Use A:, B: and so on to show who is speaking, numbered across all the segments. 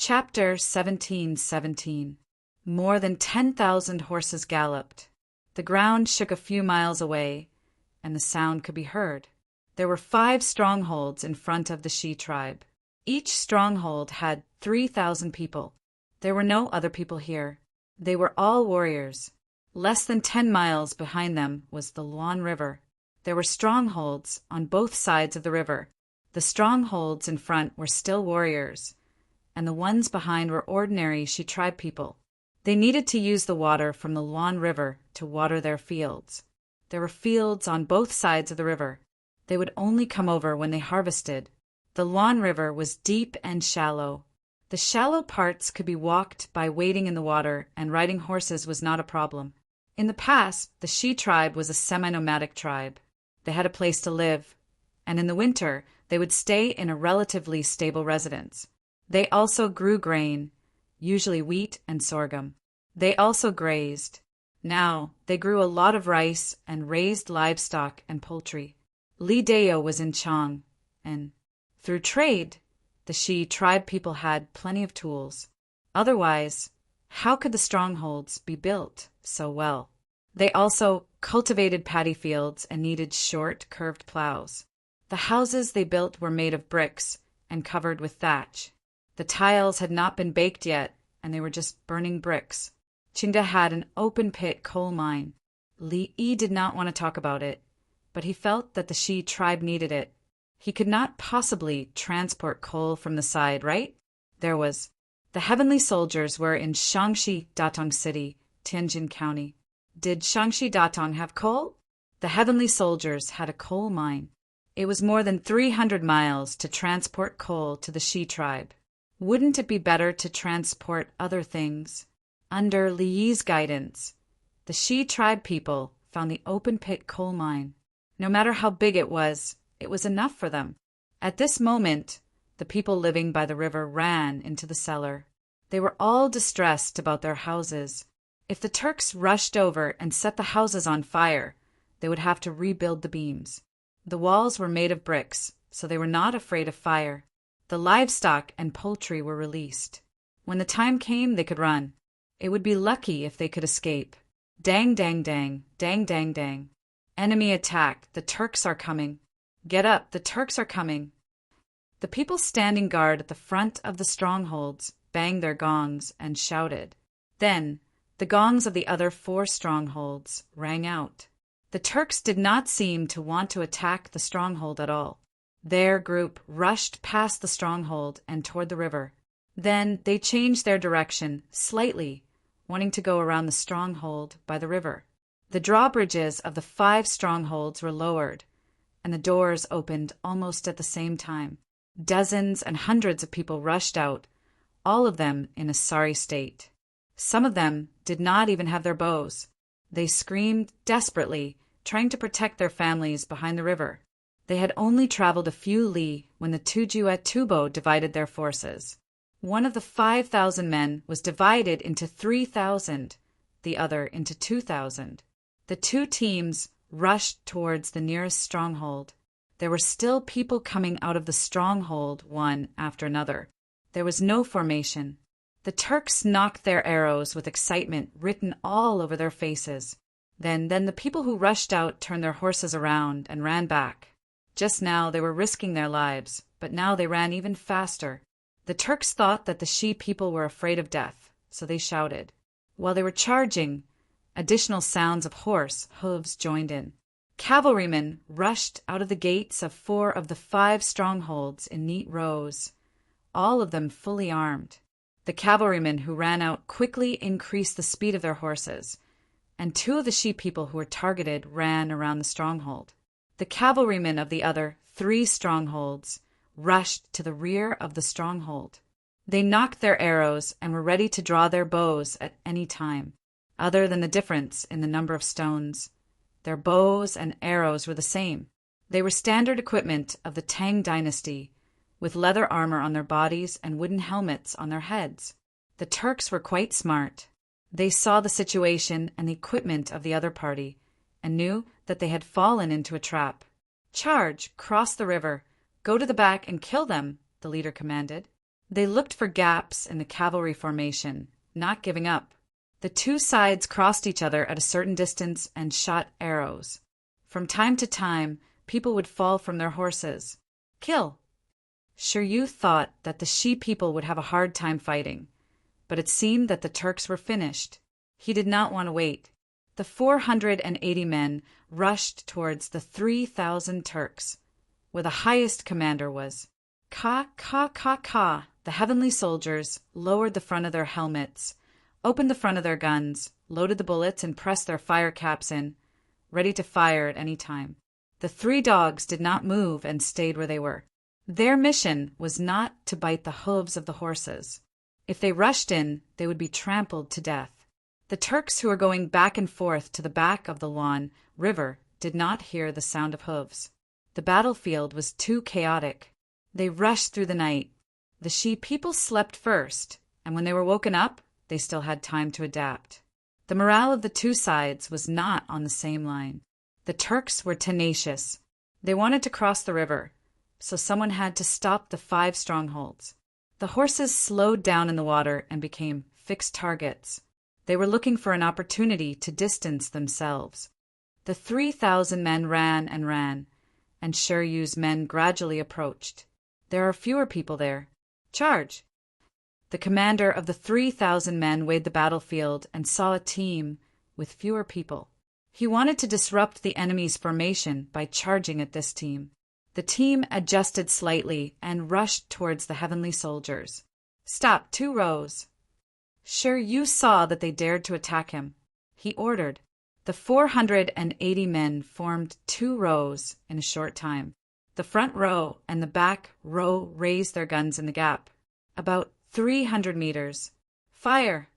A: Chapter 17:17. More than 10,000 horses galloped. The ground shook a few miles away, and the sound could be heard. There were 5 strongholds in front of the She tribe. Each stronghold had 3,000 people. There were no other people here. They were all warriors. Less than 10 miles behind them was the Luan River. There were strongholds on both sides of the river. The strongholds in front were still warriors, and the ones behind were ordinary She tribe people. They needed to use the water from the Luan River to water their fields. There were fields on both sides of the river. They would only come over when they harvested. The Luan River was deep and shallow. The shallow parts could be walked by wading in the water, and riding horses was not a problem. In the past, the She tribe was a semi-nomadic tribe. They had a place to live, and in the winter, they would stay in a relatively stable residence. They also grew grain, usually wheat and sorghum. They also grazed. Now, they grew a lot of rice and raised livestock and poultry. Li Deo was in Tang, and through trade, the She tribe people had plenty of tools. Otherwise, how could the strongholds be built so well? They also cultivated paddy fields and needed short, curved plows. The houses they built were made of bricks and covered with thatch. The tiles had not been baked yet, and they were just burning bricks. Chinda had an open-pit coal mine. Li did not want to talk about it, but he felt that the She tribe needed it. He could not possibly transport coal from the side, right? The heavenly soldiers were in Shangxi Datong City, Tianjin County. Did Shangxi Datong have coal? The heavenly soldiers had a coal mine. It was more than 300 miles to transport coal to the She tribe. Wouldn't it be better to transport other things? Under Li's guidance, the She tribe people found the open-pit coal mine. No matter how big it was enough for them. At this moment, the people living by the river ran into the cellar. They were all distressed about their houses. If the Turks rushed over and set the houses on fire, they would have to rebuild the beams. The walls were made of bricks, so they were not afraid of fire. The livestock and poultry were released. When the time came, they could run. It would be lucky if they could escape. Dang, dang, dang, dang, dang, dang. Enemy attack, the Turks are coming. Get up, the Turks are coming. The people standing guard at the front of the strongholds banged their gongs and shouted. Then, the gongs of the other 4 strongholds rang out. The Turks did not seem to want to attack the stronghold at all. Their group rushed past the stronghold and toward the river. Then they changed their direction slightly, wanting to go around the stronghold by the river. The drawbridges of the 5 strongholds were lowered, and the doors opened almost at the same time. Dozens and hundreds of people rushed out, all of them in a sorry state. Some of them did not even have their bows. They screamed desperately, trying to protect their families behind the river. They had only traveled a few li when the Tuju at Tubo divided their forces. One of the 5,000 men was divided into 3,000, the other into 2,000. The 2 teams rushed towards the nearest stronghold. There were still people coming out of the stronghold one after another. There was no formation. The Turks knocked their arrows with excitement written all over their faces. Then the people who rushed out turned their horses around and ran back. Just now they were risking their lives, but now they ran even faster. The Turks thought that the She people were afraid of death, so they shouted. While they were charging, additional sounds of horse hooves joined in. Cavalrymen rushed out of the gates of 4 of the 5 strongholds in neat rows, all of them fully armed. The cavalrymen who ran out quickly increased the speed of their horses, and 2 of the She people who were targeted ran around the stronghold. The cavalrymen of the other 3 strongholds rushed to the rear of the stronghold. They knocked their arrows and were ready to draw their bows at any time. Other than the difference in the number of stones, their bows and arrows were the same. They were standard equipment of the Tang dynasty, with leather armor on their bodies and wooden helmets on their heads. The Turks were quite smart. They saw the situation and the equipment of the other party, and knew that they had fallen into a trap. Charge, cross the river, go to the back and kill them, the leader commanded. They looked for gaps in the cavalry formation, not giving up. The two sides crossed each other at a certain distance and shot arrows. From time to time, people would fall from their horses. Kill! Shiryu thought that the Shi people would have a hard time fighting, but it seemed that the Turks were finished. He did not want to wait. The 480 men rushed towards the 3,000 Turks, where the highest commander was. Ka, ka, ka, ka. The heavenly soldiers lowered the front of their helmets, opened the front of their guns, loaded the bullets, and pressed their fire caps in, ready to fire at any time. The three dogs did not move and stayed where they were. Their mission was not to bite the hooves of the horses. If they rushed in, they would be trampled to death. The Turks who were going back and forth to the back of the Luan River did not hear the sound of hooves. The battlefield was too chaotic. They rushed through the night. The Shi people slept first, and when they were woken up, they still had time to adapt. The morale of the two sides was not on the same line. The Turks were tenacious. They wanted to cross the river, so someone had to stop the 5 strongholds. The horses slowed down in the water and became fixed targets. They were looking for an opportunity to distance themselves. The 3,000 men ran, and Shiryu's men gradually approached. There are fewer people there. Charge! The commander of the 3,000 men weighed the battlefield and saw a team with fewer people. He wanted to disrupt the enemy's formation by charging at this team. The team adjusted slightly and rushed towards the heavenly soldiers. Stop, 2 rows. Shiryu saw that they dared to attack him. He ordered. The 480 men formed 2 rows in a short time. The front row and the back row raised their guns in the gap. About 300 meters. Fire!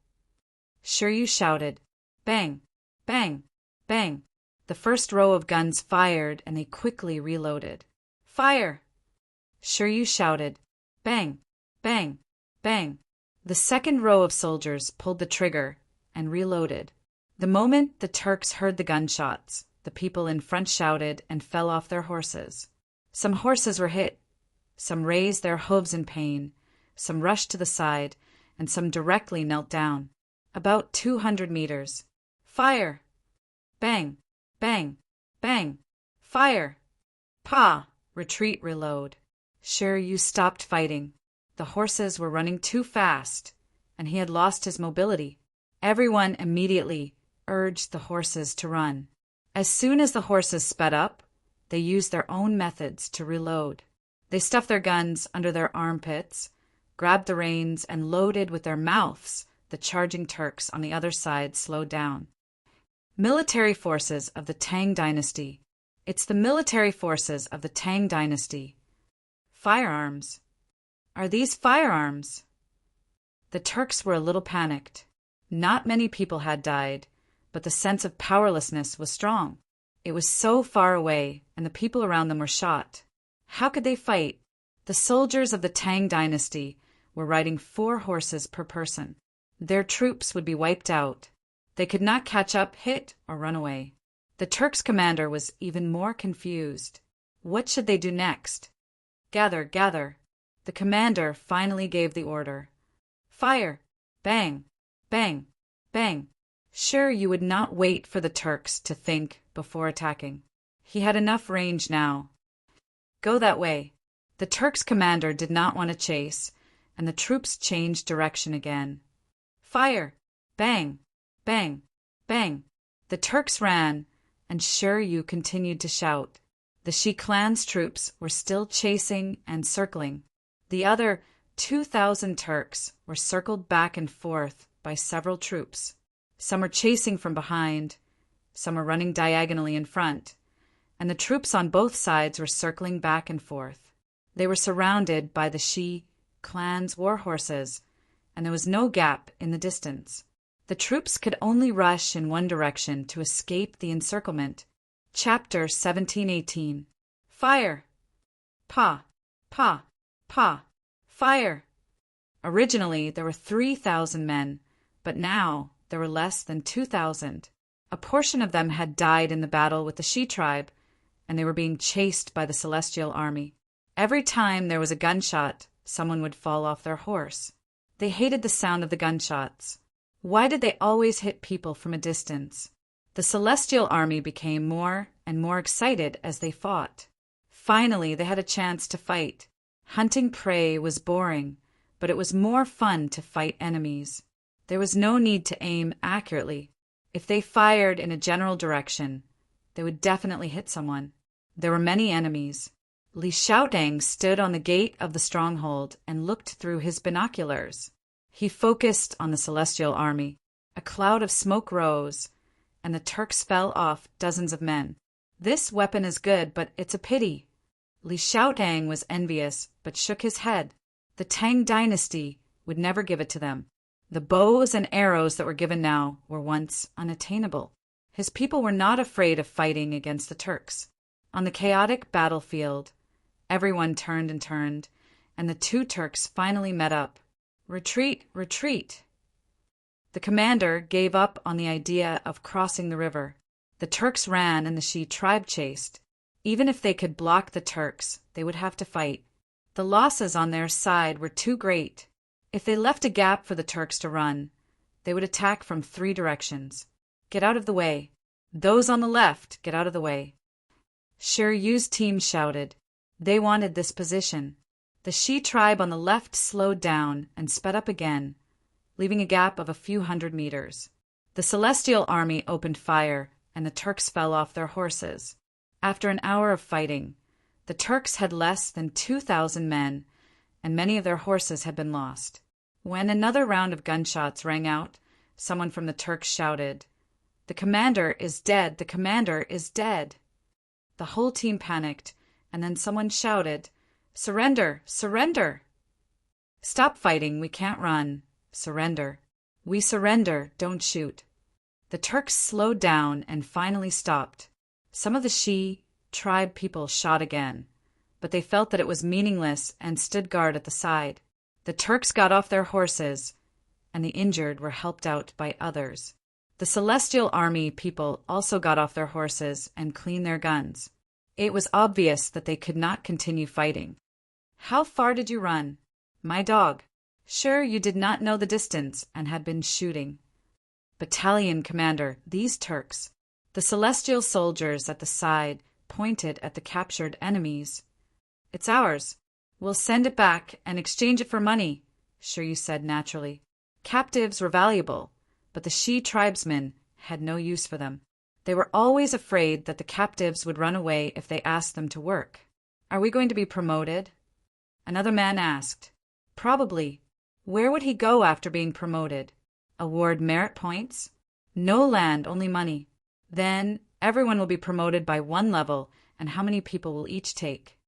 A: Shiryu shouted. Bang! Bang! Bang! The first row of guns fired and they quickly reloaded. Fire! Shiryu shouted. Bang! Bang! Bang! The second row of soldiers pulled the trigger and reloaded. The moment the Turks heard the gunshots, the people in front shouted and fell off their horses. Some horses were hit. Some raised their hooves in pain. Some rushed to the side, and some directly knelt down. About 200 meters. Fire! Bang! Bang! Bang! Fire! Pa! Retreat, reload. Shiryu stopped fighting. The horses were running too fast, and he had lost his mobility. Everyone immediately urged the horses to run. As soon as the horses sped up, they used their own methods to reload. They stuffed their guns under their armpits, grabbed the reins, and loaded with their mouths. The charging Turks on the other side slowed down. Military forces of the Tang dynasty. It's the military forces of the Tang dynasty. Firearms. Are these firearms? The Turks were a little panicked. Not many people had died, but the sense of powerlessness was strong. It was so far away, and the people around them were shot. How could they fight? The soldiers of the Tang dynasty were riding 4 horses per person. Their troops would be wiped out. They could not catch up, hit, or run away. The Turks' commander was even more confused. What should they do next? Gather, gather. The commander finally gave the order. Fire! Bang! Bang! Bang! Sure, you would not wait for the Turks to think before attacking. He had enough range now. Go that way. The Turks' commander did not want to chase, and the troops changed direction again. Fire! Bang! Bang! Bang! The Turks ran, and Shiryu continued to shout. The Shi clan's troops were still chasing and circling. The other 2,000 Turks were circled back and forth by several troops. Some were chasing from behind, some were running diagonally in front, and the troops on both sides were circling back and forth. They were surrounded by the Shi clan's war horses, and there was no gap in the distance. The troops could only rush in one direction to escape the encirclement. Chapter 1718. Fire! Pa! Pa! Pa! Fire! Originally, there were 3,000 men, but now there were less than 2,000. A portion of them had died in the battle with the Shi tribe, and they were being chased by the Celestial Army. Every time there was a gunshot, someone would fall off their horse. They hated the sound of the gunshots. Why did they always hit people from a distance? The celestial army became more and more excited as they fought. Finally, they had a chance to fight. Hunting prey was boring, but it was more fun to fight enemies. There was no need to aim accurately. If they fired in a general direction, they would definitely hit someone. There were many enemies. Li Xiaotang stood on the gate of the stronghold and looked through his binoculars. He focused on the celestial army. A cloud of smoke rose, and the Turks fell off dozens of men. This weapon is good, but it's a pity. Li Xiaotang was envious, but shook his head. The Tang dynasty would never give it to them. The bows and arrows that were given now were once unattainable. His people were not afraid of fighting against the Turks. On the chaotic battlefield, everyone turned, and the two Turks finally met up. Retreat, retreat! The commander gave up on the idea of crossing the river. The Turks ran and the Shi tribe chased. Even if they could block the Turks, they would have to fight. The losses on their side were too great. If they left a gap for the Turks to run, they would attack from 3 directions. Get out of the way. Those on the left, get out of the way. Shiryu's team shouted. They wanted this position. The Shi tribe on the left slowed down and sped up again, leaving a gap of a few hundred meters. The celestial army opened fire, and the Turks fell off their horses. After an hour of fighting, the Turks had less than 2,000 men, and many of their horses had been lost. When another round of gunshots rang out, someone from the Turks shouted, "The commander is dead! The commander is dead!" The whole team panicked, and then someone shouted, "Surrender! Surrender!" "Stop fighting! We can't run! Surrender! We surrender! Don't shoot!" The Turks slowed down and finally stopped. Some of the Shi tribe people shot again, but they felt that it was meaningless and stood guard at the side. The Turks got off their horses, and the injured were helped out by others. The celestial army people also got off their horses and cleaned their guns. It was obvious that they could not continue fighting. "How far did you run?" "My dog." "Sure you did not know the distance and had been shooting." "Battalion commander, these Turks." The celestial soldiers at the side pointed at the captured enemies. "It's ours. We'll send it back and exchange it for money," Shiryu said naturally. Captives were valuable, but the Shi tribesmen had no use for them. They were always afraid that the captives would run away if they asked them to work. "Are we going to be promoted?" Another man asked. "Probably. Where would he go after being promoted? Award merit points? No land, only money. Then everyone will be promoted by 1 level, and how many people will each take?"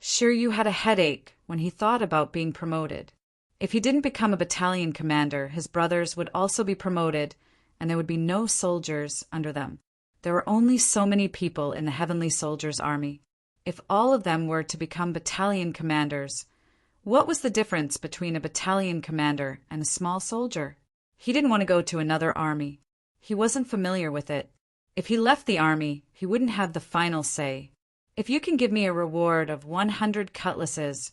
A: Shiryu had a headache when he thought about being promoted. If he didn't become a battalion commander, his brothers would also be promoted, and there would be no soldiers under them. There were only so many people in the Heavenly Soldiers' army. If all of them were to become battalion commanders, what was the difference between a battalion commander and a small soldier? He didn't want to go to another army. He wasn't familiar with it. If he left the army, he wouldn't have the final say. "If you can give me a reward of 100 cutlasses,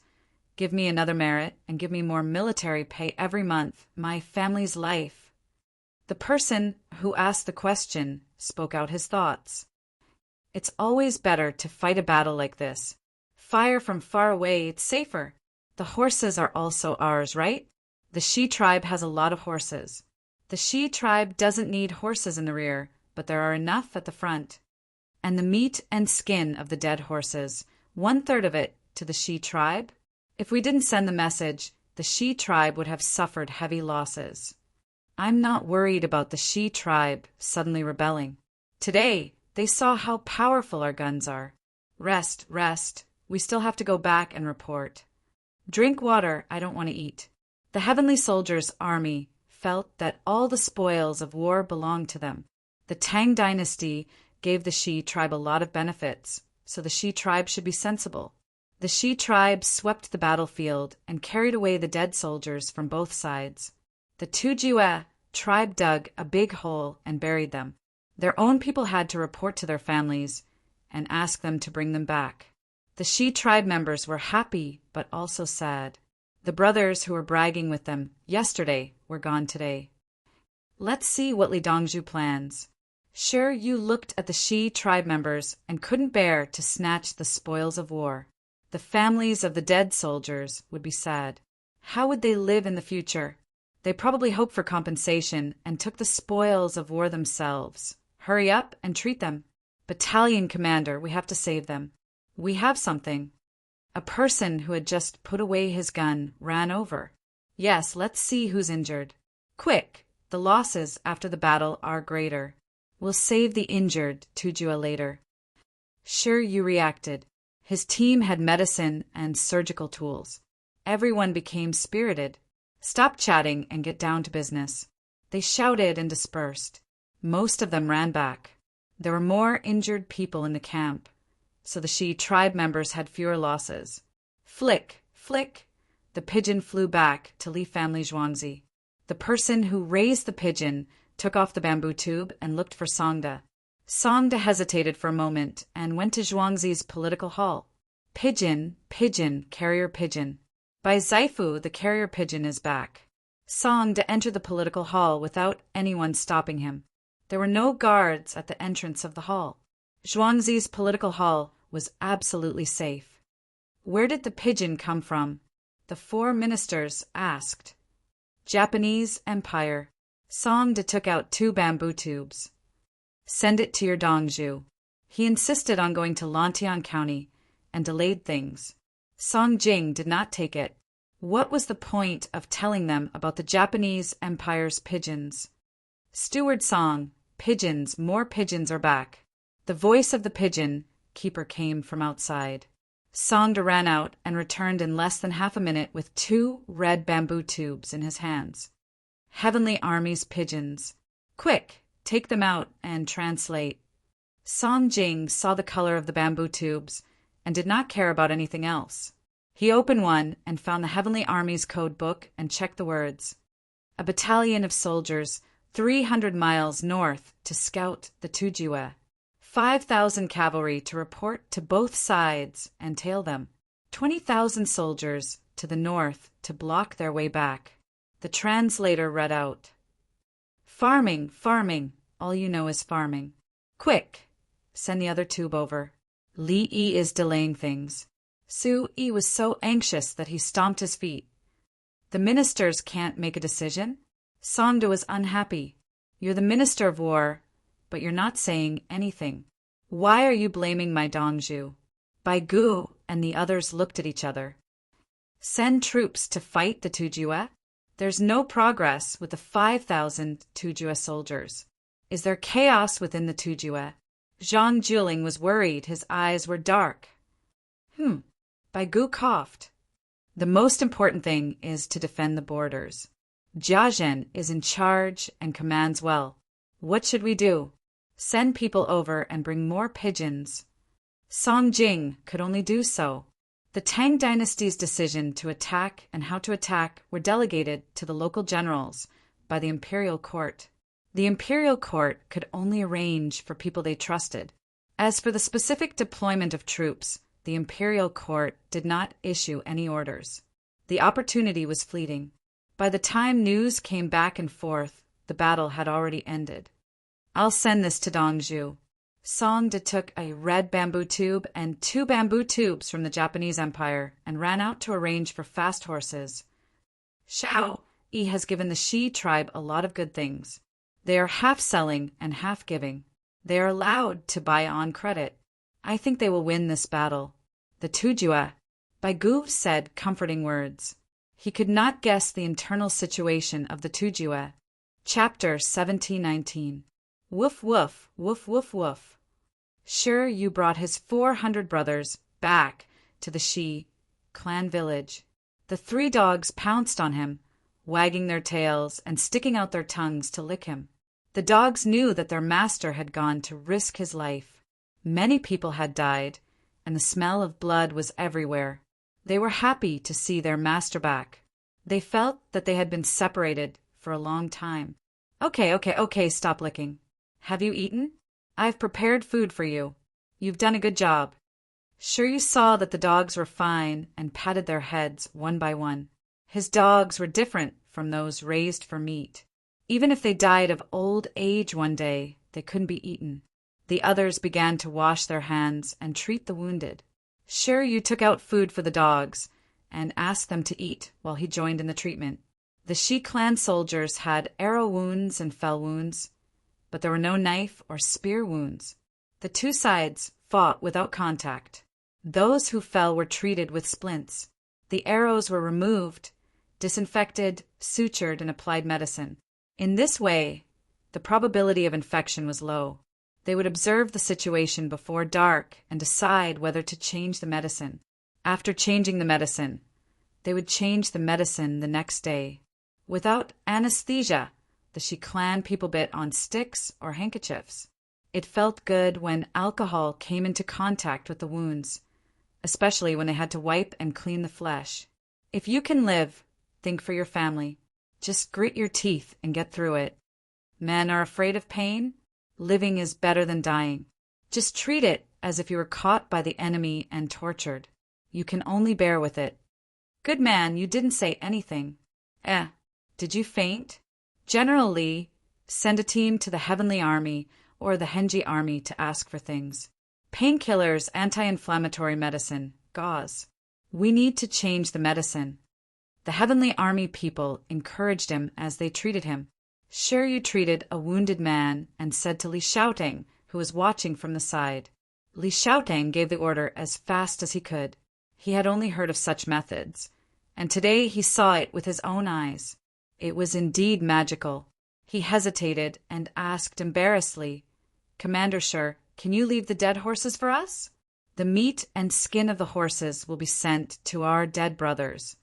A: give me another merit, and give me more military pay every month, my family's life." The person who asked the question spoke out his thoughts. "It's always better to fight a battle like this. Fire from far away, it's safer. The horses are also ours, right? The Shi tribe has a lot of horses. The Shi tribe doesn't need horses in the rear, but there are enough at the front. And the meat and skin of the dead horses, 1/3 of it to the Shi tribe? If we didn't send the message, the Shi tribe would have suffered heavy losses. I'm not worried about the Shi tribe suddenly rebelling. Today, they saw how powerful our guns are. Rest, rest. We still have to go back and report. Drink water, I don't want to eat." The Heavenly Soldiers' army felt that all the spoils of war belonged to them. The Tang dynasty gave the Shi tribe a lot of benefits, so the Shi tribe should be sensible. The Shi tribe swept the battlefield and carried away the dead soldiers from both sides. The Tujue tribe dug a big hole and buried them. Their own people had to report to their families and ask them to bring them back. The Shi tribe members were happy but also sad. The brothers who were bragging with them yesterday were gone today. Let's see what Li Dongzhu plans. Sure, you looked at the Shi tribe members and couldn't bear to snatch the spoils of war. The families of the dead soldiers would be sad. How would they live in the future? They probably hoped for compensation and took the spoils of war themselves. Hurry up and treat them. Battalion commander, we have to save them. We have something. A person who had just put away his gun ran over. Yes, let's see who's injured. Quick, the losses after the battle are greater. We'll save the injured, Tujua later. Sure, you reacted. His team had medicine and surgical tools. Everyone became spirited. Stop chatting and get down to business. They shouted and dispersed. Most of them ran back. There were more injured people in the camp, so the Shi tribe members had fewer losses. Flick, flick, the pigeon flew back to Li family Zhuangzi. The person who raised the pigeon took off the bamboo tube and looked for Songda. Songda hesitated for a moment and went to Zhuangzi's political hall. Pigeon, pigeon, carrier pigeon. By Zaifu, the carrier pigeon is back. Songda entered the political hall without anyone stopping him. There were no guards at the entrance of the hall. Zhuangzi's political hall was absolutely safe. Where did the pigeon come from? The 4 ministers asked. Japanese Empire. Songda took out 2 bamboo tubes. Send it to your Dongzhu. He insisted on going to Lantian County and delayed things. Song Jing did not take it. What was the point of telling them about the Japanese Empire's pigeons? Steward Song, pigeons, more pigeons are back. The voice of the pigeon keeper came from outside. Songda ran out and returned in less than half a minute with 2 red bamboo tubes in his hands. Heavenly Army's pigeons. Quick, take them out and translate. Song Jing saw the color of the bamboo tubes and did not care about anything else. He opened one and found the Heavenly Army's code book and checked the words. A battalion of soldiers 300 miles north to scout the Tujue. 5,000 cavalry to report to both sides and tail them. 20,000 soldiers to the north to block their way back. The translator read out. Farming, farming. All you know is farming. Quick, send the other tube over. Li Yi is delaying things. Su Yi was so anxious that he stomped his feet. The ministers can't make a decision? Songda was unhappy. You're the minister of war, but you're not saying anything. Why are you blaming my Dongzhu? Bai Gu and the others looked at each other. Send troops to fight the Tujue? There's no progress with the 5,000 Tujue soldiers. Is there chaos within the Tujue? Zhang Juling was worried. His eyes were dark. Bai Gu coughed. The most important thing is to defend the borders. Jia Zhen is in charge and commands well. What should we do? Send people over and bring more pigeons. Song Jing could only do so. The Tang dynasty's decision to attack and how to attack were delegated to the local generals by the imperial court. The imperial court could only arrange for people they trusted. As for the specific deployment of troops, the imperial court did not issue any orders. The opportunity was fleeting. By the time news came back and forth, the battle had already ended. I'll send this to Dongzhu. Songda took a red bamboo tube and 2 bamboo tubes from the Japanese Empire and ran out to arrange for fast horses. Shao Yi has given the Shi tribe a lot of good things. They are half selling and half giving. They are allowed to buy on credit. I think they will win this battle. The Tujue. Bai Gu said comforting words. He could not guess the internal situation of the Tujue. Chapter 1719. Woof woof, woof woof woof. Sure, you brought his 400 brothers back to the Shi clan village. The 3 dogs pounced on him, wagging their tails and sticking out their tongues to lick him. The dogs knew that their master had gone to risk his life. Many people had died, and the smell of blood was everywhere. They were happy to see their master back. They felt that they had been separated for a long time. Okay, stop licking. Have you eaten? I've prepared food for you. You've done a good job. Sure, you saw that the dogs were fine and patted their heads one by one. His dogs were different from those raised for meat. Even if they died of old age one day, they couldn't be eaten. The others began to wash their hands and treat the wounded. Sure, you took out food for the dogs and asked them to eat while he joined in the treatment. The Shi clan soldiers had arrow wounds and fell wounds, but there were no knife or spear wounds. The two sides fought without contact. Those who fell were treated with splints. The arrows were removed, disinfected, sutured, and applied medicine. In this way, the probability of infection was low. They would observe the situation before dark and decide whether to change the medicine. After changing the medicine, they would change the medicine the next day. Without anesthesia, the Shi clan people bit on sticks or handkerchiefs. It felt good when alcohol came into contact with the wounds, especially when they had to wipe and clean the flesh. If you can live, think for your family. Just grit your teeth and get through it. Men are afraid of pain. Living is better than dying. Just treat it as if you were caught by the enemy and tortured. You can only bear with it. Good man, you didn't say anything. Did you faint? General Li, send a team to the Heavenly Army or the Henji Army to ask for things. Painkillers, anti-inflammatory medicine, gauze. We need to change the medicine. The Heavenly Army people encouraged him as they treated him. Sure, you treated a wounded man and said to Li Xiaotang, who was watching from the side. Li Xiaotang gave the order as fast as he could. He had only heard of such methods, and today he saw it with his own eyes. It was indeed magical. He hesitated and asked embarrassedly, "Commander Sher, can you leave the dead horses for us? The meat and skin of the horses will be sent to our dead brothers.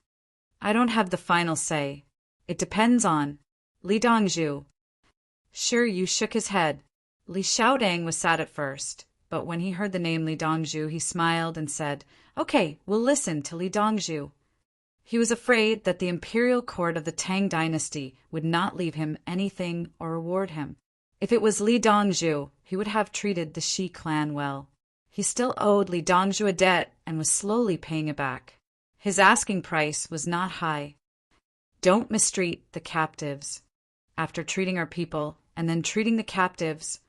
A: I don't have the final say. It depends on Li Dongzhu." Sure, you shook his head. Li Xiaotang was sad at first, but when he heard the name Li Dongzhu, he smiled and said, "Okay, we'll listen to Li Dongzhu." He was afraid that the imperial court of the Tang dynasty would not leave him anything or reward him. If it was Li Dongzhu, he would have treated the Shi clan well. He still owed Li Dongzhu a debt and was slowly paying it back. His asking price was not high. Don't mistreat the captives. After treating our people and then treating the captives,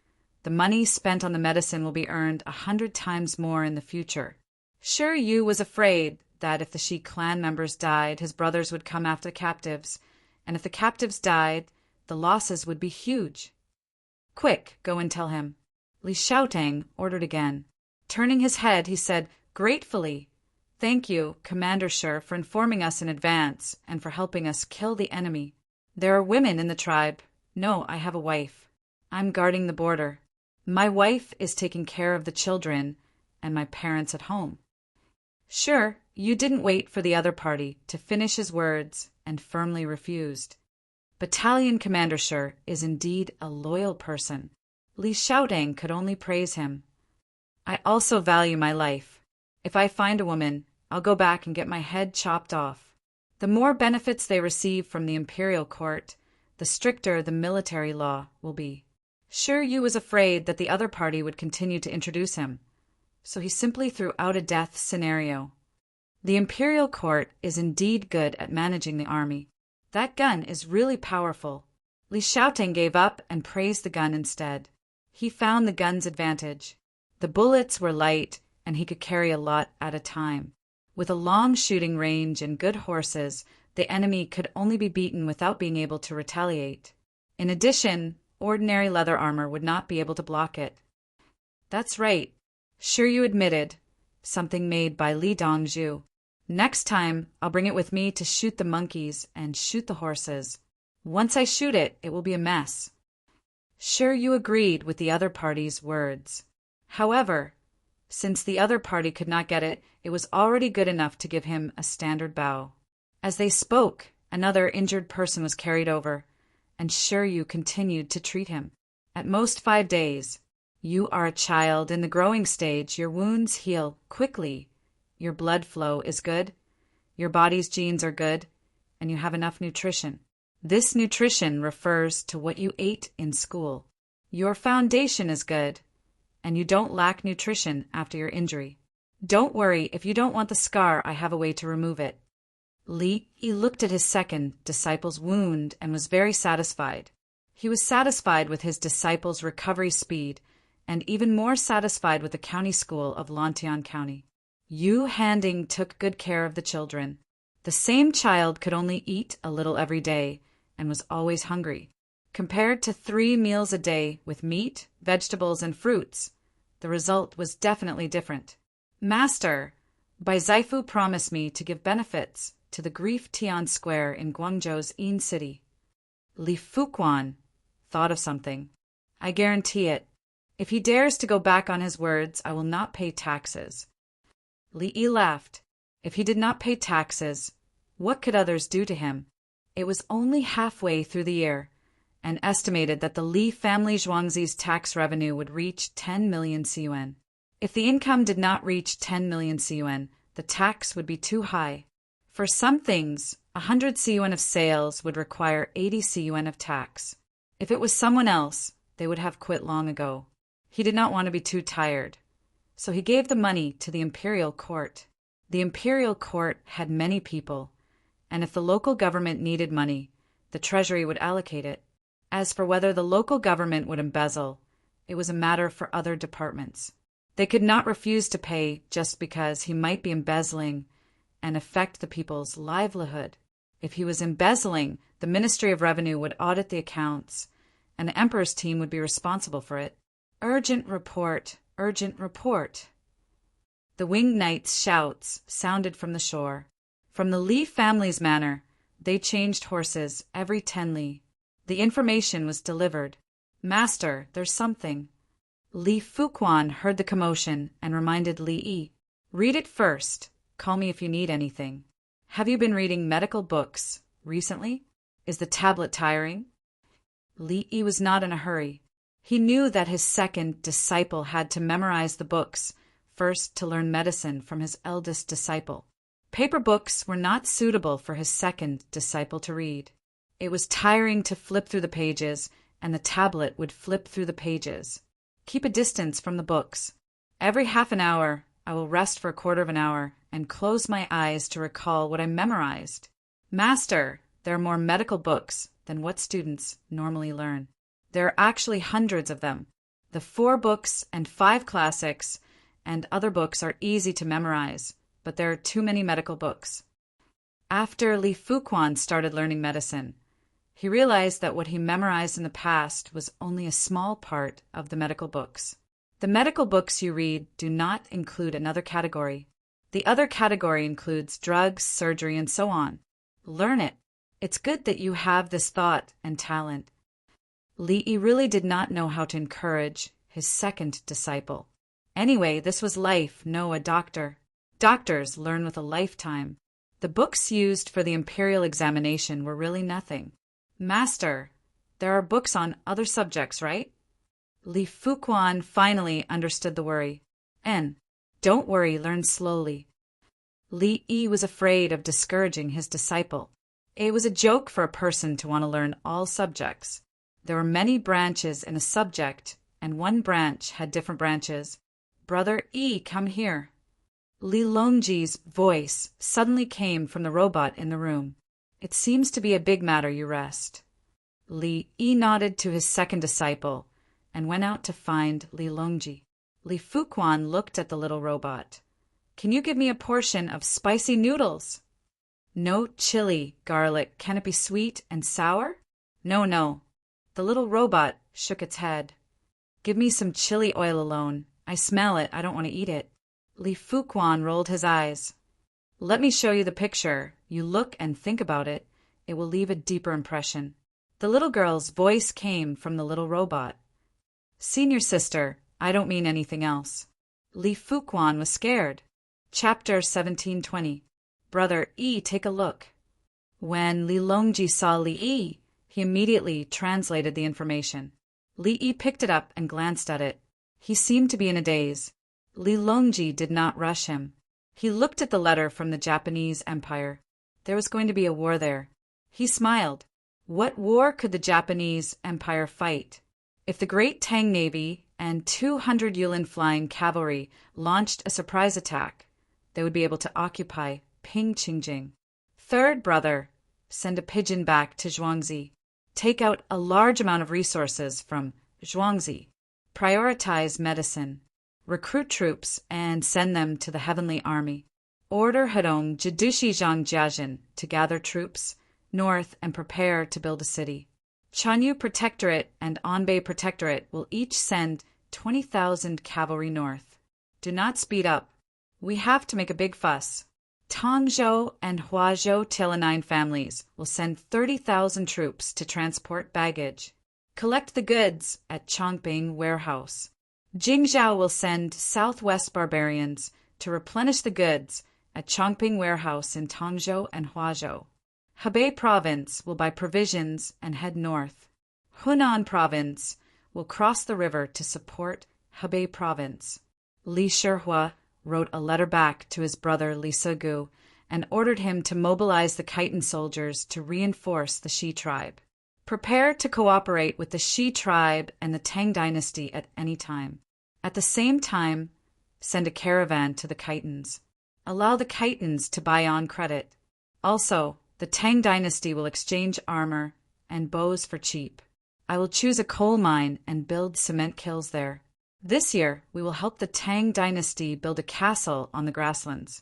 A: the money spent on the medicine will be earned 100 times more in the future. Sure, Yu was afraid that if the Shi clan members died, his brothers would come after the captives, and if the captives died, the losses would be huge. Quick, go and tell him. Li Xiaotang ordered again. Turning his head, he said gratefully, "Thank you, Commander Sher, for informing us in advance and for helping us kill the enemy. There are women in the tribe. No, I have a wife. I'm guarding the border. My wife is taking care of the children and my parents at home." Sure, you didn't wait for the other party to finish his words and firmly refused. Battalion Commander Sher is indeed a loyal person. Li Xiaotang could only praise him. I also value my life. If I find a woman, I'll go back and get my head chopped off. The more benefits they receive from the imperial court, the stricter the military law will be. Sure, Yu was afraid that the other party would continue to introduce him, so he simply threw out a death scenario. The imperial court is indeed good at managing the army. That gun is really powerful. Li Xiaotang gave up and praised the gun instead. He found the gun's advantage. The bullets were light, and he could carry a lot at a time. With a long shooting range and good horses, the enemy could only be beaten without being able to retaliate. In addition, ordinary leather armor would not be able to block it. That's right. Sure, you admitted. Something made by Li Dongzhu. Next time, I'll bring it with me to shoot the monkeys and shoot the horses. Once I shoot it, it will be a mess. Sure, you agreed with the other party's words. However, since the other party could not get it, it was already good enough to give him a standard bow. As they spoke, another injured person was carried over, and Sure Yu continued to treat him. At most 5 days. You are a child in the growing stage. Your wounds heal quickly. Your blood flow is good. Your body's genes are good, and you have enough nutrition. This nutrition refers to what you ate in school. Your foundation is good, and you don't lack nutrition after your injury. Don't worry, if you don't want the scar, I have a way to remove it. Li Yi looked at his second disciple's wound and was very satisfied. He was satisfied with his disciple's recovery speed and even more satisfied with the county school of Lantian County. Yu Handing took good care of the children. The same child could only eat a little every day and was always hungry. Compared to 3 meals a day with meat, vegetables, and fruits, the result was definitely different. Master, Bai Zaifu promised me to give benefits to the Grief Tian Square in Guangzhou's In City. Li Fuquan thought of something. I guarantee it. If he dares to go back on his words, I will not pay taxes. Li Yi laughed. If he did not pay taxes, what could others do to him? It was only halfway through the year, and estimated that the Li family Zhuangzi's tax revenue would reach 10 million CUN. If the income did not reach 10 million CUN, the tax would be too high. For some things, 100 CUN of sales would require 80 CUN of tax. If it was someone else, they would have quit long ago. He did not want to be too tired, so he gave the money to the imperial court. The imperial court had many people, and if the local government needed money, the treasury would allocate it. As for whether the local government would embezzle, it was a matter for other departments. They could not refuse to pay just because he might be embezzling and affect the people's livelihood. If he was embezzling, the Ministry of Revenue would audit the accounts, and the Emperor's team would be responsible for it. Urgent report, urgent report. The winged knight's shouts sounded from the shore. From the Li family's manor, they changed horses every 10 li. The information was delivered. Master, there's something. Li Fuquan heard the commotion and reminded Li Yi. Read it first. Call me if you need anything. Have you been reading medical books recently? Is the tablet tiring? Li Yi was not in a hurry. He knew that his second disciple had to memorize the books first to learn medicine from his eldest disciple. Paper books were not suitable for his second disciple to read. It was tiring to flip through the pages, and the tablet would flip through the pages. Keep a distance from the books. Every half an hour, I will rest for a quarter of an hour and close my eyes to recall what I memorized. Master, there are more medical books than what students normally learn. There are actually hundreds of them. The 4 books and 5 classics and other books are easy to memorize, but there are too many medical books. After Li Fuquan started learning medicine, he realized that what he memorized in the past was only a small part of the medical books. The medical books you read do not include another category. The other category includes drugs, surgery, and so on. Learn it. It's good that you have this thought and talent. Li Yi really did not know how to encourage his second disciple. Anyway, this was life, no a doctor. Doctors learn with a lifetime. The books used for the imperial examination were really nothing. Master, there are books on other subjects, right? Li Fuquan finally understood the worry. Don't worry, learn slowly. Li Yi was afraid of discouraging his disciple. It was a joke for a person to want to learn all subjects. There were many branches in a subject, and one branch had different branches. Brother Yi, come here. Li Longji's voice suddenly came from the robot in the room. It seems to be a big matter, you rest. Li Yi nodded to his second disciple and went out to find Li Longji. Li Fuquan looked at the little robot. Can you give me a portion of spicy noodles? No chili, garlic. Can it be sweet and sour? No. The little robot shook its head. Give me some chili oil alone. I smell it. I don't want to eat it. Li Fuquan rolled his eyes. Let me show you the picture. You look and think about it. It will leave a deeper impression. The little girl's voice came from the little robot. Senior sister, I don't mean anything else. Li Fuquan was scared. Chapter 1720. Brother Yi, take a look. When Li Longji saw Li Yi, he immediately translated the information. Li Yi picked it up and glanced at it. He seemed to be in a daze. Li Longji did not rush him. He looked at the letter from the Japanese Empire. There was going to be a war there. He smiled. What war could the Japanese Empire fight? If the great Tang Navy and 200 Yulin flying cavalry launched a surprise attack, they would be able to occupy Pingqingjing. Third brother, send a pigeon back to Zhuangzi. Take out a large amount of resources from Zhuangzi. Prioritize medicine. Recruit troops and send them to the Heavenly Army. Order Hedong Jidushi Zhangjiajin to gather troops north and prepare to build a city. Chanyu Protectorate and Anbei Protectorate will each send 20,000 cavalry north. Do not speed up. We have to make a big fuss. Tangzhou and Huazhou Tiananmen families will send 30,000 troops to transport baggage. Collect the goods at Chongping warehouse. Jingzhou will send southwest barbarians to replenish the goods at Chongping warehouse in Tangzhou and Huazhou. Hebei province will buy provisions and head north. Hunan province will cross the river to support Hebei province. Li Shihua wrote a letter back to his brother Li Segu and ordered him to mobilize the Khitan soldiers to reinforce the Shi tribe. Prepare to cooperate with the Shi tribe and the Tang dynasty at any time. At the same time, send a caravan to the Khitans. Allow the Khitans to buy on credit. Also, the Tang dynasty will exchange armor and bows for cheap. I will choose a coal mine and build cement kilns there. This year, we will help the Tang dynasty build a castle on the grasslands.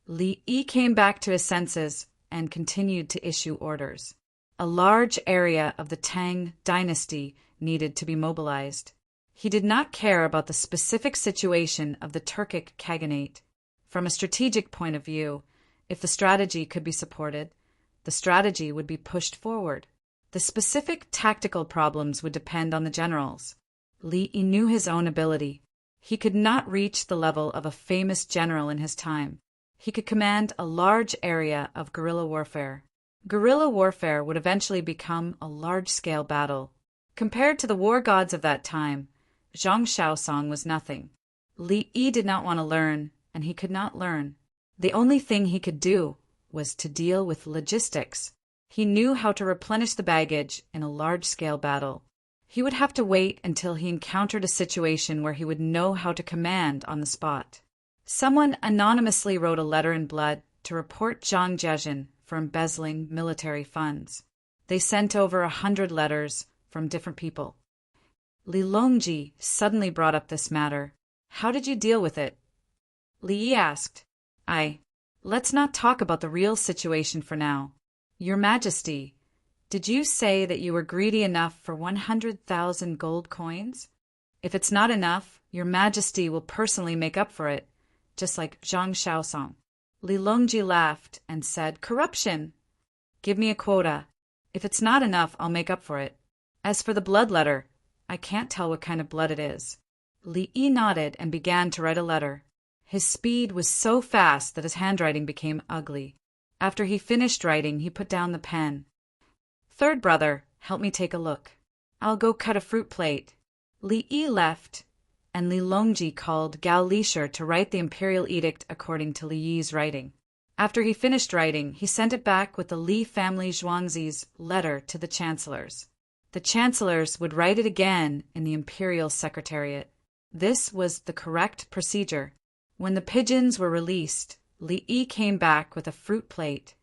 A: Li Yi came back to his senses and continued to issue orders. A large area of the Tang dynasty needed to be mobilized. He did not care about the specific situation of the Turkic Khaganate. From a strategic point of view, if the strategy could be supported, the strategy would be pushed forward. The specific tactical problems would depend on the generals. Li Yi knew his own ability. He could not reach the level of a famous general in his time. He could command a large area of guerrilla warfare. Guerrilla warfare would eventually become a large-scale battle. Compared to the war gods of that time, Zhang Shaosong was nothing. Li Yi did not want to learn, and he could not learn. The only thing he could do was to deal with logistics. He knew how to replenish the baggage in a large-scale battle. He would have to wait until he encountered a situation where he would know how to command on the spot. Someone anonymously wrote a letter in blood to report Zhang Jiajin for embezzling military funds. They sent over 100 letters from different people. Li Longji suddenly brought up this matter. How did you deal with it? Li Yi asked. Let's not talk about the real situation for now. Your Majesty, did you say that you were greedy enough for 100,000 gold coins? If it's not enough, Your Majesty will personally make up for it, just like Zhang Shaosong. Li Longji laughed and said, Corruption! Give me a quota. If it's not enough, I'll make up for it. As for the blood letter, I can't tell what kind of blood it is. Li Yi nodded and began to write a letter. His speed was so fast that his handwriting became ugly. After he finished writing, he put down the pen. Third brother, help me take a look. I'll go cut a fruit plate. Li Yi left, and Li Longji called Gao Lisher to write the imperial edict according to Li Yi's writing. After he finished writing, he sent it back with the Li family Zhuangzi's letter to the chancellors. The chancellors would write it again in the imperial secretariat. This was the correct procedure. When the pigeons were released, Li Yi came back with a fruit plate.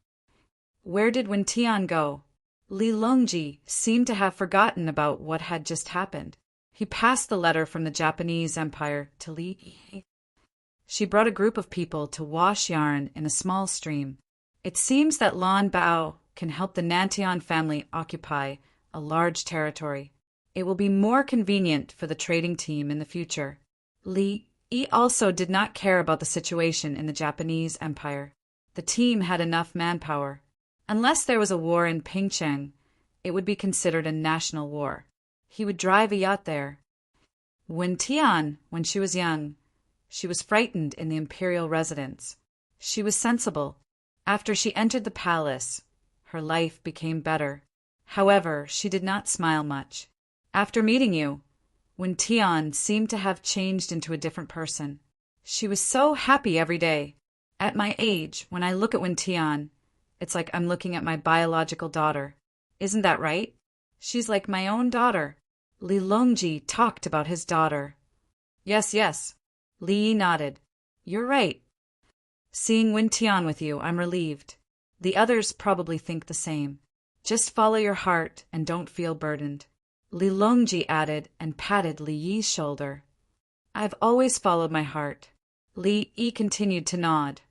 A: Where did Wen Tian go? Li Longji seemed to have forgotten about what had just happened. He passed the letter from the Japanese Empire to Li Yi. She brought a group of people to wash yarn in a small stream. It seems that Lan Bao can help the Nantian family occupy a large territory. It will be more convenient for the trading team in the future. Li Yi also did not care about the situation in the Japanese Empire. The team had enough manpower. Unless there was a war in Pingcheng, it would be considered a national war. He would drive a yacht there. Wen Tian, when she was young, she was frightened in the imperial residence. She was sensible. After she entered the palace, her life became better. However, she did not smile much. After meeting you, Wen Tian seemed to have changed into a different person. She was so happy every day. At my age, when I look at Wen Tian, it's like I'm looking at my biological daughter. Isn't that right? She's like my own daughter. Li Longji talked about his daughter. Yes. Li Yi nodded. You're right. Seeing Wen Tian with you, I'm relieved. The others probably think the same. Just follow your heart and don't feel burdened. Li Longji added and patted Li Yi's shoulder. I've always followed my heart. Li Yi continued to nod.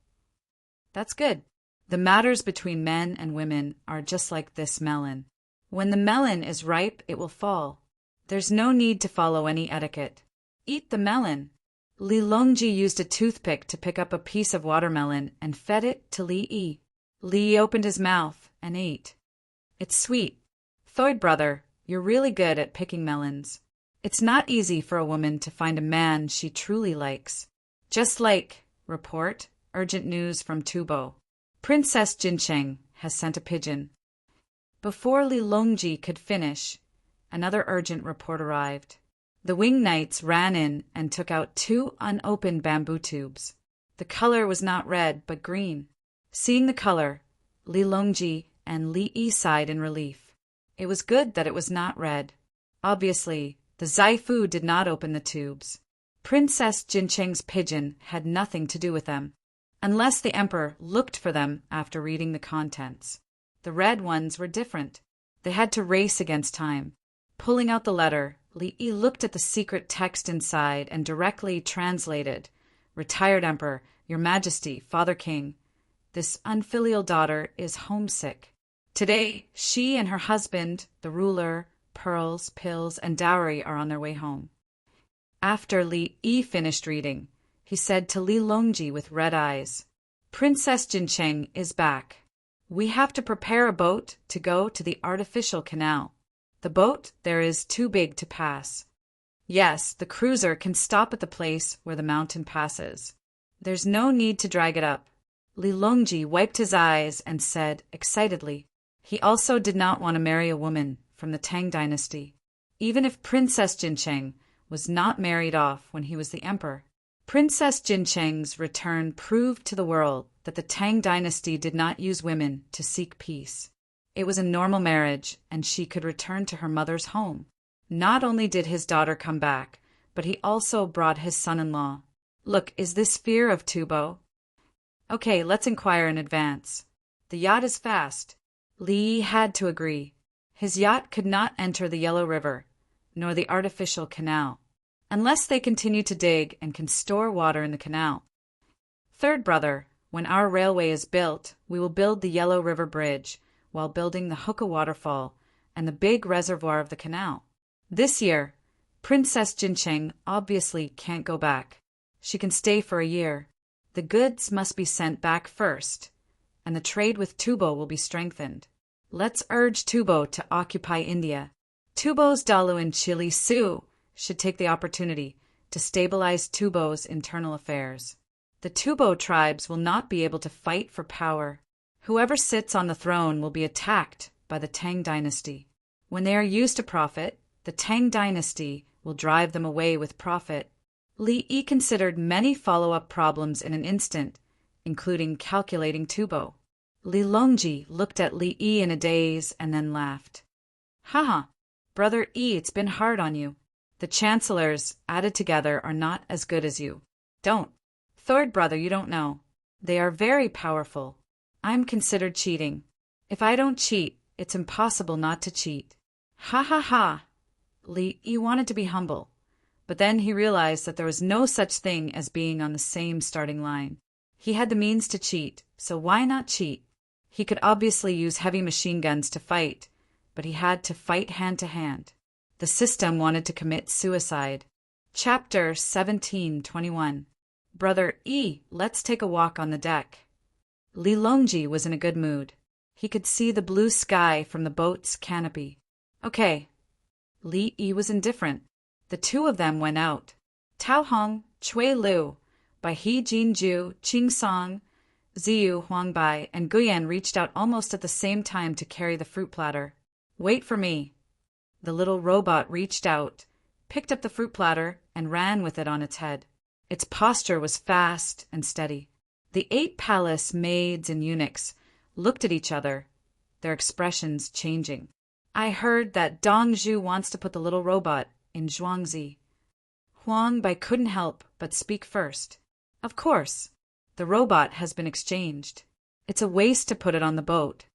A: That's good. The matters between men and women are just like this melon. When the melon is ripe, it will fall. There's no need to follow any etiquette. Eat the melon. Li Longji used a toothpick to pick up a piece of watermelon and fed it to Li Yi. Li Yi opened his mouth and ate. It's sweet. Thoid brother, you're really good at picking melons. It's not easy for a woman to find a man she truly likes. Just like, report, urgent news from Tubo. Princess Jincheng has sent a pigeon. Before Li Longji could finish, another urgent report arrived. The wing knights ran in and took out 2 unopened bamboo tubes. The color was not red, but green. Seeing the color, Li Longji and Li Yi sighed in relief. It was good that it was not red. Obviously, the Zaifu did not open the tubes. Princess Jincheng's pigeon had nothing to do with them, unless the emperor looked for them after reading the contents. The red ones were different. They had to race against time. Pulling out the letter, Li Yi looked at the secret text inside and directly translated, "Retired Emperor, Your Majesty, Father King, this unfilial daughter is homesick. Today, she and her husband, the ruler, pearls, pills, and dowry are on their way home." After Li Yi finished reading, he said to Li Longji with red eyes, "Princess Jincheng is back. We have to prepare a boat to go to the artificial canal. The boat there is too big to pass. Yes, the cruiser can stop at the place where the mountain passes. There's no need to drag it up." Li Longji wiped his eyes and said excitedly, he also did not want to marry a woman from the Tang dynasty, even if Princess Jincheng was not married off when he was the emperor. Princess Jincheng's return proved to the world that the Tang dynasty did not use women to seek peace. It was a normal marriage, and she could return to her mother's home. Not only did his daughter come back, but he also brought his son-in-law. Look, is this fear of Tubo? Okay, let's inquire in advance. The yacht is fast. Li Yi had to agree. His yacht could not enter the Yellow River, nor the artificial canal, unless they continue to dig and can store water in the canal. Third brother, when our railway is built, we will build the Yellow River Bridge, while building the Hookah Waterfall and the big reservoir of the canal. This year, Princess Jincheng obviously can't go back. She can stay for a year. The goods must be sent back first, and the trade with Tubo will be strengthened. Let's urge Tubo to occupy India. Tubo's Dalu and Chili Su should take the opportunity to stabilize Tubo's internal affairs. The Tubo tribes will not be able to fight for power. Whoever sits on the throne will be attacked by the Tang dynasty. When they are used to profit, the Tang dynasty will drive them away with profit. Li Yi considered many follow-up problems in an instant, including calculating Tubo. Li Longji looked at Li Yi in a daze and then laughed. Haha, Brother Yi, it's been hard on you. The chancellors, added together, are not as good as you. Don't. Third brother, you don't know. They are very powerful. I'm considered cheating. If I don't cheat, it's impossible not to cheat. Ha ha ha. Li Yi wanted to be humble, but then he realized that there was no such thing as being on the same starting line. He had the means to cheat, so why not cheat? He could obviously use heavy machine guns to fight, but he had to fight hand to hand. The system wanted to commit suicide. Chapter 17:21. Brother Yi, let's take a walk on the deck. Li Longji was in a good mood. He could see the blue sky from the boat's canopy. Okay. Li Yi was indifferent. The two of them went out. Tao Hong, Chui Lu, by He Jinju, Qing Song, Ziyu Huangbai, and Guyan reached out almost at the same time to carry the fruit platter. Wait for me. The little robot reached out, picked up the fruit platter, and ran with it on its head. Its posture was fast and steady. The 8 palace maids and eunuchs looked at each other, their expressions changing. I heard that Dong Zhu wants to put the little robot in Zhuangzi. Huang Bai couldn't help but speak first. Of course. The robot has been exchanged. It's a waste to put it on the boat.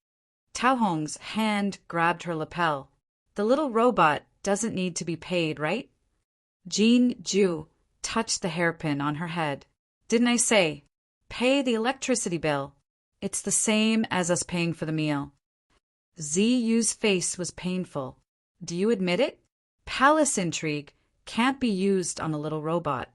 A: Tao Hong's hand grabbed her lapel. The little robot doesn't need to be paid, right? Jean Ju touched the hairpin on her head. Didn't I say, pay the electricity bill? It's the same as us paying for the meal. Ziyu's face was painful. Do you admit it? Palace intrigue can't be used on a little robot.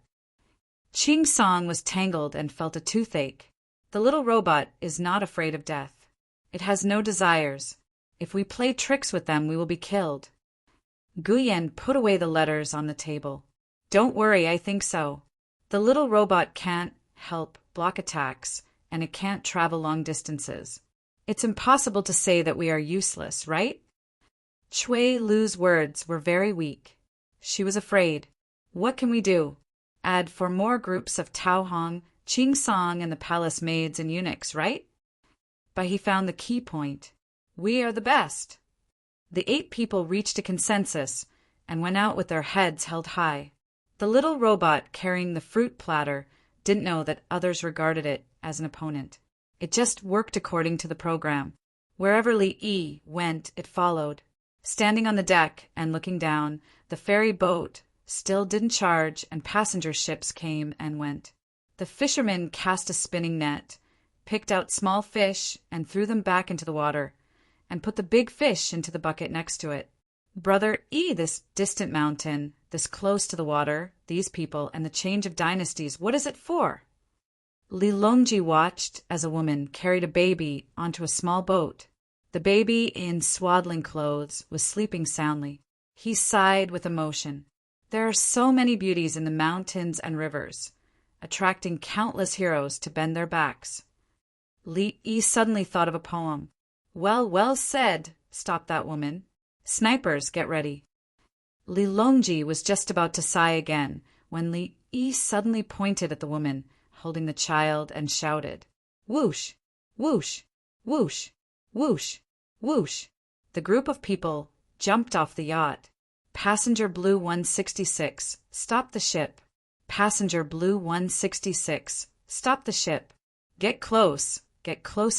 A: Ching Song was tangled and felt a toothache. The little robot is not afraid of death. It has no desires. If we play tricks with them, we will be killed. Guyen put away the letters on the table. Don't worry, I think so. The little robot can't help block attacks, and it can't travel long distances. It's impossible to say that we are useless, right? Chui Lu's words were very weak. She was afraid. What can we do? Add 4 more groups of Tao Hong, Ching Song, and the palace maids and eunuchs, right? But he found the key point. We are the best. The 8 people reached a consensus and went out with their heads held high. The little robot carrying the fruit platter didn't know that others regarded it as an opponent. It just worked according to the program. Wherever Li Yi went, it followed. Standing on the deck and looking down, the ferry boat still didn't charge, and passenger ships came and went. The fishermen cast a spinning net, picked out small fish and threw them back into the water, and put the big fish into the bucket next to it. Brother E, this distant mountain, this close to the water, these people, and the change of dynasties, what is it for? Li Longji watched as a woman carried a baby onto a small boat. The baby, in swaddling clothes, was sleeping soundly. He sighed with emotion. There are so many beauties in the mountains and rivers, attracting countless heroes to bend their backs. Li Yi suddenly thought of a poem. Well said, stopped that woman. Snipers, get ready. Li Longji was just about to sigh again when Li Yi suddenly pointed at the woman holding the child and shouted, Whoosh! Whoosh! Whoosh! Whoosh! Whoosh! The group of people jumped off the yacht. Passenger Blue 166, stop the ship. Passenger Blue 166, stop the ship. Get close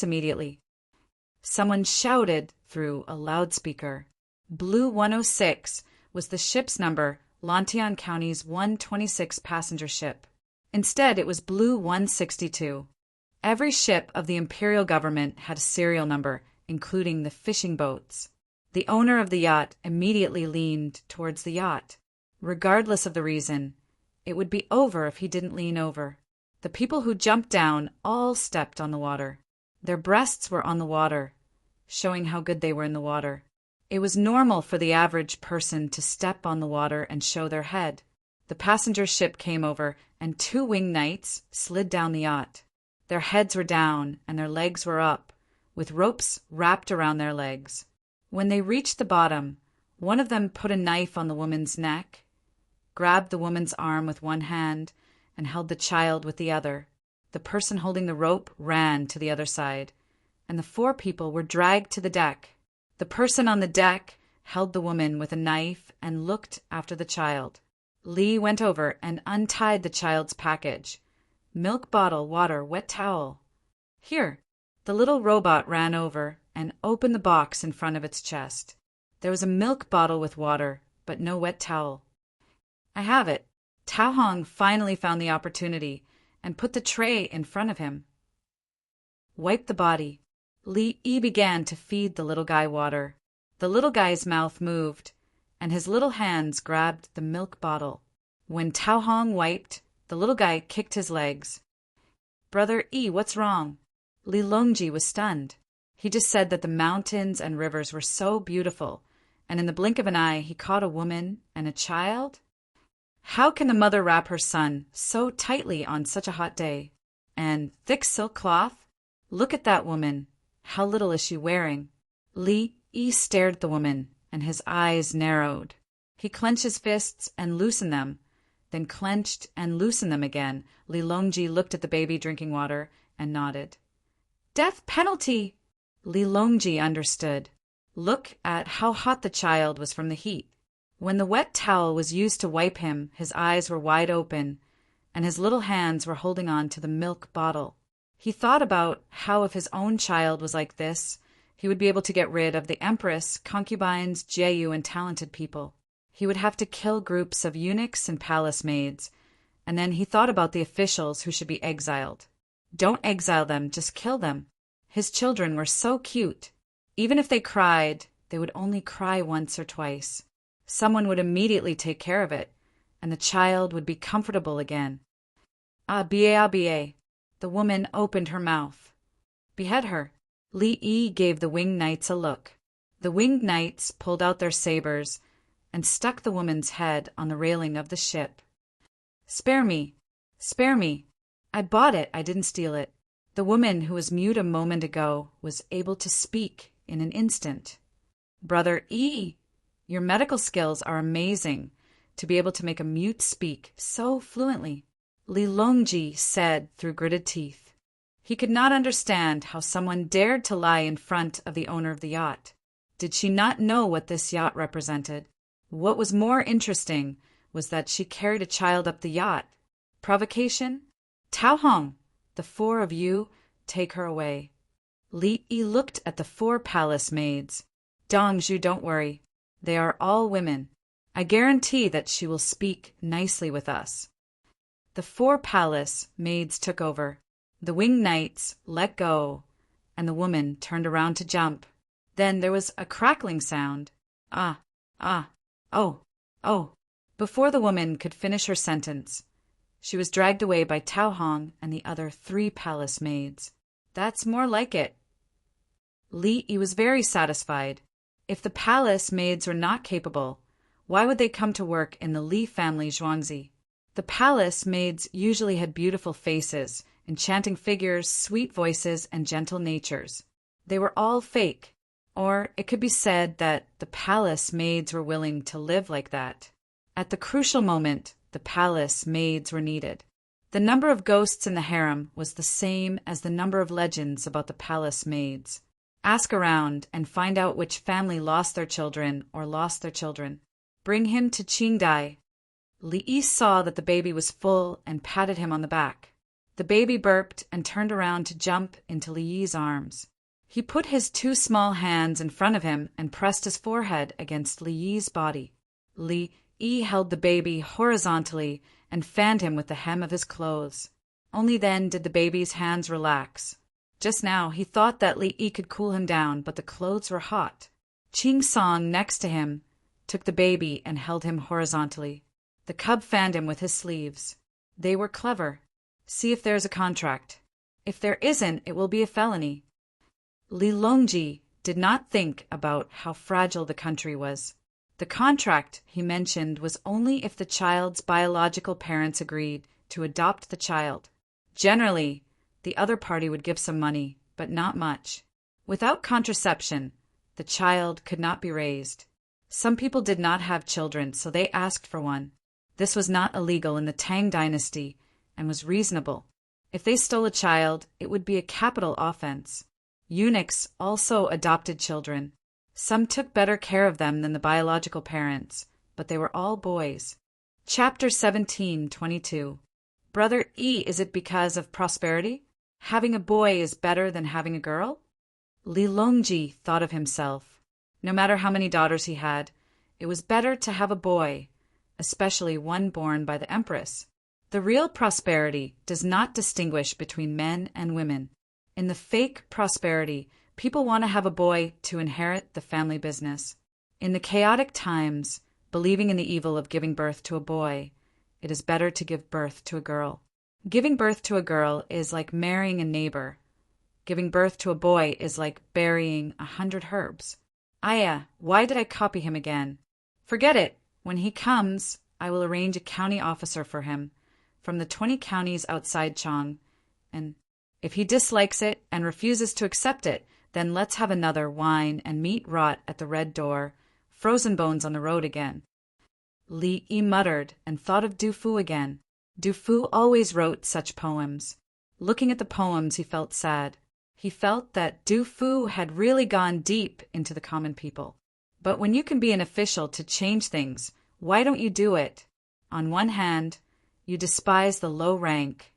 A: immediately. Someone shouted through a loudspeaker. Blue 106 was the ship's number, Lantian County's 126 passenger ship. Instead, it was Blue 162. Every ship of the imperial government had a serial number, including the fishing boats. The owner of the yacht immediately leaned towards the yacht. Regardless of the reason, it would be over if he didn't lean over. The people who jumped down all stepped on the water. Their breasts were on the water, showing how good they were in the water. It was normal for the average person to step on the water and show their head. The passenger ship came over, and 2 winged knights slid down the yacht. Their heads were down, and their legs were up, with ropes wrapped around their legs. When they reached the bottom, one of them put a knife on the woman's neck, grabbed the woman's arm with one hand, and held the child with the other. The person holding the rope ran to the other side, and the 4 people were dragged to the deck. The person on the deck held the woman with a knife and looked after the child. Li went over and untied the child's package. Milk bottle, water, wet towel. Here. The little robot ran over and opened the box in front of its chest. There was a milk bottle with water, but no wet towel. I have it. Tao Hong finally found the opportunity and put the tray in front of him. Wipe the body. Li Yi began to feed the little guy water. The little guy's mouth moved, and his little hands grabbed the milk bottle. When Tao Hong wiped, the little guy kicked his legs. Brother E, what's wrong? Li Longji was stunned. He just said that the mountains and rivers were so beautiful, and in the blink of an eye he caught a woman and a child? How can the mother wrap her son so tightly on such a hot day? And thick silk cloth? Look at that woman. How little is she wearing? Li Yi stared at the woman, and his eyes narrowed. He clenched his fists and loosened them, then clenched and loosened them again. Li Longji looked at the baby drinking water and nodded. Death penalty! Li Longji understood. Look at how hot the child was from the heat. When the wet towel was used to wipe him, his eyes were wide open, and his little hands were holding on to the milk bottle. He thought about how if his own child was like this, he would be able to get rid of the empress, concubines, Jehu, and talented people. He would have to kill groups of eunuchs and palace maids, and then he thought about the officials who should be exiled. Don't exile them, just kill them. His children were so cute. Even if they cried, they would only cry once or twice. Someone would immediately take care of it, and the child would be comfortable again. Abie. The woman opened her mouth. Behead her. Li Yi gave the winged knights a look. The winged knights pulled out their sabers and stuck the woman's head on the railing of the ship. Spare me! Spare me! I bought it, I didn't steal it. The woman who was mute a moment ago was able to speak in an instant. Brother Yi, your medical skills are amazing, to be able to make a mute speak so fluently, Li Longji said through gritted teeth. He could not understand how someone dared to lie in front of the owner of the yacht. Did she not know what this yacht represented? What was more interesting was that she carried a child up the yacht. Provocation? Tao Hong, the four of you, take her away. Li Yi looked at the four palace maids. Dong Zhu, don't worry. They are all women. I guarantee that she will speak nicely with us. The four palace maids took over. The winged knights let go, and the woman turned around to jump. Then there was a crackling sound. Oh. Before the woman could finish her sentence, she was dragged away by Tao Hong and the other 3 palace maids. That's more like it. Li Yi was very satisfied. If the palace maids were not capable, why would they come to work in the Li family Zhuangzi? The palace maids usually had beautiful faces, enchanting figures, sweet voices, and gentle natures. They were all fake. Or it could be said that the palace maids were willing to live like that. At the crucial moment, the palace maids were needed. The number of ghosts in the harem was the same as the number of legends about the palace maids. Ask around and find out which family lost their children or lost their children. Bring him to Qingdai. Li Yi saw that the baby was full and patted him on the back. The baby burped and turned around to jump into Li Yi's arms. He put his 2 small hands in front of him and pressed his forehead against Li Yi's body. Li Yi held the baby horizontally and fanned him with the hem of his clothes. Only then did the baby's hands relax. Just now he thought that Li Yi could cool him down, but the clothes were hot. Qing Song, next to him, took the baby and held him horizontally. The cub fanned him with his sleeves. They were clever. See if there's a contract. If there isn't, it will be a felony. Li Longji did not think about how fragile the country was. The contract, he mentioned, was only if the child's biological parents agreed to adopt the child. Generally, the other party would give some money, but not much. Without contraception, the child could not be raised. Some people did not have children, so they asked for one. This was not illegal in the Tang dynasty and was reasonable. If they stole a child, it would be a capital offense. Eunuchs also adopted children. Some took better care of them than the biological parents, but they were all boys. Chapter 17:22. Brother Yi, is it because of prosperity? Having a boy is better than having a girl? Li Longji thought of himself. No matter how many daughters he had, it was better to have a boy, especially one born by the empress. The real prosperity does not distinguish between men and women. In the fake prosperity, people want to have a boy to inherit the family business. In the chaotic times, believing in the evil of giving birth to a boy, it is better to give birth to a girl. Giving birth to a girl is like marrying a neighbor. Giving birth to a boy is like burying 100 herbs. Aya, why did I copy him again? Forget it. When he comes, I will arrange a county officer for him from the 20 counties outside Chang, and if he dislikes it and refuses to accept it, then let's have another wine and meat rot at the red door, frozen bones on the road again. Li Yi muttered and thought of Du Fu again. Du Fu always wrote such poems. Looking at the poems, he felt sad. He felt that Du Fu had really gone deep into the common people. But when you can be an official to change things, why don't you do it? On one hand, you despise the low rank,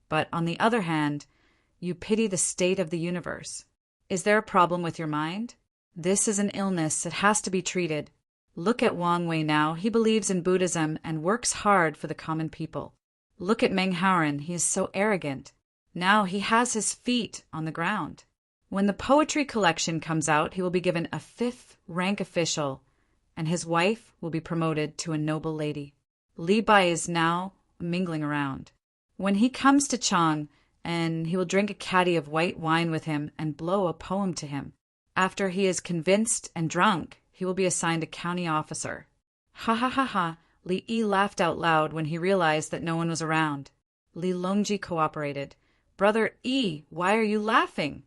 A: but on the other hand, You pity the state of the universe. Is there a problem with your mind? This is an illness. It has to be treated. Look at Wang Wei now. He believes in Buddhism and works hard for the common people. Look at Meng Haoren. He is so arrogant. Now he has his feet on the ground. When the poetry collection comes out, he will be given a 5th rank official, and his wife will be promoted to a noble lady. Li Bai is now mingling around. When he comes to Chang, and he will drink a caddy of white wine with him and blow a poem to him. After he is convinced and drunk, he will be assigned a county officer. Ha ha ha ha! Li Yi laughed out loud when he realized that no one was around. Li Longji cooperated. Brother Yi, why are you laughing?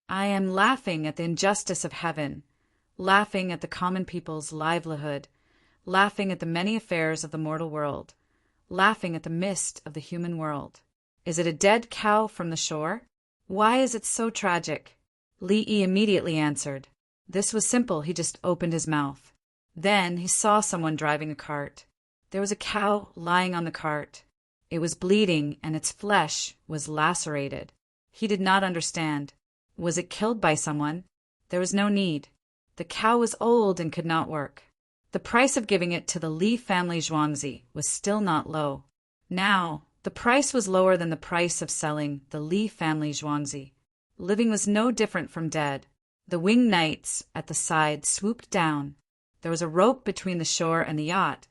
A: I am laughing at the injustice of heaven, laughing at the common people's livelihood, laughing at the many affairs of the mortal world, laughing at the mist of the human world. Is it a dead cow from the shore? Why is it so tragic? Li Yi immediately answered. This was simple. He just opened his mouth. Then he saw someone driving a cart. There was a cow lying on the cart. It was bleeding, and its flesh was lacerated. He did not understand. Was it killed by someone? There was no need. The cow was old and could not work. The price of giving it to the Li family Zhuangzi was still not low. Now, the price was lower than the price of selling the Li family Zhuangzi. Living was no different from dead. The winged knights at the side swooped down. There was a rope between the shore and the yacht,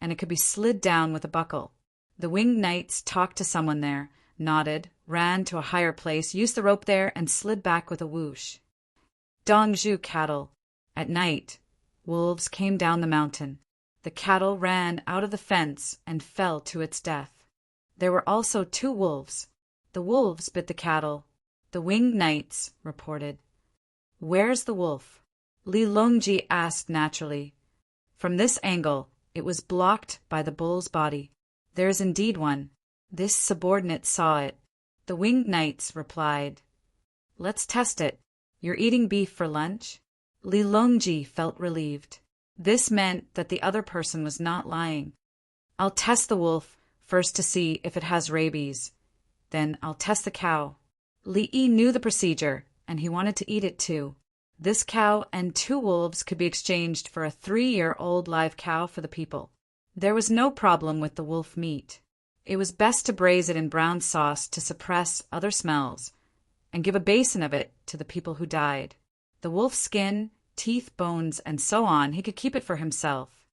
A: and it could be slid down with a buckle. The winged knights talked to someone there, nodded, ran to a higher place, used the rope there, and slid back with a whoosh. Dongzhu cattle. At night, wolves came down the mountain. The cattle ran out of the fence and fell to its death. There were also 2 wolves. The wolves bit the cattle. The winged knights reported. Where's the wolf? Li Longji asked naturally. From this angle, it was blocked by the bull's body. There is indeed one. This subordinate saw it. The winged knights replied. Let's test it. You're eating beef for lunch? Li Longji felt relieved. This meant that the other person was not lying. I'll test the wolf first to see if it has rabies. Then I'll test the cow. Li Yi knew the procedure, and he wanted to eat it too. This cow and 2 wolves could be exchanged for a 3-year-old live cow for the people. There was no problem with the wolf meat. It was best to braise it in brown sauce to suppress other smells, and give a basin of it to the people who died. The wolf's skin, teeth, bones, and so on, he could keep it for himself.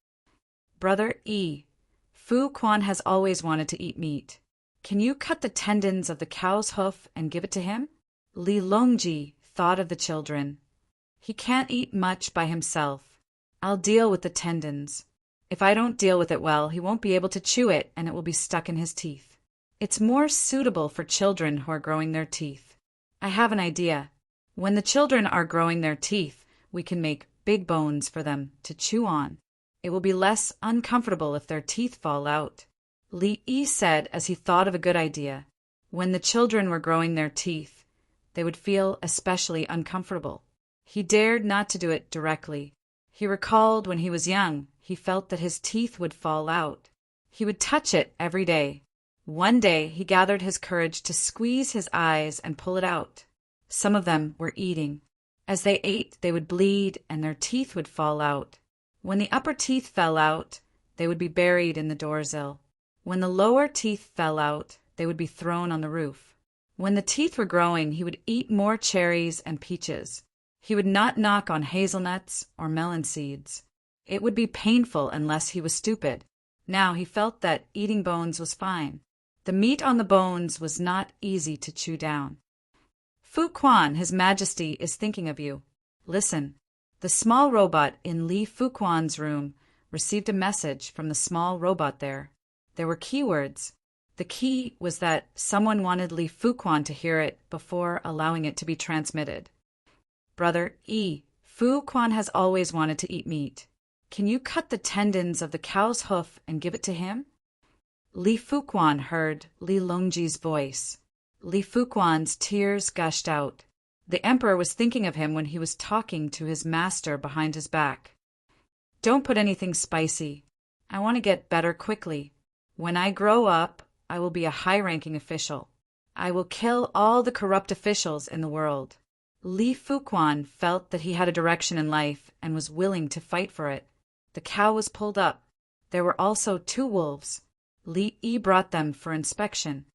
A: Brother Yi, Fu Quan has always wanted to eat meat. Can you cut the tendons of the cow's hoof and give it to him? Li Longji thought of the children. He can't eat much by himself. I'll deal with the tendons. If I don't deal with it well, he won't be able to chew it, and it will be stuck in his teeth. It's more suitable for children who are growing their teeth. I have an idea. When the children are growing their teeth, we can make big bones for them to chew on. It will be less uncomfortable if their teeth fall out. Li Yi said as he thought of a good idea. When the children were growing their teeth, they would feel especially uncomfortable. He dared not to do it directly. He recalled when he was young, he felt that his teeth would fall out. He would touch it every day. One day he gathered his courage to squeeze his eyes and pull it out. Some of them were eating. As they ate, they would bleed and their teeth would fall out. When the upper teeth fell out, they would be buried in the doorsill. When the lower teeth fell out, they would be thrown on the roof. When the teeth were growing, he would eat more cherries and peaches. He would not knock on hazelnuts or melon seeds. It would be painful unless he was stupid. Now he felt that eating bones was fine. The meat on the bones was not easy to chew down. Fu Quan, His Majesty, is thinking of you. Listen. The small robot in Li Fu Quan's room received a message from the small robot there. There were keywords. The key was that someone wanted Li Fu Quan to hear it before allowing it to be transmitted. Brother Yi, Fu Quan has always wanted to eat meat. Can you cut the tendons of the cow's hoof and give it to him? Li Fu Quan heard Li Longji's voice. Li Fu Quan's tears gushed out. The emperor was thinking of him when he was talking to his master behind his back. Don't put anything spicy. I want to get better quickly. When I grow up, I will be a high-ranking official. I will kill all the corrupt officials in the world. Li Fuquan felt that he had a direction in life and was willing to fight for it. The cow was pulled up. There were also 2 wolves. Li Yi brought them for inspection.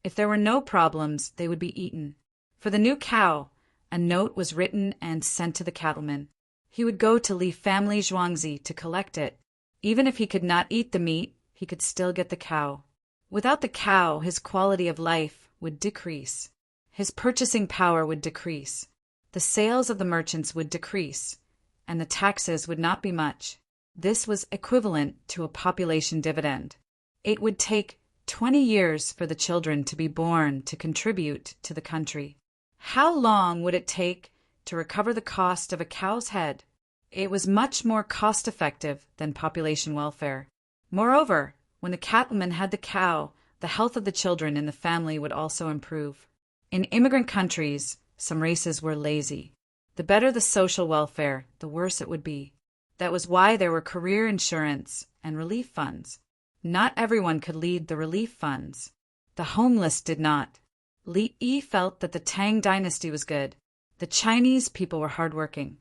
A: If there were no problems, they would be eaten. For the new cow, a note was written and sent to the cattleman. He would go to Li family Zhuangzi to collect it. Even if he could not eat the meat, he could still get the cow. Without the cow, his quality of life would decrease. His purchasing power would decrease. The sales of the merchants would decrease, and the taxes would not be much. This was equivalent to a population dividend. It would take 20 years for the children to be born to contribute to the country. How long would it take to recover the cost of a cow's head? It was much more cost-effective than population welfare. Moreover, when the cattleman had the cow, the health of the children in the family would also improve. In immigrant countries, some races were lazy. The better the social welfare, the worse it would be. That was why there were career insurance and relief funds. Not everyone could lead the relief funds. The homeless did not. Li Yi felt that the Tang dynasty was good. The Chinese people were hardworking.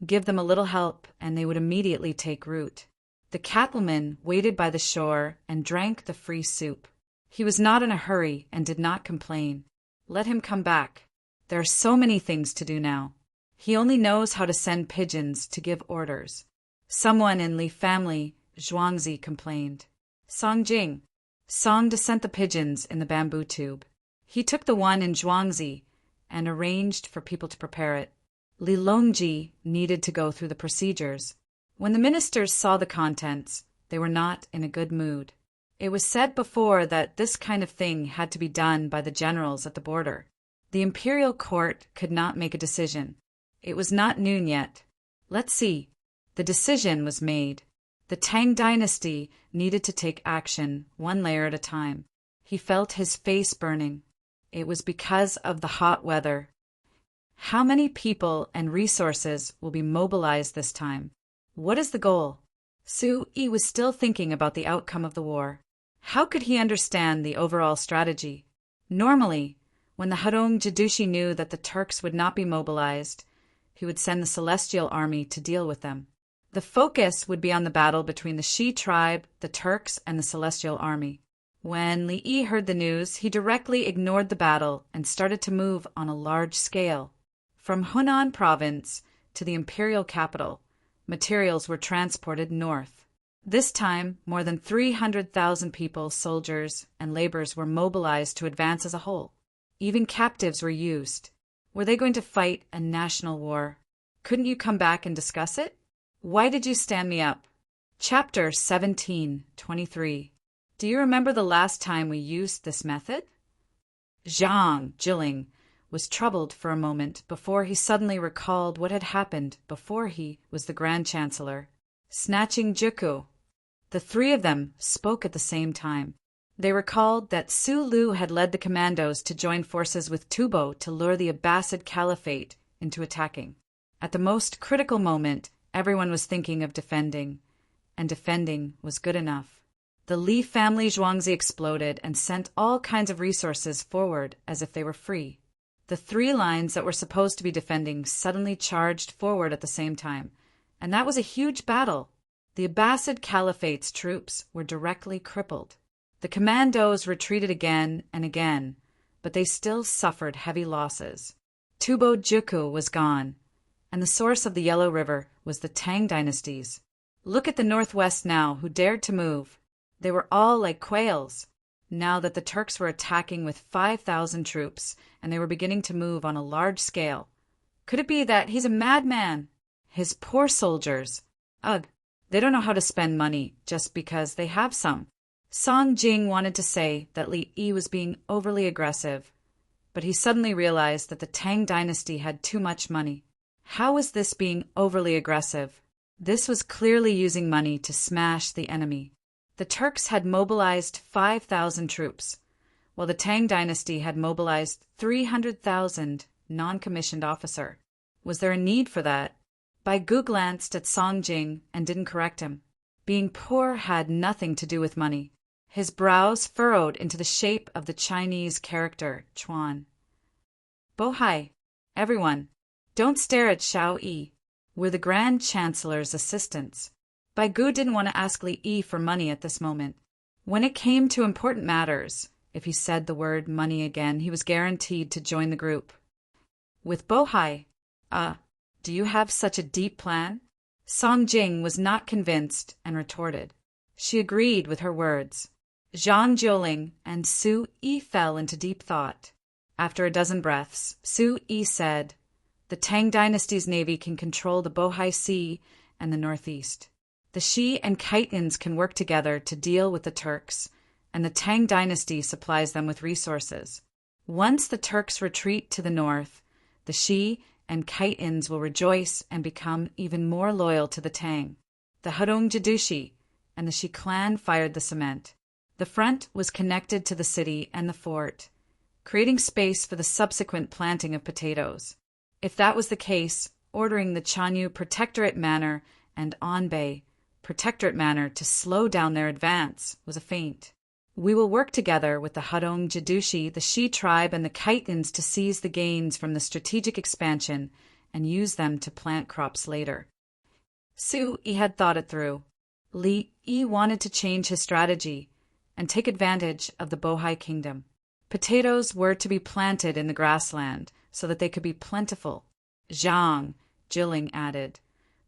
A: Give them a little help, and they would immediately take root. The cattleman waited by the shore and drank the free soup. He was not in a hurry and did not complain. Let him come back. There are so many things to do now. He only knows how to send pigeons to give orders. Someone in Li family, Zhuangzi, complained. Song Jing. Song sent the pigeons in the bamboo tube. He took the one in Zhuangzi and arranged for people to prepare it. Li Longji needed to go through the procedures. When the ministers saw the contents, they were not in a good mood. It was said before that this kind of thing had to be done by the generals at the border. The imperial court could not make a decision. It was not noon yet. Let's see. The decision was made. The Tang dynasty needed to take action, one layer at a time. He felt his face burning. It was because of the hot weather. How many people and resources will be mobilized this time? What is the goal? Su Yi was still thinking about the outcome of the war. How could he understand the overall strategy? Normally, when the Harong Jadushi knew that the Turks would not be mobilized, he would send the Celestial Army to deal with them. The focus would be on the battle between the Shi tribe, the Turks, and the Celestial Army. When Li Yi heard the news, he directly ignored the battle and started to move on a large scale. From Hunan province to the imperial capital, materials were transported north. This time, more than 300,000 people, soldiers, and laborers were mobilized to advance as a whole. Even captives were used. Were they going to fight a national war? Couldn't you come back and discuss it? Why did you stand me up? Chapter 17:23. Do you remember the last time we used this method? Zhang Jilin was troubled for a moment before he suddenly recalled what had happened before he was the Grand Chancellor. Snatching Juku. The 3 of them spoke at the same time. They recalled that Su Lu had led the commandos to join forces with Tubo to lure the Abbasid Caliphate into attacking. At the most critical moment, everyone was thinking of defending, and defending was good enough. The Li family Zhuangzi exploded and sent all kinds of resources forward as if they were free. The 3 lines that were supposed to be defending suddenly charged forward at the same time, and that was a huge battle. The Abbasid Caliphate's troops were directly crippled. The commandos retreated again and again, but they still suffered heavy losses. Tubo Juku was gone, and the source of the Yellow River was the Tang dynasties. Look at the northwest now, who dared to move. They were all like quails. Now that the Turks were attacking with 5,000 troops, and they were beginning to move on a large scale. Could it be that he's a madman? His poor soldiers. Ugh, they don't know how to spend money just because they have some. Song Jing wanted to say that Li Yi was being overly aggressive, but he suddenly realized that the Tang dynasty had too much money. How was this being overly aggressive? This was clearly using money to smash the enemy. The Turks had mobilized 5,000 troops, while the Tang dynasty had mobilized 300,000 non-commissioned officers. Was there a need for that? Bai Gu glanced at Song Jing and didn't correct him. Being poor had nothing to do with money. his brows furrowed into the shape of the Chinese character Chuan. Bohai, everyone, don't stare at Xiao Yi. We're the Grand Chancellor's assistants. Bai Gu didn't want to ask Li Yi for money at this moment. When it came to important matters, if he said the word money again, he was guaranteed to join the group. With Bohai, do you have such a deep plan? Song Jing was not convinced and retorted. She agreed with her words. Zhang Jiuling and Su Yi fell into deep thought. After a dozen breaths, Su Yi said, "The Tang dynasty's navy can control the Bohai Sea and the northeast. The Shi and Khitan's can work together to deal with the Turks, and the Tang dynasty supplies them with resources. Once the Turks retreat to the north, the Shi and Khitan's will rejoice and become even more loyal to the Tang. The Hadong Jadushi and the Shi clan fired the cement. The front was connected to the city and the fort, creating space for the subsequent planting of potatoes. If that was the case, ordering the Chanyu Protectorate Manor and Anbei Protectorate Manor to slow down their advance was a feint. We will work together with the Hadong Jadushi, the Shi tribe, and the Khitans to seize the gains from the strategic expansion and use them to plant crops later." Su Yi had thought it through. Li Yi wanted to change his strategy and take advantage of the Bohai kingdom. Potatoes were to be planted in the grassland so that they could be plentiful. Zhang Jiling added,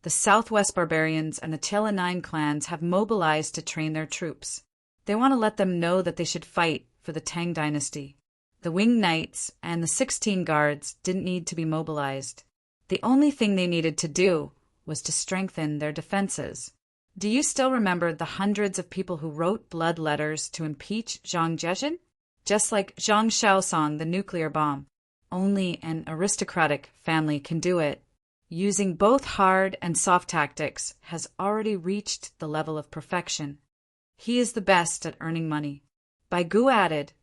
A: "The Southwest Barbarians and the Telanine clans have mobilized to train their troops. They want to let them know that they should fight for the Tang dynasty. The Winged Knights and the 16 guards didn't need to be mobilized. The only thing they needed to do was to strengthen their defenses. Do you still remember the hundreds of people who wrote blood letters to impeach Zhang Zhezhen? Just like Zhang Shaosong, the nuclear bomb. Only an aristocratic family can do it. Using both hard and soft tactics has already reached the level of perfection. He is the best at earning money." Bai Gu added,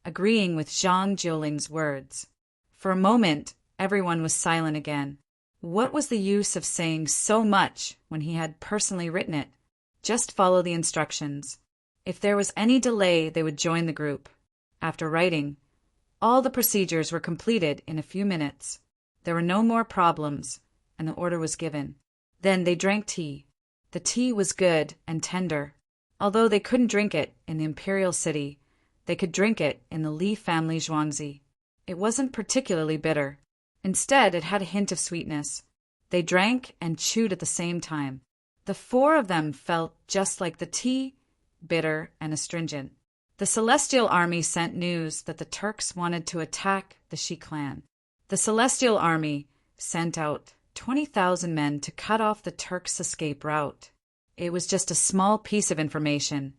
A: agreeing with Zhang Jiuling's words. For a moment, everyone was silent again. What was the use of saying so much when he had personally written it? Just follow the instructions. If there was any delay, they would join the group. After writing, all the procedures were completed in a few minutes. There were no more problems, and the order was given. Then they drank tea. The tea was good and tender. Although they couldn't drink it in the imperial city, they could drink it in the Li family zhuangzi. It wasn't particularly bitter. Instead, it had a hint of sweetness. They drank and chewed at the same time. The four of them felt just like the tea, bitter and astringent. The Celestial Army sent news that the Turks wanted to attack the Shi clan. The Celestial Army sent out 20,000 men to cut off the Turks' escape route. It was just a small piece of information,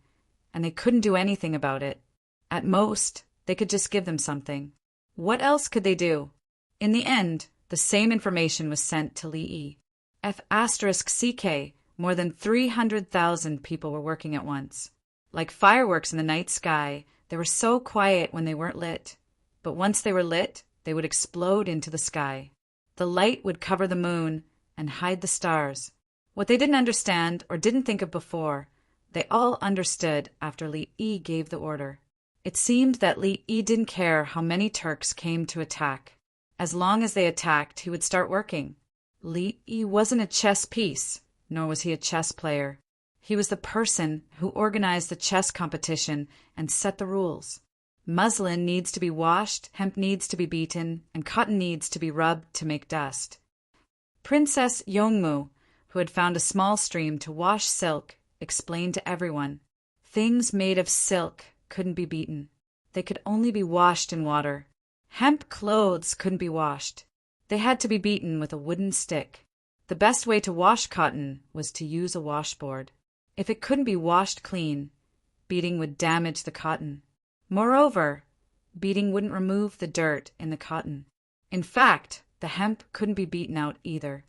A: and they couldn't do anything about it. At most, they could just give them something. What else could they do? In the end, the same information was sent to Li Yi. F*CK, more than 300,000 people were working at once. Like fireworks in the night sky, they were so quiet when they weren't lit. But once they were lit, they would explode into the sky. The light would cover the moon and hide the stars. What they didn't understand or didn't think of before, they all understood after Li Yi gave the order. It seemed that Li Yi didn't care how many Turks came to attack. As long as they attacked, he would start working. Li Yi wasn't a chess piece, nor was he a chess player. He was the person who organized the chess competition and set the rules. Muslin needs to be washed, hemp needs to be beaten, and cotton needs to be rubbed to make dust. Princess Yongmu, who had found a small stream to wash silk, explained to everyone. Things made of silk couldn't be beaten. They could only be washed in water. Hemp clothes couldn't be washed. They had to be beaten with a wooden stick. The best way to wash cotton was to use a washboard. If it couldn't be washed clean, beating would damage the cotton. Moreover, beating wouldn't remove the dirt in the cotton. In fact, the hemp couldn't be beaten out either.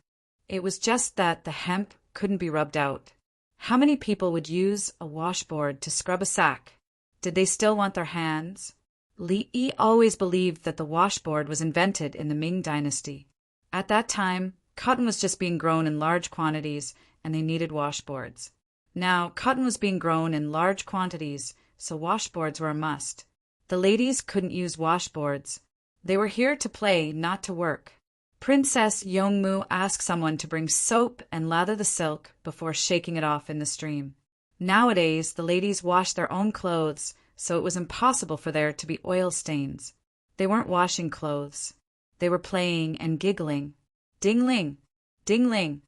A: It was just that the hemp couldn't be rubbed out. How many people would use a washboard to scrub a sack? Did they still want their hands? Li Yi always believed that the washboard was invented in the Ming dynasty. At that time, cotton was just being grown in large quantities, and they needed washboards. Now, cotton was being grown in large quantities, so washboards were a must. The ladies couldn't use washboards. They were here to play, not to work. Princess Yongmu asked someone to bring soap and lather the silk before shaking it off in the stream. Nowadays, the ladies washed their own clothes, so it was impossible for there to be oil stains. They weren't washing clothes. They were playing and giggling. Ding-ling! Ding-ling!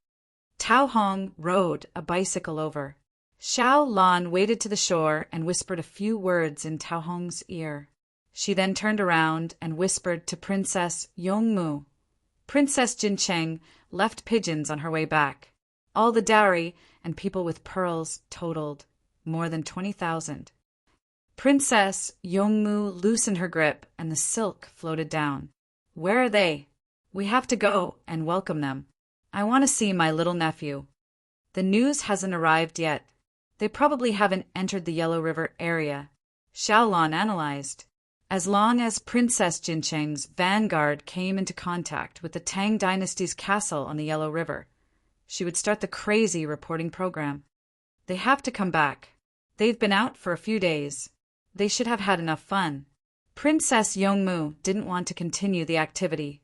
A: Tao Hong rode a bicycle over. Xiao Lan waded to the shore and whispered a few words in Tao Hong's ear. She then turned around and whispered to Princess Yongmu. Princess Jincheng left pigeons on her way back. All the dowry and people with pearls totaled more than 20,000. Princess Yongmu loosened her grip and the silk floated down. Where are they? We have to go and welcome them. I want to see my little nephew. The news hasn't arrived yet. They probably haven't entered the Yellow River area. Xiaolan analyzed. As long as Princess Jincheng's vanguard came into contact with the Tang dynasty's castle on the Yellow River, she would start the crazy reporting program. They have to come back. They've been out for a few days. They should have had enough fun. Princess Yongmu didn't want to continue the activity.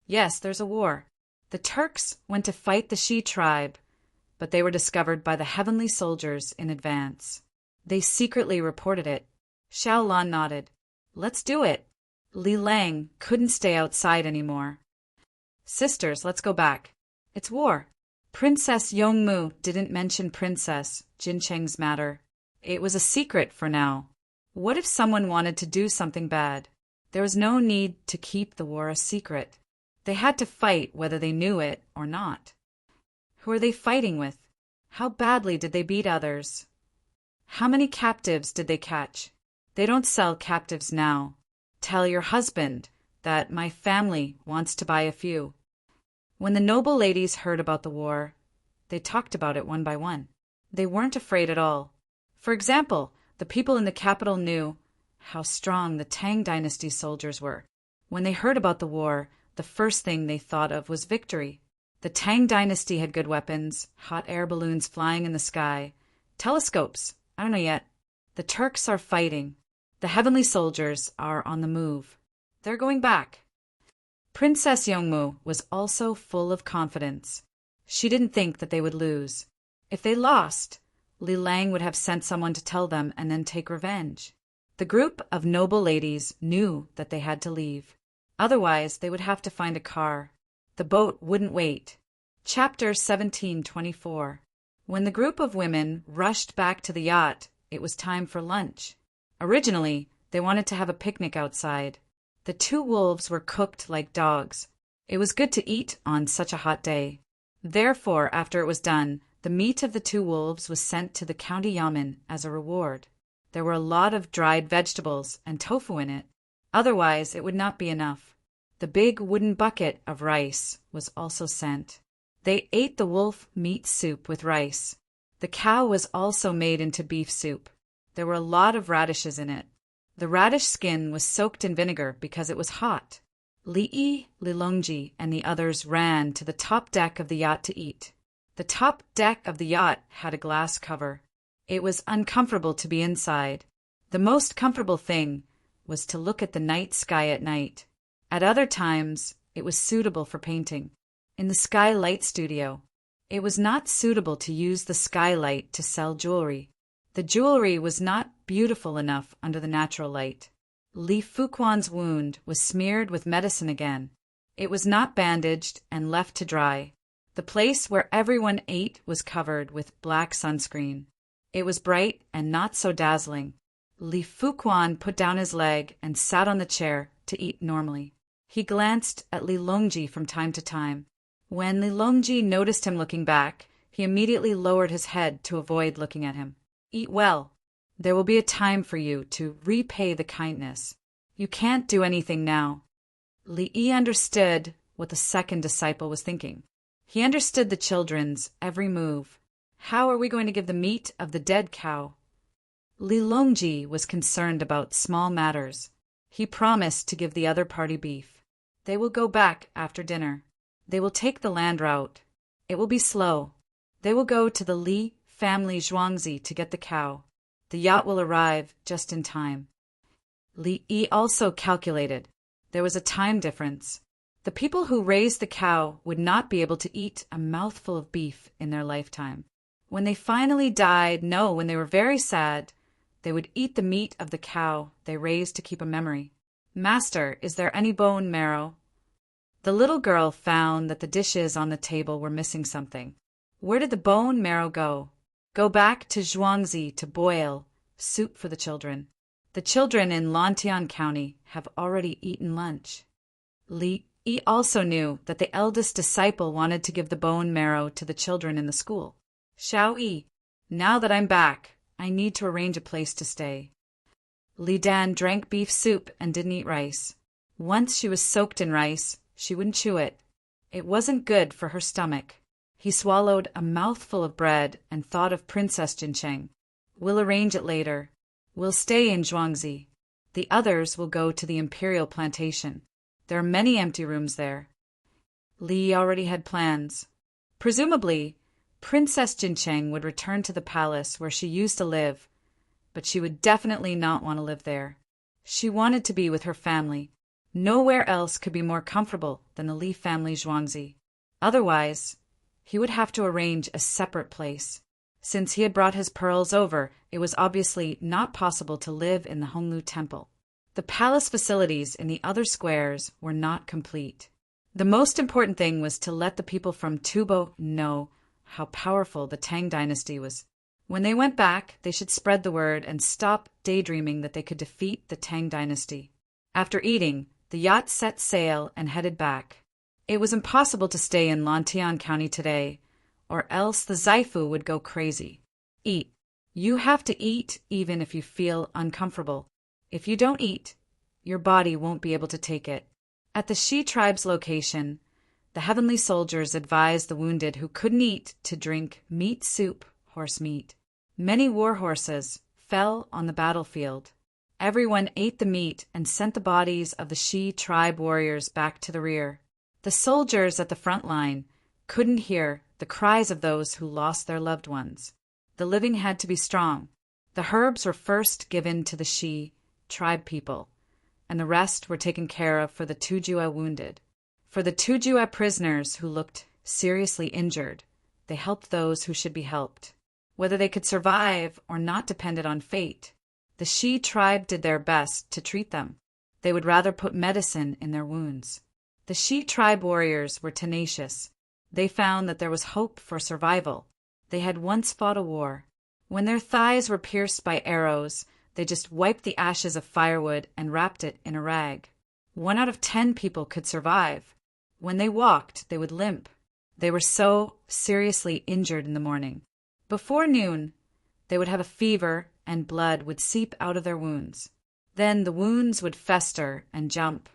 A: Yes, there's a war. The Turks went to fight the Shi tribe, but they were discovered by the heavenly soldiers in advance. They secretly reported it. Xiao Lan nodded. Let's do it. Li Lang couldn't stay outside anymore. Sisters, let's go back. It's war. Princess Yongmu didn't mention Princess Jincheng's matter. It was a secret for now. What if someone wanted to do something bad? There was no need to keep the war a secret. They had to fight whether they knew it or not. Who are they fighting with? How badly did they beat others? How many captives did they catch? They don't sell captives now. Tell your husband that my family wants to buy a few. When the noble ladies heard about the war, they talked about it one by one. They weren't afraid at all. For example, the people in the capital knew how strong the Tang dynasty soldiers were. When they heard about the war, the first thing they thought of was victory. The Tang dynasty had good weapons, hot air balloons flying in the sky, telescopes, I don't know yet. The Turks are fighting. The heavenly soldiers are on the move. They're going back. Princess Yongmu was also full of confidence. She didn't think that they would lose. If they lost, Li Lang would have sent someone to tell them and then take revenge. The group of noble ladies knew that they had to leave. Otherwise, they would have to find a car. The boat wouldn't wait. Chapter 1724. When the group of women rushed back to the yacht, it was time for lunch. Originally, they wanted to have a picnic outside. The two wolves were cooked like dogs. It was good to eat on such a hot day. Therefore, after it was done, the meat of the two wolves was sent to the county yamen as a reward. There were a lot of dried vegetables and tofu in it. Otherwise, it would not be enough. The big wooden bucket of rice was also sent. They ate the wolf meat soup with rice. The cow was also made into beef soup. There were a lot of radishes in it. The radish skin was soaked in vinegar because it was hot. Li Lilongji and the others ran to the top deck of the yacht to eat. The top deck of the yacht had a glass cover. It was uncomfortable to be inside. The most comfortable thing was to look at the night sky at night. At other times, it was suitable for painting. In the skylight studio, it was not suitable to use the skylight to sell jewelry. The jewelry was not beautiful enough under the natural light. Li Fuquan's wound was smeared with medicine again. It was not bandaged and left to dry. The place where everyone ate was covered with black sunscreen. It was bright and not so dazzling. Li Fuquan put down his leg and sat on the chair to eat normally. He glanced at Li Longji from time to time. When Li Longji noticed him looking back, he immediately lowered his head to avoid looking at him. Eat well. There will be a time for you to repay the kindness. You can't do anything now. Li Yi understood what the second disciple was thinking. He understood the children's every move. How are we going to give the meat of the dead cow? Li Longji was concerned about small matters. He promised to give the other party beef. They will go back after dinner. They will take the land route. It will be slow. They will go to the Li family Zhuangzi to get the cow. The yacht will arrive just in time. Li Yi also calculated. There was a time difference. The people who raised the cow would not be able to eat a mouthful of beef in their lifetime. When they finally died, no, when they were very sad, they would eat the meat of the cow they raised to keep a memory. Master, is there any bone marrow? The little girl found that the dishes on the table were missing something. Where did the bone marrow go? Go back to Zhuangzi to boil soup for the children. The children in Lantian County have already eaten lunch. Li Yi also knew that the eldest disciple wanted to give the bone marrow to the children in the school. Xiao Yi, now that I'm back, I need to arrange a place to stay. Li Dan drank beef soup and didn't eat rice. Once she was soaked in rice, she wouldn't chew it. It wasn't good for her stomach. He swallowed a mouthful of bread and thought of Princess Jincheng. We'll arrange it later. We'll stay in Zhuangzi. The others will go to the imperial plantation. There are many empty rooms there. Li already had plans. Presumably, Princess Jincheng would return to the palace where she used to live, but she would definitely not want to live there. She wanted to be with her family. Nowhere else could be more comfortable than the Li family Zhuangzi. Otherwise, he would have to arrange a separate place. Since he had brought his pearls over, it was obviously not possible to live in the Honglu Temple. The palace facilities in the other squares were not complete. The most important thing was to let the people from Tubo know how powerful the Tang dynasty was. When they went back, they should spread the word and stop daydreaming that they could defeat the Tang dynasty. After eating, the yacht set sail and headed back. It was impossible to stay in Lantian County today, or else the Zaifu would go crazy. Eat. You have to eat even if you feel uncomfortable. If you don't eat, your body won't be able to take it. At the Shi tribe's location, the heavenly soldiers advised the wounded who couldn't eat to drink meat soup, horse meat. Many war horses fell on the battlefield. Everyone ate the meat and sent the bodies of the Shi tribe warriors back to the rear. The soldiers at the front line couldn't hear the cries of those who lost their loved ones. The living had to be strong. The herbs were first given to the Shi tribe people, and the rest were taken care of for the Tujue wounded. For the Tujue prisoners who looked seriously injured, they helped those who should be helped. Whether they could survive or not depended on fate. The Shi tribe did their best to treat them. They would rather put medicine in their wounds. The Shi tribe warriors were tenacious. They found that there was hope for survival. They had once fought a war. When their thighs were pierced by arrows, they just wiped the ashes of firewood and wrapped it in a rag. 1 out of 10 people could survive. When they walked, they would limp. They were so seriously injured in the morning. Before noon, they would have a fever and blood would seep out of their wounds. Then the wounds would fester and jump.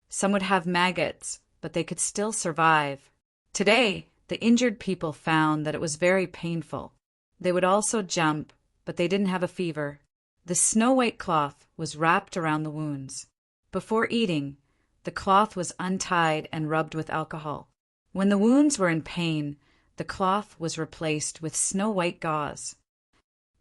A: Some would have maggots, but they could still survive. Today, the injured people found that it was very painful. They would also jump, but they didn't have a fever. The snow-white cloth was wrapped around the wounds. Before eating, the cloth was untied and rubbed with alcohol. When the wounds were in pain, the cloth was replaced with snow-white gauze.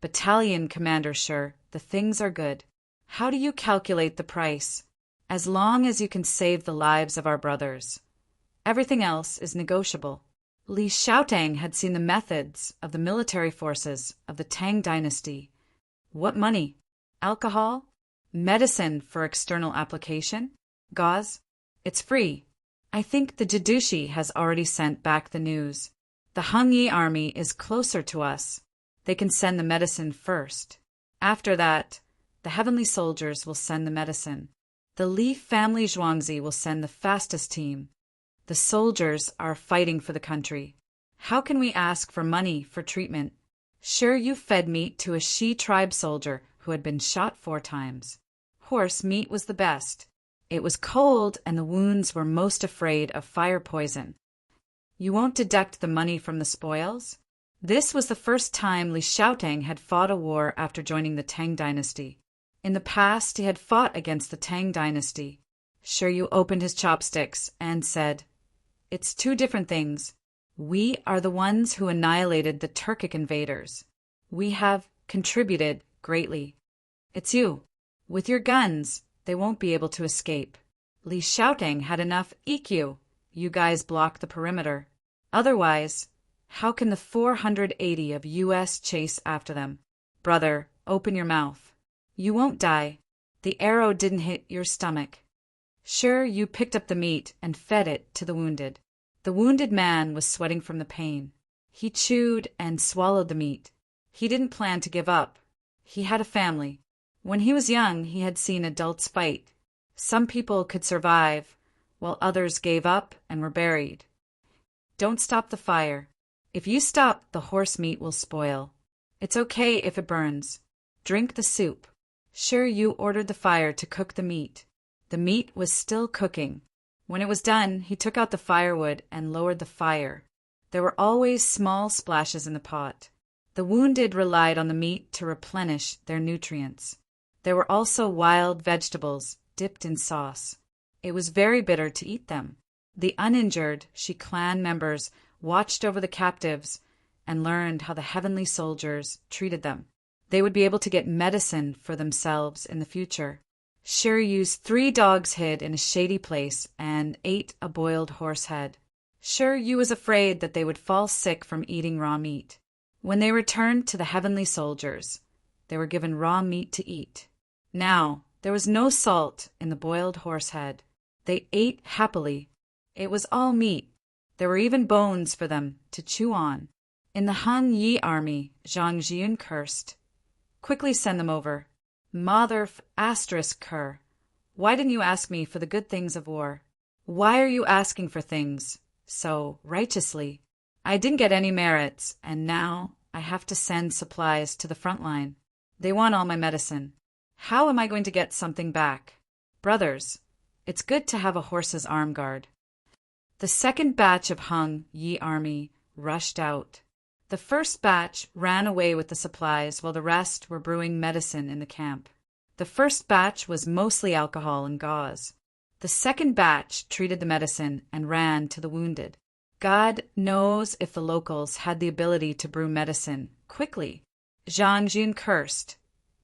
A: Battalion Commander Sure, the things are good. How do you calculate the price? As long as you can save the lives of our brothers. Everything else is negotiable. Li Xiaotang had seen the methods of the military forces of the Tang dynasty. What money? Alcohol? Medicine for external application? Gauze? It's free. I think the Jadushi has already sent back the news. The Hengyi army is closer to us. They can send the medicine first. After that, the heavenly soldiers will send the medicine. The Li family Zhuangzi will send the fastest team. The soldiers are fighting for the country. How can we ask for money for treatment? Sure, you fed meat to a Shi tribe soldier who had been shot 4 times. Horse meat was the best. It was cold and the wounds were most afraid of fire poison. You won't deduct the money from the spoils? This was the first time Li Xiaotang had fought a war after joining the Tang dynasty. In the past, he had fought against the Tang dynasty. Sure, you opened his chopsticks and said, "It's 2 different things. We are the ones who annihilated the Turkic invaders. We have contributed greatly. It's you. With your guns, they won't be able to escape. Li's shouting had enough EQ. You guys block the perimeter. Otherwise, how can the 480 of US chase after them? Brother, open your mouth. You won't die. The arrow didn't hit your stomach. Sure, you picked up the meat and fed it to the wounded. The wounded man was sweating from the pain. He chewed and swallowed the meat. He didn't plan to give up. He had a family. When he was young, he had seen adults fight. Some people could survive, while others gave up and were buried. Don't stop the fire. If you stop, the horse meat will spoil. It's okay if it burns. Drink the soup. Sure, you ordered the fire to cook the meat. The meat was still cooking. When it was done, he took out the firewood and lowered the fire. There were always small splashes in the pot. The wounded relied on the meat to replenish their nutrients. There were also wild vegetables dipped in sauce. It was very bitter to eat them. The uninjured Shi clan members watched over the captives and learned how the heavenly soldiers treated them. They would be able to get medicine for themselves in the future. Shiryu's 3 dogs hid in a shady place and ate a boiled horse head. Shiryu was afraid that they would fall sick from eating raw meat. When they returned to the heavenly soldiers, they were given raw meat to eat. Now, there was no salt in the boiled horse head. They ate happily. It was all meat. There were even bones for them to chew on. In the Han Yi army, Zhang Jian cursed. Quickly send them over. Mother ***, why didn't you ask me for the good things of war? Why are you asking for things so righteously? I didn't get any merits, and now I have to send supplies to the front line. They want all my medicine. How am I going to get something back? Brothers, it's good to have a horse's arm guard. The second batch of Han Yi army rushed out. The first batch ran away with the supplies while the rest were brewing medicine in the camp. The first batch was mostly alcohol and gauze. The second batch treated the medicine and ran to the wounded. God knows if the locals had the ability to brew medicine quickly. Zhang Jin cursed,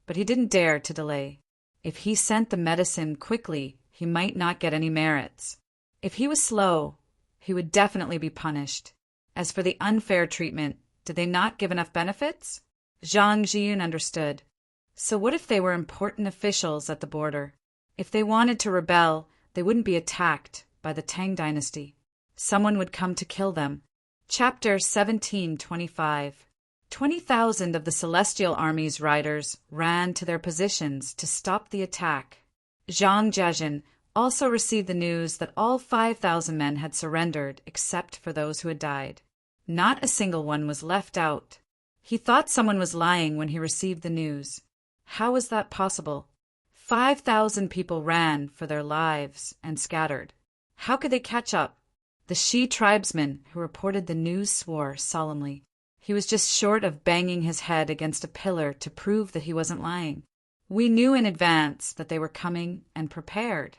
A: but he didn't dare to delay. If he sent the medicine quickly, he might not get any merits. If he was slow, he would definitely be punished. As for the unfair treatment, did they not give enough benefits? Zhang Jian understood. So what if they were important officials at the border? If they wanted to rebel, they wouldn't be attacked by the Tang dynasty. Someone would come to kill them. Chapter 1725. 20,000 of the Celestial Army's riders ran to their positions to stop the attack. Zhang Jiajin also received the news that all 5,000 men had surrendered except for those who had died. Not a single one was left out. He thought someone was lying when he received the news. How was that possible? 5,000 people ran for their lives and scattered. How could they catch up? The Shi tribesman who reported the news swore solemnly. He was just short of banging his head against a pillar to prove that he wasn't lying. We knew in advance that they were coming and prepared.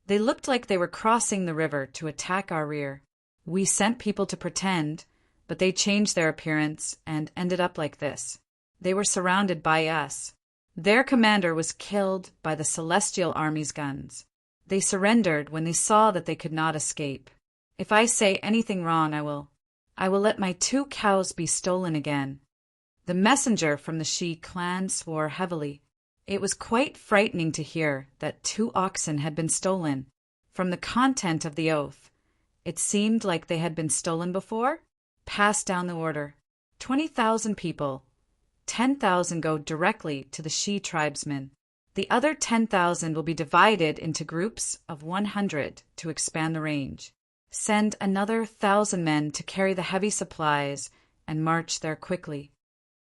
A: They looked like they were crossing the river to attack our rear. We sent people to pretend, but they changed their appearance and ended up like this. They were surrounded by us. Their commander was killed by the Celestial Army's guns. They surrendered when they saw that they could not escape. If I say anything wrong, I will let my 2 cows be stolen again. The messenger from the Shi clan swore heavily. It was quite frightening to hear that 2 oxen had been stolen. From the content of the oath, it seemed like they had been stolen before. Pass down the order. 20,000 people. 10,000 go directly to the Shi tribesmen. The other 10,000 will be divided into groups of 100 to expand the range. Send another 1,000 men to carry the heavy supplies and march there quickly.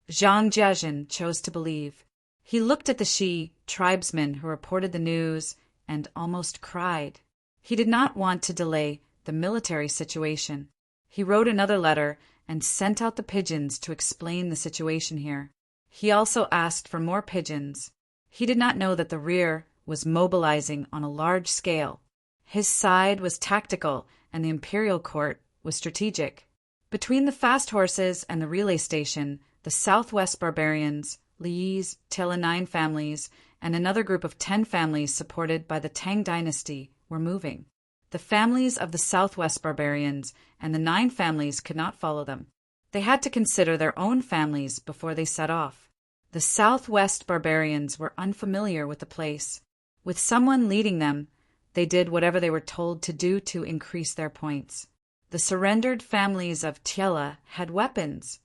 A: Zhang Jiajin chose to believe. He looked at the Shi tribesmen who reported the news and almost cried. He did not want to delay the military situation. He wrote another letter and sent out the pigeons to explain the situation here. He also asked for more pigeons. He did not know that the rear was mobilizing on a large scale. His side was tactical and the imperial court was strategic. Between the fast horses and the relay station, the southwest barbarians Li's, Tila 9 families, and another group of 10 families supported by the Tang dynasty were moving. The families of the southwest barbarians and the 9 families could not follow them. They had to consider their own families before they set off. The southwest barbarians were unfamiliar with the place. With someone leading them, they did whatever they were told to do to increase their points. The surrendered families of Tila had weapons,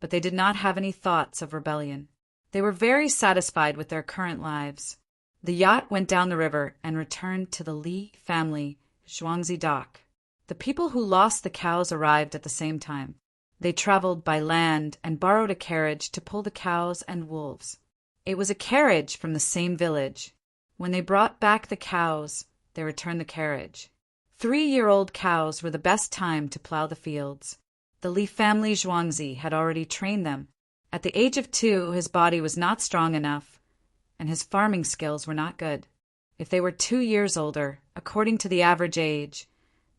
A: but they did not have any thoughts of rebellion. They were very satisfied with their current lives. The yacht went down the river and returned to the Li family Zhuangzi dock. The people who lost the cows arrived at the same time. They traveled by land and borrowed a carriage to pull the cows and wolves. It was a carriage from the same village. When they brought back the cows, they returned the carriage. 3-year-old cows were the best time to plow the fields. The Li family Zhuangzi had already trained them. At the age of 2, his body was not strong enough, and his farming skills were not good. If they were 2 years older, according to the average age,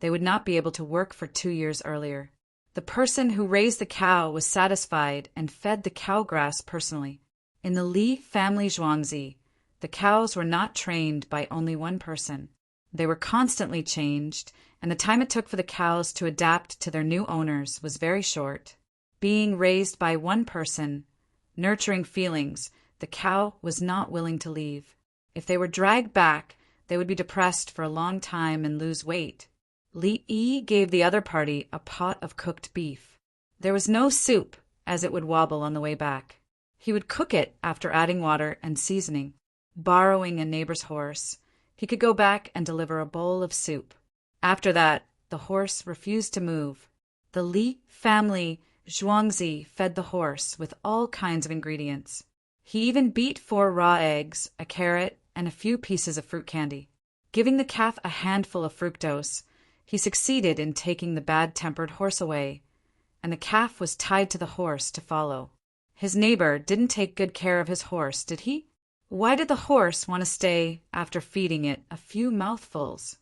A: they would not be able to work for 2 years earlier. The person who raised the cow was satisfied and fed the cow grass personally. In the Li family Zhuangzi, the cows were not trained by only one person. They were constantly changed, and the time it took for the cows to adapt to their new owners was very short. Being raised by one person, nurturing feelings, the cow was not willing to leave. If they were dragged back, they would be depressed for a long time and lose weight. Li Yi gave the other party a pot of cooked beef. There was no soup, as it would wobble on the way back. He would cook it after adding water and seasoning. Borrowing a neighbor's horse, he could go back and deliver a bowl of soup. After that, the horse refused to move. The Li family Zhuangzi fed the horse with all kinds of ingredients. He even beat 4 raw eggs, a carrot, and a few pieces of fruit candy. Giving the calf a handful of fructose, he succeeded in taking the bad-tempered horse away, and the calf was tied to the horse to follow. His neighbor didn't take good care of his horse, did he? Why did the horse want to stay after feeding it a few mouthfuls?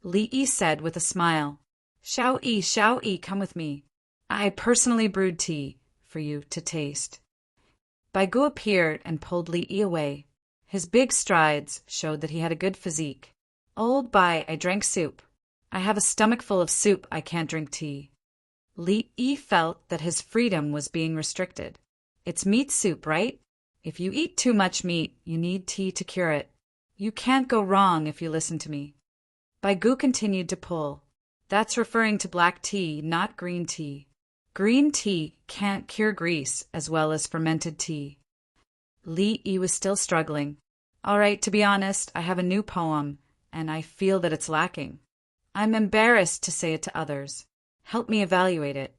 A: Li Yi said with a smile, Xiao Yi, come with me. I personally brewed tea for you to taste. Bai Gu appeared and pulled Li Yi away. His big strides showed that he had a good physique. Old Bai, I drank soup. I have a stomach full of soup, I can't drink tea. Li Yi felt that his freedom was being restricted. It's meat soup, right? If you eat too much meat, you need tea to cure it. You can't go wrong if you listen to me. Bai Gu continued to pull. That's referring to black tea, not green tea. Green tea can't cure grease as well as fermented tea. Li Yi was still struggling. All right, to be honest, I have a new poem, and I feel that it's lacking. I'm embarrassed to say it to others. Help me evaluate it.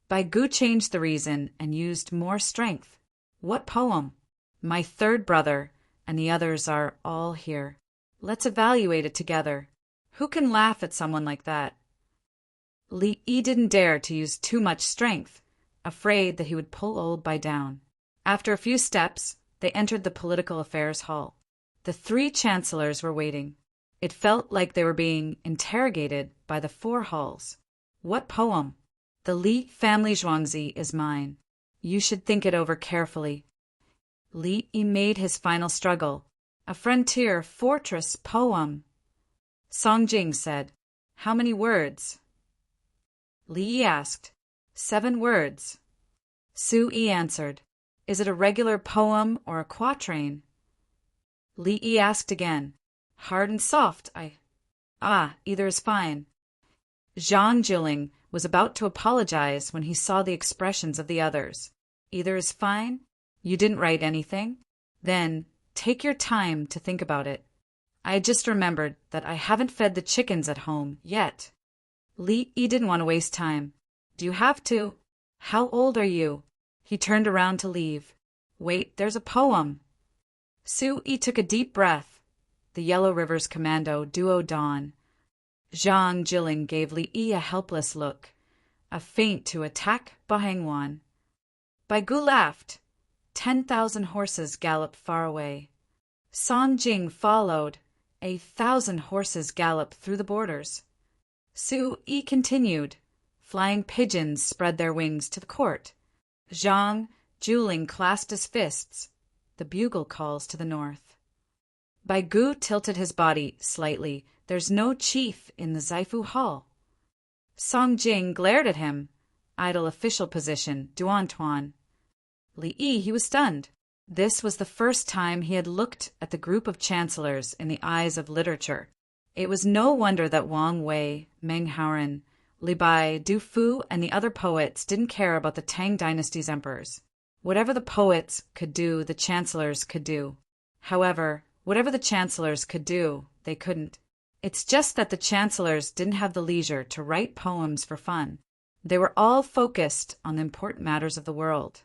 A: Bai Gu changed the reason and used more strength. What poem? My 3rd brother, and the others are all here. Let's evaluate it together. Who can laugh at someone like that? Li Yi didn't dare to use too much strength, afraid that he would pull old Bai down. After a few steps, they entered the political affairs hall. The 3 chancellors were waiting. It felt like they were being interrogated by the 4 halls. What poem? The Li family Zhuangzi is mine. You should think it over carefully. Li Yi made his final struggle. A frontier fortress poem. Song Jing said, How many words? Li Yi asked, 7 words. Su Yi answered, Is it a regular poem or a quatrain? Li Yi asked again, Hard and soft, either is fine. Zhang Jiling was about to apologize when he saw the expressions of the others. Either is fine? You didn't write anything? Then take your time to think about it. I just remembered that I haven't fed the chickens at home yet. Li Yi didn't want to waste time. Do you have to? How old are you? He turned around to leave. Wait, there's a poem. Su Yi took a deep breath. The Yellow River's commando duo Dawn. Zhang Jiling gave Li Yi a helpless look, a feint to attack Bahangwan. Bai Gu laughed. 10,000 horses galloped far away. Song Jing followed. 1,000 horses galloped through the borders. Su Yi continued. Flying pigeons spread their wings to the court. Zhang Juling clasped his fists. The bugle calls to the north. Bai Gu tilted his body slightly. There's no chief in the Zaifu Hall. Song Jing glared at him. Idle official position, Duan Tuan. Li Yi, he was stunned. This was the first time he had looked at the group of chancellors in the eyes of literature. It was no wonder that Wang Wei, Meng Haoren, Li Bai, Du Fu, and the other poets didn't care about the Tang dynasty's emperors. Whatever the poets could do, the chancellors could do. However, whatever the chancellors could do, they couldn't. It's just that the chancellors didn't have the leisure to write poems for fun. They were all focused on the important matters of the world.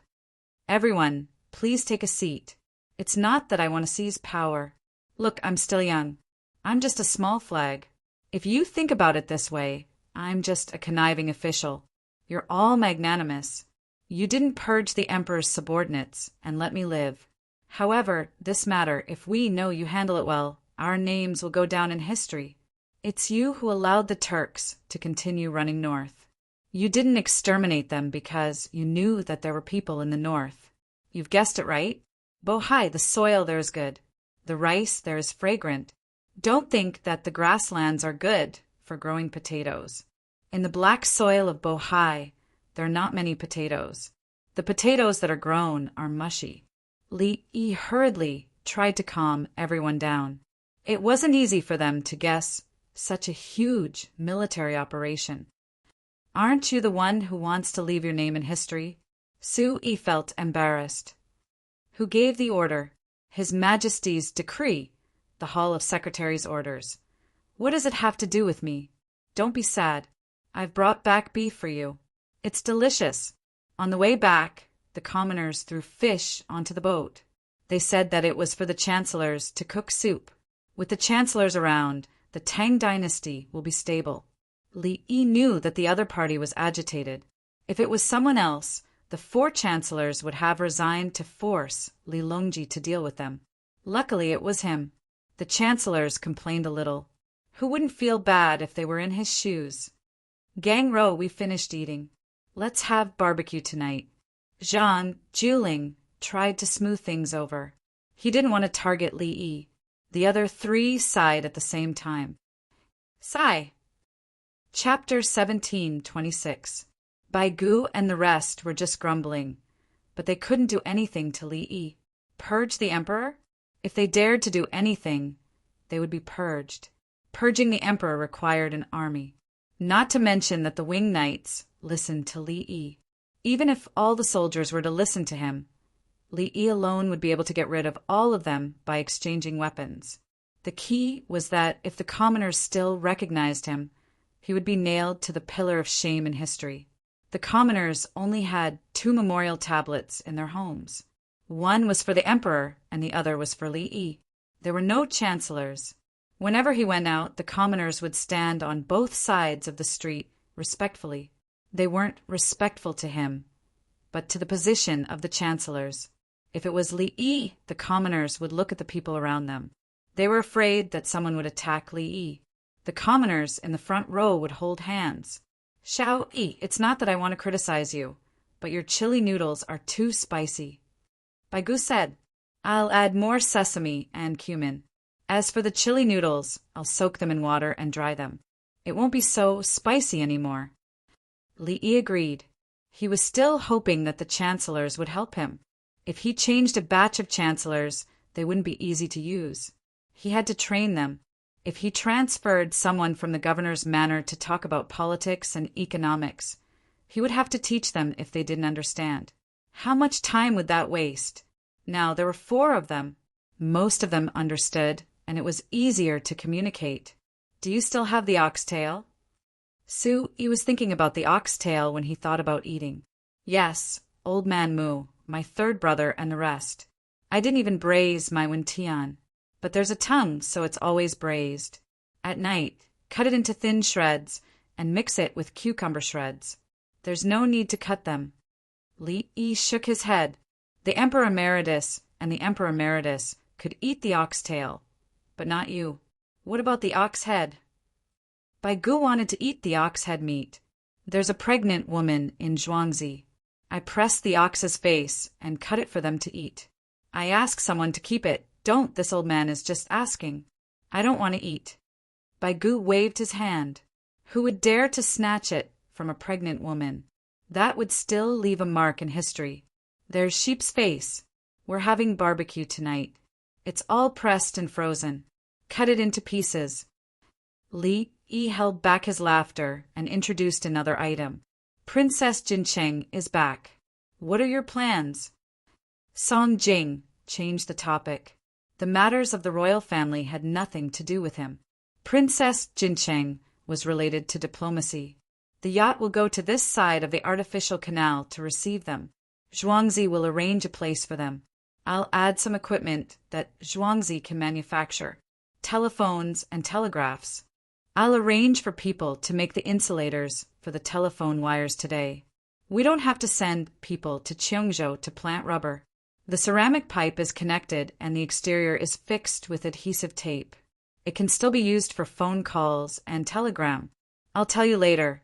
A: Everyone, please take a seat. It's not that I want to seize power. Look, I'm still young. I'm just a small flag. If you think about it this way, I'm just a conniving official. You're all magnanimous. You didn't purge the emperor's subordinates and let me live. However, this matter, if we know you handle it well, our names will go down in history. It's you who allowed the Turks to continue running north. You didn't exterminate them because you knew that there were people in the north. You've guessed it right. Bohai, the soil there is good. The rice there is fragrant. Don't think that the grasslands are good for growing potatoes. In the black soil of Bohai, there are not many potatoes. The potatoes that are grown are mushy. Li Yi hurriedly tried to calm everyone down. It wasn't easy for them to guess such a huge military operation. Aren't you the one who wants to leave your name in history? Su Yi felt embarrassed. Who gave the order? His Majesty's decree, the Hall of Secretaries' orders. What does it have to do with me? Don't be sad. I've brought back beef for you. It's delicious. On the way back, the commoners threw fish onto the boat. They said that it was for the chancellors to cook soup. With the chancellors around, the Tang dynasty will be stable. Li Yi knew that the other party was agitated. If it was someone else, the 4 chancellors would have resigned to force Li Longji to deal with them. Luckily, it was him. The chancellors complained a little. Who wouldn't feel bad if they were in his shoes? Gang Ro, we finished eating. Let's have barbecue tonight. Zhang Juling tried to smooth things over. He didn't want to target Li Yi. The other 3 sighed at the same time. Sigh. Chapter 17:26. Bai Gu and the rest were just grumbling, but they couldn't do anything to Li Yi. Purge the emperor? If they dared to do anything, they would be purged. Purging the emperor required an army. Not to mention that the wing knights listened to Li Yi. Even if all the soldiers were to listen to him, Li Yi alone would be able to get rid of all of them by exchanging weapons. The key was that if the commoners still recognized him, he would be nailed to the pillar of shame in history. The commoners only had 2 memorial tablets in their homes. One was for the emperor, and the other was for Li Yi. There were no chancellors. Whenever he went out, the commoners would stand on both sides of the street respectfully. They weren't respectful to him, but to the position of the chancellors. If it was Li Yi, the commoners would look at the people around them. They were afraid that someone would attack Li Yi. The commoners in the front row would hold hands. Xiao Yi, it's not that I want to criticize you, but your chili noodles are too spicy. Bai Gu said, I'll add more sesame and cumin. As for the chili noodles, I'll soak them in water and dry them. It won't be so spicy anymore. Li Yi agreed. He was still hoping that the chancellors would help him. If he changed a batch of chancellors, they wouldn't be easy to use. He had to train them. If he transferred someone from the governor's manor to talk about politics and economics, he would have to teach them if they didn't understand. How much time would that waste? Now, there were 4 of them. Most of them understood, and it was easier to communicate. Do you still have the oxtail? Su Yi was thinking about the oxtail when he thought about eating. Yes, old man Mu, my 3rd brother, and the rest. I didn't even braise my Wintian. But there's a tongue, so it's always braised. At night, cut it into thin shreds and mix it with cucumber shreds. There's no need to cut them. Li Yi shook his head. The Emperor Emeritus and the Emperor Emeritus could eat the oxtail, but not you. What about the ox head? Bai Gu wanted to eat the ox head meat. There's a pregnant woman in Zhuangzi. I press the ox's face and cut it for them to eat. I ask someone to keep it. Don't, this old man is just asking. I don't want to eat. Baigu waved his hand. Who would dare to snatch it from a pregnant woman? That would still leave a mark in history. There's sheep's face. We're having barbecue tonight. It's all pressed and frozen. Cut it into pieces. Li Yi held back his laughter and introduced another item. Princess Jincheng is back. What are your plans? Song Jing changed the topic. The matters of the royal family had nothing to do with him. Princess Jincheng was related to diplomacy. The yacht will go to this side of the artificial canal to receive them. Zhuangzi will arrange a place for them. I'll add some equipment that Zhuangzi can manufacture. Telephones and telegraphs. I'll arrange for people to make the insulators for the telephone wires today. We don't have to send people to Cheongzhou to plant rubber. The ceramic pipe is connected and the exterior is fixed with adhesive tape. It can still be used for phone calls and telegram. I'll tell you later,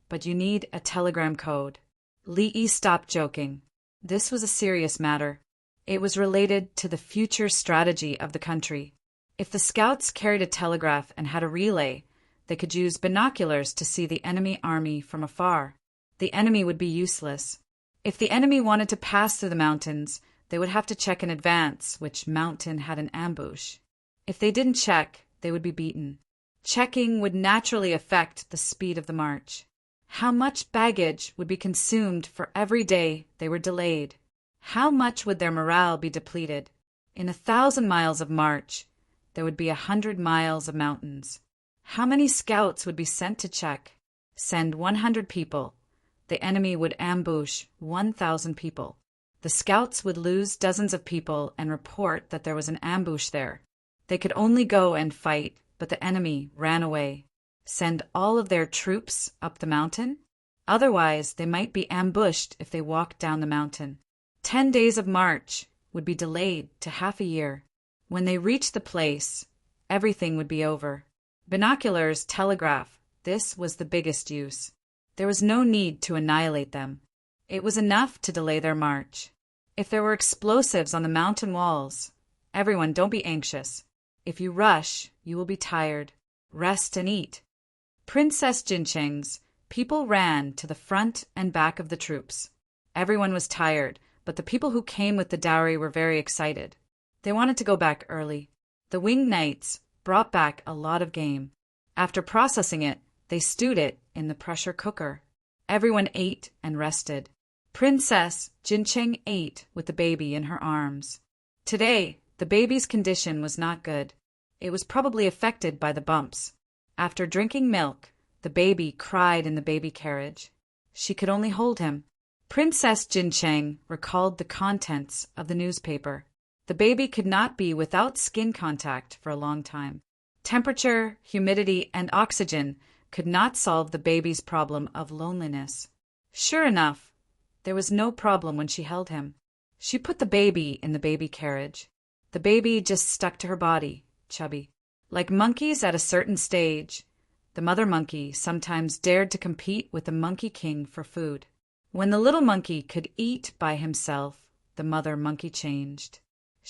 A: but you need a telegram code. Li Yi stopped joking. This was a serious matter. It was related to the future strategy of the country. If the scouts carried a telegraph and had a relay, they could use binoculars to see the enemy army from afar. The enemy would be useless. If the enemy wanted to pass through the mountains, they would have to check in advance which mountain had an ambush. If they didn't check, they would be beaten. Checking would naturally affect the speed of the march. How much baggage would be consumed for every day they were delayed? How much would their morale be depleted? In 1,000 miles of march, there would be 100 miles of mountains. How many scouts would be sent to check? Send 100 people. The enemy would ambush 1,000 people. The scouts would lose dozens of people and report that there was an ambush there. They could only go and fight, but the enemy ran away. Send all of their troops up the mountain? Otherwise, they might be ambushed if they walked down the mountain. 10 days of march would be delayed to half a year. When they reached the place, everything would be over. Binoculars, telegraph, this was the biggest use. There was no need to annihilate them. It was enough to delay their march. If there were explosives on the mountain walls, everyone, don't be anxious. If you rush, you will be tired. Rest and eat. Princess Jincheng's people ran to the front and back of the troops. Everyone was tired, but the people who came with the dowry were very excited. They wanted to go back early. The winged knights brought back a lot of game. After processing it, they stewed it in the pressure cooker. Everyone ate and rested. Princess Jincheng ate with the baby in her arms. Today, the baby's condition was not good. It was probably affected by the bumps. After drinking milk, the baby cried in the baby carriage. She could only hold him. Princess Jincheng recalled the contents of the newspaper. The baby could not be without skin contact for a long time. Temperature, humidity, and oxygen could not solve the baby's problem of loneliness. Sure enough, there was no problem when she held him. She put the baby in the baby carriage. The baby just stuck to her body, chubby. Like monkeys at a certain stage, the mother monkey sometimes dared to compete with the monkey king for food. When the little monkey could eat by himself, the mother monkey changed.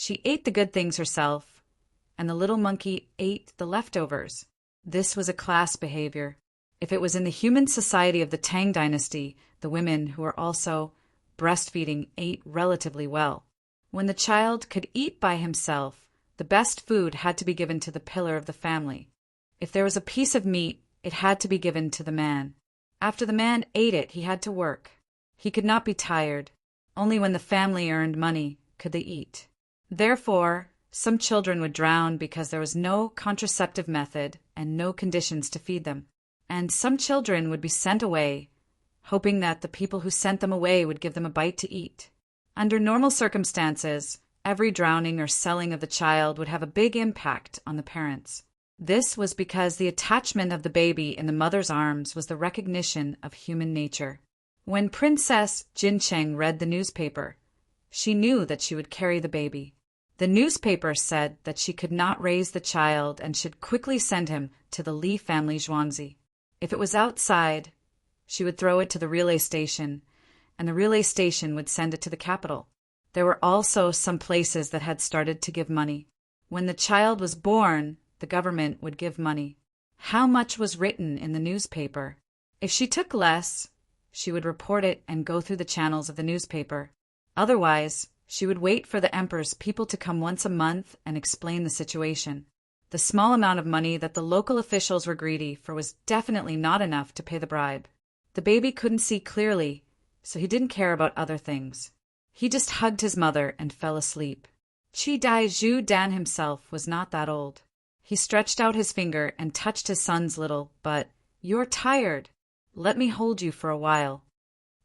A: She ate the good things herself, and the little monkey ate the leftovers. This was a class behavior. If it was in the human society of the Tang dynasty, the women who were also breastfeeding ate relatively well. When the child could eat by himself, the best food had to be given to the pillar of the family. If there was a piece of meat, it had to be given to the man. After the man ate it, he had to work. He could not be tired. Only when the family earned money could they eat. Therefore, some children would drown because there was no contraceptive method and no conditions to feed them. And some children would be sent away, hoping that the people who sent them away would give them a bite to eat. Under normal circumstances, every drowning or selling of the child would have a big impact on the parents. This was because the attachment of the baby in the mother's arms was the recognition of human nature. When Princess Jincheng read the newspaper, she knew that she would carry the baby. The newspaper said that she could not raise the child and should quickly send him to the Li family Zhuangzi. If it was outside, she would throw it to the relay station and the relay station would send it to the capital. There were also some places that had started to give money. When the child was born, the government would give money. How much was written in the newspaper? If she took less, she would report it and go through the channels of the newspaper. Otherwise, she would wait for the emperor's people to come once a month and explain the situation. The small amount of money that the local officials were greedy for was definitely not enough to pay the bribe. The baby couldn't see clearly, so he didn't care about other things. He just hugged his mother and fell asleep. Chi Dai Zhu Dan himself was not that old. He stretched out his finger and touched his son's little, but, "You're tired. Let me hold you for a while.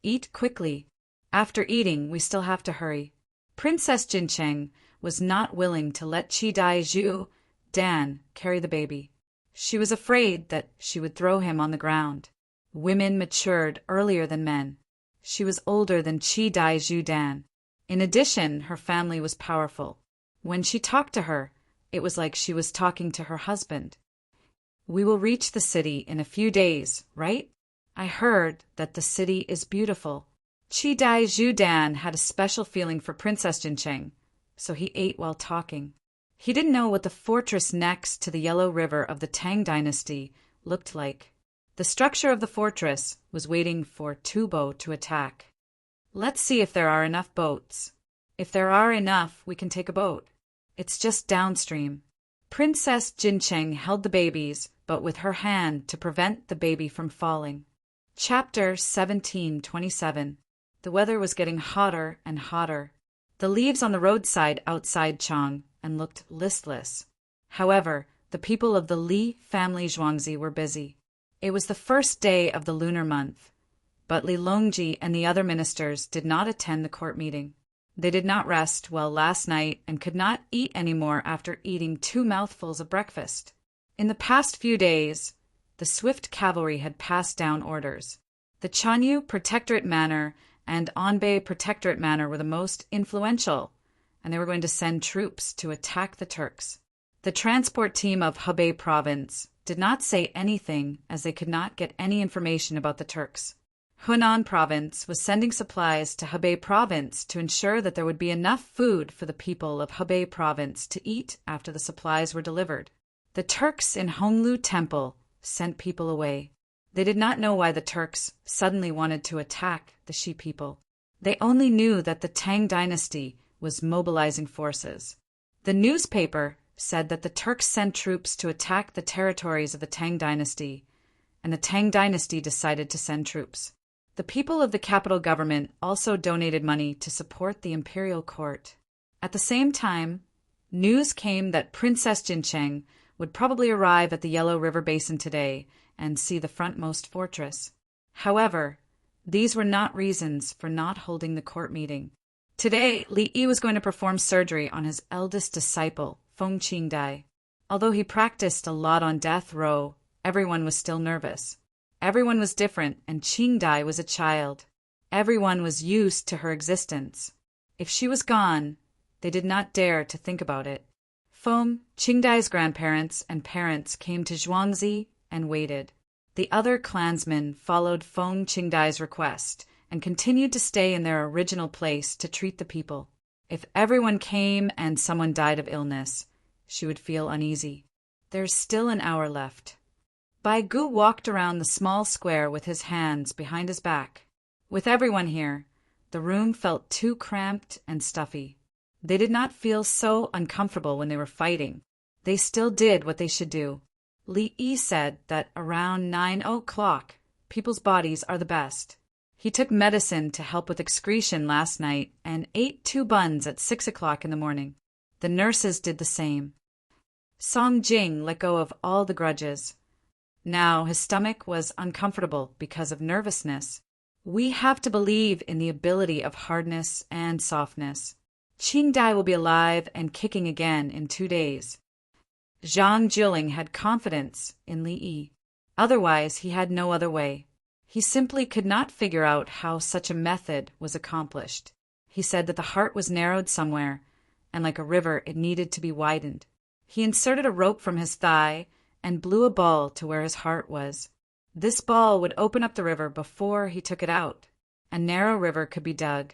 A: Eat quickly. After eating, we still have to hurry." Princess Jincheng was not willing to let Chi Dai Zhu Dan carry the baby. She was afraid that she would throw him on the ground. Women matured earlier than men. She was older than Chi Dai Zhu Dan. In addition, her family was powerful. When she talked to her, it was like she was talking to her husband. "We will reach the city in a few days, right? I heard that the city is beautiful." Chi Dai Zhu Dan had a special feeling for Princess Jincheng, so he ate while talking. He didn't know what the fortress next to the Yellow River of the Tang dynasty looked like. The structure of the fortress was waiting for Tubo to attack. "Let's see if there are enough boats. If there are enough, we can take a boat. It's just downstream." Princess Jincheng held the babies, but with her hand to prevent the baby from falling. Chapter 17:27. The weather was getting hotter and hotter. The leaves on the roadside outside Chang and looked listless. However, the people of the Li family Zhuangzi were busy. It was the first day of the lunar month, but Li Longji and the other ministers did not attend the court meeting. They did not rest well last night and could not eat any more after eating 2 mouthfuls of breakfast. In the past few days, the swift cavalry had passed down orders. The Chanyu Protectorate Manor and Anbei Protectorate Manor were the most influential, and they were going to send troops to attack the Turks. The transport team of Hebei province did not say anything as they could not get any information about the Turks. Hunan province was sending supplies to Hebei province to ensure that there would be enough food for the people of Hebei province to eat after the supplies were delivered. The Turks in Honglu Temple sent people away. They did not know why the Turks suddenly wanted to attack the Shi people. They only knew that the Tang dynasty was mobilizing forces. The newspaper said that the Turks sent troops to attack the territories of the Tang dynasty, and the Tang dynasty decided to send troops. The people of the capital government also donated money to support the imperial court. At the same time, news came that Princess Jincheng would probably arrive at the Yellow River Basin today and see the frontmost fortress. However, these were not reasons for not holding the court meeting. Today, Li Yi was going to perform surgery on his eldest disciple, Feng Qingdai. Although he practiced a lot on death row, everyone was still nervous. Everyone was different, and Qingdai was a child. Everyone was used to her existence. If she was gone, they did not dare to think about it. Feng Qingdai's grandparents and parents came to Zhuangzi and waited. The other clansmen followed Feng Qingdai's request and continued to stay in their original place to treat the people. If everyone came and someone died of illness, she would feel uneasy. There's still an hour left. Bai Gu walked around the small square with his hands behind his back. With everyone here, the room felt too cramped and stuffy. They did not feel so uncomfortable when they were fighting. They still did what they should do. Li Yi said that around 9 o'clock, people's bodies are the best. He took medicine to help with excretion last night and ate 2 buns at 6 o'clock in the morning. The nurses did the same. Song Jing let go of all the grudges. Now his stomach was uncomfortable because of nervousness. We have to believe in the ability of hardness and softness. Qingdai will be alive and kicking again in 2 days. Zhang Jiling had confidence in Li Yi. Otherwise, he had no other way. He simply could not figure out how such a method was accomplished. He said that the heart was narrowed somewhere, and like a river, it needed to be widened. He inserted a rope from his thigh and blew a ball to where his heart was. This ball would open up the river before he took it out. A narrow river could be dug,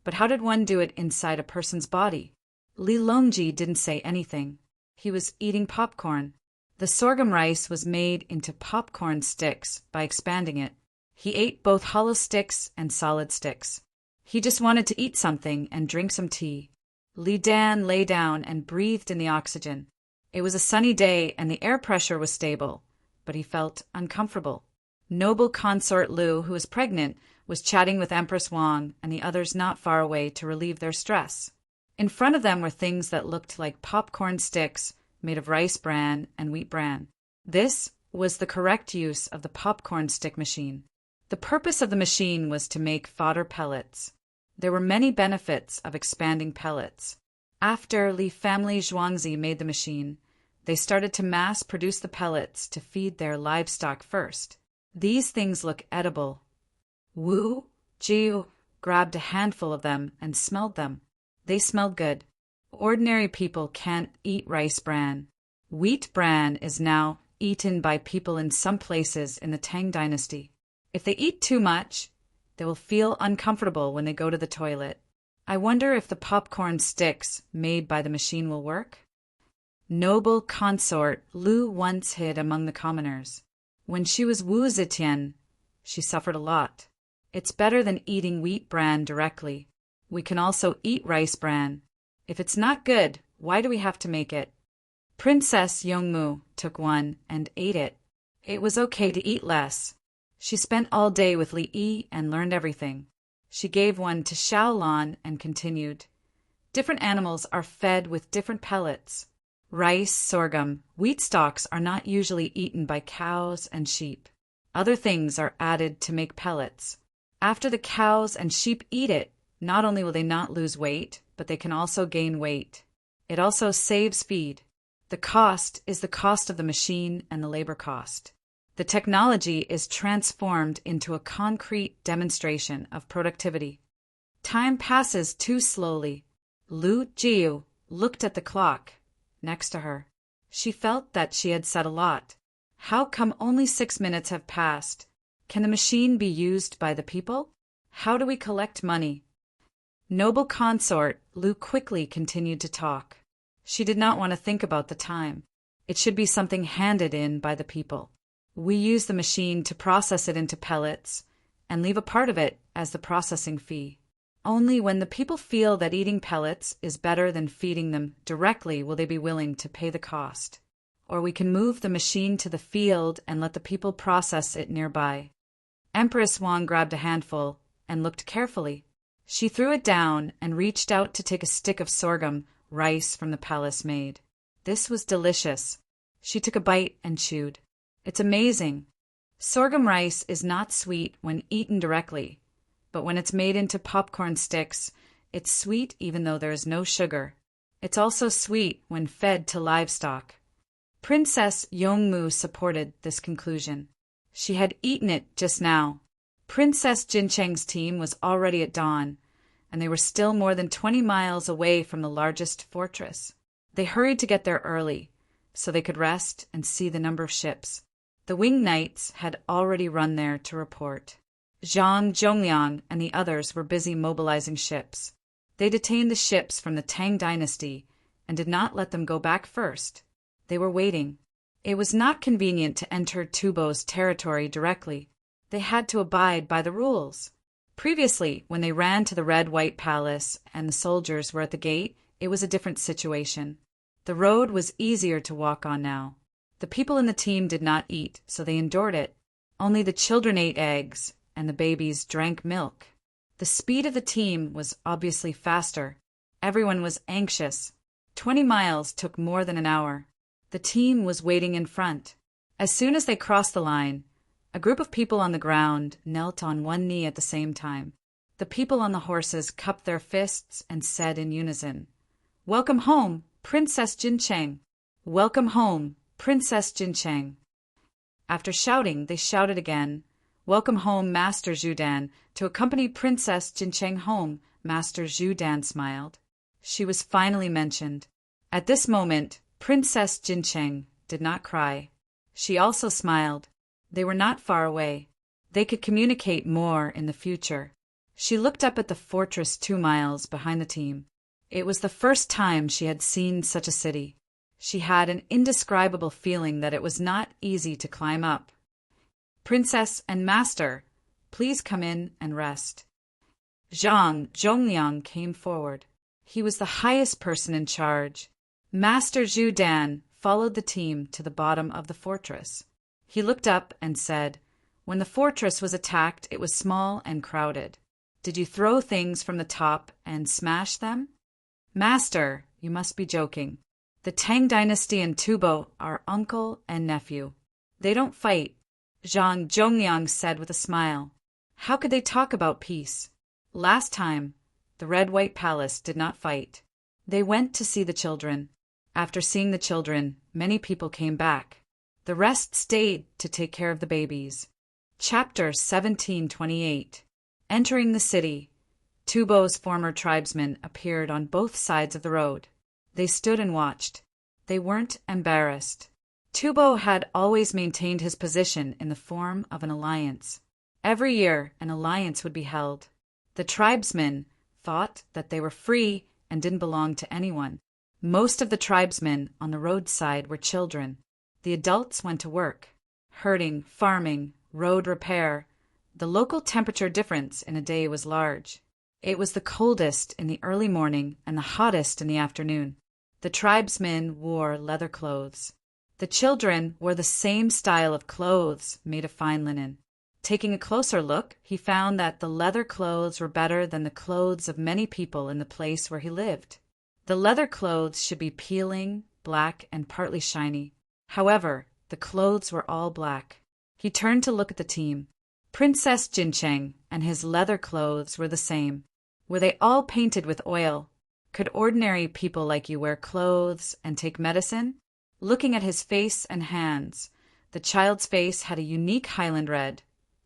A: but how did one do it inside a person's body? Li Longji didn't say anything. He was eating popcorn. The sorghum rice was made into popcorn sticks by expanding it. He ate both hollow sticks and solid sticks. He just wanted to eat something and drink some tea. Li Dan lay down and breathed in the oxygen. It was a sunny day and the air pressure was stable, but he felt uncomfortable. Noble consort Lu, who was pregnant, was chatting with Empress Wang and the others not far away to relieve their stress. In front of them were things that looked like popcorn sticks made of rice bran and wheat bran. This was the correct use of the popcorn stick machine. The purpose of the machine was to make fodder pellets. There were many benefits of expanding pellets. After Li family Zhuangzi made the machine, they started to mass produce the pellets to feed their livestock first. These things look edible. Wu Jiu grabbed a handful of them and smelled them. They smelled good. Ordinary people can't eat rice bran. Wheat bran is now eaten by people in some places in the Tang dynasty. If they eat too much, they will feel uncomfortable when they go to the toilet. I wonder if the popcorn sticks made by the machine will work? Noble consort Lu once hid among the commoners. When she was Wu Zetian, she suffered a lot. It's better than eating wheat bran directly. We can also eat rice bran. If it's not good, why do we have to make it? Princess Yongmu took one and ate it. It was okay to eat less. She spent all day with Li Yi and learned everything. She gave one to Xiaolan and continued. Different animals are fed with different pellets. Rice, sorghum, wheat stalks are not usually eaten by cows and sheep. Other things are added to make pellets. After the cows and sheep eat it, not only will they not lose weight, but they can also gain weight. It also saves feed. The cost is the cost of the machine and the labor cost. The technology is transformed into a concrete demonstration of productivity. Time passes too slowly. Lu Jiu looked at the clock next to her. She felt that she had said a lot. How come only 6 minutes have passed? Can the machine be used by the people? How do we collect money? Noble consort Lu quickly continued to talk. She did not want to think about the time. It should be something handed in by the people. We use the machine to process it into pellets and leave a part of it as the processing fee. Only when the people feel that eating pellets is better than feeding them directly will they be willing to pay the cost. Or we can move the machine to the field and let the people process it nearby. Empress Wang grabbed a handful and looked carefully. She threw it down and reached out to take a stick of sorghum rice from the palace maid. This was delicious. She took a bite and chewed. It's amazing. Sorghum rice is not sweet when eaten directly, but when it's made into popcorn sticks, it's sweet even though there is no sugar. It's also sweet when fed to livestock. Princess Yongmu supported this conclusion. She had eaten it just now. Princess Jincheng's team was already at dawn, and they were still more than 20 miles away from the largest fortress. They hurried to get there early, so they could rest and see the number of ships. The winged knights had already run there to report. Zhang Zhongliang and the others were busy mobilizing ships. They detained the ships from the Tang dynasty and did not let them go back first. They were waiting. It was not convenient to enter Tubo's territory directly. They had to abide by the rules. Previously, when they ran to the Red-White Palace and the soldiers were at the gate, it was a different situation. The road was easier to walk on now. The people in the team did not eat, so they endured it. Only the children ate eggs, and the babies drank milk. The speed of the team was obviously faster. Everyone was anxious. 20 miles took more than an hour. The team was waiting in front. As soon as they crossed the line, a group of people on the ground knelt on one knee at the same time. The people on the horses cupped their fists and said in unison, "Welcome home, Princess Jincheng! Welcome home, Princess Jincheng!" After shouting, they shouted again, "Welcome home, Master Zhudan!" To accompany Princess Jincheng home. Master Zhudan smiled. She was finally mentioned. At this moment, Princess Jincheng did not cry. She also smiled. They were not far away. They could communicate more in the future. She looked up at the fortress 2 miles behind the team. It was the first time she had seen such a city. She had an indescribable feeling that it was not easy to climb up. "Princess and Master, please come in and rest." Zhongliang came forward. He was the highest person in charge. Master Zhu Dan followed the team to the bottom of the fortress. He looked up and said, "When the fortress was attacked, it was small and crowded. Did you throw things from the top and smash them?" "Master, you must be joking. The Tang dynasty and Tubo are uncle and nephew. They don't fight," Zhongliang said with a smile. "How could they talk about peace? Last time, the Red-White Palace did not fight. They went to see the children. After seeing the children, many people came back. The rest stayed to take care of the babies." Chapter 1728. Entering the city, Tubo's former tribesmen appeared on both sides of the road. They stood and watched. They weren't embarrassed. Tubo had always maintained his position in the form of an alliance. Every year, an alliance would be held. The tribesmen thought that they were free and didn't belong to anyone. Most of the tribesmen on the roadside were children. The adults went to work. Herding, farming, road repair. The local temperature difference in a day was large. It was the coldest in the early morning and the hottest in the afternoon. The tribesmen wore leather clothes. The children wore the same style of clothes made of fine linen. Taking a closer look, he found that the leather clothes were better than the clothes of many people in the place where he lived. The leather clothes should be peeling, black, and partly shiny. However, the clothes were all black. He turned to look at the team. Princess Jincheng and his leather clothes were the same. Were they all painted with oil? Could ordinary people like you wear clothes and take medicine? Looking at his face and hands, the child's face had a unique Highland red,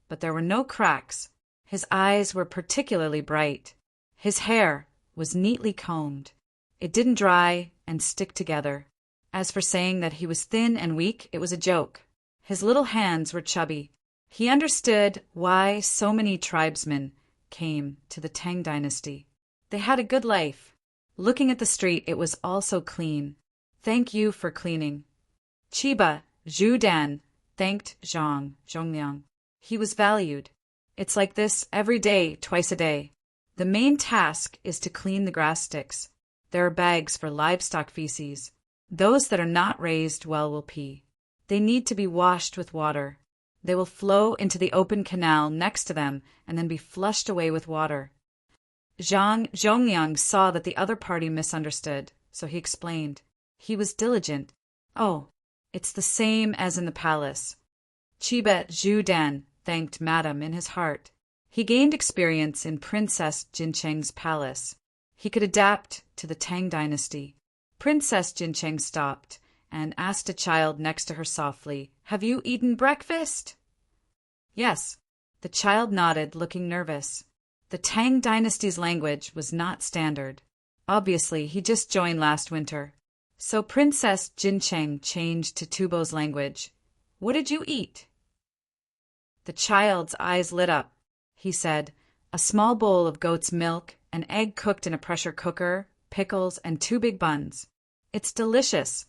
A: but there were no cracks. His eyes were particularly bright. His hair was neatly combed. It didn't dry and stick together. As for saying that he was thin and weak, it was a joke. His little hands were chubby. He understood why so many tribesmen came to the Tang dynasty. They had a good life. Looking at the street, it was all so clean. "Thank you for cleaning." Chiba, Zhu Dan, thanked Zhongliang. He was valued. "It's like this every day, twice a day. The main task is to clean the grass sticks. There are bags for livestock feces. Those that are not raised well will pee. They need to be washed with water. They will flow into the open canal next to them and then be flushed away with water." Zhongliang saw that the other party misunderstood, so he explained. He was diligent. "Oh, it's the same as in the palace." Chiba Zhu Dan thanked Madam in his heart. He gained experience in Princess Jincheng's palace. He could adapt to the Tang dynasty. Princess Jincheng stopped and asked a child next to her softly, "Have you eaten breakfast?" "Yes." The child nodded, looking nervous. The Tang dynasty's language was not standard. Obviously, he just joined last winter. So Princess Jincheng changed to Tubo's language. "What did you eat?" The child's eyes lit up. He said, "A small bowl of goat's milk, an egg cooked in a pressure cooker, pickles, and 2 big buns. It's delicious."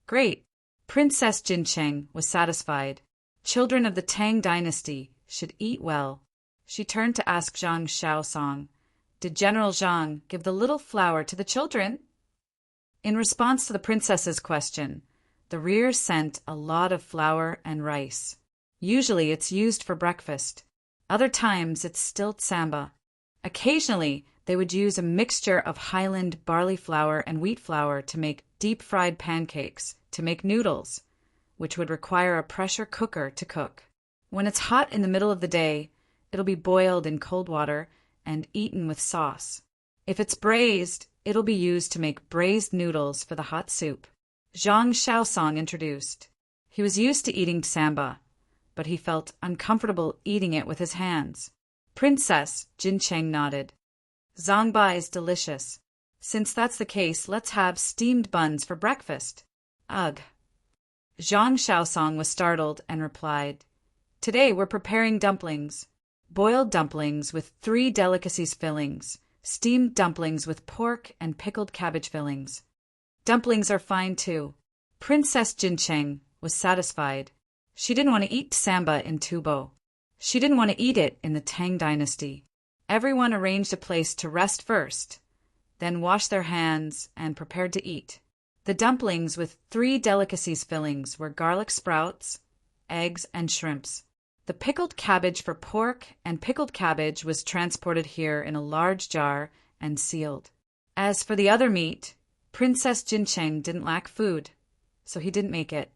A: "Great." Princess Jincheng was satisfied. Children of the Tang dynasty should eat well. She turned to ask Zhang Shaosong, "Did General Zhang give the little flour to the children?" In response to the princess's question, the rear sent a lot of flour and rice. Usually it's used for breakfast. Other times it's stilt samba. Occasionally they would use a mixture of Highland barley flour and wheat flour to make deep-fried pancakes, to make noodles, which would require a pressure cooker to cook. When it's hot in the middle of the day, it'll be boiled in cold water and eaten with sauce. If it's braised, it'll be used to make braised noodles for the hot soup. Zhang Shaosong introduced. He was used to eating samba, but he felt uncomfortable eating it with his hands. Princess Jincheng nodded. "Zangba is delicious. Since that's the case, let's have steamed buns for breakfast." "Ugh." Zhang Shaosong was startled and replied, "Today we're preparing dumplings." boiled dumplings with 3 delicacies fillings, steamed dumplings with pork and pickled cabbage fillings. Dumplings are fine too. Princess Jincheng was satisfied. She didn't want to eat samba in Tubo. She didn't want to eat it in the Tang dynasty. Everyone arranged a place to rest first, then wash their hands and prepared to eat. The dumplings with 3 delicacies fillings were garlic sprouts, eggs, and shrimps. The pickled cabbage for pork and pickled cabbage was transported here in a large jar and sealed. As for the other meat, Princess Jincheng didn't lack food, so he didn't make it.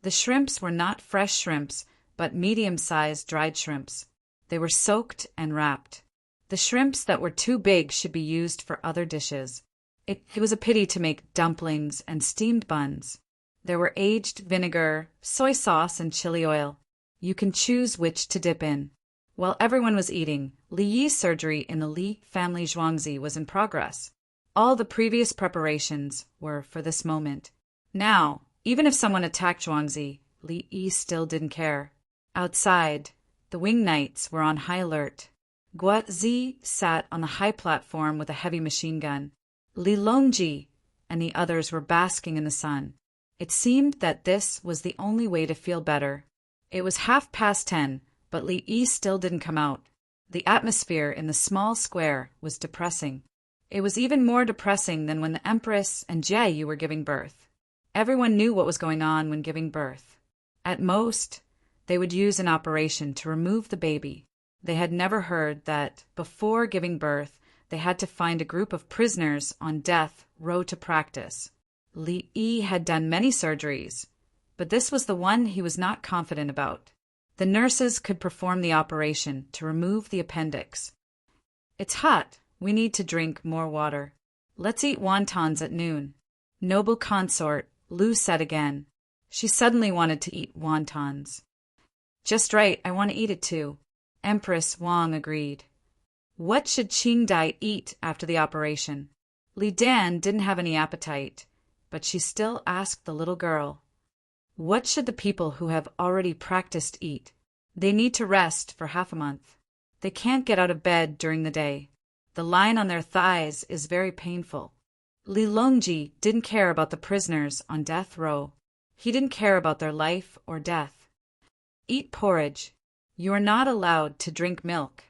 A: The shrimps were not fresh shrimps, but medium-sized dried shrimps. They were soaked and wrapped. The shrimps that were too big should be used for other dishes. It was a pity to make dumplings and steamed buns. There were aged vinegar, soy sauce, and chili oil. You can choose which to dip in. While everyone was eating, Li Yi's surgery in the Li family Zhuangzi was in progress. All the previous preparations were for this moment. Now, even if someone attacked Zhuangzi, Li Yi still didn't care. Outside, the wing knights were on high alert. Guozi sat on the high platform with a heavy machine gun. Li Longji and the others were basking in the sun. It seemed that this was the only way to feel better. It was 10:30, but Li Yi still didn't come out. The atmosphere in the small square was depressing. It was even more depressing than when the Empress and Jie were giving birth. Everyone knew what was going on when giving birth. At most, they would use an operation to remove the baby. They had never heard that, before giving birth, they had to find a group of prisoners on death row to practice. Li Yi had done many surgeries, but this was the one he was not confident about. The nurses could perform the operation to remove the appendix. "It's hot. We need to drink more water. Let's eat wontons at noon." Noble consort, Lu said again. She suddenly wanted to eat wontons. "Just right, I want to eat it too." Empress Wang agreed. What should Qing Dai eat after the operation? Li Dan didn't have any appetite, but she still asked the little girl. What should the people who have already practiced eat? They need to rest for half a month. They can't get out of bed during the day. The line on their thighs is very painful. Li Longji didn't care about the prisoners on death row. He didn't care about their life or death. Eat porridge. You are not allowed to drink milk.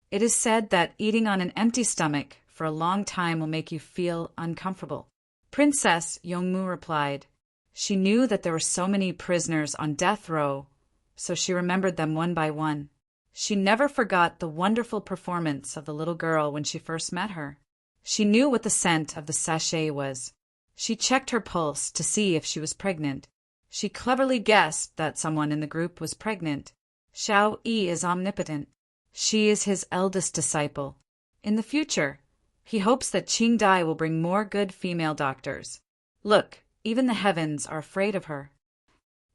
A: It is said that eating on an empty stomach for a long time will make you feel uncomfortable. Princess Yongmu replied. She knew that there were so many prisoners on death row, so she remembered them one by one. She never forgot the wonderful performance of the little girl when she first met her. She knew what the scent of the sachet was. She checked her pulse to see if she was pregnant. She cleverly guessed that someone in the group was pregnant. Xiao Yi is omnipotent. She is his eldest disciple. In the future, he hopes that Qing Dai will bring more good female doctors. Look, even the heavens are afraid of her.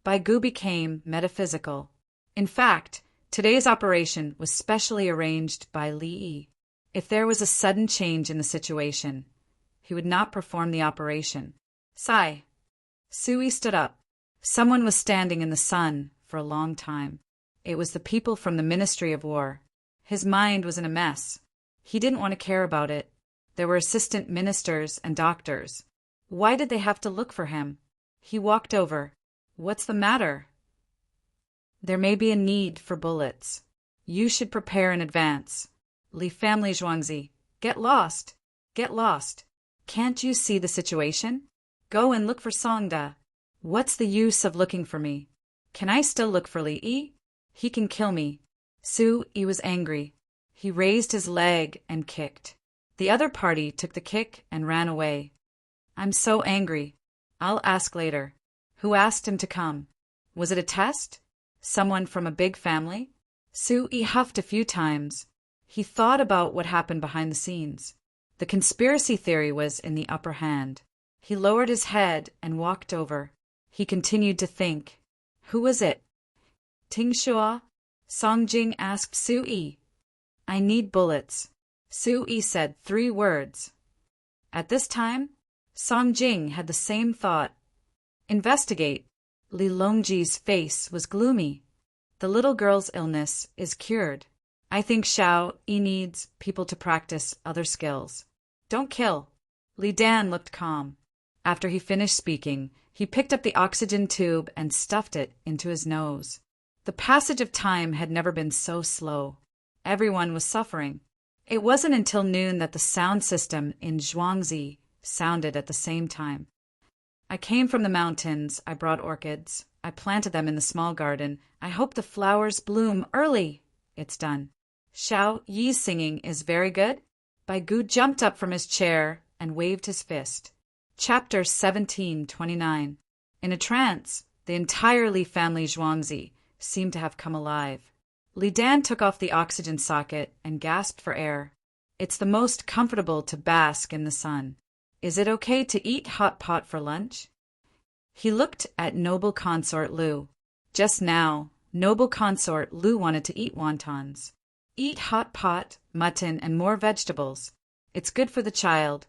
A: Baigu became metaphysical. In fact, today's operation was specially arranged by Li Yi. If there was a sudden change in the situation, he would not perform the operation. Sigh. Sui stood up. Someone was standing in the sun for a long time. It was the people from the Ministry of War. His mind was in a mess. He didn't want to care about it. There were assistant ministers and doctors. Why did they have to look for him? He walked over. What's the matter? There may be a need for bullets. You should prepare in advance. Li family Zhuangzi, get lost. Get lost. Can't you see the situation? Go and look for Songda. What's the use of looking for me? Can I still look for Li Yi? He can kill me. Su Yi was angry. He raised his leg and kicked. The other party took the kick and ran away. I'm so angry. I'll ask later. Who asked him to come? Was it a test? Someone from a big family? Su Yi huffed a few times. He thought about what happened behind the scenes. The conspiracy theory was in the upper hand. He lowered his head and walked over. He continued to think. Who was it? Ting Shua? Song Jing asked Su Yi. I need bullets. Su Yi said 3 words. At this time, Song Jing had the same thought. Investigate. Li Longji's face was gloomy. The little girl's illness is cured. I think Xiao Yi needs people to practice other skills. Don't kill. Li Dan looked calm. After he finished speaking, he picked up the oxygen tube and stuffed it into his nose. The passage of time had never been so slow. Everyone was suffering. It wasn't until noon that the sound system in Zhuangzi sounded at the same time. I came from the mountains. I brought orchids. I planted them in the small garden. I hope the flowers bloom early. It's done. Xiao Yi's singing is very good. Bai Gu jumped up from his chair and waved his fist. Chapter 1729. In a trance, the entire Li family Zhuangzi seemed to have come alive. Li Dan took off the oxygen socket and gasped for air. It's the most comfortable to bask in the sun. Is it okay to eat hot pot for lunch? He looked at noble consort Lu. Just now, noble consort Lu wanted to eat wontons. Eat hot pot, mutton, and more vegetables. It's good for the child.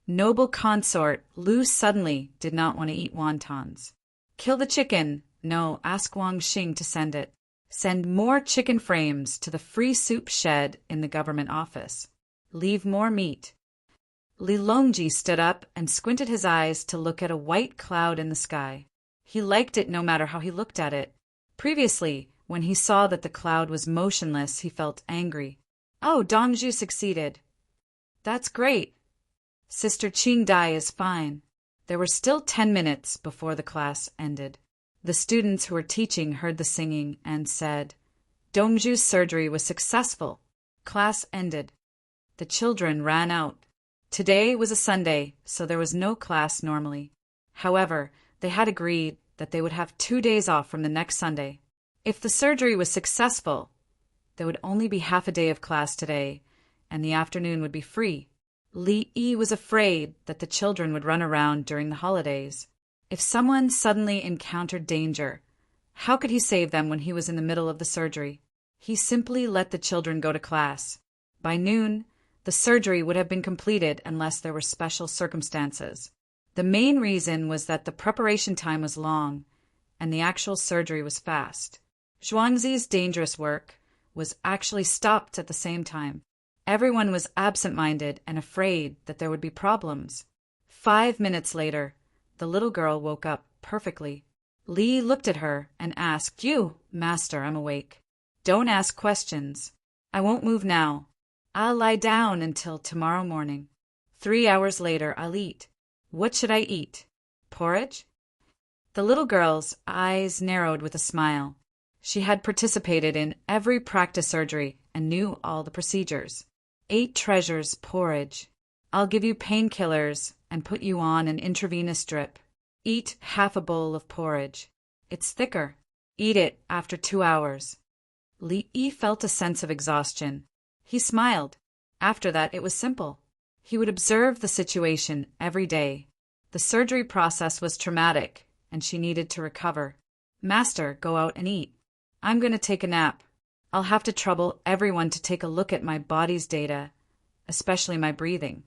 A: Noble consort Lu suddenly did not want to eat wontons. Kill the chicken. No, ask Wang Xing to send it. Send more chicken frames to the free soup shed in the government office. Leave more meat. Li Longji stood up and squinted his eyes to look at a white cloud in the sky. He liked it no matter how he looked at it. Previously, when he saw that the cloud was motionless, he felt angry. Oh, Dongzhu succeeded. That's great. Sister Qing Dai is fine. There were still 10 minutes before the class ended. The students who were teaching heard the singing and said, Dongzhu's surgery was successful. Class ended. The children ran out. Today was a Sunday, so there was no class normally. However, they had agreed that they would have 2 days off from the next Sunday. If the surgery was successful, there would only be half a day of class today, and the afternoon would be free. Li Yi was afraid that the children would run around during the holidays. If someone suddenly encountered danger, how could he save them when he was in the middle of the surgery? He simply let the children go to class. By noon, the surgery would have been completed unless there were special circumstances. The main reason was that the preparation time was long, and the actual surgery was fast. Zhuangzi's dangerous work was actually stopped at the same time. Everyone was absent-minded and afraid that there would be problems. 5 minutes later, the little girl woke up perfectly. Li looked at her and asked, You, Master, I'm awake. Don't ask questions. I won't move now. I'll lie down until tomorrow morning. 3 hours later, I'll eat. What should I eat? Porridge? The little girl's eyes narrowed with a smile. She had participated in every practice surgery and knew all the procedures. 8 treasures porridge. I'll give you painkillers and put you on an intravenous drip. Eat half a bowl of porridge. It's thicker. Eat it after 2 hours. Li Yi felt a sense of exhaustion. He smiled. After that, it was simple. He would observe the situation every day. The surgery process was traumatic, and she needed to recover. Master, go out and eat. I'm going to take a nap. I'll have to trouble everyone to take a look at my body's data, especially my breathing.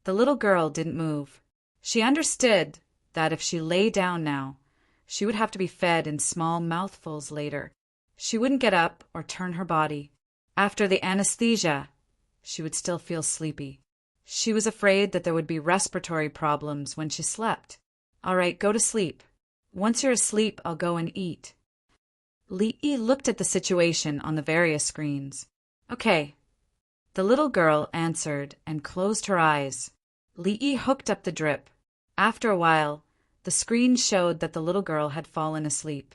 A: The little girl didn't move. She understood that if she lay down now, she would have to be fed in small mouthfuls later. She wouldn't get up or turn her body. After the anesthesia, she would still feel sleepy. She was afraid that there would be respiratory problems when she slept. All right, go to sleep. Once you're asleep, I'll go and eat. Li Yi looked at the situation on the various screens. Okay. The little girl answered and closed her eyes. Li Yi hooked up the drip. After a while, the screen showed that the little girl had fallen asleep.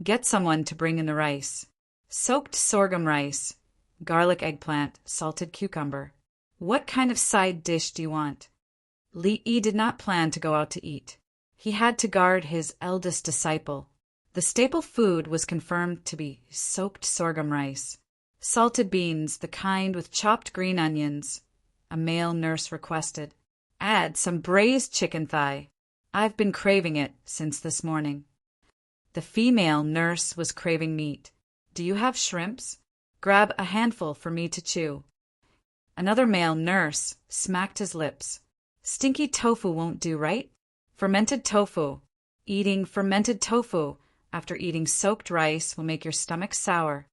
A: Get someone to bring in the rice. Soaked sorghum rice, garlic eggplant, salted cucumber. What kind of side dish do you want? Li Yi did not plan to go out to eat. He had to guard his eldest disciple. The staple food was confirmed to be soaked sorghum rice. Salted beans, the kind with chopped green onions, a male nurse requested. Add some braised chicken thigh. I've been craving it since this morning. The female nurse was craving meat. Do you have shrimps? Grab a handful for me to chew. Another male nurse smacked his lips. Stinky tofu won't do, right? Fermented tofu. Eating fermented tofu after eating soaked rice will make your stomach sour.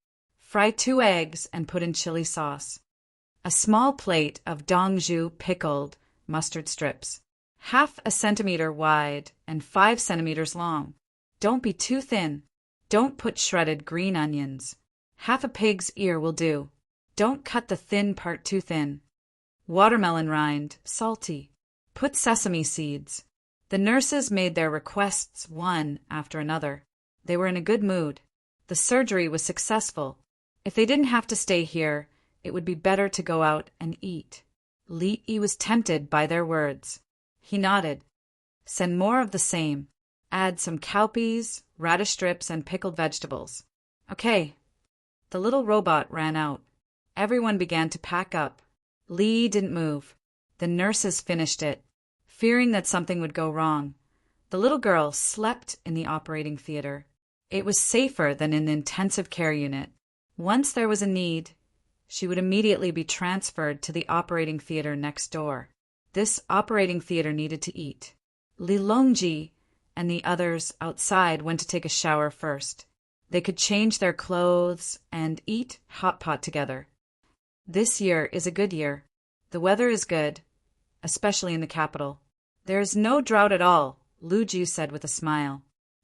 A: Fry 2 eggs and put in chili sauce. A small plate of dongju pickled mustard strips, half a centimeter wide and 5 centimeters long. Don't be too thin. Don't put shredded green onions. Half a pig's ear will do. Don't cut the thin part too thin. Watermelon rind, salty. Put sesame seeds. The nurses made their requests one after another. They were in a good mood. The surgery was successful. If they didn't have to stay here, it would be better to go out and eat. Li was tempted by their words. He nodded. Send more of the same. Add some cowpeas, radish strips, and pickled vegetables. Okay. The little robot ran out. Everyone began to pack up. Li didn't move. The nurses finished it, fearing that something would go wrong. The little girl slept in the operating theater. It was safer than in the intensive care unit. Once there was a need, she would immediately be transferred to the operating theater next door. This operating theater needed to eat. Li Longji and the others outside went to take a shower first. They could change their clothes and eat hot pot together. This year is a good year. The weather is good, especially in the capital. There is no drought at all, Lu Ju said with a smile.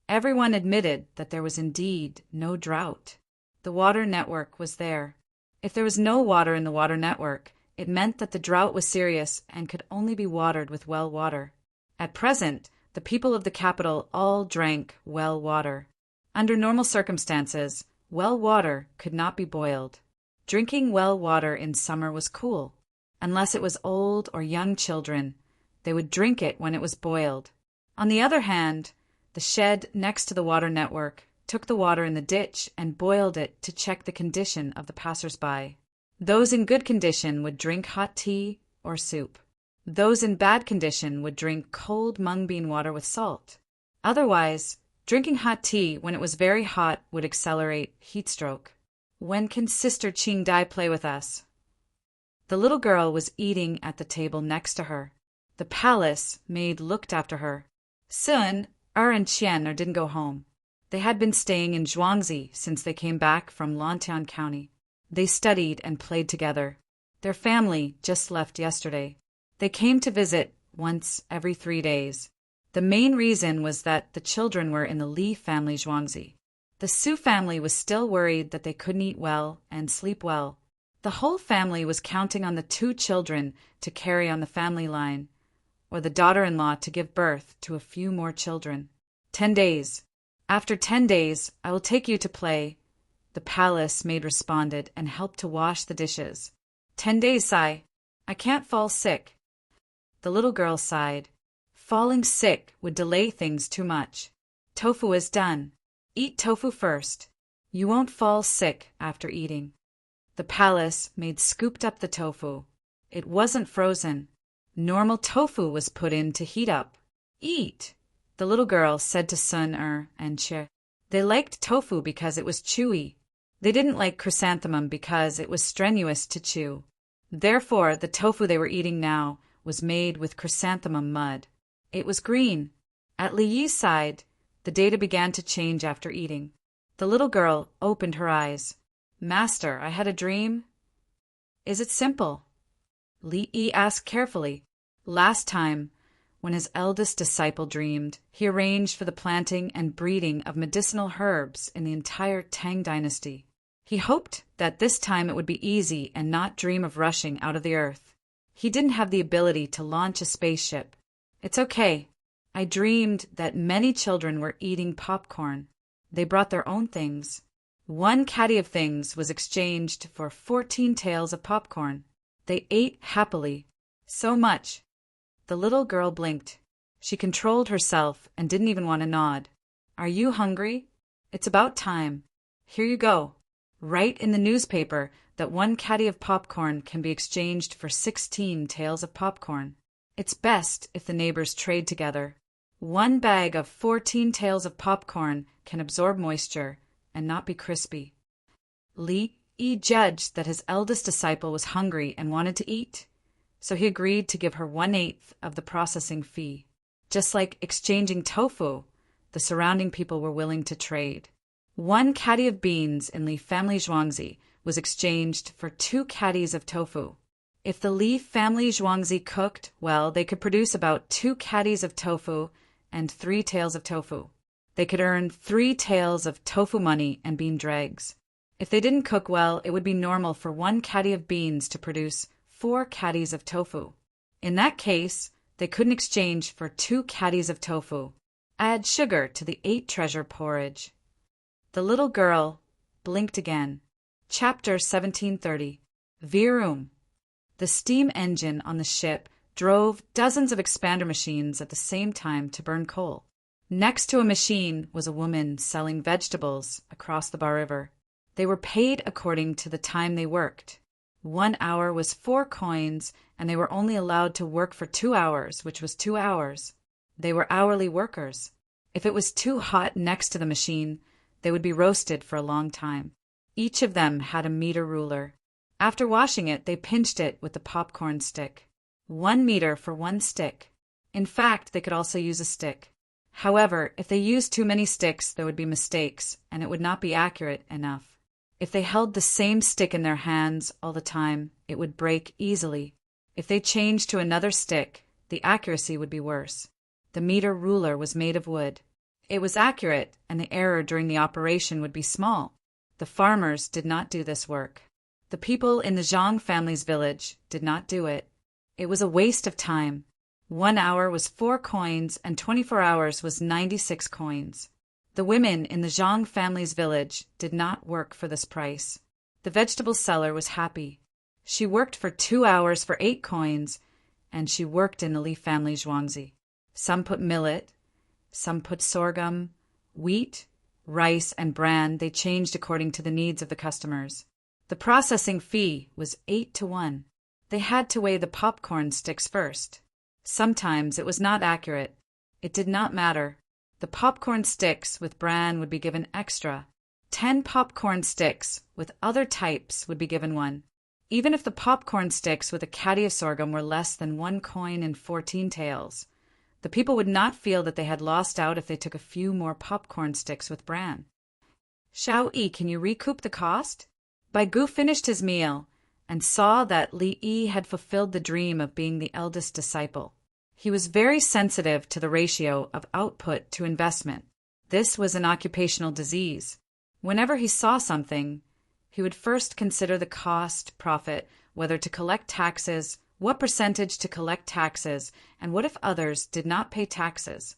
A: Everyone admitted that there was indeed no drought. The water network was there. If there was no water in the water network, it meant that the drought was serious and could only be watered with well water. At present, the people of the capital all drank well water. Under normal circumstances, well water could not be boiled. Drinking well water in summer was cool. Unless it was old or young children, they would drink it when it was boiled. On the other hand, the shed next to the water network took the water in the ditch and boiled it to check the condition of the passers-by. Those in good condition would drink hot tea or soup. Those in bad condition would drink cold mung bean water with salt. Otherwise, drinking hot tea when it was very hot would accelerate heat stroke. When can Sister Qing Dai play with us? The little girl was eating at the table next to her. The palace maid looked after her. Sun, and Qian didn't go home. They had been staying in Zhuangzi since they came back from Lantian County. They studied and played together. Their family just left yesterday. They came to visit once every 3 days. The main reason was that the children were in the Li family Zhuangzi. The Su family was still worried that they couldn't eat well and sleep well. The whole family was counting on the 2 children to carry on the family line, or the daughter-in-law to give birth to a few more children. 10 days. After 10 days, I will take you to play, the palace maid responded and helped to wash the dishes. 10 days, Sai. I can't fall sick. The little girl sighed. Falling sick would delay things too much. Tofu is done. Eat tofu first. You won't fall sick after eating. The palace maid scooped up the tofu. It wasn't frozen. Normal tofu was put in to heat up. Eat, the little girl said to Sun and Che. They liked tofu because it was chewy. They didn't like chrysanthemum because it was strenuous to chew. Therefore, the tofu they were eating now was made with chrysanthemum mud. It was green. At Li Yi's side, the data began to change after eating. The little girl opened her eyes. Master, I had a dream. Is it simple? Li Yi asked carefully. Last time, when his eldest disciple dreamed, he arranged for the planting and breeding of medicinal herbs in the entire Tang dynasty. He hoped that this time it would be easy and not dream of rushing out of the earth. He didn't have the ability to launch a spaceship. It's okay. I dreamed that many children were eating popcorn. They brought their own things. 1 caddy of things was exchanged for 14 tails of popcorn. They ate happily. So much. The little girl blinked. She controlled herself and didn't even want to nod. Are you hungry? It's about time. Here you go. Write in the newspaper that 1 caddy of popcorn can be exchanged for 16 tails of popcorn. It's best if the neighbors trade together. 1 bag of 14 tails of popcorn can absorb moisture and not be crispy. Li Yi judged that his eldest disciple was hungry and wanted to eat, so he agreed to give her 1/8 of the processing fee. Just like exchanging tofu, the surrounding people were willing to trade. 1 caddy of beans in Li family zhuangzi was exchanged for 2 caddies of tofu. If the Li family zhuangzi cooked well, they could produce about 2 caddies of tofu and 3 taels of tofu. They could earn 3 taels of tofu money and bean dregs. If they didn't cook well, it would be normal for 1 caddy of beans to produce 4 caddies of tofu. In that case, they couldn't exchange for 2 caddies of tofu. Add sugar to the 8 treasure porridge. The little girl blinked again. Chapter 1730. Virum. The steam engine on the ship drove dozens of expander machines at the same time to burn coal. Next to a machine was a woman selling vegetables across the Bar River. They were paid according to the time they worked. 1 hour was 4 coins, and they were only allowed to work for 2 hours, which was 2 hours. They were hourly workers. If it was too hot next to the machine, they would be roasted for a long time. Each of them had a meter ruler. After washing it, they pinched it with the popcorn stick. 1 meter for 1 stick. In fact, they could also use a stick. However, if they used too many sticks, there would be mistakes, and it would not be accurate enough. If they held the same stick in their hands all the time, it would break easily. If they changed to another stick, the accuracy would be worse. The meter ruler was made of wood. It was accurate, and the error during the operation would be small. The farmers did not do this work. The people in the Zhang family's village did not do it. It was a waste of time. 1 hour was 4 coins, and 24 hours was 96 coins. The women in the Zhang family's village did not work for this price. The vegetable seller was happy. She worked for 2 hours for 8 coins, and she worked in the Li family zhuangzi. Some put millet, some put sorghum, wheat, rice, and bran. They changed according to the needs of the customers. The processing fee was 8 to 1. They had to weigh the popcorn sticks first. Sometimes it was not accurate. It did not matter. The popcorn sticks with bran would be given extra. 10 popcorn sticks with other types would be given 1. Even if the popcorn sticks with a caddy of sorghum were less than 1 coin and 14 taels, the people would not feel that they had lost out if they took a few more popcorn sticks with bran. Xiao Yi, can you recoup the cost? Bai Gu finished his meal and saw that Li Yi had fulfilled the dream of being the eldest disciple. He was very sensitive to the ratio of output to investment. This was an occupational disease. Whenever he saw something, he would first consider the cost, profit, whether to collect taxes, what percentage to collect taxes, and what if others did not pay taxes.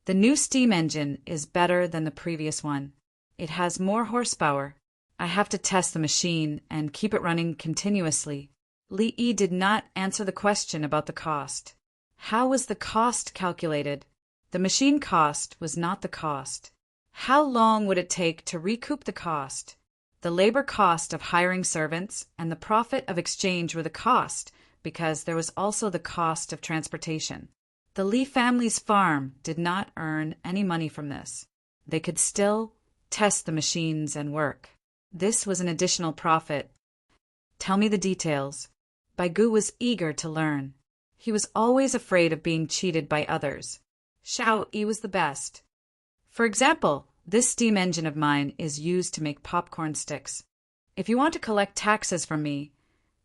A: The new steam engine is better than the previous one. It has more horsepower. I have to test the machine and keep it running continuously. Li Yi did not answer the question about the cost. How was the cost calculated? The machine cost was not the cost. How long would it take to recoup the cost? The labor cost of hiring servants and the profit of exchange were the cost, because there was also the cost of transportation. The Li family's farm did not earn any money from this. They could still test the machines and work. This was an additional profit. Tell me the details. Bai Gu was eager to learn. He was always afraid of being cheated by others. Xiao Yi was the best. For example, this steam engine of mine is used to make popcorn sticks. If you want to collect taxes from me,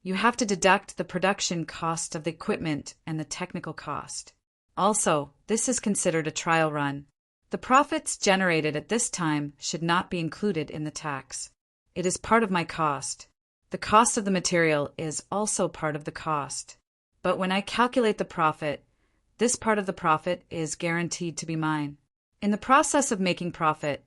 A: you have to deduct the production cost of the equipment and the technical cost. Also, this is considered a trial run. The profits generated at this time should not be included in the tax. It is part of my cost. The cost of the material is also part of the cost. But when I calculate the profit, this part of the profit is guaranteed to be mine. In the process of making profit,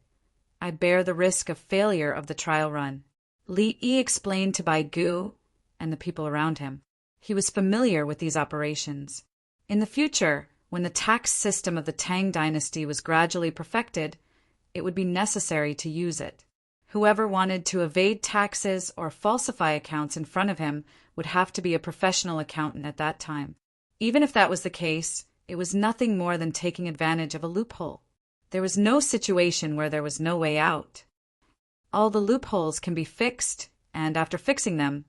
A: I bear the risk of failure of the trial run. Li Yi explained to Bai Gu and the people around him. He was familiar with these operations. In the future, when the tax system of the Tang dynasty was gradually perfected, it would be necessary to use it. Whoever wanted to evade taxes or falsify accounts in front of him would have to be a professional accountant at that time. Even if that was the case, it was nothing more than taking advantage of a loophole. There was no situation where there was no way out. All the loopholes can be fixed, and after fixing them,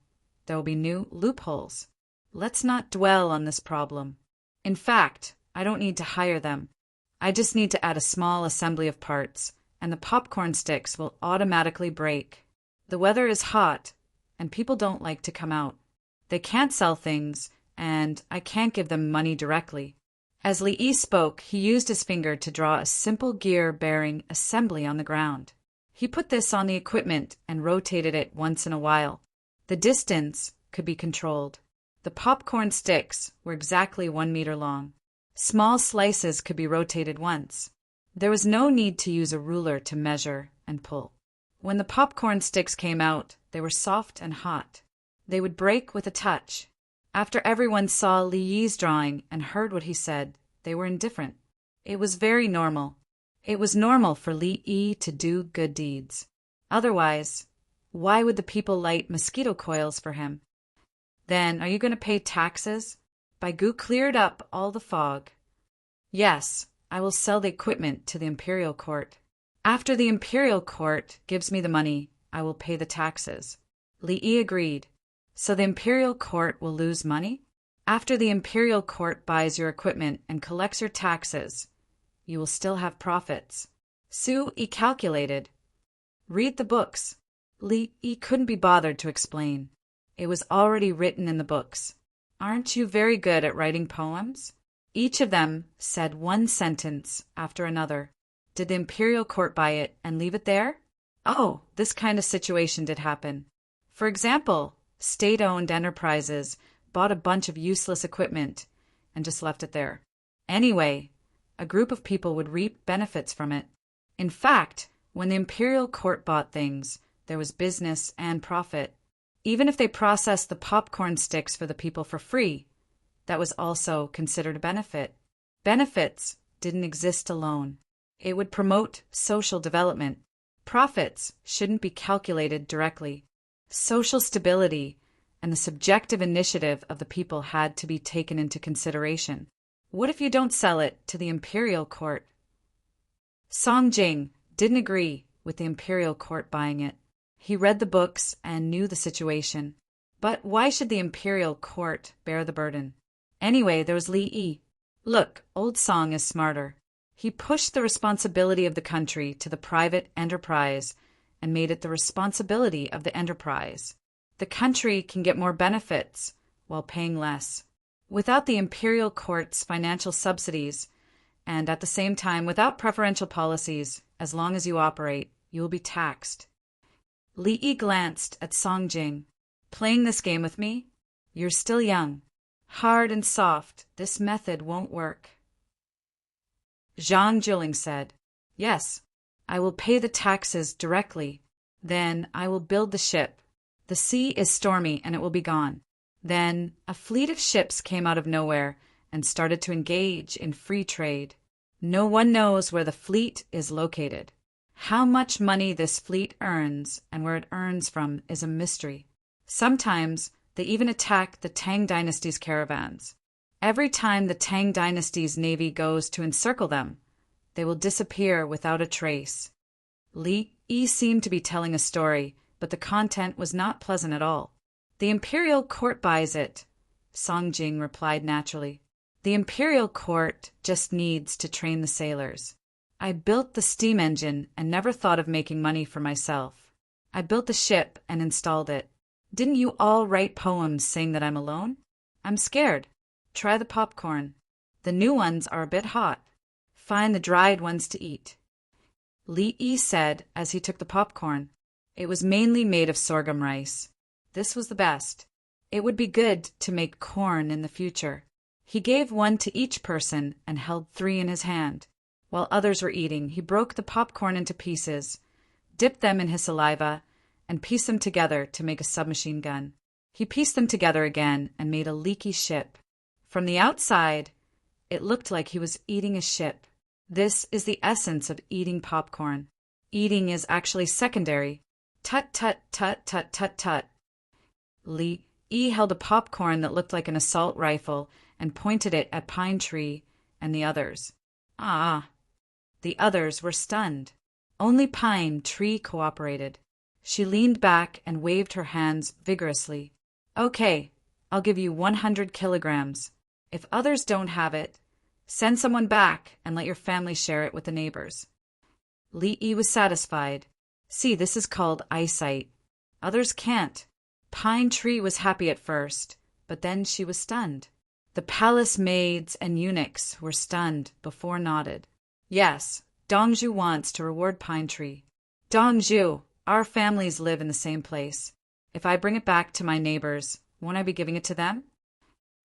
A: there will be new loopholes. Let's not dwell on this problem. In fact, I don't need to hire them. I just need to add a small assembly of parts, and the popcorn sticks will automatically break. The weather is hot, and people don't like to come out. They can't sell things, and I can't give them money directly. As Li Yi spoke, he used his finger to draw a simple gear-bearing assembly on the ground. He put this on the equipment and rotated it once in a while. The distance could be controlled. The popcorn sticks were exactly 1 meter long. Small slices could be rotated once. There was no need to use a ruler to measure and pull. When the popcorn sticks came out, they were soft and hot. They would break with a touch. After everyone saw Li Yi's drawing and heard what he said, they were indifferent. It was very normal. It was normal for Li Yi to do good deeds. Otherwise, why would the people light mosquito coils for him? Then, are you going to pay taxes? Bai Gu cleared up all the fog. Yes, I will sell the equipment to the imperial court. After the imperial court gives me the money, I will pay the taxes. Li Yi agreed. So the imperial court will lose money? After the imperial court buys your equipment and collects your taxes, you will still have profits. Su Yi calculated. Read the books. Li Yi couldn't be bothered to explain. It was already written in the books. Aren't you very good at writing poems? Each of them said one sentence after another. Did the imperial court buy it and leave it there? Oh, this kind of situation did happen. For example, state-owned enterprises bought a bunch of useless equipment and just left it there. Anyway, a group of people would reap benefits from it. In fact, when the imperial court bought things, there was business and profit. Even if they processed the popcorn sticks for the people for free, that was also considered a benefit. Benefits didn't exist alone. It would promote social development. Profits shouldn't be calculated directly. Social stability and the subjective initiative of the people had to be taken into consideration. What if you don't sell it to the imperial court? Song Jing didn't agree with the imperial court buying it. He read the books and knew the situation. But why should the imperial court bear the burden? Anyway, there was Li Yi. Look, old Song is smarter. He pushed the responsibility of the country to the private enterprise and made it the responsibility of the enterprise. The country can get more benefits while paying less. Without the imperial court's financial subsidies, and at the same time without preferential policies, as long as you operate, you will be taxed. Li Yi glanced at Song Jing. Playing this game with me? You're still young. Hard and soft, this method won't work. Zhang Jiling said, Yes, I will pay the taxes directly. Then I will build the ship. The sea is stormy and it will be gone. Then a fleet of ships came out of nowhere and started to engage in free trade. No one knows where the fleet is located. How much money this fleet earns and where it earns from is a mystery. Sometimes they even attack the Tang dynasty's caravans. Every time the Tang dynasty's navy goes to encircle them, they will disappear without a trace. Li Yi seemed to be telling a story, but the content was not pleasant at all. The imperial court buys it, Song Jing replied naturally. The imperial court just needs to train the sailors. I built the steam engine and never thought of making money for myself. I built the ship and installed it. Didn't you all write poems saying that I'm alone? I'm scared. Try the popcorn. The new ones are a bit hot. Find the dried ones to eat. Li Yi said as he took the popcorn. It was mainly made of sorghum rice. This was the best. It would be good to make corn in the future. He gave one to each person and held 3 in his hand. While others were eating, he broke the popcorn into pieces, dipped them in his saliva, and pieced them together to make a submachine gun. He pieced them together again and made a leaky ship. From the outside, it looked like he was eating a ship. This is the essence of eating popcorn. Eating is actually secondary. Tut, tut, tut, tut, tut, tut. Li Yi held a popcorn that looked like an assault rifle and pointed it at Pine Tree and the others. Ah! The others were stunned. Only Pine Tree cooperated. She leaned back and waved her hands vigorously. Okay, I'll give you 100 kilograms. If others don't have it, send someone back and let your family share it with the neighbors. Li Yi was satisfied. See, this is called eyesight. Others can't. Pine Tree was happy at first, but then she was stunned. The palace maids and eunuchs were stunned before nodded. Yes, Dongzhu wants to reward Pine Tree. Dongzhu, our families live in the same place. If I bring it back to my neighbors, won't I be giving it to them?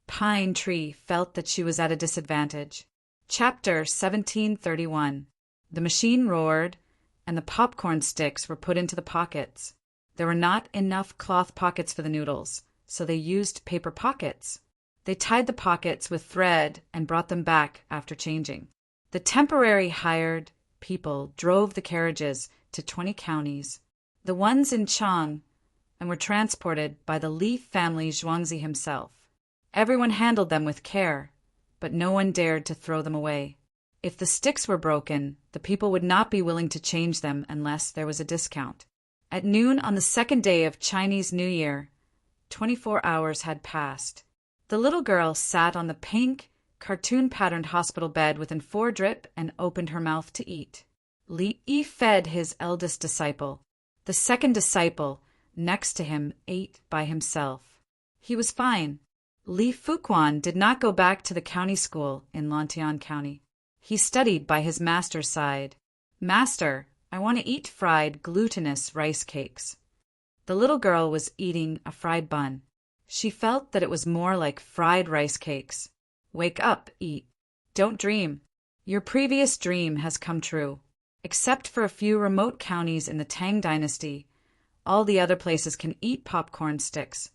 A: Pine Tree felt that she was at a disadvantage. Chapter 1731. The machine roared, and the popcorn sticks were put into the pockets. There were not enough cloth pockets for the noodles, so they used paper pockets. They tied the pockets with thread and brought them back after changing. The temporary hired people drove the carriages to 20 counties. The ones in Chang and were transported by the Li family Zhuangzi himself. Everyone handled them with care, but no one dared to throw them away. If the sticks were broken, the people would not be willing to change them unless there was a discount. At noon on the second day of Chinese New Year, 24 hours had passed. The little girl sat on the pink, cartoon-patterned hospital bed within 4 drip and opened her mouth to eat. Li Yi fed his eldest disciple. The second disciple, next to him, ate by himself. He was fine. Li Fuquan did not go back to the county school in Lantian County. He studied by his master's side. Master, I want to eat fried, glutinous rice cakes. The little girl was eating a fried bun. She felt that it was more like fried rice cakes. Wake up, eat. Don't dream. Your previous dream has come true. Except for a few remote counties in the Tang dynasty, all the other places can eat popcorn sticks.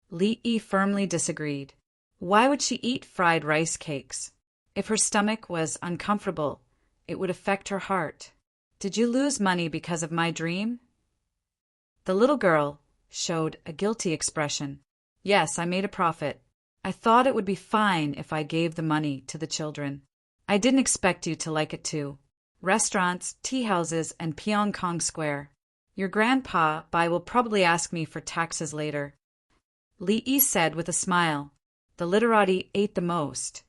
A: Li Yi firmly disagreed. Why would she eat fried rice cakes? If her stomach was uncomfortable, it would affect her heart. Did you lose money because of my dream? The little girl showed a guilty expression. Yes, I made a profit. I thought it would be fine if I gave the money to the children. I didn't expect you to like it too. Restaurants, tea houses, and Pyongkong Square. Your grandpa Bai will probably ask me for taxes later. Li Yi said with a smile. The literati ate the most,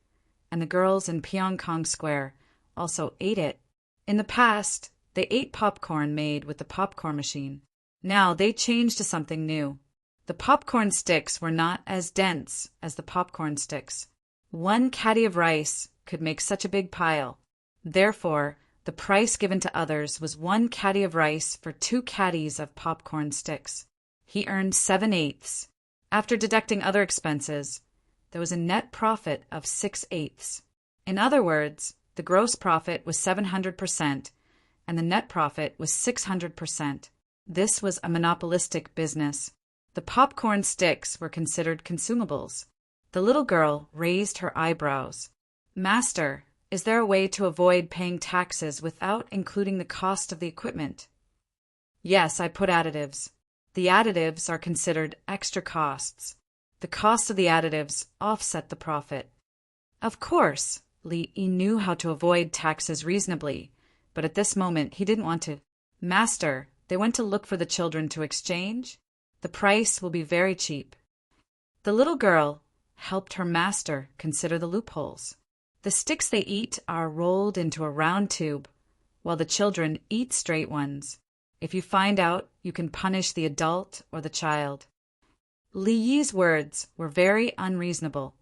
A: and the girls in Pyongkong Square also ate it. In the past, they ate popcorn made with the popcorn machine. Now they changed to something new. The popcorn sticks were not as dense as the popcorn sticks. 1 caddy of rice could make such a big pile. Therefore, the price given to others was 1 caddy of rice for 2 caddies of popcorn sticks. He earned 7/8. After deducting other expenses, there was a net profit of 6/8. In other words, the gross profit was 700%, and the net profit was 600%. This was a monopolistic business. The popcorn sticks were considered consumables. The little girl raised her eyebrows. Master, is there a way to avoid paying taxes without including the cost of the equipment? Yes, I put additives. The additives are considered extra costs. The cost of the additives offset the profit. Of course, Li Yi knew how to avoid taxes reasonably, but at this moment he didn't want to. Master, they went to look for the children to exchange? The price will be very cheap. The little girl helped her master consider the loopholes. The sticks they eat are rolled into a round tube, while the children eat straight ones. If you find out, you can punish the adult or the child. Li Yi's words were very unreasonable.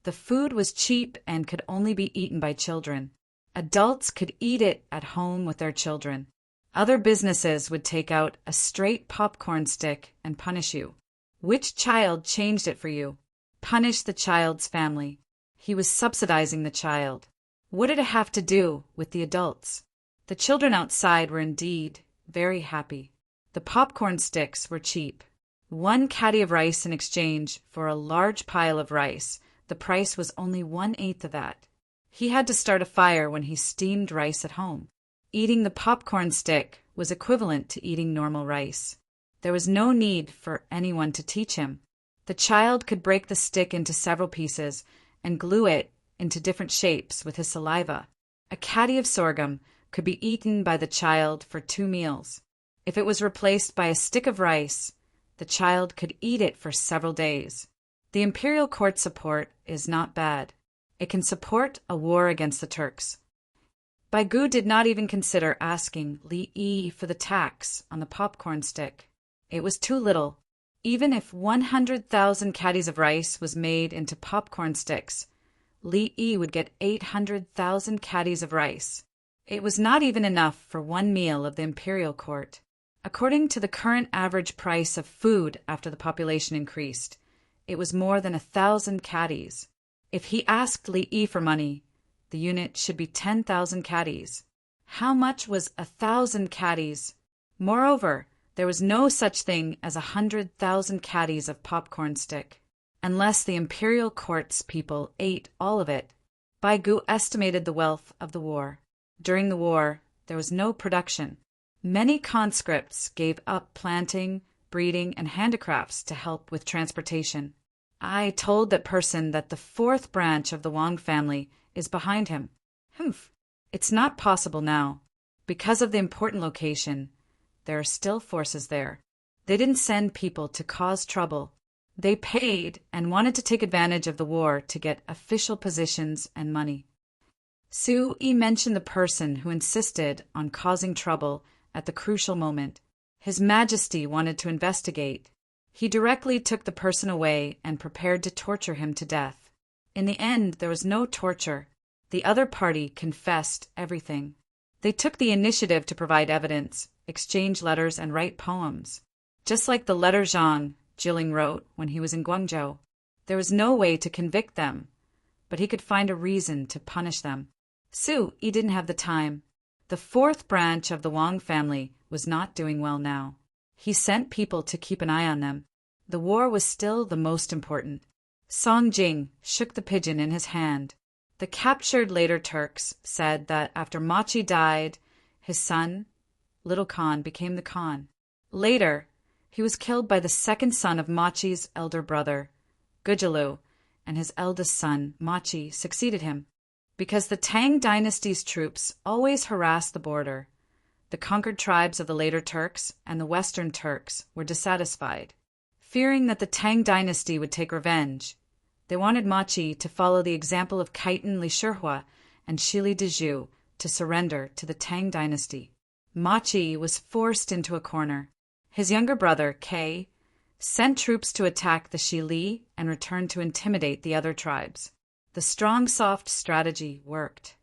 A: The food was cheap and could only be eaten by children. Adults could eat it at home with their children. Other businesses would take out a straight popcorn stick and punish you. Which child changed it for you? Punish the child's family. He was subsidizing the child. What did it have to do with the adults? The children outside were indeed very happy. The popcorn sticks were cheap. 1 caddy of rice in exchange for a large pile of rice. The price was only 1/8 of that. He had to start a fire when he steamed rice at home. Eating the popcorn stick was equivalent to eating normal rice. There was no need for anyone to teach him. The child could break the stick into several pieces and glue it into different shapes with his saliva. A caddy of sorghum could be eaten by the child for 2 meals. If it was replaced by a stick of rice, the child could eat it for several days. The imperial court support is not bad. It can support a war against the Turks. Bai Gu did not even consider asking Li Yi for the tax on the popcorn stick. It was too little. Even if 100,000 caddies of rice was made into popcorn sticks, Li Yi would get 800,000 caddies of rice. It was not even enough for one meal of the imperial court. According to the current average price of food after the population increased, it was more than 1,000 caddies. If he asked Li Yi for money, the unit should be 10,000 caddies. How much was 1,000 caddies? Moreover, there was no such thing as 100,000 caddies of popcorn stick, unless the imperial court's people ate all of it. Bai Gu estimated the wealth of the war. During the war, there was no production. Many conscripts gave up planting, breeding, and handicrafts to help with transportation. I told that person that the fourth branch of the Wang family is behind him. It's not possible now. Because of the important location, there are still forces there. They didn't send people to cause trouble. They paid and wanted to take advantage of the war to get official positions and money. Su Yi mentioned the person who insisted on causing trouble at the crucial moment. His Majesty wanted to investigate. He directly took the person away and prepared to torture him to death. In the end, there was no torture. The other party confessed everything. They took the initiative to provide evidence, exchange letters, and write poems. Just like the letter Zhang Jilin wrote when he was in Guangzhou. There was no way to convict them, but he could find a reason to punish them. Su Yi didn't have the time. The fourth branch of the Wang family was not doing well now. He sent people to keep an eye on them. The war was still the most important. Song Jing shook the pigeon in his hand. The captured later Turks said that after Machi died, his son, Little Khan, became the Khan. Later, he was killed by the second son of Machi's elder brother, Gujilu, and his eldest son, Machi, succeeded him. Because the Tang dynasty's troops always harassed the border, the conquered tribes of the later Turks and the Western Turks were dissatisfied. Fearing that the Tang dynasty would take revenge, they wanted Machi to follow the example of Khitan Li Shihua and Shili Dezhu to surrender to the Tang dynasty. Machi was forced into a corner. His younger brother, Kei, sent troops to attack the Shili and returned to intimidate the other tribes. The strong, soft strategy worked.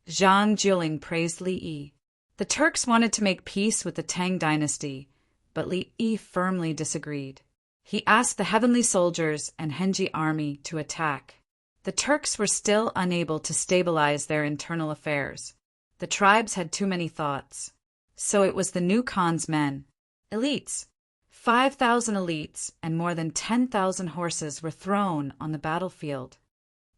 A: Zhang Jiling praised Li Yi. The Turks wanted to make peace with the Tang dynasty, but Li Yi firmly disagreed. He asked the heavenly soldiers and Henji army to attack. The Turks were still unable to stabilize their internal affairs. The tribes had too many thoughts. So it was the new Khan's men, elites. 5,000 elites and more than 10,000 horses were thrown on the battlefield.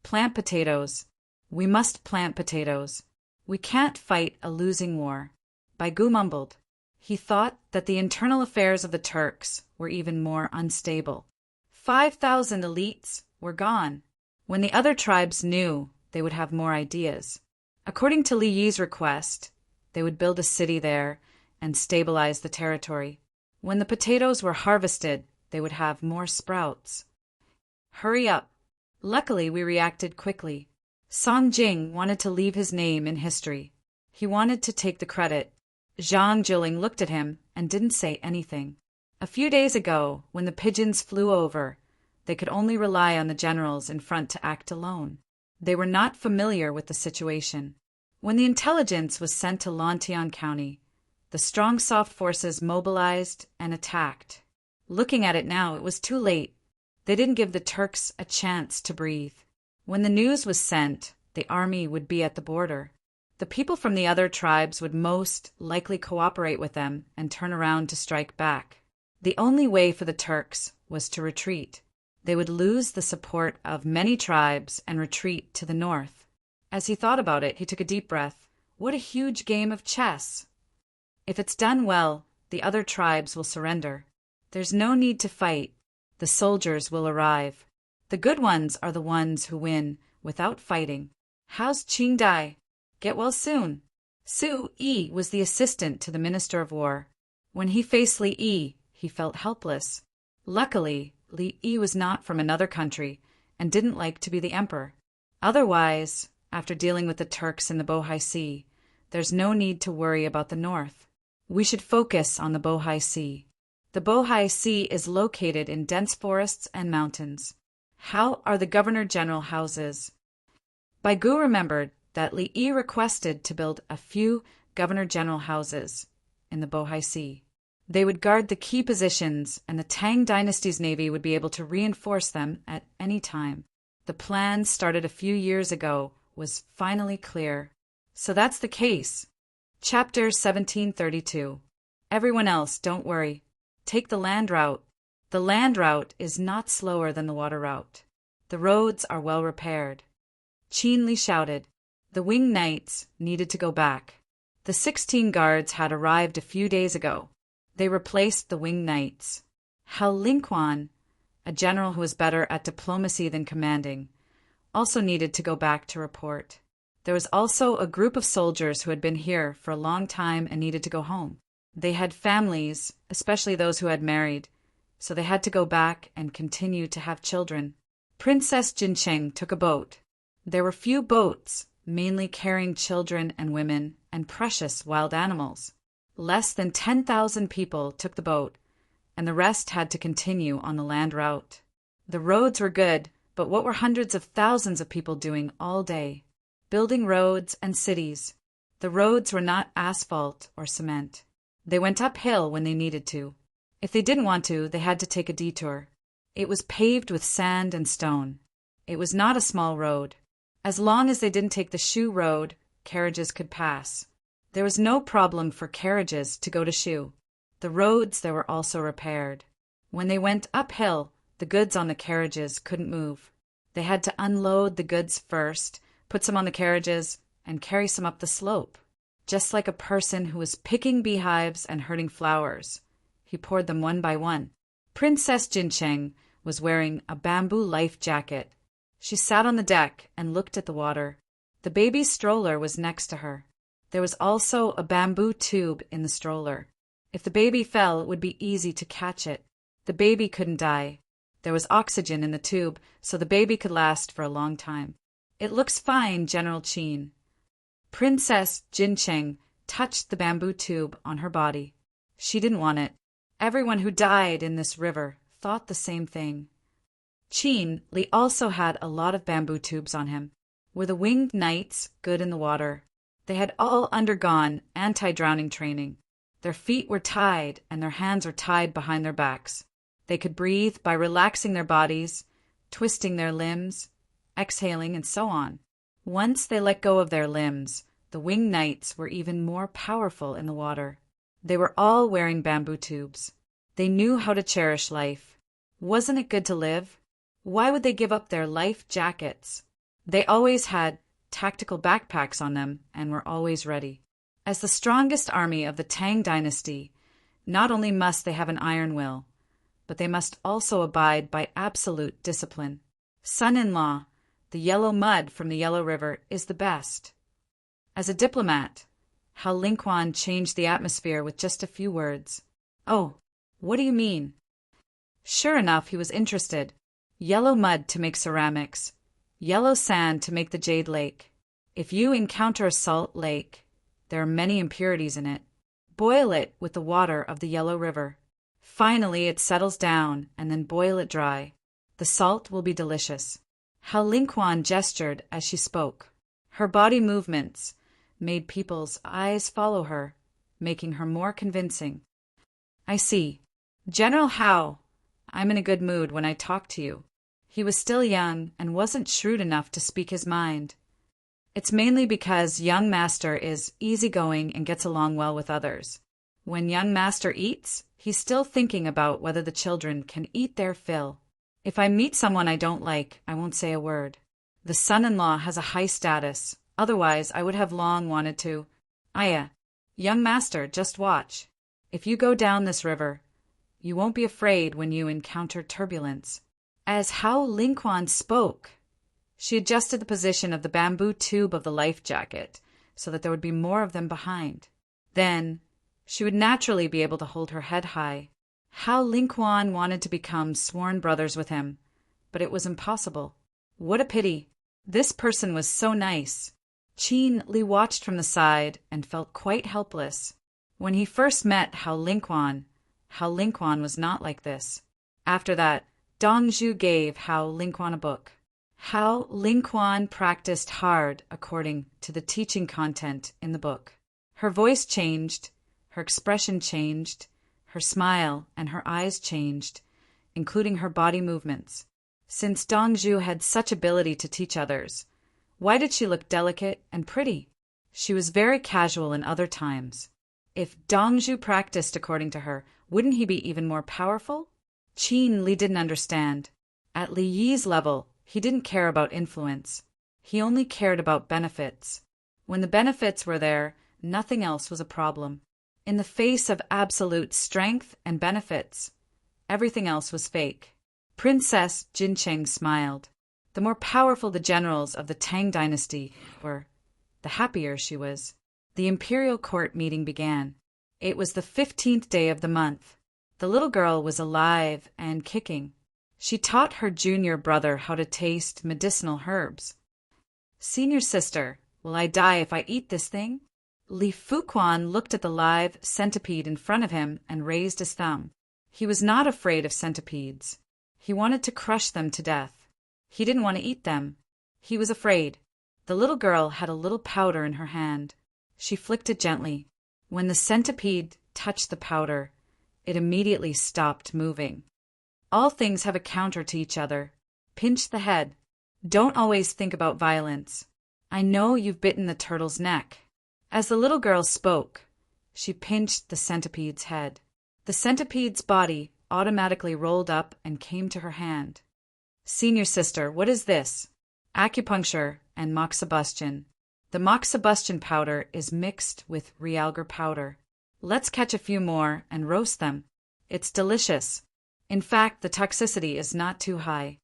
A: Plant potatoes. We must plant potatoes. We can't fight a losing war. Bai Gu mumbled. He thought that the internal affairs of the Turks were even more unstable. 5,000 elites were gone. When the other tribes knew, they would have more ideas. According to Li Yi's request, they would build a city there and stabilize the territory. When the potatoes were harvested, they would have more sprouts. Hurry up. Luckily, we reacted quickly. Song Jing wanted to leave his name in history. He wanted to take the credit. Zhang Jiling looked at him and didn't say anything. A few days ago, when the pigeons flew over, they could only rely on the generals in front to act alone. They were not familiar with the situation. When the intelligence was sent to Lantian County, the strong soft forces mobilized and attacked. Looking at it now, it was too late. They didn't give the Turks a chance to breathe. When the news was sent, the army would be at the border. The people from the other tribes would most likely cooperate with them and turn around to strike back. The only way for the Turks was to retreat. They would lose the support of many tribes and retreat to the north. As he thought about it, he took a deep breath. What a huge game of chess! If it's done well, the other tribes will surrender. There's no need to fight. The soldiers will arrive. The good ones are the ones who win without fighting. How's Qingdai? Get well soon. Su Yi was the assistant to the Minister of War. When he faced Li Yi, he felt helpless. Luckily, Li Yi was not from another country and didn't like to be the emperor. Otherwise, after dealing with the Turks in the Bohai Sea, There's no need to worry about the north. We should focus on the Bohai Sea. The Bohai Sea is located in dense forests and mountains. How are the Governor-General houses? Baigu remembered that Li'i requested to build a few Governor-General houses in the Bohai Sea. They would guard the key positions, and the Tang dynasty's navy would be able to reinforce them at any time. The plan started a few years ago was finally clear. So that's the case. Chapter 1732. Everyone else, don't worry. Take the land route. The land route is not slower than the water route. The roads are well repaired. Qin Li shouted. The winged knights needed to go back. The 16 guards had arrived a few days ago. They replaced the winged knights. Hao Lingquan, a general who was better at diplomacy than commanding, also needed to go back to report. There was also a group of soldiers who had been here for a long time and needed to go home. They had families, especially those who had married, so they had to go back and continue to have children. Princess Jincheng took a boat. There were few boats, mainly carrying children and women and precious wild animals. Less than 10,000 people took the boat, and the rest had to continue on the land route. The roads were good, but what were hundreds of thousands of people doing all day? Building roads and cities. The roads were not asphalt or cement. They went uphill when they needed to. If they didn't want to, they had to take a detour. It was paved with sand and stone. It was not a small road. As long as they didn't take the Shu road, carriages could pass. There was no problem for carriages to go to Shu. The roads there were also repaired. When they went uphill, the goods on the carriages couldn't move. They had to unload the goods first, put some on the carriages, and carry some up the slope. Just like a person who was picking beehives and herding flowers. He poured them one by one. Princess Jincheng was wearing a bamboo life jacket. She sat on the deck and looked at the water. The baby's stroller was next to her. There was also a bamboo tube in the stroller. If the baby fell, it would be easy to catch it. The baby couldn't die. There was oxygen in the tube, so the baby could last for a long time. It looks fine, General Qin. Princess Jincheng touched the bamboo tube on her body. She didn't want it. Everyone who died in this river thought the same thing. Qin Li also had a lot of bamboo tubes on him. Were the winged knights good in the water? They had all undergone anti-drowning training. Their feet were tied and their hands were tied behind their backs. They could breathe by relaxing their bodies, twisting their limbs, exhaling, and so on. Once they let go of their limbs, the winged knights were even more powerful in the water. They were all wearing bamboo tubes. They knew how to cherish life. Wasn't it good to live? Why would they give up their life jackets? They always had tactical backpacks on them and were always ready. As the strongest army of the Tang dynasty, not only must they have an iron will, but they must also abide by absolute discipline. Son-in-law, the yellow mud from the Yellow River is the best. As a diplomat, Hao Lingquan changed the atmosphere with just a few words. Oh, what do you mean? Sure enough, he was interested. Yellow mud to make ceramics. Yellow sand to make the Jade Lake. If you encounter a salt lake, there are many impurities in it. Boil it with the water of the Yellow River. Finally, it settles down, and then boil it dry. The salt will be delicious. Hao Lingquan gestured as she spoke. Her body movements made people's eyes follow her, making her more convincing. I see. General Hao, I'm in a good mood when I talk to you. He was still young and wasn't shrewd enough to speak his mind. It's mainly because young master is easygoing and gets along well with others. When young master eats, he's still thinking about whether the children can eat their fill. If I meet someone I don't like, I won't say a word. The son-in-law has a high status, otherwise I would have long wanted to. Aya, young master, just watch. If you go down this river, you won't be afraid when you encounter turbulence. As Hao Lingquan spoke, she adjusted the position of the bamboo tube of the life jacket so that there would be more of them behind. Then, she would naturally be able to hold her head high. Hao Lingquan wanted to become sworn brothers with him, but it was impossible. What a pity. This person was so nice. Qin Li watched from the side and felt quite helpless. When he first met Hao Lingquan was not like this. After that, Dong Zhu gave Hao Lingquan a book. Hao Lingquan practiced hard according to the teaching content in the book. Her voice changed, her expression changed, her smile and her eyes changed, including her body movements. Since Dong Zhu had such ability to teach others, why did she look delicate and pretty? She was very casual in other times. If Dong Zhu practiced according to her, wouldn't he be even more powerful? Qin Li didn't understand. At Li Yi's level, he didn't care about influence. He only cared about benefits. When the benefits were there, nothing else was a problem. In the face of absolute strength and benefits, everything else was fake. Princess Jincheng smiled. The more powerful the generals of the Tang dynasty were, the happier she was. The imperial court meeting began. It was the 15th day of the month. The little girl was alive and kicking. She taught her junior brother how to taste medicinal herbs. Senior sister, will I die if I eat this thing? Li Fuquan looked at the live centipede in front of him and raised his thumb. He was not afraid of centipedes. He wanted to crush them to death. He didn't want to eat them. He was afraid. The little girl had a little powder in her hand. She flicked it gently. When the centipede touched the powder, it immediately stopped moving. All things have a counter to each other. Pinch the head. Don't always think about violence. I know you've bitten the turtle's neck. As the little girl spoke, she pinched the centipede's head. The centipede's body automatically rolled up and came to her hand. Senior sister, what is this? Acupuncture and moxibustion. The moxibustion powder is mixed with realgar powder. Let's catch a few more and roast them. It's delicious. In fact, the toxicity is not too high.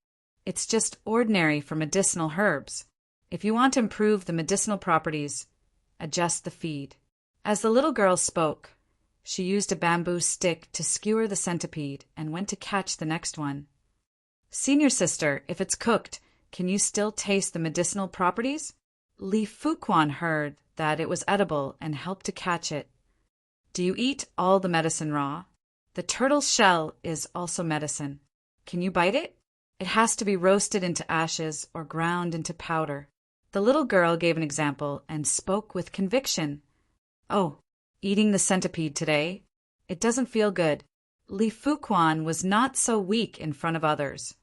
A: It's just ordinary for medicinal herbs. If you want to improve the medicinal properties, adjust the feed. As the little girl spoke, she used a bamboo stick to skewer the centipede and went to catch the next one. Senior sister, if it's cooked, can you still taste the medicinal properties? Li Fuquan heard that it was edible and helped to catch it. Do you eat all the medicine raw? The turtle's shell is also medicine. Can you bite it? It has to be roasted into ashes or ground into powder. The little girl gave an example and spoke with conviction. Oh, eating the centipede today? It doesn't feel good. Li Fuquan was not so weak in front of others.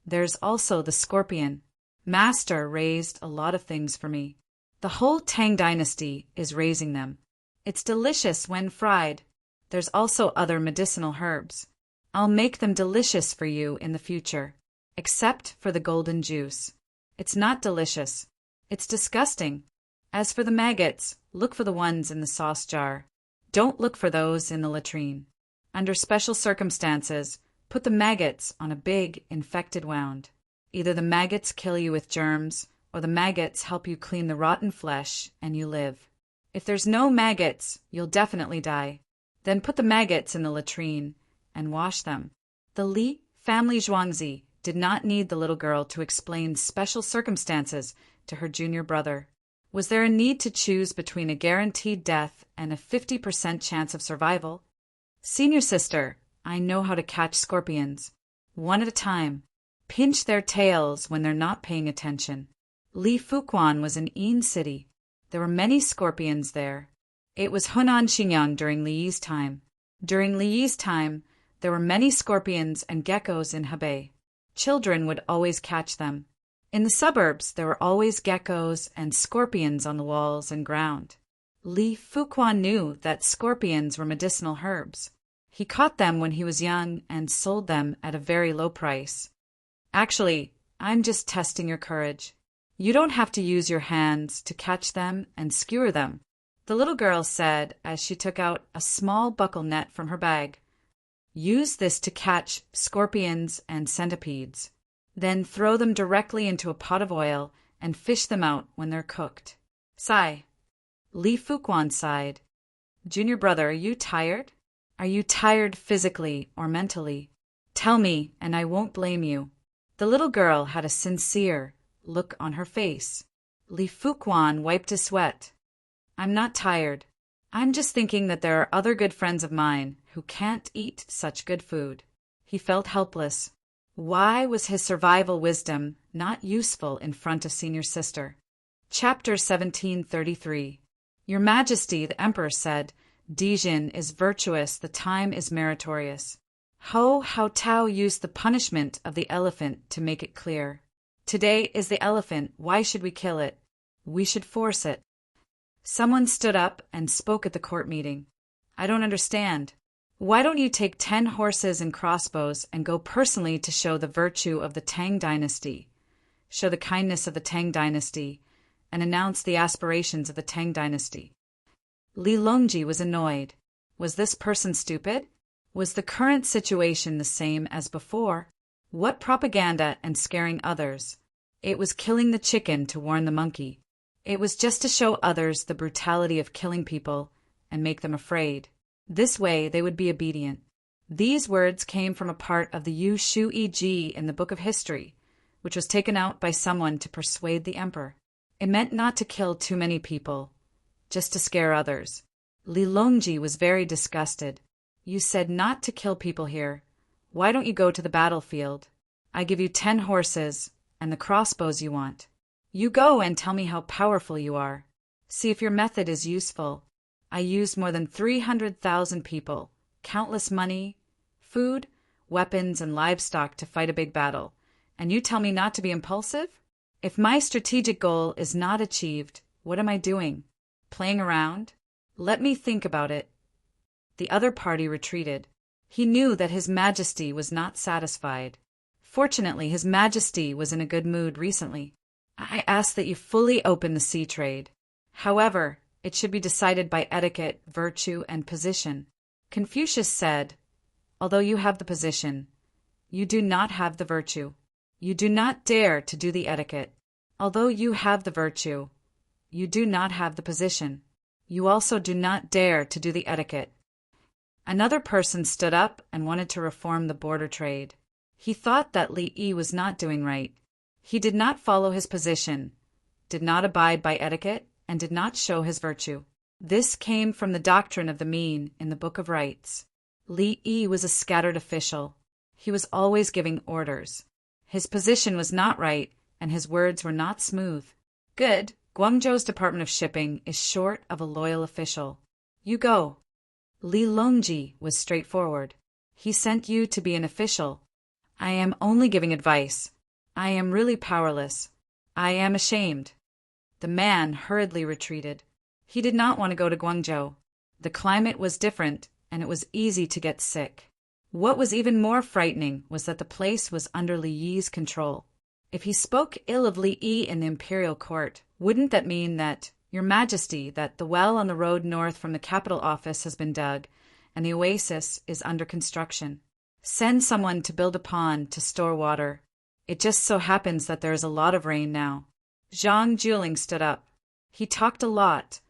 A: There's also the scorpion. Master raised a lot of things for me. The whole Tang dynasty is raising them. It's delicious when fried. There's also other medicinal herbs. I'll make them delicious for you in the future, except for the golden juice. It's not delicious. It's disgusting. As for the maggots, look for the ones in the sauce jar. Don't look for those in the latrine. Under special circumstances, put the maggots on a big, infected wound. Either the maggots kill you with germs, or the maggots help you clean the rotten flesh and you live. If there's no maggots, you'll definitely die. Then put the maggots in the latrine and wash them. The Li family Zhuangzi did not need the little girl to explain special circumstances to her junior brother. Was there a need to choose between a guaranteed death and a 50% chance of survival? Senior sister, I know how to catch scorpions. One at a time. Pinch their tails when they're not paying attention. Li Fuquan was in Yin City. There were many scorpions there. It was Hunan Xinjiang during Li Yi's time. During Li Yi's time, there were many scorpions and geckos in Hebei. Children would always catch them. In the suburbs, there were always geckos and scorpions on the walls and ground. Li Fuquan knew that scorpions were medicinal herbs. He caught them when he was young and sold them at a very low price. Actually, I'm just testing your courage. You don't have to use your hands to catch them and skewer them, the little girl said as she took out a small buckle net from her bag. Use this to catch scorpions and centipedes. Then throw them directly into a pot of oil and fish them out when they're cooked. Sigh. Li Fuquan sighed. Junior brother, are you tired? Are you tired physically or mentally? Tell me, and I won't blame you. The little girl had a sincere look on her face. Li Fuquan wiped his sweat. I'm not tired. I'm just thinking that there are other good friends of mine who can't eat such good food. He felt helpless. Why was his survival wisdom not useful in front of senior sister? Chapter 1733. Your Majesty, the Emperor said, Dijin is virtuous, the time is meritorious. How Tao used the punishment of the elephant to make it clear. Today is the elephant, why should we kill it? We should force it. Someone stood up and spoke at the court meeting. I don't understand. Why don't you take 10 horses and crossbows and go personally to show the virtue of the Tang dynasty, show the kindness of the Tang dynasty, and announce the aspirations of the Tang dynasty? Li Longji was annoyed. Was this person stupid? Was the current situation the same as before? What propaganda and scaring others? It was killing the chicken to warn the monkey. It was just to show others the brutality of killing people and make them afraid. This way they would be obedient. These words came from a part of the Yu Shu Ji in the Book of History, which was taken out by someone to persuade the emperor. It meant not to kill too many people, just to scare others. Li Longji was very disgusted. You said not to kill people here. Why don't you go to the battlefield? I give you 10 horses and the crossbows you want. You go and tell me how powerful you are. See if your method is useful. I used more than 300,000 people, countless money, food, weapons, and livestock to fight a big battle, and you tell me not to be impulsive? If my strategic goal is not achieved, what am I doing? Playing around? Let me think about it. The other party retreated. He knew that His Majesty was not satisfied. Fortunately, His Majesty was in a good mood recently. I ask that you fully open the sea trade. However, it should be decided by etiquette, virtue, and position. Confucius said, although you have the position, you do not have the virtue. You do not dare to do the etiquette. Although you have the virtue, you do not have the position. You also do not dare to do the etiquette. Another person stood up and wanted to reform the border trade. He thought that Li Yi was not doing right. He did not follow his position, did not abide by etiquette, and did not show his virtue. This came from the doctrine of the mean in the Book of Rights. Li Yi was a scattered official. He was always giving orders. His position was not right, and his words were not smooth. Good, Guangzhou's Department of Shipping is short of a loyal official. You go. Li Longji was straightforward. He sent you to be an official. I am only giving advice. I am really powerless. I am ashamed. The man hurriedly retreated. He did not want to go to Guangzhou. The climate was different, and it was easy to get sick. What was even more frightening was that the place was under Li Yi's control. If he spoke ill of Li Yi in the imperial court, wouldn't that mean that, Your Majesty, that the well on the road north from the capital office has been dug, and the oasis is under construction? Send someone to build a pond to store water. It just so happens that there is a lot of rain now. Zhang Juling stood up. He talked a lot,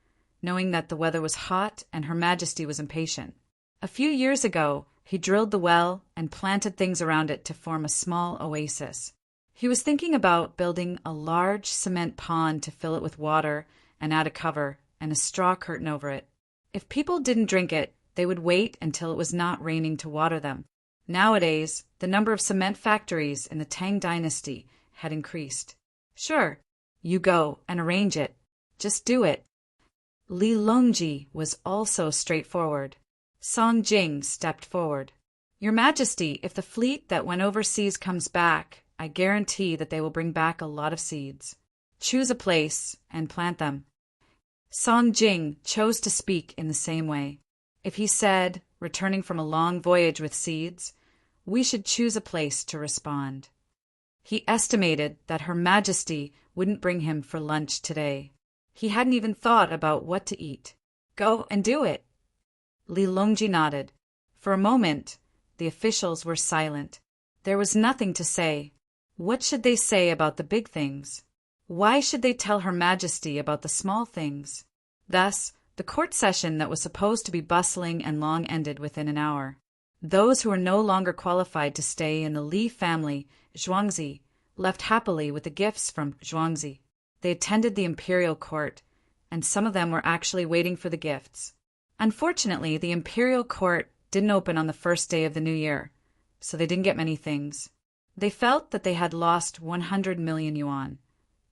A: knowing that the weather was hot and Her Majesty was impatient. A few years ago, he drilled the well and planted things around it to form a small oasis. He was thinking about building a large cement pond to fill it with water and add a cover and a straw curtain over it. If people didn't drink it, they would wait until it was not raining to water them. Nowadays, the number of cement factories in the Tang dynasty had increased. Sure, you go and arrange it. Just do it. Li Longji was also straightforward. Song Jing stepped forward. Your Majesty, if the fleet that went overseas comes back, I guarantee that they will bring back a lot of seeds. Choose a place and plant them. Song Jing chose to speak in the same way. If he said, returning from a long voyage with seeds, we should choose a place to respond. He estimated that Her Majesty wouldn't bring him for lunch today. He hadn't even thought about what to eat. Go and do it. Li Longji nodded. For a moment, the officials were silent. There was nothing to say. What should they say about the big things? Why should they tell Her Majesty about the small things? Thus, the court session that was supposed to be bustling and long ended within an hour. Those who were no longer qualified to stay in the Li family, Zhuangzi, left happily with the gifts from Zhuangzi. They attended the imperial court, and some of them were actually waiting for the gifts. Unfortunately, the imperial court didn't open on the first day of the new year, so they didn't get many things. They felt that they had lost 100 million yuan,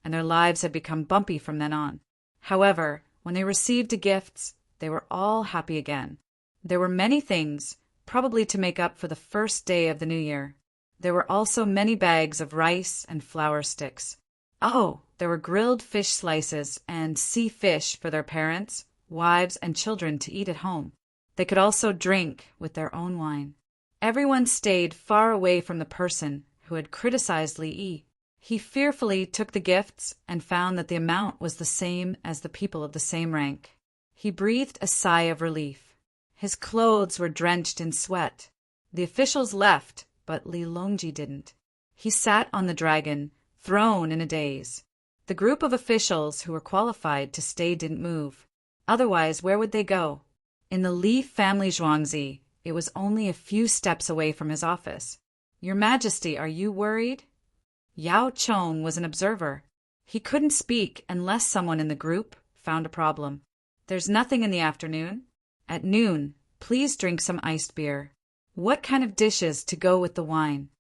A: and their lives had become bumpy from then on. However, when they received the gifts, they were all happy again. There were many things, probably to make up for the first day of the new year. There were also many bags of rice and flour sticks. Oh, there were grilled fish slices and sea fish for their parents, wives, and children to eat at home. They could also drink with their own wine. Everyone stayed far away from the person who had criticized Li Yi. He fearfully took the gifts and found that the amount was the same as the people of the same rank. He breathed a sigh of relief. His clothes were drenched in sweat. The officials left, but Li Longji didn't. He sat on the dragon, thrown in a daze. The group of officials who were qualified to stay didn't move. Otherwise, where would they go? In the Li family Zhuangzi, it was only a few steps away from his office. "Your Majesty, are you worried?" Yao Chong was an observer. He couldn't speak unless someone in the group found a problem. "There's nothing in the afternoon. At noon, please drink some iced beer. What kind of dishes to go with the wine?"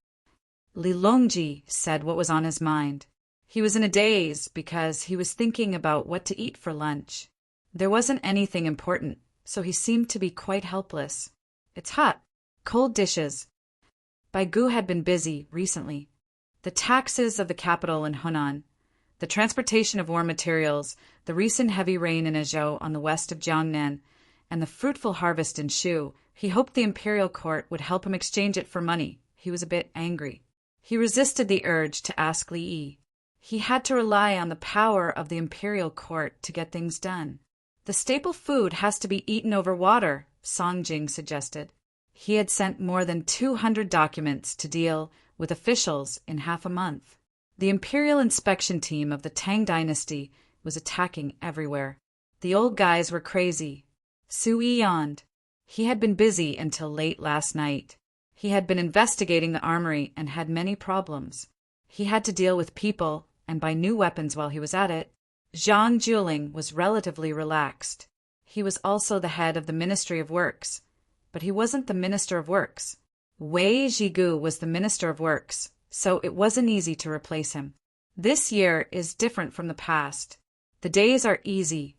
A: Li Longji said what was on his mind. He was in a daze because he was thinking about what to eat for lunch. There wasn't anything important, so he seemed to be quite helpless. "It's hot. Cold dishes." Baigu had been busy recently. The taxes of the capital in Hunan, the transportation of war materials, the recent heavy rain in Ezhou on the west of Jiangnan, and the fruitful harvest in Shu, he hoped the imperial court would help him exchange it for money. He was a bit angry. He resisted the urge to ask Li Yi. He had to rely on the power of the imperial court to get things done. "The staple food has to be eaten over water," Song Jing suggested. He had sent more than 200 documents to deal with officials in half a month. The imperial inspection team of the Tang dynasty was attacking everywhere. The old guys were crazy. Sui yawned. He had been busy until late last night. He had been investigating the armory and had many problems. He had to deal with people and buy new weapons while he was at it. Zhang Juling was relatively relaxed. He was also the head of the Ministry of Works, but he wasn't the Minister of Works. Wei Zhigu was the Minister of Works, so it wasn't easy to replace him. This year is different from the past. The days are easy.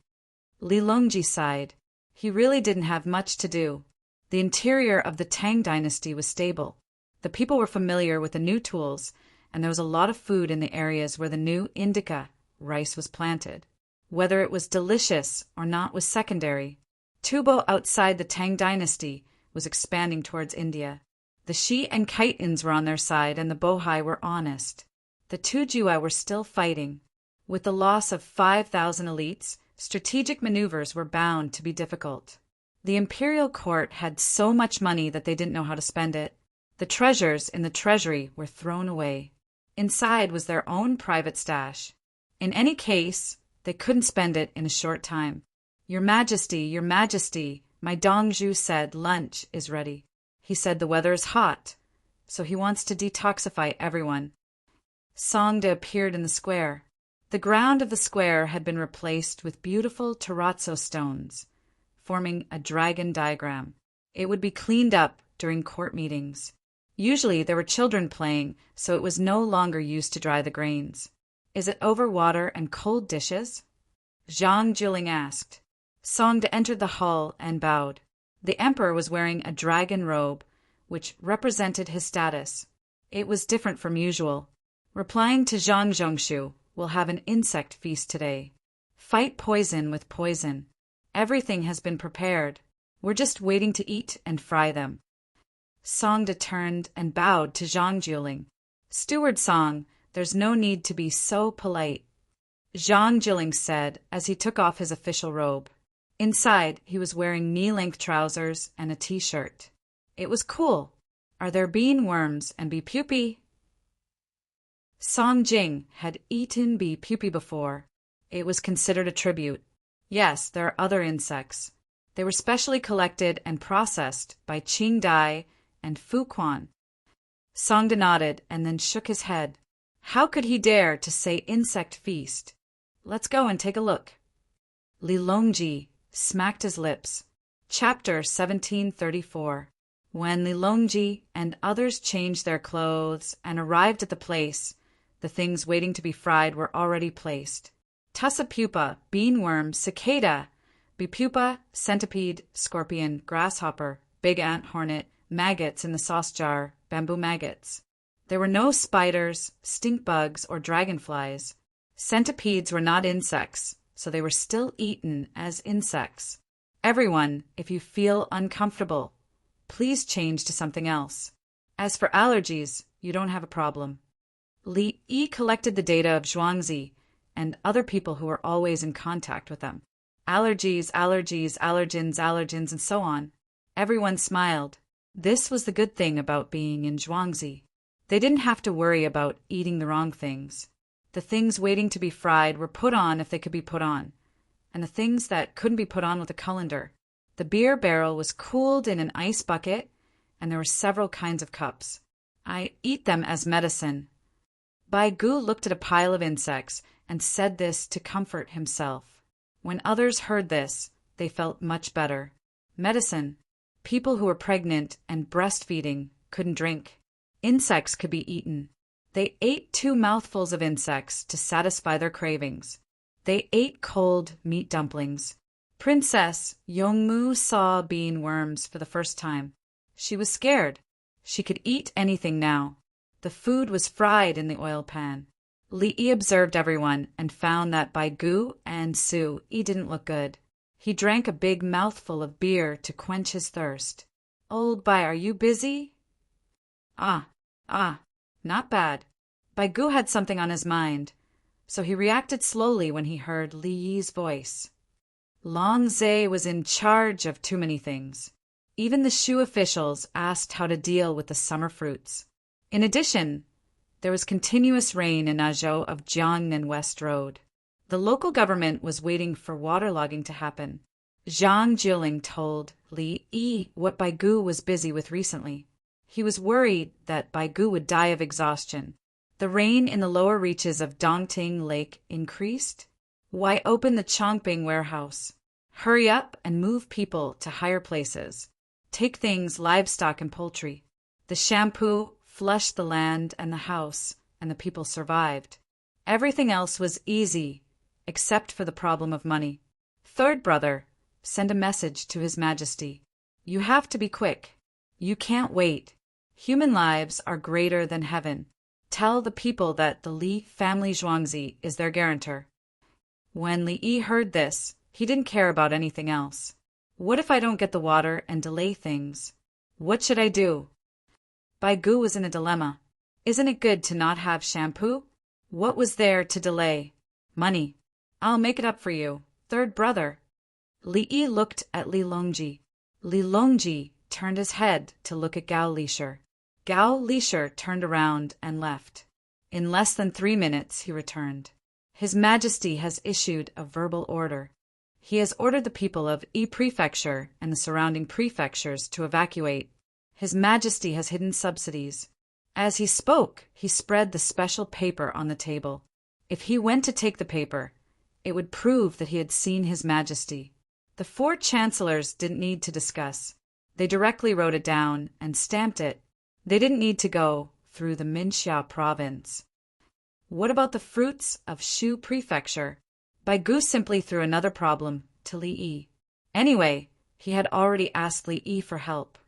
A: Li Longji sighed. He really didn't have much to do. The interior of the Tang dynasty was stable. The people were familiar with the new tools, and there was a lot of food in the areas where the new indica rice was planted. Whether it was delicious or not was secondary. Tubo outside the Tang dynasty was expanding towards India. The Shi and Kaitins were on their side, and the Bohai were honest. The Tujua were still fighting. With the loss of 5,000 elites, strategic maneuvers were bound to be difficult. The imperial court had so much money that they didn't know how to spend it. The treasures in the treasury were thrown away. Inside was their own private stash. In any case, they couldn't spend it in a short time. Your Majesty, my Dongzhu said lunch is ready. He said the weather is hot, so he wants to detoxify everyone." Songde appeared in the square. The ground of the square had been replaced with beautiful terrazzo stones, forming a dragon diagram. It would be cleaned up during court meetings. Usually there were children playing, so it was no longer used to dry the grains. "Is it over water and cold dishes?" Zhang Juling asked. Songde entered the hall and bowed. The emperor was wearing a dragon robe, which represented his status. It was different from usual. Replying to Zhang Zhongshu, "We'll have an insect feast today. Fight poison with poison. Everything has been prepared. We're just waiting to eat and fry them." Songde turned and bowed to Zhang Juling. "Steward Song, there's no need to be so polite," Zhang Juling said as he took off his official robe. Inside, he was wearing knee-length trousers and a t-shirt. It was cool. "Are there bean worms and bee pupae?" Song Jing had eaten bee pupae before. It was considered a tribute. Yes, there are other insects. They were specially collected and processed by Qing Dai and Fu Quan. Songde nodded and then shook his head. How could he dare to say insect feast? Let's go and take a look. Li Longji smacked his lips. Chapter 1734. When Li Longji and others changed their clothes and arrived at the place, the things waiting to be fried were already placed. Tussa pupa, beanworm, cicada, bipupa, centipede, scorpion, grasshopper, big ant hornet, maggots in the sauce jar, bamboo maggots. There were no spiders, stink bugs, or dragonflies. Centipedes were not insects, so they were still eaten as insects. Everyone, if you feel uncomfortable, please change to something else. As for allergies, you don't have a problem. Li Yi collected the data of Zhuangzi and other people who were always in contact with them. Allergies, allergies, allergens, and so on. Everyone smiled. This was the good thing about being in Zhuangzi. They didn't have to worry about eating the wrong things. The things waiting to be fried were put on if they could be put on, and the things that couldn't be put on with a colander. The beer barrel was cooled in an ice bucket, and there were several kinds of cups. I eat them as medicine. Bai Gu looked at a pile of insects and said this to comfort himself. When others heard this, they felt much better. Medicine. People who were pregnant and breastfeeding couldn't drink. Insects could be eaten. They ate 2 mouthfuls of insects to satisfy their cravings. They ate cold meat dumplings. Princess Yongmu saw bean worms for the first time. She was scared. She could eat anything now. The food was fried in the oil pan. Li Yi observed everyone and found that Bai Gu and Su Yi didn't look good. He drank a big mouthful of beer to quench his thirst. Old Bai, are you busy? Not bad. Bai Gu had something on his mind, so he reacted slowly when he heard Li Yi's voice. Long Zhe was in charge of too many things. Even the Shu officials asked how to deal with the summer fruits. In addition, there was continuous rain in Azhou of Jiangnan West Road. The local government was waiting for waterlogging to happen. Zhang Jiling told Li Yi what Bai Gu was busy with recently. He was worried that Bai Gu would die of exhaustion. The rain in the lower reaches of Dongting Lake increased. Why open the Chongping warehouse? Hurry up and move people to higher places. Take things, livestock and poultry. The shampoo flushed the land and the house, and the people survived. Everything else was easy, except for the problem of money. Third brother, send a message to His Majesty. You have to be quick. You can't wait. Human lives are greater than heaven. Tell the people that the Li family Zhuangzi is their guarantor. When Li Yi heard this, he didn't care about anything else. What if I don't get the water and delay things? What should I do? Bai Gu was in a dilemma. Isn't it good to not have shampoo? What was there to delay? Money. I'll make it up for you. Third brother. Li Yi looked at Li Longji. Li Longji turned his head to look at Gao Lisher. Gao Lisher turned around and left. In less than 3 minutes, he returned. His Majesty has issued a verbal order. He has ordered the people of Yi Prefecture and the surrounding prefectures to evacuate. His Majesty has hidden subsidies. As he spoke, he spread the special paper on the table. If he went to take the paper, it would prove that he had seen His Majesty. The 4 chancellors didn't need to discuss. They directly wrote it down and stamped it. They didn't need to go through the Minxia province. What about the fruits of Shu Prefecture? Bai Gu simply threw another problem to Li Yi. Anyway, he had already asked Li Yi for help.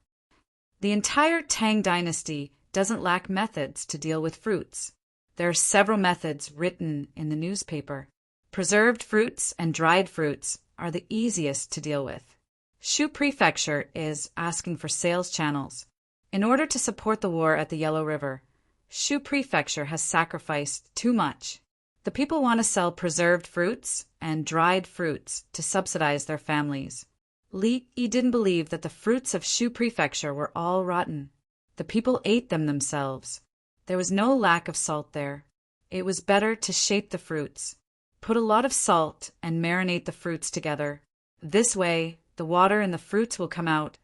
A: The entire Tang dynasty doesn't lack methods to deal with fruits. There are several methods written in the newspaper. Preserved fruits and dried fruits are the easiest to deal with. Shu Prefecture is asking for sales channels. In order to support the war at the Yellow River, Shu Prefecture has sacrificed too much. The people want to sell preserved fruits and dried fruits to subsidize their families. Li Yi didn't believe that the fruits of Shu Prefecture were all rotten. The people ate them themselves. There was no lack of salt there. It was better to shape the fruits. Put a lot of salt and marinate the fruits together. This way, the water in the fruits will come out,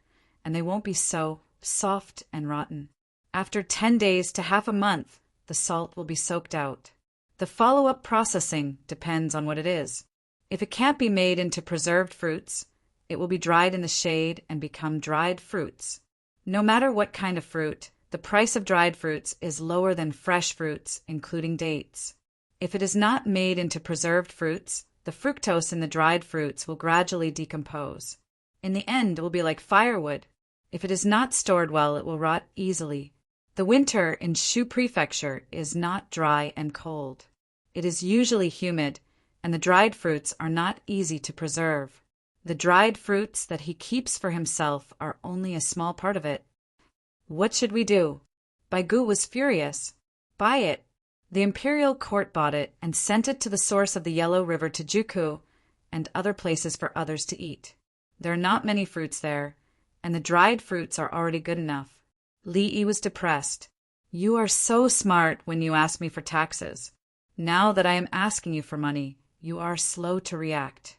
A: and they won't be so soft and rotten. After 10 days to half a month, the salt will be soaked out. The follow-up processing depends on what it is. If it can't be made into preserved fruits, it will be dried in the shade and become dried fruits. No matter what kind of fruit, the price of dried fruits is lower than fresh fruits, including dates. If it is not made into preserved fruits, the fructose in the dried fruits will gradually decompose. In the end, it will be like firewood. If it is not stored well, it will rot easily. The winter in Shu Prefecture is not dry and cold. It is usually humid, and the dried fruits are not easy to preserve. The dried fruits that he keeps for himself are only a small part of it. What should we do? Baigu was furious. Buy it. The imperial court bought it and sent it to the source of the Yellow River to Juku and other places for others to eat. There are not many fruits there, and the dried fruits are already good enough. Li Yi was depressed. You are so smart when you ask me for taxes. Now that I am asking you for money, you are slow to react.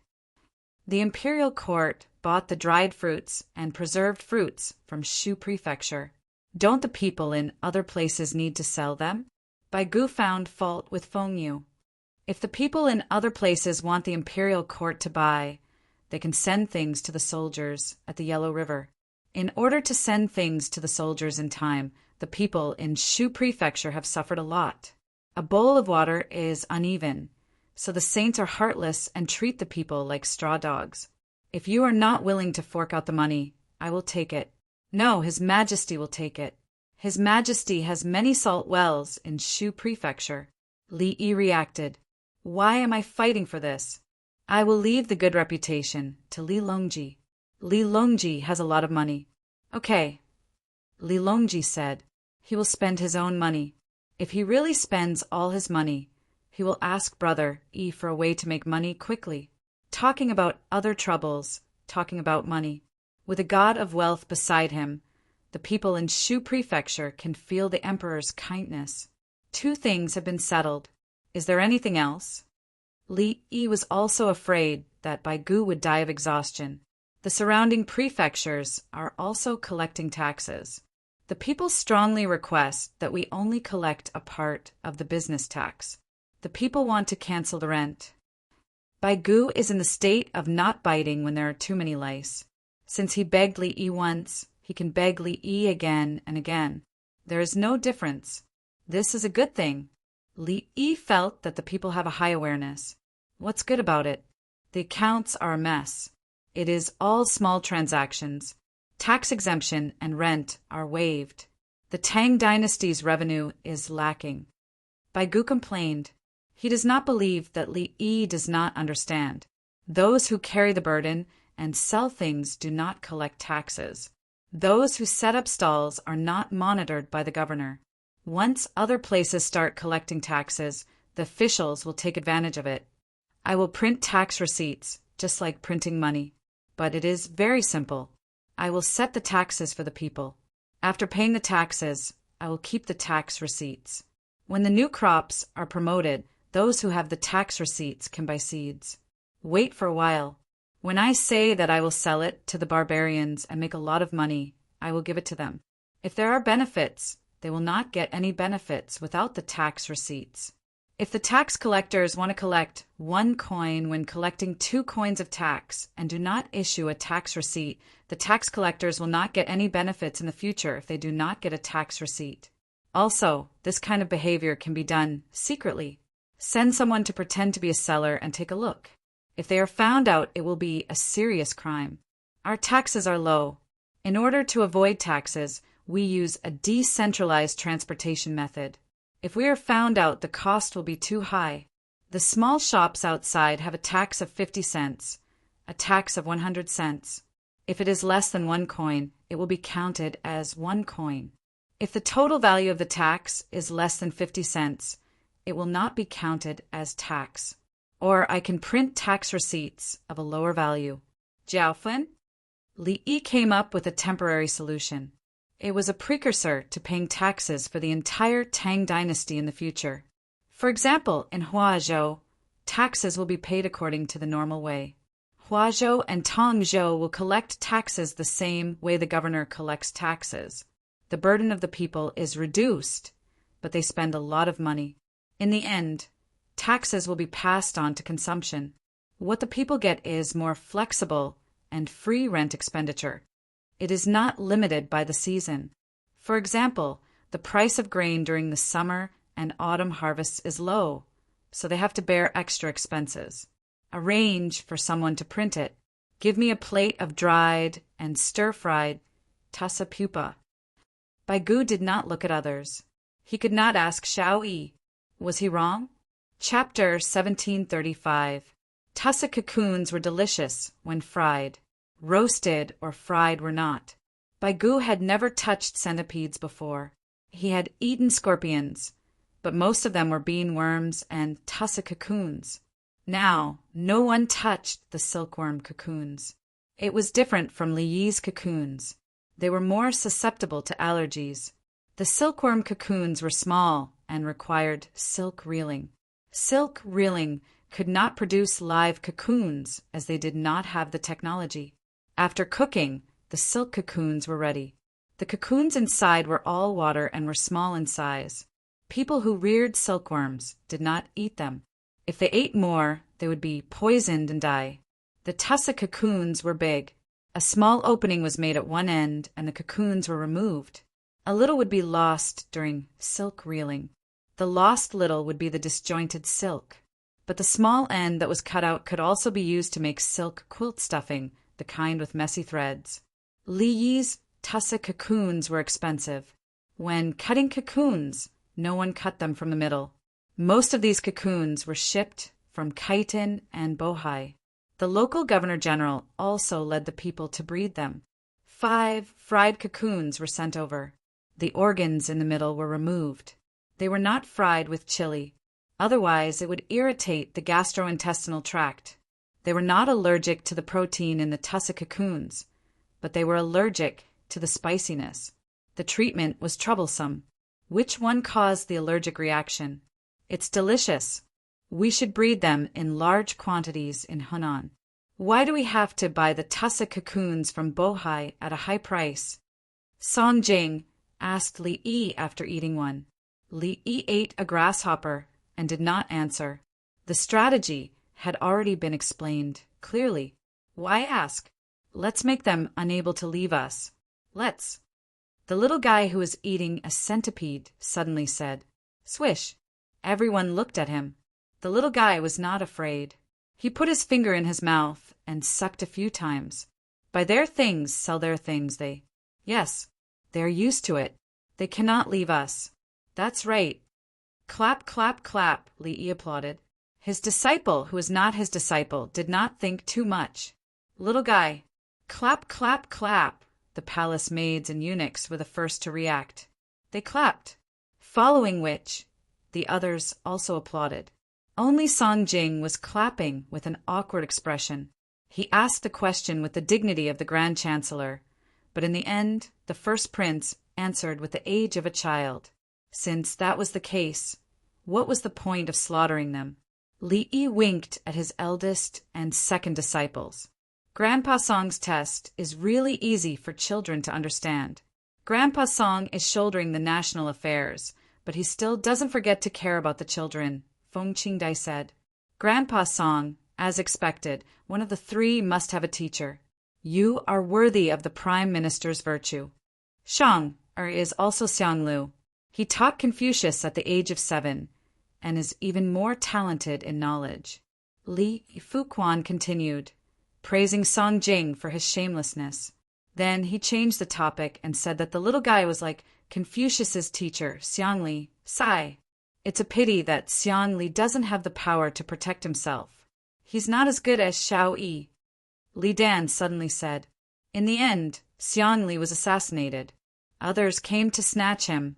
A: The imperial court bought the dried fruits and preserved fruits from Shu Prefecture. Don't the people in other places need to sell them? Baigu found fault with Fengyu. If the people in other places want the imperial court to buy, they can send things to the soldiers at the Yellow River. In order to send things to the soldiers in time, the people in Shu Prefecture have suffered a lot. A bowl of water is uneven, so the saints are heartless and treat the people like straw dogs. If you are not willing to fork out the money, I will take it. No, His Majesty will take it. His Majesty has many salt wells in Shu Prefecture. Li Yi reacted. Why am I fighting for this? I will leave the good reputation to Li Longji. Li Longji has a lot of money. Okay. Li Longji said. He will spend his own money. If he really spends all his money, he will ask Brother Yi for a way to make money quickly. Talking about other troubles, talking about money. With a god of wealth beside him, the people in Shu Prefecture can feel the emperor's kindness. 2 things have been settled. Is there anything else? Li Yi was also afraid that Baigu would die of exhaustion. The surrounding prefectures are also collecting taxes. The people strongly request that we only collect a part of the business tax. The people want to cancel the rent. Baigu is in the state of not biting when there are too many lice. Since he begged Li Yi once, he can beg Li Yi again and again. There is no difference. This is a good thing. Li Yi felt that the people have a high awareness. What's good about it? The accounts are a mess. It is all small transactions. Tax exemption and rent are waived. The Tang dynasty's revenue is lacking. Baigu complained. He does not believe that Li Yi does not understand. Those who carry the burden and sell things do not collect taxes. Those who set up stalls are not monitored by the governor. Once other places start collecting taxes, the officials will take advantage of it. I will print tax receipts, just like printing money. But it is very simple. I will set the taxes for the people. After paying the taxes, I will keep the tax receipts. When the new crops are promoted, those who have the tax receipts can buy seeds. Wait for a while. When I say that I will sell it to the barbarians and make a lot of money, I will give it to them. If there are benefits, they will not get any benefits without the tax receipts. If the tax collectors want to collect 1 coin when collecting 2 coins of tax and do not issue a tax receipt, the tax collectors will not get any benefits in the future if they do not get a tax receipt. Also, this kind of behavior can be done secretly. Send someone to pretend to be a seller and take a look. If they are found out, it will be a serious crime. Our taxes are low. In order to avoid taxes, we use a decentralized transportation method. If we are found out, the cost will be too high. The small shops outside have a tax of 50 cents, a tax of 100 cents. If it is less than 1 coin, it will be counted as 1 coin. If the total value of the tax is less than 50 cents, it will not be counted as tax. Or I can print tax receipts of a lower value. Jiaofen? Li Yi came up with a temporary solution. It was a precursor to paying taxes for the entire Tang dynasty in the future. For example, in Huazhou, taxes will be paid according to the normal way. Huazhou and Tangzhou will collect taxes the same way the governor collects taxes. The burden of the people is reduced, but they spend a lot of money. In the end, taxes will be passed on to consumption. What the people get is more flexible and free rent expenditure. It is not limited by the season. For example, the price of grain during the summer and autumn harvests is low, so they have to bear extra expenses. Arrange for someone to print it. Give me a plate of dried and stir-fried tassa pupa. Baigu did not look at others. He could not ask Xiao Yi. Was he wrong? Chapter 1735. Tussa cocoons were delicious when fried. Roasted or fried were not. Baigu had never touched centipedes before. He had eaten scorpions, but most of them were bean worms and tussa cocoons. Now, no one touched the silkworm cocoons. It was different from Li Yi's cocoons. They were more susceptible to allergies. The silkworm cocoons were small and required silk reeling. Silk reeling could not produce live cocoons as they did not have the technology. After cooking, the silk cocoons were ready. The cocoons inside were all water and were small in size. People who reared silkworms did not eat them. If they ate more, they would be poisoned and die. The tussa cocoons were big. A small opening was made at one end and the cocoons were removed. A little would be lost during silk reeling. The lost little would be the disjointed silk. But the small end that was cut out could also be used to make silk quilt stuffing, the kind with messy threads. Li Yi's tussa cocoons were expensive. When cutting cocoons, no one cut them from the middle. Most of these cocoons were shipped from Khitan and Bohai. The local governor-general also led the people to breed them. 5 fried cocoons were sent over. The organs in the middle were removed. They were not fried with chili. Otherwise, it would irritate the gastrointestinal tract. They were not allergic to the protein in the tussa cocoons, but they were allergic to the spiciness. The treatment was troublesome. Which one caused the allergic reaction? It's delicious. We should breed them in large quantities in Hunan. Why do we have to buy the tussa cocoons from Bohai at a high price? Song Jing asked Li Yi after eating one. Li Yi ate a grasshopper and did not answer. The strategy had already been explained clearly. Why ask? Let's make them unable to leave us. Let's. The little guy who was eating a centipede suddenly said, "Swish." Everyone looked at him. The little guy was not afraid. He put his finger in his mouth and sucked a few times. Buy their things, sell their things, they. Yes, they are used to it. They cannot leave us. That's right. Clap, clap, clap, Li Yi applauded. His disciple, who was not his disciple, did not think too much. Little guy, clap, clap, clap. The palace maids and eunuchs were the first to react. They clapped, following which the others also applauded. Only Song Jing was clapping with an awkward expression. He asked the question with the dignity of the Grand Chancellor, but in the end, the first prince answered with the age of a child. Since that was the case, what was the point of slaughtering them? Li Yi winked at his eldest and second disciples. Grandpa Song's test is really easy for children to understand. Grandpa Song is shouldering the national affairs, but he still doesn't forget to care about the children, Feng Qingdai said. Grandpa Song, as expected, one of the 3 must have a teacher. You are worthy of the Prime Minister's virtue. Shang is also Xianglu. He taught Confucius at the age of 7 and is even more talented in knowledge. Li Fuquan continued, praising Song Jing for his shamelessness. Then he changed the topic and said that the little guy was like Confucius's teacher, Xiangli, Sai. It's a pity that Xiangli doesn't have the power to protect himself. He's not as good as Xiao Yi. Li Dan suddenly said. In the end, Xiangli was assassinated. Others came to snatch him,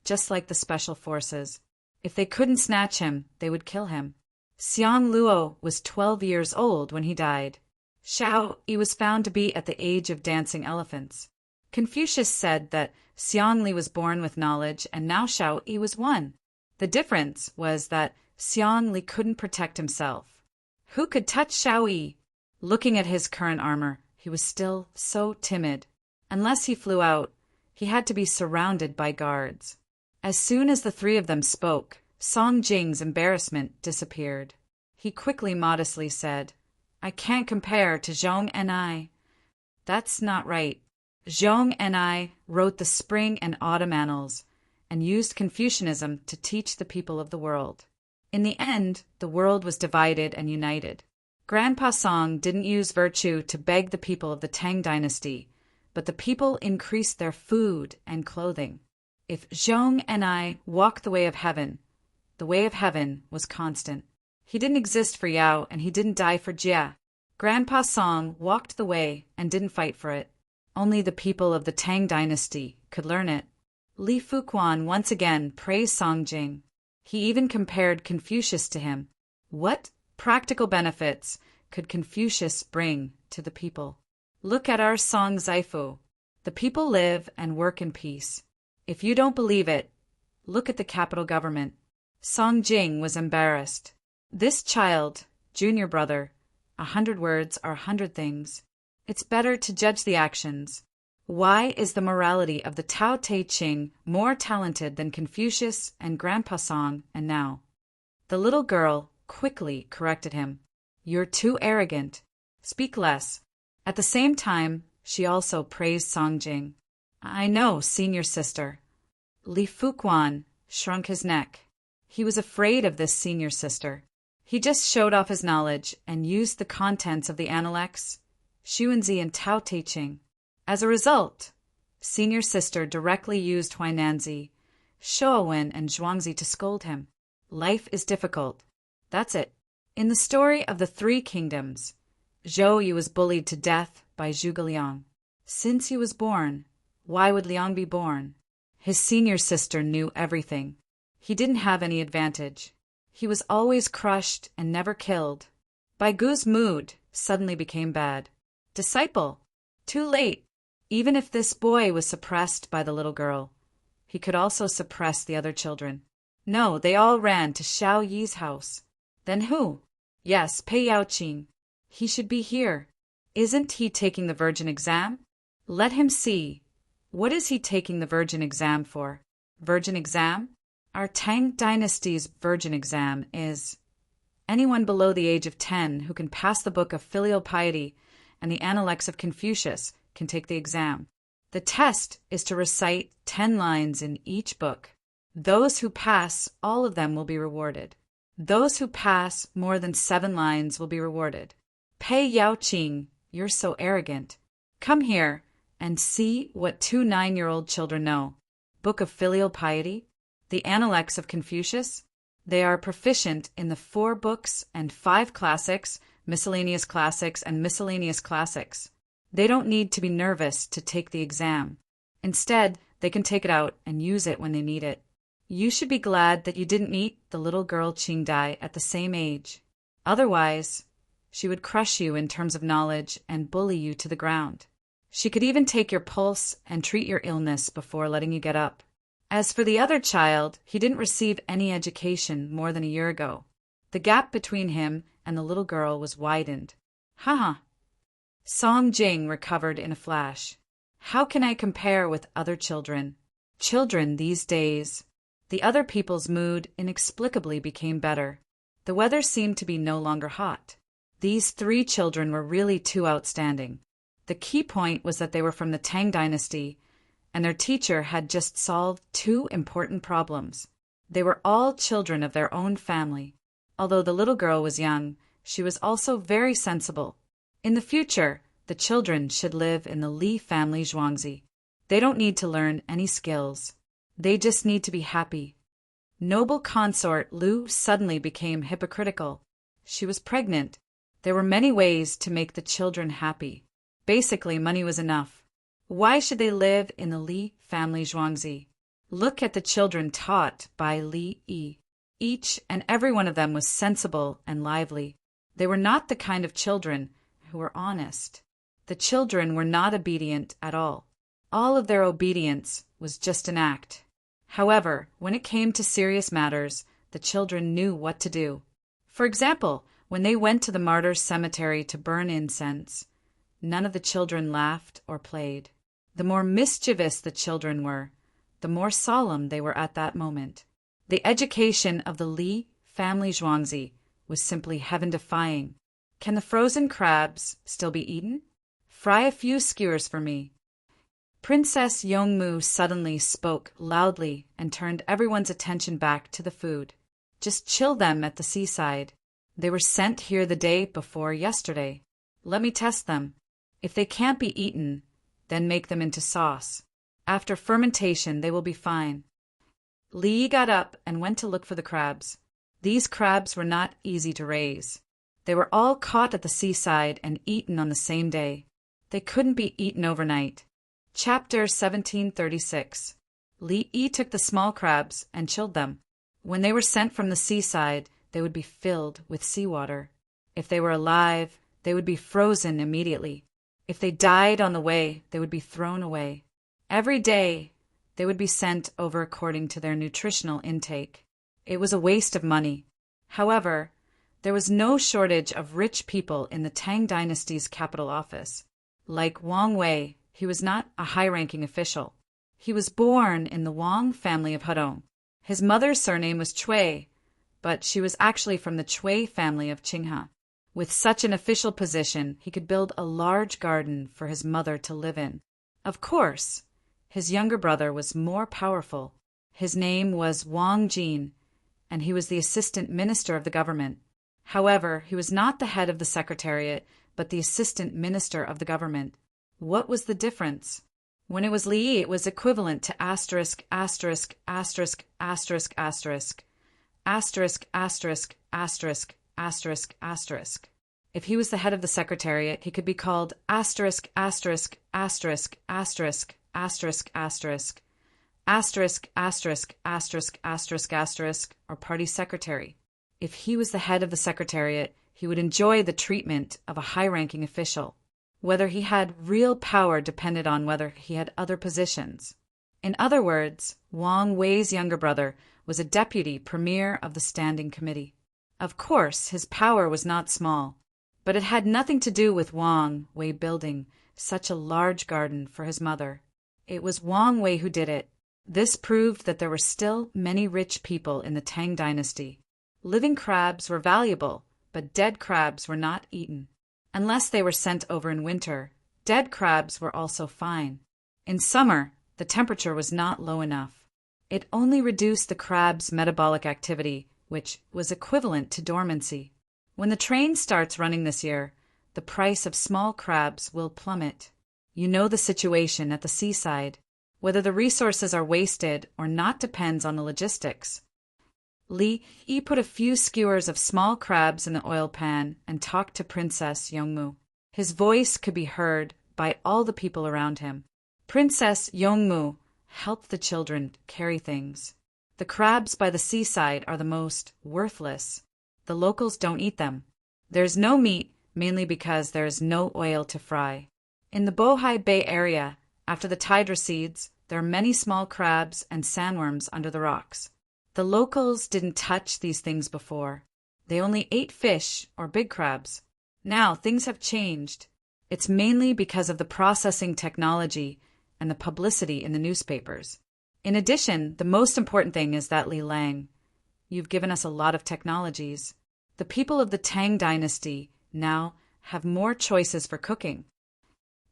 A: just like the special forces. If they couldn't snatch him, they would kill him. Xiang Luo was 12 years old when he died. Xiao Yi was found to be at the age of dancing elephants. Confucius said that Xiangli was born with knowledge and now Xiao Yi was 1. The difference was that Xiangli couldn't protect himself. Who could touch Xiao Yi? Looking at his current armor, he was still so timid. Unless he flew out, he had to be surrounded by guards. As soon as the 3 of them spoke, Song Jing's embarrassment disappeared. He quickly modestly said, "I can't compare to Zhong and I." "That's not right. Zhong and I wrote the spring and autumn annals and used Confucianism to teach the people of the world. In the end, the world was divided and united. Grandpa Song didn't use virtue to beg the people of the Tang dynasty, but the people increased their food and clothing. If Zhong and I walked the way of heaven was constant. He didn't exist for Yao and he didn't die for Jia. Grandpa Song walked the way and didn't fight for it. Only the people of the Tang dynasty could learn it." Li Fuquan once again praised Song Jing. He even compared Confucius to him. What practical benefits could Confucius bring to the people? "Look at our Song Zaifu. The people live and work in peace. If you don't believe it, look at the capital government." Song Jing was embarrassed. This child, junior brother, 100 words are 100 things. It's better to judge the actions. Why is the morality of the Tao Te Ching more talented than Confucius and Grandpa Song and now? The little girl quickly corrected him. "You're too arrogant. Speak less." At the same time, she also praised Song Jing. "I know, senior sister." Li Fuquan shrunk his neck. He was afraid of this senior sister. He just showed off his knowledge and used the contents of the Analects, Xuanzi and Tao Te Ching. As a result, senior sister directly used Huainanzi, Shouwen, and Zhuangzi to scold him. Life is difficult. That's it. In the story of the Three Kingdoms, Zhou Yu was bullied to death by Zhuge Liang. Since he was born, why would Liang be born? His senior sister knew everything. He didn't have any advantage. He was always crushed and never killed. Bai Gu's mood suddenly became bad. Disciple. Too late. Even if this boy was suppressed by the little girl, he could also suppress the other children. No, they all ran to Xiao Yi's house. Then who? Yes, Pei Yaoqing. He should be here. Isn't he taking the virgin exam? Let him see. What is he taking the virgin exam for? Virgin exam? Our Tang dynasty's virgin exam is anyone below the age of 10 who can pass the book of filial piety and the Analects of Confucius can take the exam. The test is to recite 10 lines in each book. Those who pass all of them will be rewarded. Those who pass more than 7 lines will be rewarded. Pei Yaoqing, you're so arrogant. Come here and see what 2 9-year-old children know. Book of Filial Piety, the Analects of Confucius. They are proficient in the 4 books and 5 classics, miscellaneous classics, and miscellaneous classics. They don't need to be nervous to take the exam. Instead, they can take it out and use it when they need it. You should be glad that you didn't meet the little girl Qingdai at the same age. Otherwise, she would crush you in terms of knowledge and bully you to the ground. She could even take your pulse and treat your illness before letting you get up. As for the other child, he didn't receive any education more than a year ago. The gap between him and the little girl was widened. Haha. Song Jing recovered in a flash. How can I compare with other children? Children these days. The other people's mood inexplicably became better. The weather seemed to be no longer hot. These 3 children were really too outstanding. The key point was that they were from the Tang dynasty, and their teacher had just solved 2 important problems. They were all children of their own family. Although the little girl was young, she was also very sensible. In the future, the children should live in the Li family Zhuangzi. They don't need to learn any skills. They just need to be happy. Noble consort Lu suddenly became hypocritical. She was pregnant. There were many ways to make the children happy. Basically, money was enough. Why should they live in the Li family Zhuangzi? Look at the children taught by Li Yi. Each and every one of them was sensible and lively. They were not the kind of children who were honest. The children were not obedient at all. All of their obedience was just an act. However, when it came to serious matters, the children knew what to do. For example, when they went to the martyrs' cemetery to burn incense, none of the children laughed or played. The more mischievous the children were, the more solemn they were at that moment. The education of the Li family Zhuangzi was simply heaven-defying. Can the frozen crabs still be eaten? Fry a few skewers for me. Princess Yongmu suddenly spoke loudly and turned everyone's attention back to the food. Just chill them at the seaside. They were sent here the day before yesterday. Let me test them. If they can't be eaten, then make them into sauce. After fermentation, they will be fine. Li got up and went to look for the crabs. These crabs were not easy to raise. They were all caught at the seaside and eaten on the same day. They couldn't be eaten overnight. Chapter 1736. Li Yi took the small crabs and chilled them. When they were sent from the seaside, they would be filled with seawater. If they were alive, they would be frozen immediately. If they died on the way, they would be thrown away. Every day, they would be sent over according to their nutritional intake. It was a waste of money. However, there was no shortage of rich people in the Tang dynasty's capital office. Like Wang Wei, he was not a high-ranking official. He was born in the Wang family of Hedong. His mother's surname was Cui, but she was actually from the Cui family of Qinghe. With such an official position, he could build a large garden for his mother to live in. Of course, his younger brother was more powerful. His name was Wang Jin, and he was the assistant minister of the government. However, he was not the head of the secretariat, but the assistant minister of the government. What was the difference? When it was Li, it was equivalent to asterisk, asterisk, asterisk, asterisk, asterisk, asterisk, asterisk, asterisk, asterisk, asterisk. If he was the head of the secretariat, he could be called asterisk, asterisk, asterisk, asterisk, asterisk, asterisk, asterisk, asterisk, asterisk, asterisk, asterisk, or party secretary. If he was the head of the secretariat, he would enjoy the treatment of a high-ranking official. Whether he had real power depended on whether he had other positions. In other words, Wang Wei's younger brother was a deputy premier of the standing committee. Of course, his power was not small, but it had nothing to do with Wang Wei building such a large garden for his mother. It was Wang Wei who did it. This proved that there were still many rich people in the Tang dynasty. Living crabs were valuable, but dead crabs were not eaten. Unless they were sent over in winter, dead crabs were also fine. In summer, the temperature was not low enough. It only reduced the crab's metabolic activity, which was equivalent to dormancy. When the train starts running this year, the price of small crabs will plummet. You know the situation at the seaside. Whether the resources are wasted or not depends on the logistics. Li Yi put a few skewers of small crabs in the oil pan and talked to Princess Yongmu. His voice could be heard by all the people around him. Princess Yongmu helped the children carry things. The crabs by the seaside are the most worthless. The locals don't eat them. There's no meat, mainly because there is no oil to fry. In the Bohai Bay area, after the tide recedes, there are many small crabs and sandworms under the rocks. The locals didn't touch these things before. They only ate fish or big crabs. Now things have changed. It's mainly because of the processing technology and the publicity in the newspapers. In addition, the most important thing is that Li Lang, you've given us a lot of technologies. The people of the Tang dynasty now have more choices for cooking.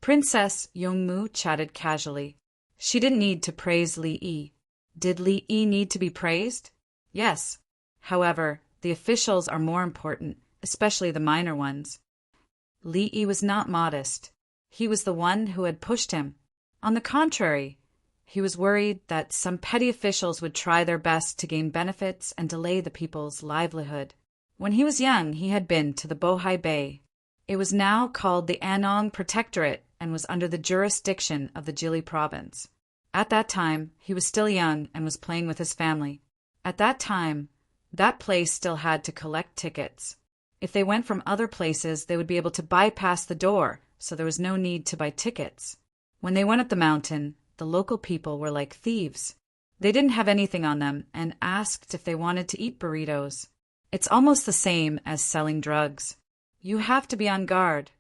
A: Princess Yongmu chatted casually. She didn't need to praise Li Yi. Did Li Yi need to be praised? Yes. However, the officials are more important, especially the minor ones. Li Yi was not modest. He was the one who had pushed him. On the contrary, he was worried that some petty officials would try their best to gain benefits and delay the people's livelihood. When he was young, he had been to the Bohai Bay. It was now called the Anong Protectorate and was under the jurisdiction of the Jili province. At that time, he was still young and was playing with his family. At that time, that place still had to collect tickets. If they went from other places, they would be able to bypass the door, so there was no need to buy tickets. When they went up the mountain, the local people were like thieves. They didn't have anything on them and asked if they wanted to eat burritos. It's almost the same as selling drugs. You have to be on guard.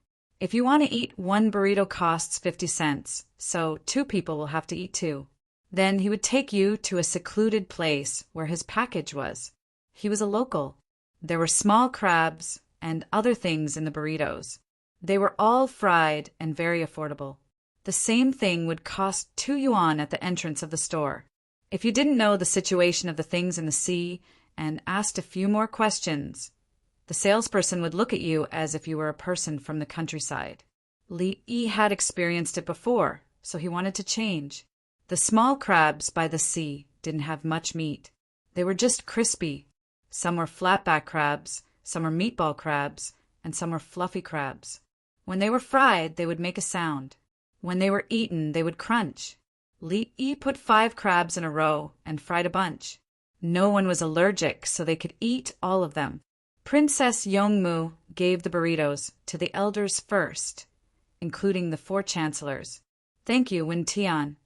A: If you want to eat, one burrito costs 50 cents, so 2 people will have to eat 2. Then he would take you to a secluded place where his package was. He was a local. There were small crabs and other things in the burritos. They were all fried and very affordable. The same thing would cost 2 yuan at the entrance of the store. If you didn't know the situation of the things in the sea and asked a few more questions, the salesperson would look at you as if you were a person from the countryside. Li Yi had experienced it before, so he wanted to change. The small crabs by the sea didn't have much meat. They were just crispy. Some were flatback crabs, some were meatball crabs, and some were fluffy crabs. When they were fried, they would make a sound. When they were eaten, they would crunch. Li Yi put 5 crabs in a row and fried a bunch. No one was allergic, so they could eat all of them. Princess Yongmu gave the burritos to the elders first, including the 4 chancellors. "Thank you, Wen Tian."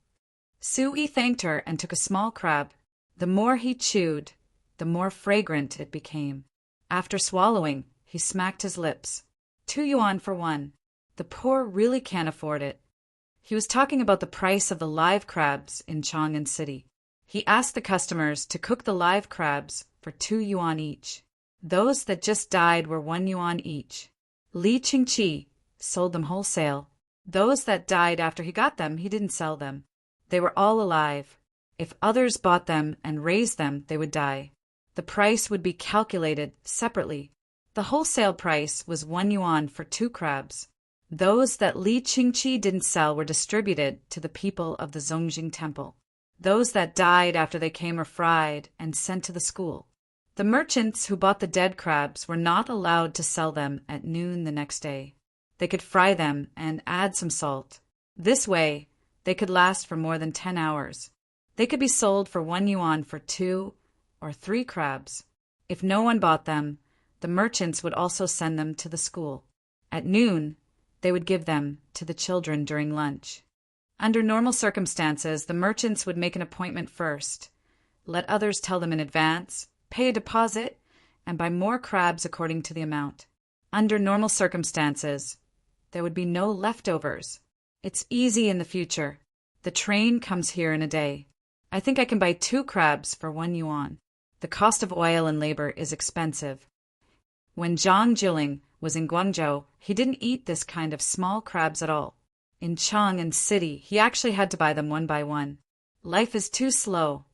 A: Sui thanked her and took a small crab. The more he chewed, the more fragrant it became. After swallowing, he smacked his lips. 2 yuan for one. The poor really can't afford it. He was talking about the price of the live crabs in Chang'an City. He asked the customers to cook the live crabs for 2 yuan each. Those that just died were 1 yuan each. Li Qingqi sold them wholesale. Those that died after he got them, he didn't sell them. They were all alive. If others bought them and raised them, they would die. The price would be calculated separately. The wholesale price was 1 yuan for 2 crabs. Those that Li Qingqi didn't sell were distributed to the people of the Zongjing Temple. Those that died after they came were fried and sent to the school. The merchants who bought the dead crabs were not allowed to sell them at noon the next day. They could fry them and add some salt. This way, they could last for more than 10 hours. They could be sold for 1 yuan for 2 or 3 crabs. If no one bought them, the merchants would also send them to the school. At noon, they would give them to the children during lunch. Under normal circumstances, the merchants would make an appointment first, let others tell them in advance, pay a deposit, and buy more crabs according to the amount. Under normal circumstances, there would be no leftovers. It's easy in the future. The train comes here in a day. I think I can buy 2 crabs for 1 yuan. The cost of oil and labor is expensive. When Zhang Jiling was in Guangzhou, he didn't eat this kind of small crabs at all. In Chang'an City, he actually had to buy them one by one. Life is too slow.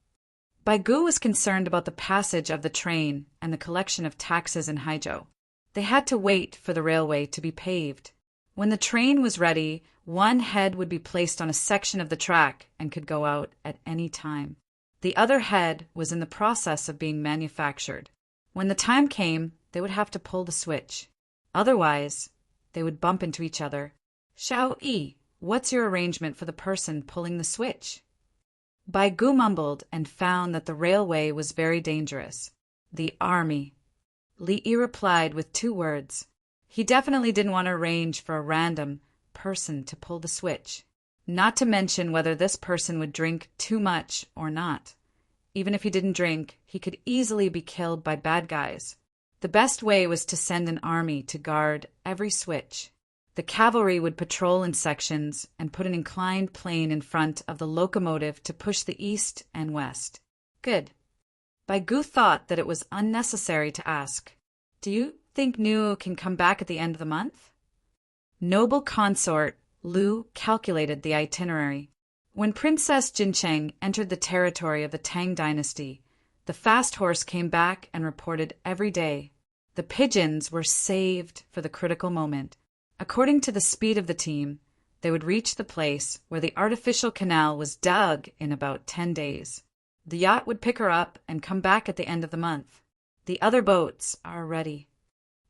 A: Baigu was concerned about the passage of the train and the collection of taxes in Haizhou. They had to wait for the railway to be paved. When the train was ready, one head would be placed on a section of the track and could go out at any time. The other head was in the process of being manufactured. When the time came, they would have to pull the switch. Otherwise, they would bump into each other. "Xiao Yi, what's your arrangement for the person pulling the switch?" Baigu mumbled and found that the railway was very dangerous. "The army." Li Yi replied with 2 words. He definitely didn't want to arrange for a random person to pull the switch, not to mention whether this person would drink too much or not. Even if he didn't drink, he could easily be killed by bad guys. The best way was to send an army to guard every switch. The cavalry would patrol in sections and put an inclined plane in front of the locomotive to push the east and west. Good. Baigu thought that it was unnecessary to ask, "Do you think Nu can come back at the end of the month?" Noble consort Lu calculated the itinerary. When Princess Jincheng entered the territory of the Tang dynasty, the fast horse came back and reported every day. The pigeons were saved for the critical moment. According to the speed of the team, they would reach the place where the artificial canal was dug in about 10 days. The yacht would pick her up and come back at the end of the month. "The other boats are ready."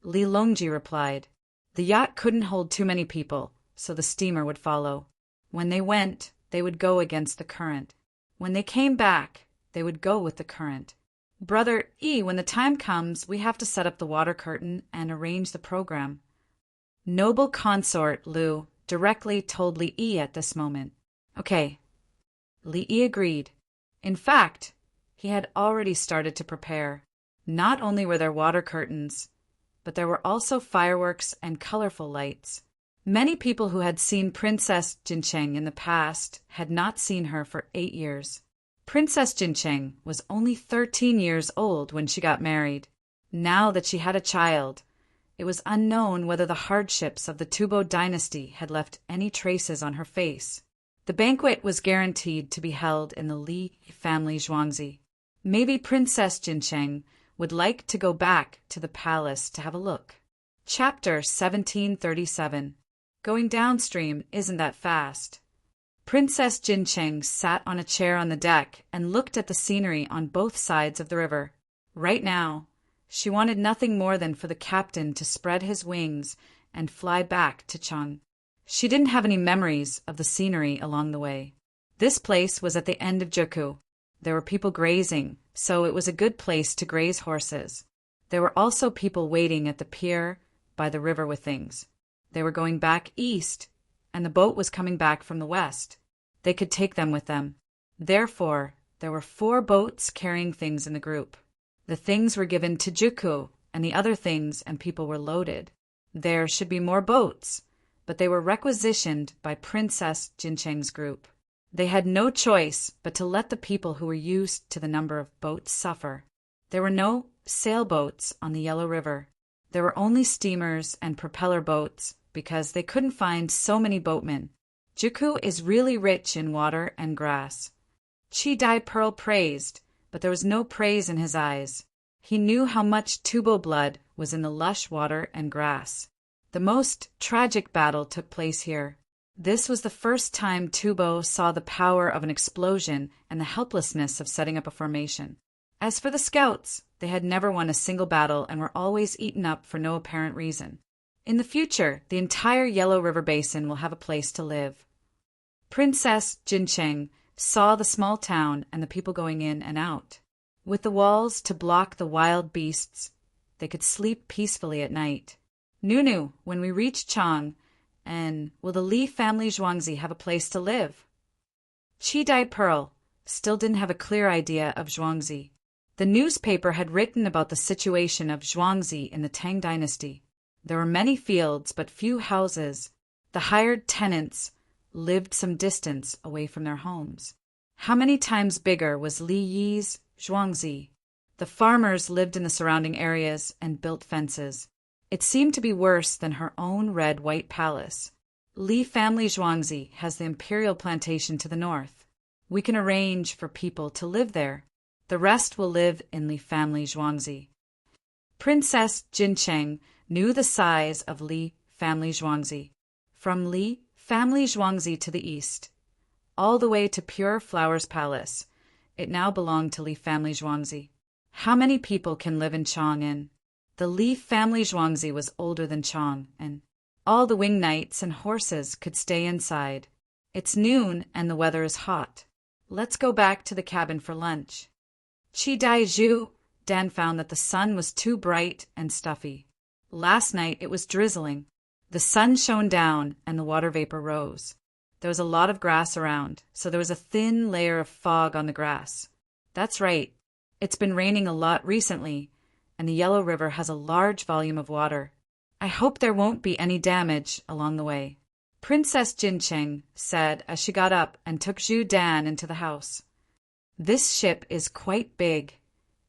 A: Li Longji replied. The yacht couldn't hold too many people, so the steamer would follow. When they went, they would go against the current. When they came back, they would go with the current. "Brother Yi, when the time comes, we have to set up the water curtain and arrange the program." Noble consort Lu directly told Li Yi at this moment. "Okay." Li Yi agreed. In fact, he had already started to prepare. Not only were there water curtains, but there were also fireworks and colorful lights. Many people who had seen Princess Jincheng in the past had not seen her for 8 years. Princess Jincheng was only 13 years old when she got married. Now that she had a child, it was unknown whether the hardships of the Tubo dynasty had left any traces on her face. The banquet was guaranteed to be held in the Li family Zhuangzi. Maybe Princess Jincheng would like to go back to the palace to have a look. Chapter 1737. Going downstream isn't that fast. Princess Jincheng sat on a chair on the deck and looked at the scenery on both sides of the river. Right now, she wanted nothing more than for the captain to spread his wings and fly back to Chang. She didn't have any memories of the scenery along the way. This place was at the end of Jiku. There were people grazing, so it was a good place to graze horses. There were also people waiting at the pier by the river with things. They were going back east, and the boat was coming back from the west. They could take them with them. Therefore, there were 4 boats carrying things in the group. The things were given to Juku, and the other things and people were loaded. There should be more boats, but they were requisitioned by Princess Jincheng's group. They had no choice but to let the people who were used to the number of boats suffer. There were no sailboats on the Yellow River. There were only steamers and propeller boats because they couldn't find so many boatmen. Juku is really rich in water and grass. Chi Dai Pearl praised, but there was no praise in his eyes. He knew how much Tubo blood was in the lush water and grass. The most tragic battle took place here. This was the first time Tubo saw the power of an explosion and the helplessness of setting up a formation. As for the scouts, they had never won a single battle and were always eaten up for no apparent reason. In the future, the entire Yellow River Basin will have a place to live. Princess Jincheng saw the small town and the people going in and out. With the walls to block the wild beasts, they could sleep peacefully at night. Nunu, when we reach Chang, and will the Li family Zhuangzi have a place to live? Chi Dai Pearl still didn't have a clear idea of Zhuangzi. The newspaper had written about the situation of Zhuangzi in the Tang dynasty. There were many fields but few houses. The hired tenants lived some distance away from their homes. How many times bigger was Li Yi's Zhuangzi? The farmers lived in the surrounding areas and built fences. It seemed to be worse than her own red-white palace. Li family Zhuangzi has the imperial plantation to the north. We can arrange for people to live there. The rest will live in Li family Zhuangzi. Princess Jincheng knew the size of Li family Zhuangzi. From Li family Zhuangzi to the east, all the way to Pure Flowers Palace, it now belonged to Li family Zhuangzi. How many people can live in Chang'an? The Li family Zhuangzi was older than Chang, and all the wing knights and horses could stay inside. It's noon and the weather is hot. Let's go back to the cabin for lunch. Chi Dai Zhu, Dan found that the sun was too bright and stuffy. Last night it was drizzling. The sun shone down and the water vapor rose. There was a lot of grass around, so there was a thin layer of fog on the grass. That's right. It's been raining a lot recently, and the Yellow River has a large volume of water. I hope there won't be any damage along the way. Princess Jincheng said as she got up and took Zhu Dan into the house. This ship is quite big.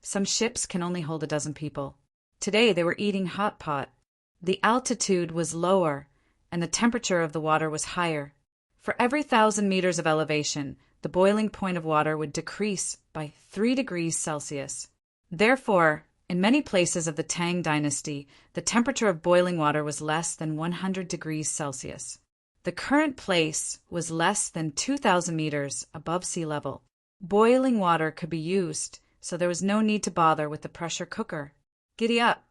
A: Some ships can only hold 12 people. Today they were eating hot pot. The altitude was lower, and the temperature of the water was higher. For every 1,000 meters of elevation, the boiling point of water would decrease by 3 degrees Celsius. Therefore, in many places of the Tang dynasty, the temperature of boiling water was less than 100 degrees Celsius. The current place was less than 2,000 meters above sea level. Boiling water could be used, so there was no need to bother with the pressure cooker. Giddy up.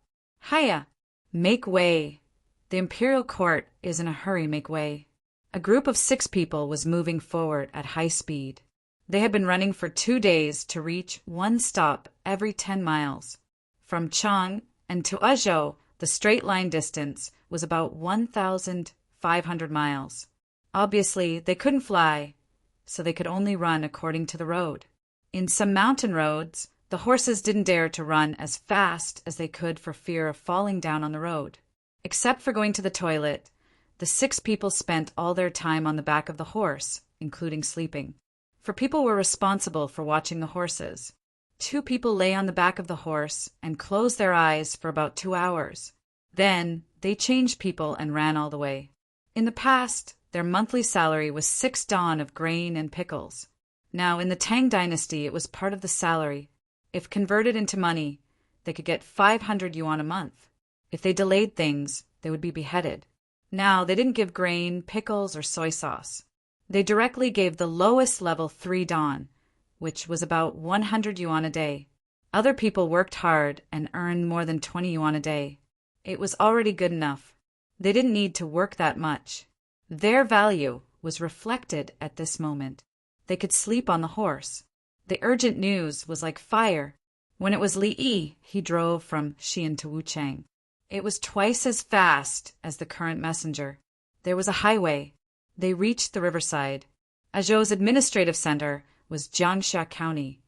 A: Hiya. Make way. The imperial court is in a hurry, make way. A group of 6 people was moving forward at high speed. They had been running for 2 days to reach one stop every 10 miles. From Chang and to Azhou, the straight line distance was about 1,500 miles. Obviously, they couldn't fly, so they could only run according to the road. In some mountain roads, the horses didn't dare to run as fast as they could for fear of falling down on the road. Except for going to the toilet, The 6 people spent all their time on the back of the horse, including sleeping. 4 people were responsible for watching the horses. 2 people lay on the back of the horse and closed their eyes for about 2 hours. Then, they changed people and ran all the way. In the past, their monthly salary was 6 dawn of grain and pickles. Now, in the Tang dynasty, it was part of the salary. If converted into money, they could get 500 yuan a month. If they delayed things, they would be beheaded. Now, they didn't give grain, pickles, or soy sauce. They directly gave the lowest level 3 dawn, which was about 100 yuan a day. Other people worked hard and earned more than 20 yuan a day. It was already good enough. They didn't need to work that much. Their value was reflected at this moment. They could sleep on the horse. The urgent news was like fire. When it was Li Yi, he drove from Xi'an to Wuchang. It was twice as fast as the current messenger. There was a highway. They reached the riverside. Azhou's administrative center was Jiangxia County,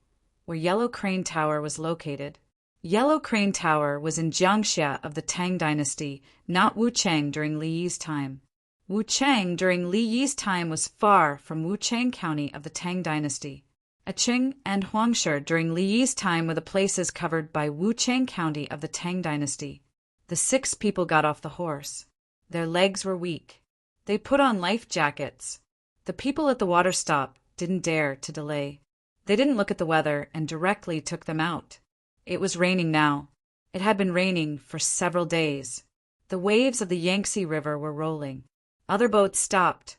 A: where Yellow Crane Tower was located. Yellow Crane Tower was in Jiangxia of the Tang dynasty, not Wuchang during Li Yi's time. Wuchang during Li Yi's time was far from Wuchang County of the Tang dynasty. Aching and Huangshi during Li Yi's time were the places covered by Wuchang County of the Tang dynasty. The 6 people got off the horse. Their legs were weak. They put on life jackets. The people at the water stop didn't dare to delay. They didn't look at the weather and directly took them out. It was raining now. It had been raining for several days. The waves of the Yangtze River were rolling. Other boats stopped,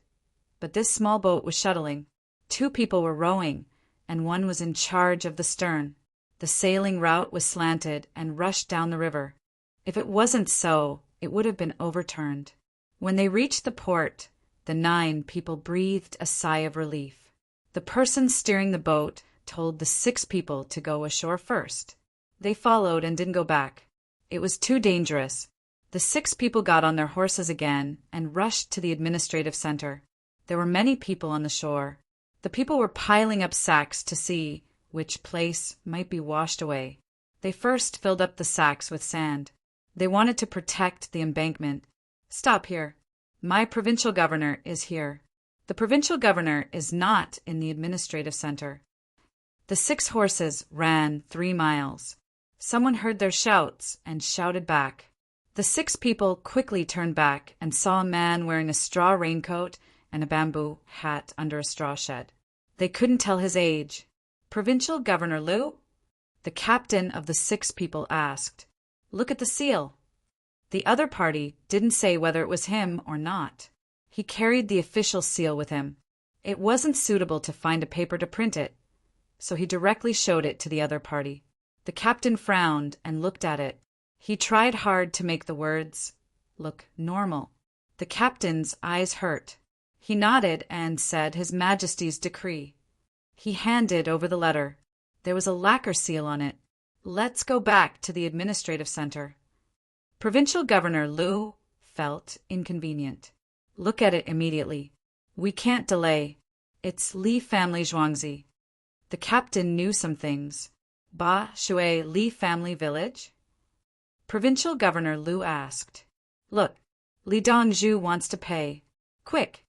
A: but this small boat was shuttling. 2 people were rowing, and 1 was in charge of the stern. The sailing route was slanted and rushed down the river. If it wasn't so, it would have been overturned. When they reached the port, the 9 people breathed a sigh of relief. The person steering the boat told the 6 people to go ashore first. They followed and didn't go back. It was too dangerous. The 6 people got on their horses again and rushed to the administrative center. There were many people on the shore. The people were piling up sacks to see which place might be washed away. They first filled up the sacks with sand. They wanted to protect the embankment. Stop here. My provincial governor is here. The provincial governor is not in the administrative center. The 6 horses ran 3 miles. Someone heard their shouts and shouted back. The 6 people quickly turned back and saw a man wearing a straw raincoat and a bamboo hat under a straw shed. They couldn't tell his age. Provincial Governor Liu? The captain of the 6 people asked. Look at the seal. The other party didn't say whether it was him or not. He carried the official seal with him. It wasn't suitable to find a paper to print it, so he directly showed it to the other party. The captain frowned and looked at it. He tried hard to make the words look normal. The captain's eyes hurt. He nodded and said His Majesty's decree. He handed over the letter. There was a lacquer seal on it. Let's go back to the administrative center. Provincial Governor Liu felt inconvenient. Look at it immediately. We can't delay. It's Li family Zhuangzi. The captain knew some things. Ba Shui Li family village? Provincial Governor Liu asked. Look, Li Dongzhu wants to pay. Quick.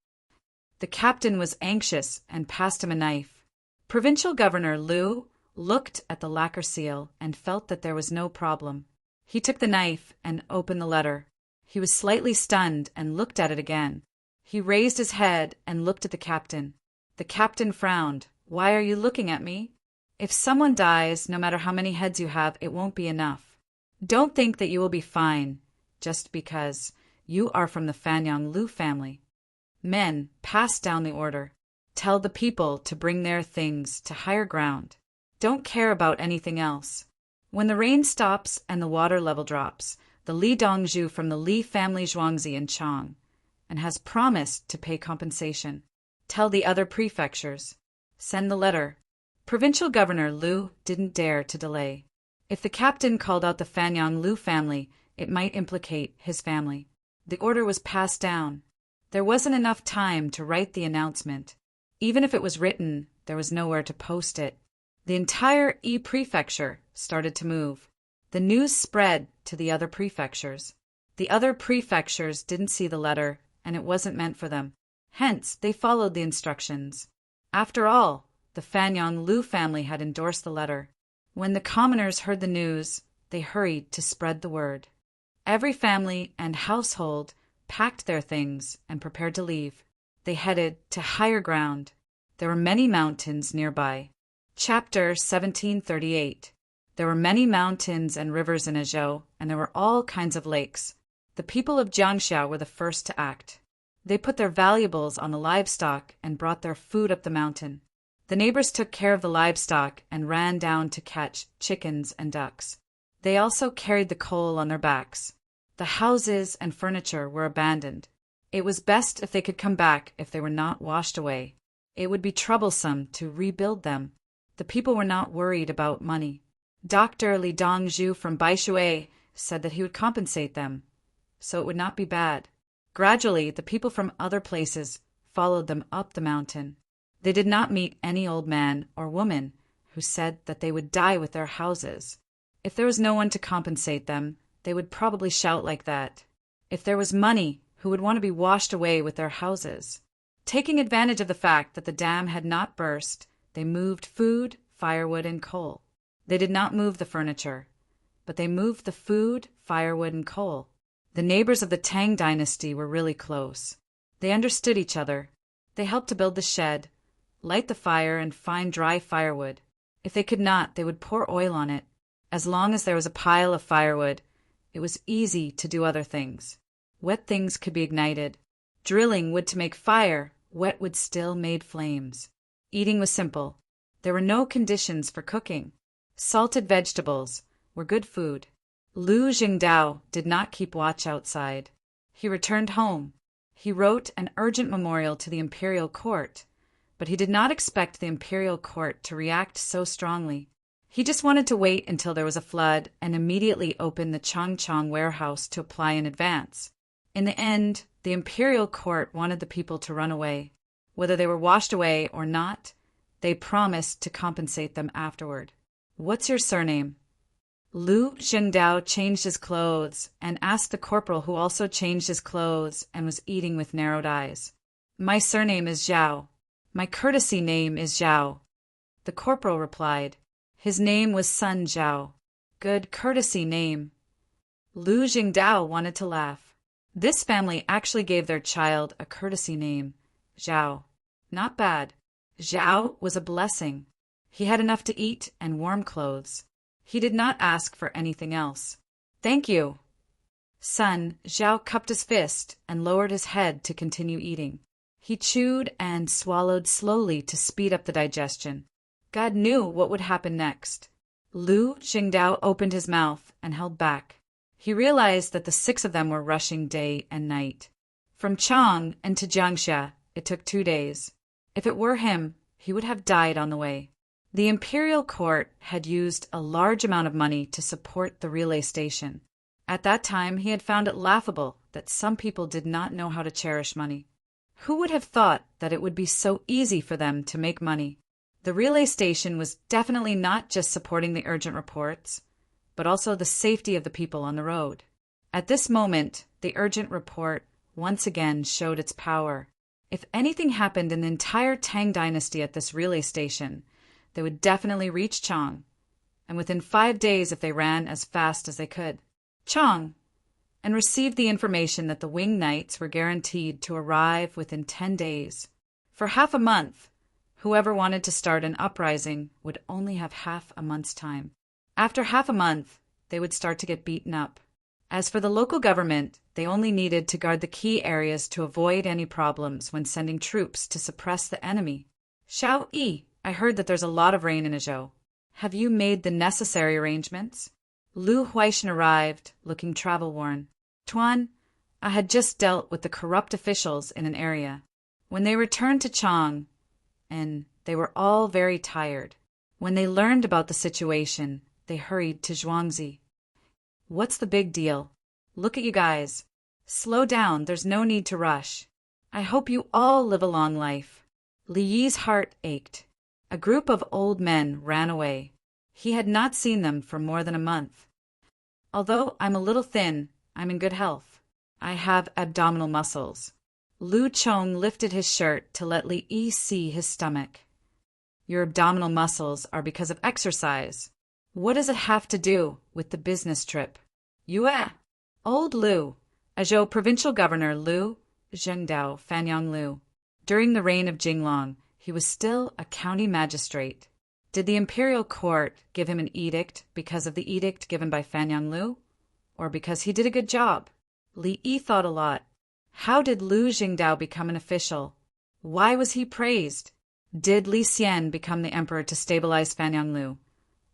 A: The captain was anxious and passed him a knife. Provincial Governor Liu looked at the lacquer seal and felt that there was no problem. He took the knife and opened the letter. He was slightly stunned and looked at it again. He raised his head and looked at the captain. The captain frowned. Why are you looking at me? If someone dies, no matter how many heads you have, it won't be enough. Don't think that you will be fine just because you are from the Fanyang Lu family. Men, pass down the order. Tell the people to bring their things to higher ground. Don't care about anything else. When the rain stops and the water level drops, the Li Dongzhu from the Li family Zhuangzi in Chang, and has promised to pay compensation. Tell the other prefectures. Send the letter. Provincial Governor Liu didn't dare to delay. If the captain called out the Fanyang Lu family, it might implicate his family. The order was passed down. There wasn't enough time to write the announcement. Even if it was written, there was nowhere to post it. The entire prefecture started to move. The news spread to the other prefectures. The other prefectures didn't see the letter and it wasn't meant for them. Hence, they followed the instructions. After all, the Fanyang Lu family had endorsed the letter. When the commoners heard the news, they hurried to spread the word. Every family and household packed their things and prepared to leave. They headed to higher ground. There were many mountains nearby. Chapter 1738. There were many mountains and rivers in Azhou, and there were all kinds of lakes. The people of Jiangxia were the first to act. They put their valuables on the livestock and brought their food up the mountain. The neighbors took care of the livestock and ran down to catch chickens and ducks. They also carried the coal on their backs. The houses and furniture were abandoned. It was best if they could come back if they were not washed away. It would be troublesome to rebuild them. The people were not worried about money. Dr. Li Dongzhu from Baishui said that he would compensate them, so it would not be bad. Gradually, the people from other places followed them up the mountain. They did not meet any old man or woman who said that they would die with their houses. If there was no one to compensate them, they would probably shout like that. If there was money, who would want to be washed away with their houses? Taking advantage of the fact that the dam had not burst, they moved food, firewood, and coal. They did not move the furniture, but they moved the food, firewood, and coal. The neighbors of the Tang dynasty were really close. They understood each other. They helped to build the shed, light the fire, and find dry firewood. If they could not, they would pour oil on it. As long as there was a pile of firewood, it was easy to do other things. Wet things could be ignited. Drilling wood to make fire, wet wood still made flames. Eating was simple. There were no conditions for cooking. Salted vegetables were good food. Lu Jingdao did not keep watch outside. He returned home. He wrote an urgent memorial to the imperial court, but he did not expect the imperial court to react so strongly. He just wanted to wait until there was a flood and immediately open the Changchong warehouse to apply in advance. In the end, the imperial court wanted the people to run away. Whether they were washed away or not, they promised to compensate them afterward. What's your surname? Lu Jingdao changed his clothes and asked the corporal, who also changed his clothes and was eating with narrowed eyes. My surname is Zhao. My courtesy name is Zhao. The corporal replied. His name was Sun Zhao. Good courtesy name. Lu Jingdao wanted to laugh. This family actually gave their child a courtesy name, Zhao. Not bad. Zhao was a blessing. He had enough to eat and warm clothes. He did not ask for anything else. Thank you. Sun Zhao cupped his fist and lowered his head to continue eating. He chewed and swallowed slowly to speed up the digestion. God knew what would happen next. Lu Jingdao opened his mouth and held back. He realized that the 6 of them were rushing day and night. From Chang and to Jiangxia, it took 2 days. If it were him, he would have died on the way. The imperial court had used a large amount of money to support the relay station. At that time, he had found it laughable that some people did not know how to cherish money. Who would have thought that it would be so easy for them to make money? The relay station was definitely not just supporting the urgent reports, but also the safety of the people on the road. At this moment, the urgent report once again showed its power. If anything happened in the entire Tang dynasty at this relay station, they would definitely reach Chang, and within 5 days if they ran as fast as they could. Chang, and received the information that the wing knights were guaranteed to arrive within 10 days. For half a month, whoever wanted to start an uprising would only have half a month's time. After half a month, they would start to get beaten up. As for the local government, they only needed to guard the key areas to avoid any problems when sending troops to suppress the enemy. Xiao Yi, I heard that there's a lot of rain in Azhou. Have you made the necessary arrangements? Lu Huaishan arrived, looking travel-worn. Tuan, I had just dealt with the corrupt officials in an area. When they returned to Chang, and they were all very tired. When they learned about the situation, they hurried to Zhuangzi. What's the big deal? Look at you guys. Slow down, there's no need to rush. I hope you all live a long life. Li Yi's heart ached. A group of old men ran away. He had not seen them for more than a month. Although I'm a little thin, I'm in good health. I have abdominal muscles. Lu Chong lifted his shirt to let Li Yi see his stomach. Your abdominal muscles are because of exercise. What does it have to do with the business trip? Yue. Old Lu, Azhou provincial governor Lu Zhengdao Fanyang Lu. During the reign of Jinglong, he was still a county magistrate. Did the imperial court give him an edict because of the edict given by Fanyang Lu? Or because he did a good job? Li Yi thought a lot. How did Lu Jingdao become an official? Why was he praised? Did Li Xian become the emperor to stabilize Fanyang Lu?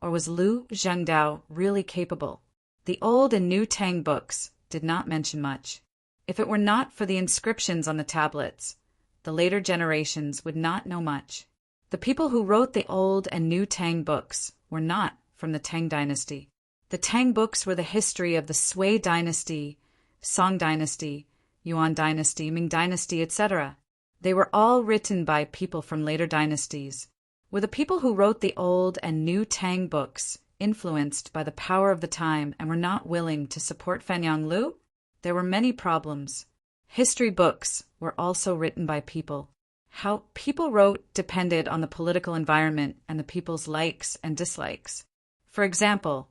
A: Or was Lu Zhengdao really capable? The old and new Tang books did not mention much. If it were not for the inscriptions on the tablets, the later generations would not know much. The people who wrote the old and new Tang books were not from the Tang dynasty. The Tang books were the history of the Sui dynasty, Song dynasty, Yuan dynasty, Ming dynasty, etc. They were all written by people from later dynasties. Were the people who wrote the old and new Tang books influenced by the power of the time and were not willing to support Fanyang Lu? There were many problems. History books were also written by people. How people wrote depended on the political environment and the people's likes and dislikes. For example,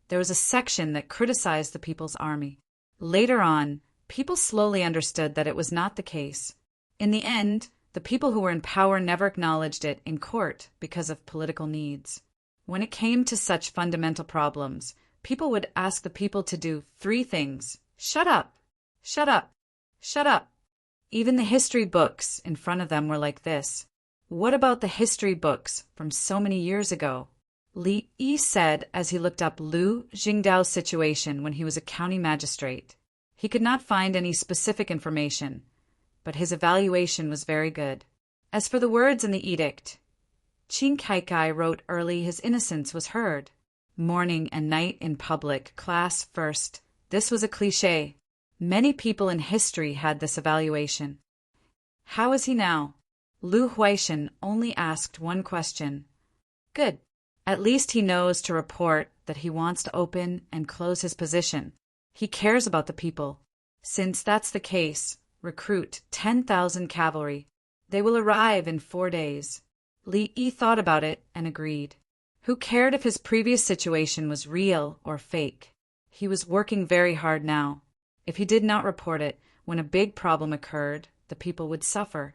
A: there was a section that criticized the people's army. Later on, people slowly understood that it was not the case. In the end, the people who were in power never acknowledged it in court because of political needs. When it came to such fundamental problems, people would ask the people to do 3 things. Shut up! Shut up! Shut up! Even the history books in front of them were like this. What about the history books from so many years ago? Li Yi said as he looked up Lu Jingdao's situation when he was a county magistrate. He could not find any specific information, but his evaluation was very good. As for the words in the edict, Qin Kaikai wrote early his innocence was heard. Morning and night in public, class first. This was a cliché. Many people in history had this evaluation. How is he now? Lu Huaishan only asked one question. Good. At least he knows to report that he wants to open and close his position. He cares about the people. Since that's the case, recruit 10,000 cavalry. They will arrive in 4 days. Li Yi thought about it and agreed. Who cared if his previous situation was real or fake? He was working very hard now. If he did not report it, when a big problem occurred, the people would suffer.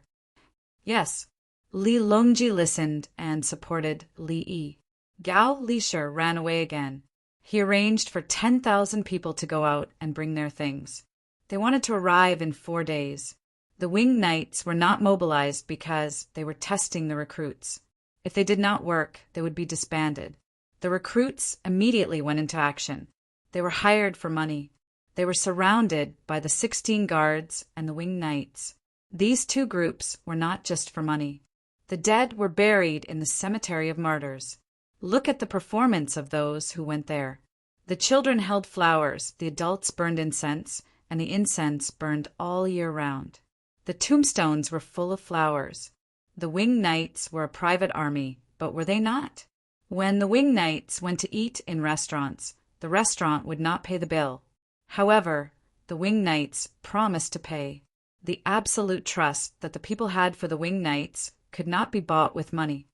A: Yes, Li Longji listened and supported Li Yi. Gao Lisher ran away again. He arranged for 10,000 people to go out and bring their things. They wanted to arrive in 4 days. The winged knights were not mobilized because they were testing the recruits. If they did not work, they would be disbanded. The recruits immediately went into action. They were hired for money. They were surrounded by the 16 guards and the winged knights. These 2 groups were not just for money. The dead were buried in the cemetery of martyrs. Look at the performance of those who went there. The children held flowers, the adults burned incense, and the incense burned all year round. The tombstones were full of flowers. The winged knights were a private army, but were they not? When the winged knights went to eat in restaurants, the restaurant would not pay the bill. However, the winged knights promised to pay. The absolute trust that the people had for the winged knights could not be bought with money.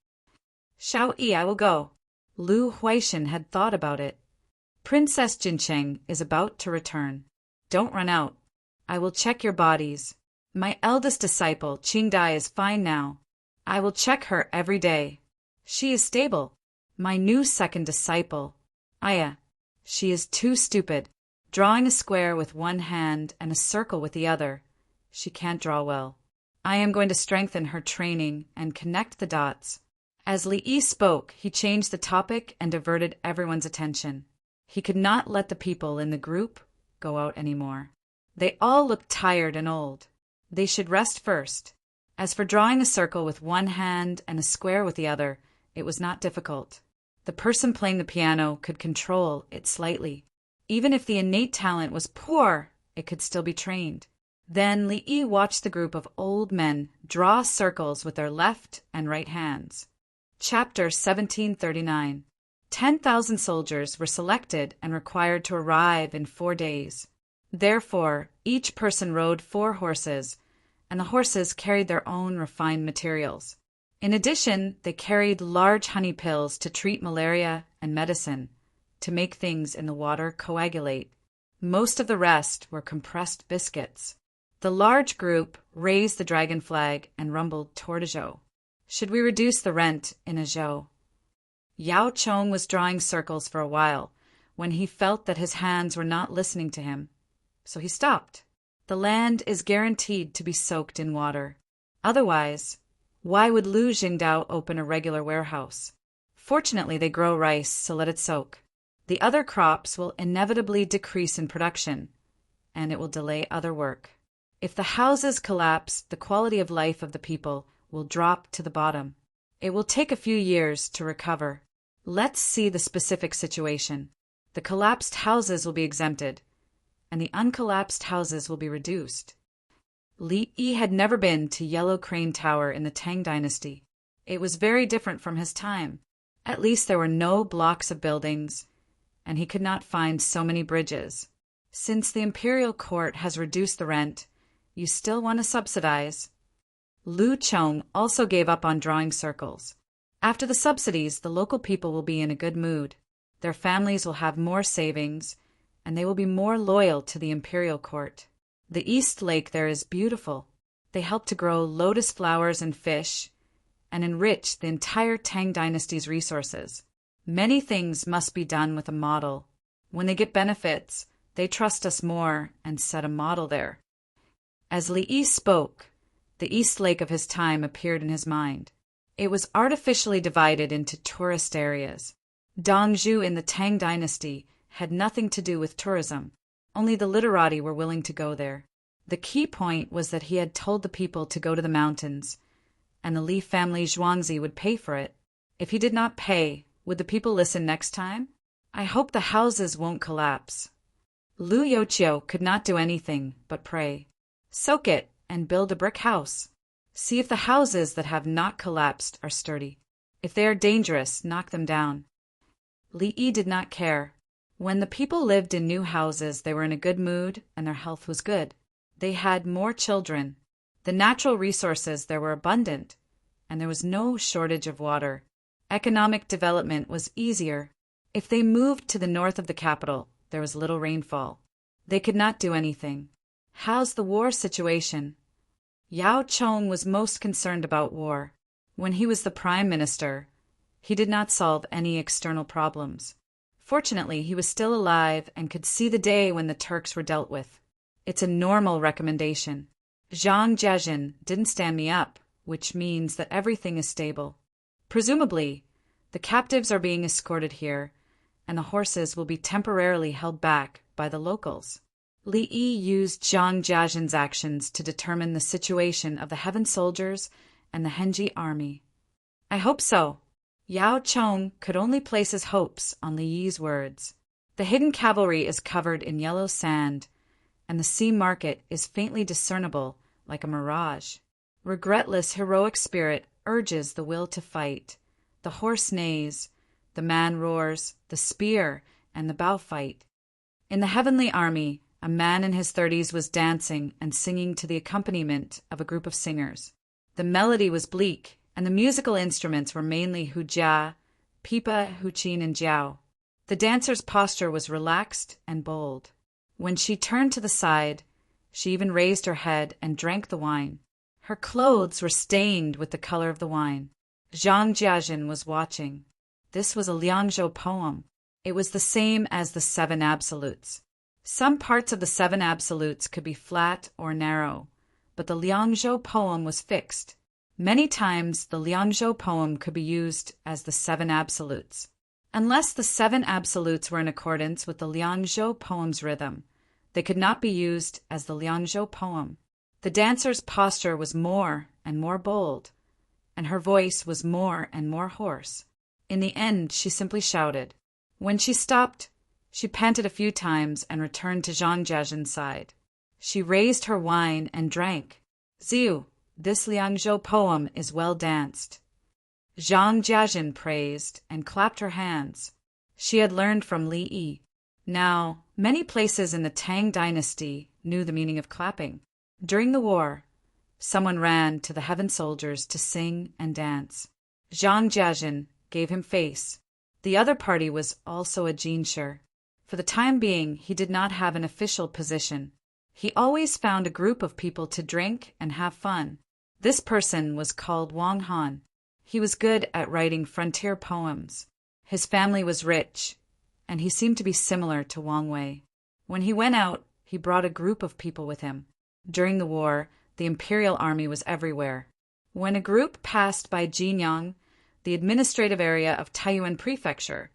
A: Shao Yi, I will go. Lu Huaishan had thought about it. Princess Jincheng is about to return. Don't run out. I will check your bodies. My eldest disciple, Qingdai, is fine now. I will check her every day. She is stable. My new second disciple, Aya, she is too stupid. Drawing a square with one hand and a circle with the other, she can't draw well. I am going to strengthen her training and connect the dots. As Li Yi spoke, he changed the topic and diverted everyone's attention. He could not let the people in the group go out anymore. They all looked tired and old. They should rest first. As for drawing a circle with one hand and a square with the other, it was not difficult. The person playing the piano could control it slightly. Even if the innate talent was poor, it could still be trained. Then Li Yi watched the group of old men draw circles with their left and right hands. Chapter 1739. 10,000 soldiers were selected and required to arrive in 4 days. Therefore, each person rode 4 horses, and the horses carried their own refined materials. In addition, they carried large honey pills to treat malaria and medicine, to make things in the water coagulate. Most of the rest were compressed biscuits. The large group raised the dragon flag and rumbled toward Azhou. Should we reduce the rent in Azhou? Yao Chong was drawing circles for a while, when he felt that his hands were not listening to him. So he stopped. The land is guaranteed to be soaked in water. Otherwise, why would Lu Jingdao open a regular warehouse? Fortunately, they grow rice, so let it soak. The other crops will inevitably decrease in production, and it will delay other work. If the houses collapse, the quality of life of the people will drop to the bottom. It will take a few years to recover. Let's see the specific situation. The collapsed houses will be exempted, and the uncollapsed houses will be reduced. Li Yi had never been to Yellow Crane Tower in the Tang dynasty. It was very different from his time. At least there were no blocks of buildings, and he could not find so many bridges. Since the imperial court has reduced the rent, you still want to subsidize. Lu Chong also gave up on drawing circles. After the subsidies, the local people will be in a good mood. Their families will have more savings, and they will be more loyal to the imperial court. The East Lake there is beautiful. They help to grow lotus flowers and fish, and enrich the entire Tang dynasty's resources. Many things must be done with a model. When they get benefits, they trust us more and set a model there. As Li Yi spoke, the East Lake of his time appeared in his mind. It was artificially divided into tourist areas. Dongzhou in the Tang dynasty had nothing to do with tourism. Only the literati were willing to go there. The key point was that he had told the people to go to the mountains, and the Li family Zhuangzi would pay for it. If he did not pay, would the people listen next time? I hope the houses won't collapse. Lu Youqiu could not do anything but pray. Soak it and build a brick house. See if the houses that have not collapsed are sturdy. If they are dangerous, knock them down. Li Yi did not care. When the people lived in new houses, they were in a good mood and their health was good. They had more children. The natural resources there were abundant, and there was no shortage of water. Economic development was easier. If they moved to the north of the capital, there was little rainfall. They could not do anything. How's the war situation? Yao Chong was most concerned about war. When he was the prime minister, he did not solve any external problems. Fortunately, he was still alive and could see the day when the Turks were dealt with. It's a normal recommendation. Zhang Jiajin didn't stand me up, which means that everything is stable. Presumably, the captives are being escorted here, and the horses will be temporarily held back by the locals. Li Yi used Zhang Jiajin's actions to determine the situation of the Heaven Soldiers and the Henji army. I hope so. Yao Chong could only place his hopes on Li Yi's words. The hidden cavalry is covered in yellow sand, and the sea market is faintly discernible like a mirage. Regretless heroic spirit urges the will to fight. The horse neighs, the man roars, the spear and the bow fight. In the heavenly army, a man in his 30s was dancing and singing to the accompaniment of a group of singers. The melody was bleak, and the musical instruments were mainly hujia, pipa, huqin, and jiao. The dancer's posture was relaxed and bold. When she turned to the side, she even raised her head and drank the wine. Her clothes were stained with the color of the wine. Zhang Jiajin was watching. This was a Liangzhou poem. It was the same as the Seven Absolutes. Some parts of the Seven Absolutes could be flat or narrow, but the Liangzhou poem was fixed. Many times the Liangzhou poem could be used as the Seven Absolutes. Unless the Seven Absolutes were in accordance with the Liangzhou poem's rhythm, they could not be used as the Liangzhou poem. The dancer's posture was more and more bold, and her voice was more and more hoarse. In the end, she simply shouted. When she stopped, she panted a few times and returned to Zhang Jiajin's side. She raised her wine and drank. Ziu, this Liangzhou poem is well danced. Zhang Jiajin praised and clapped her hands. She had learned from Li Yi. Now, many places in the Tang dynasty knew the meaning of clapping. During the war, Someone ran to the heaven soldiers to sing and dance. Zhang Jiajin gave him face. The other party was also a jinshi. For the time being, he did not have an official position. He always found a group of people to drink and have fun. This person was called Wang Han. He was good at writing frontier poems. His family was rich, and he seemed to be similar to Wang Wei. When he went out, he brought a group of people with him. During the war, the imperial army was everywhere. When a group passed by Jinyang, the administrative area of Taiyuan Prefecture,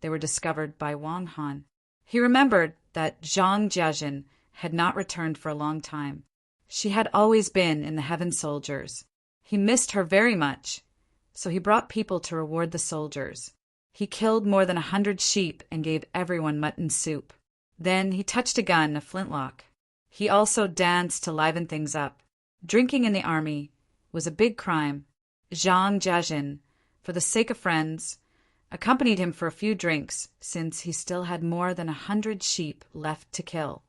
A: they were discovered by Wang Han. He remembered that Zhang Jiajin had not returned for a long time. She had always been in the heaven soldiers. He missed her very much, so he brought people to reward the soldiers. He killed more than 100 sheep and gave everyone mutton soup. Then he touched a gun, a flintlock. He also danced to liven things up. Drinking in the army was a big crime. Zhang Jiajin, for the sake of friends, accompanied him for a few drinks, since he still had more than 100 sheep left to kill.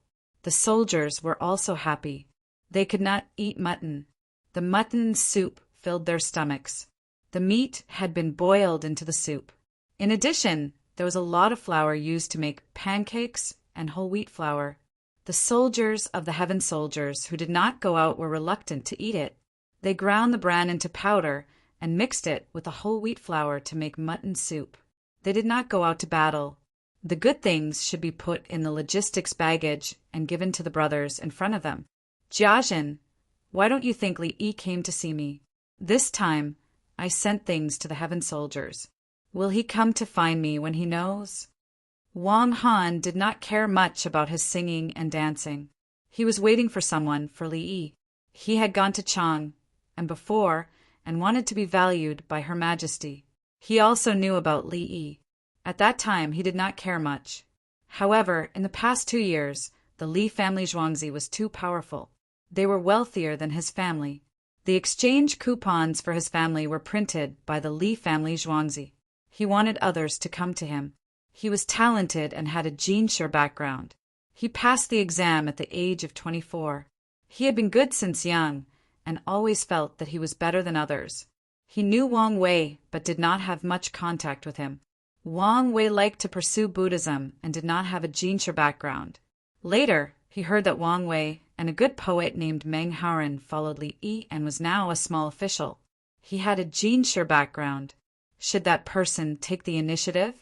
A: The soldiers were also happy. They could not eat mutton. The mutton soup filled their stomachs. The meat had been boiled into the soup. In addition, there was a lot of flour used to make pancakes and whole wheat flour. The soldiers of the heaven soldiers who did not go out were reluctant to eat it. They ground the bran into powder and mixed it with the whole wheat flour to make mutton soup. They did not go out to battle. The good things should be put in the logistics baggage and given to the brothers in front of them. Jiajin, why don't you think Li Yi came to see me? This time, I sent things to the heaven soldiers. Will he come to find me when he knows? Wang Han did not care much about his singing and dancing. He was waiting for someone for Li Yi. He had gone to Chang, and before, and wanted to be valued by Her Majesty. He also knew about Li Yi. At that time, he did not care much. However, in the past 2 years, the Li family Zhuangzi was too powerful. They were wealthier than his family. The exchange coupons for his family were printed by the Li family Zhuangzi. He wanted others to come to him. He was talented and had a jinshi background. He passed the exam at the age of 24. He had been good since young, and always felt that he was better than others. He knew Wang Wei, but did not have much contact with him. Wang Wei liked to pursue Buddhism and did not have a jinshi background. Later, he heard that Wang Wei and a good poet named Meng Haoren followed Li Yi and was now a small official. He had a jinshi background. Should that person take the initiative?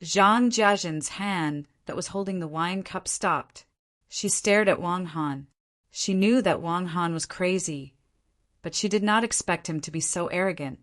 A: Zhang Jiajin's hand that was holding the wine cup stopped. She stared at Wang Han. She knew that Wang Han was crazy, but she did not expect him to be so arrogant.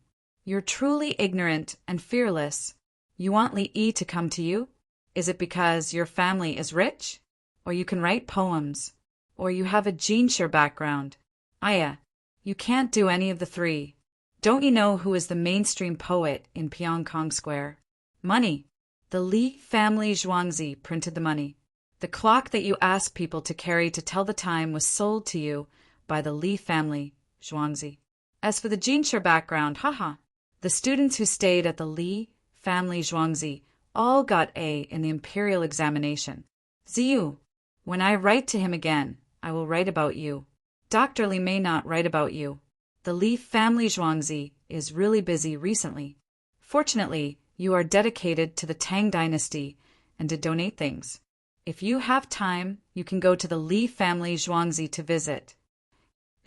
A: You're truly ignorant and fearless. You want Li Yi to come to you? Is it because your family is rich? Or you can write poems? Or you have a jinshi background? Aya, you can't do any of the three. Don't you know who is the mainstream poet in Pyongkong Square? Money. The Li family Zhuangzi printed the money. The clock that you ask people to carry to tell the time was sold to you by the Li family Zhuangzi. As for the jinshi background, haha, the students who stayed at the Li family Zhuangzi all got A in the imperial examination. Ziyu, when I write to him again, I will write about you. Dr. Li may not write about you. The Li family Zhuangzi is really busy recently. Fortunately, you are dedicated to the Tang dynasty and to donate things. If you have time, you can go to the Li family Zhuangzi to visit.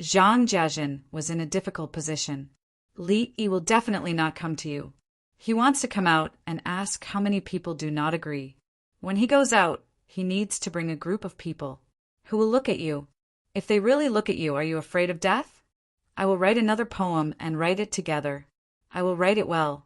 A: Zhang Jiajin was in a difficult position. Li Yi will definitely not come to you. He wants to come out and ask how many people do not agree. When he goes out, he needs to bring a group of people who will look at you. If they really look at you, are you afraid of death? I will write another poem and write it together. I will write it well.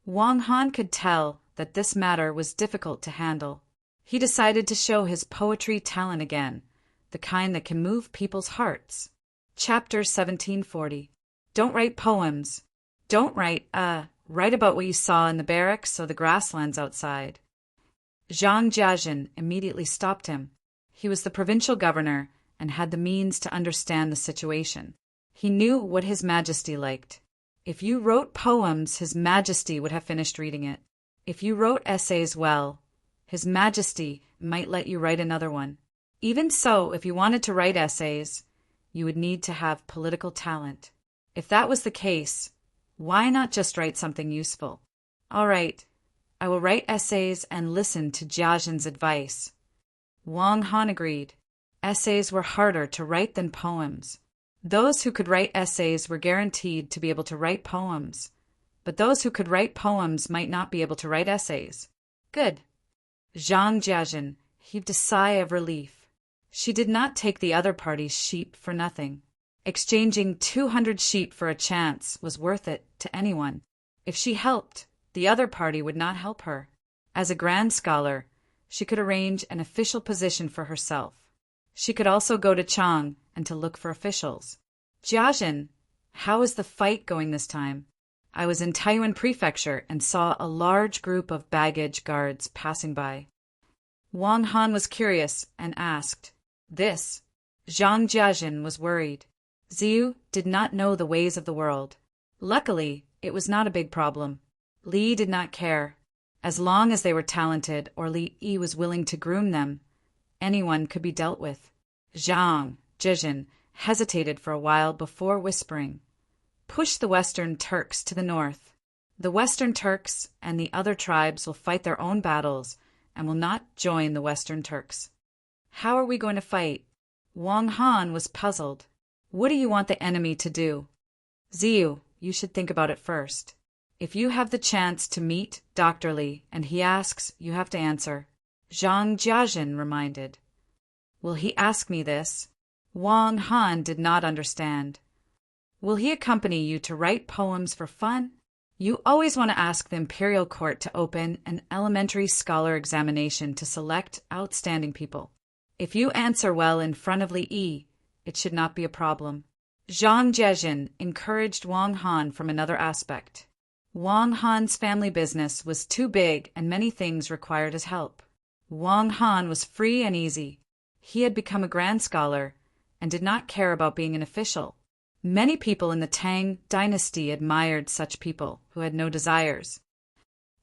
A: Wang Han could tell that this matter was difficult to handle. He decided to show his poetry talent again, the kind that can move people's hearts. Chapter 1740. Don't write poems. Don't write about what you saw in the barracks or the grasslands outside. Zhang Jiajin immediately stopped him. He was the provincial governor and had the means to understand the situation. He knew what His Majesty liked. If you wrote poems, His Majesty would have finished reading it. If you wrote essays well, His Majesty might let you write another one. Even so, if you wanted to write essays, you would need to have political talent. If that was the case, why not just write something useful? All right, I will write essays and listen to Jiazhen's advice. Wang Han agreed. Essays were harder to write than poems. Those who could write essays were guaranteed to be able to write poems, but those who could write poems might not be able to write essays. Good. Zhang Jiazhen heaved a sigh of relief. She did not take the other party's sheep for nothing. Exchanging 200 sheep for a chance was worth it to anyone. If she helped, the other party would not help her. As a grand scholar, she could arrange an official position for herself. She could also go to Tang and to look for officials. Jiazhen, how is the fight going this time? I was in Taiyuan Prefecture and saw a large group of baggage guards passing by. Wang Han was curious and asked. This. Zhang Jiazhen was worried. Ziyu did not know the ways of the world. Luckily, it was not a big problem. Li did not care. As long as they were talented or Li Yi was willing to groom them, anyone could be dealt with. Zhang Jiazhen hesitated for a while before whispering. Push the Western Turks to the north. The Western Turks and the other tribes will fight their own battles and will not join the Western Turks. How are we going to fight? Wang Han was puzzled. What do you want the enemy to do? Ziyu, you should think about it first. If you have the chance to meet Dr. Li and he asks, you have to answer. Zhang Jiazhen reminded. Will he ask me this? Wang Han did not understand. Will he accompany you to write poems for fun? You always want to ask the imperial court to open an elementary scholar examination to select outstanding people. If you answer well in front of Li Yi, it should not be a problem. Zhang Jiazhen encouraged Wang Han from another aspect. Wang Han's family business was too big and many things required his help. Wang Han was free and easy. He had become a grand scholar and did not care about being an official. Many people in the Tang dynasty admired such people who had no desires.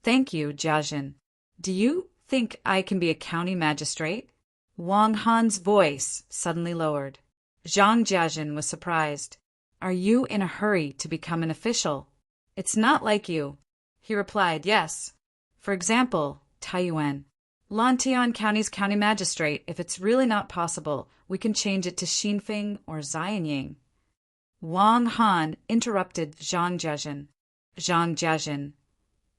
A: Thank you, Jiazhen. Do you think I can be a county magistrate? Wang Han's voice suddenly lowered. Zhang Jiazhen was surprised. Are you in a hurry to become an official? It's not like you. He replied, yes. For example, Taiyuan. Lantian County's county magistrate. If it's really not possible, we can change it to Xinfeng or Xianying. Wang Han interrupted Zhang Jiazhen. Zhang Jiazhen.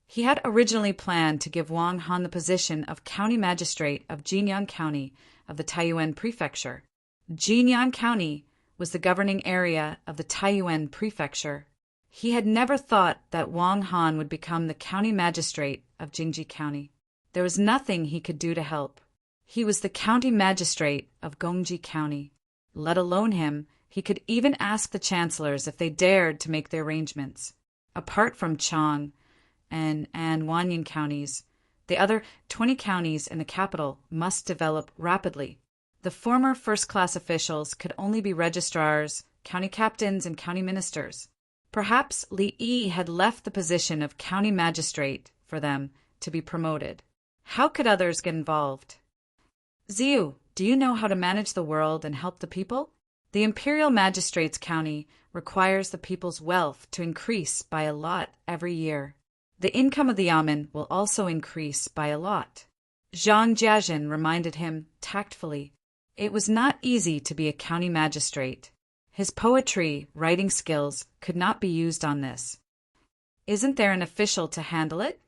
A: He had originally planned to give Wang Han the position of county magistrate of Jinyang County of the Taiyuan Prefecture. Jinyang County was the governing area of the Taiyuan Prefecture. He had never thought that Wang Han would become the county magistrate of Jingji County. There was nothing he could do to help. He was the county magistrate of Gongji County. Let alone him, he could even ask the chancellors if they dared to make the arrangements. Apart from Chang and Wanyan counties, the other 20 counties in the capital must develop rapidly. The former first-class officials could only be registrars, county captains, and county ministers. Perhaps Li Yi had left the position of county magistrate for them to be promoted. How could others get involved? Ziyu, do you know how to manage the world and help the people? The imperial magistrate's county requires the people's wealth to increase by a lot every year. The income of the yamen will also increase by a lot. Zhang Jiazhen reminded him tactfully. It was not easy to be a county magistrate. His poetry, writing skills could not be used on this. Isn't there an official to handle it?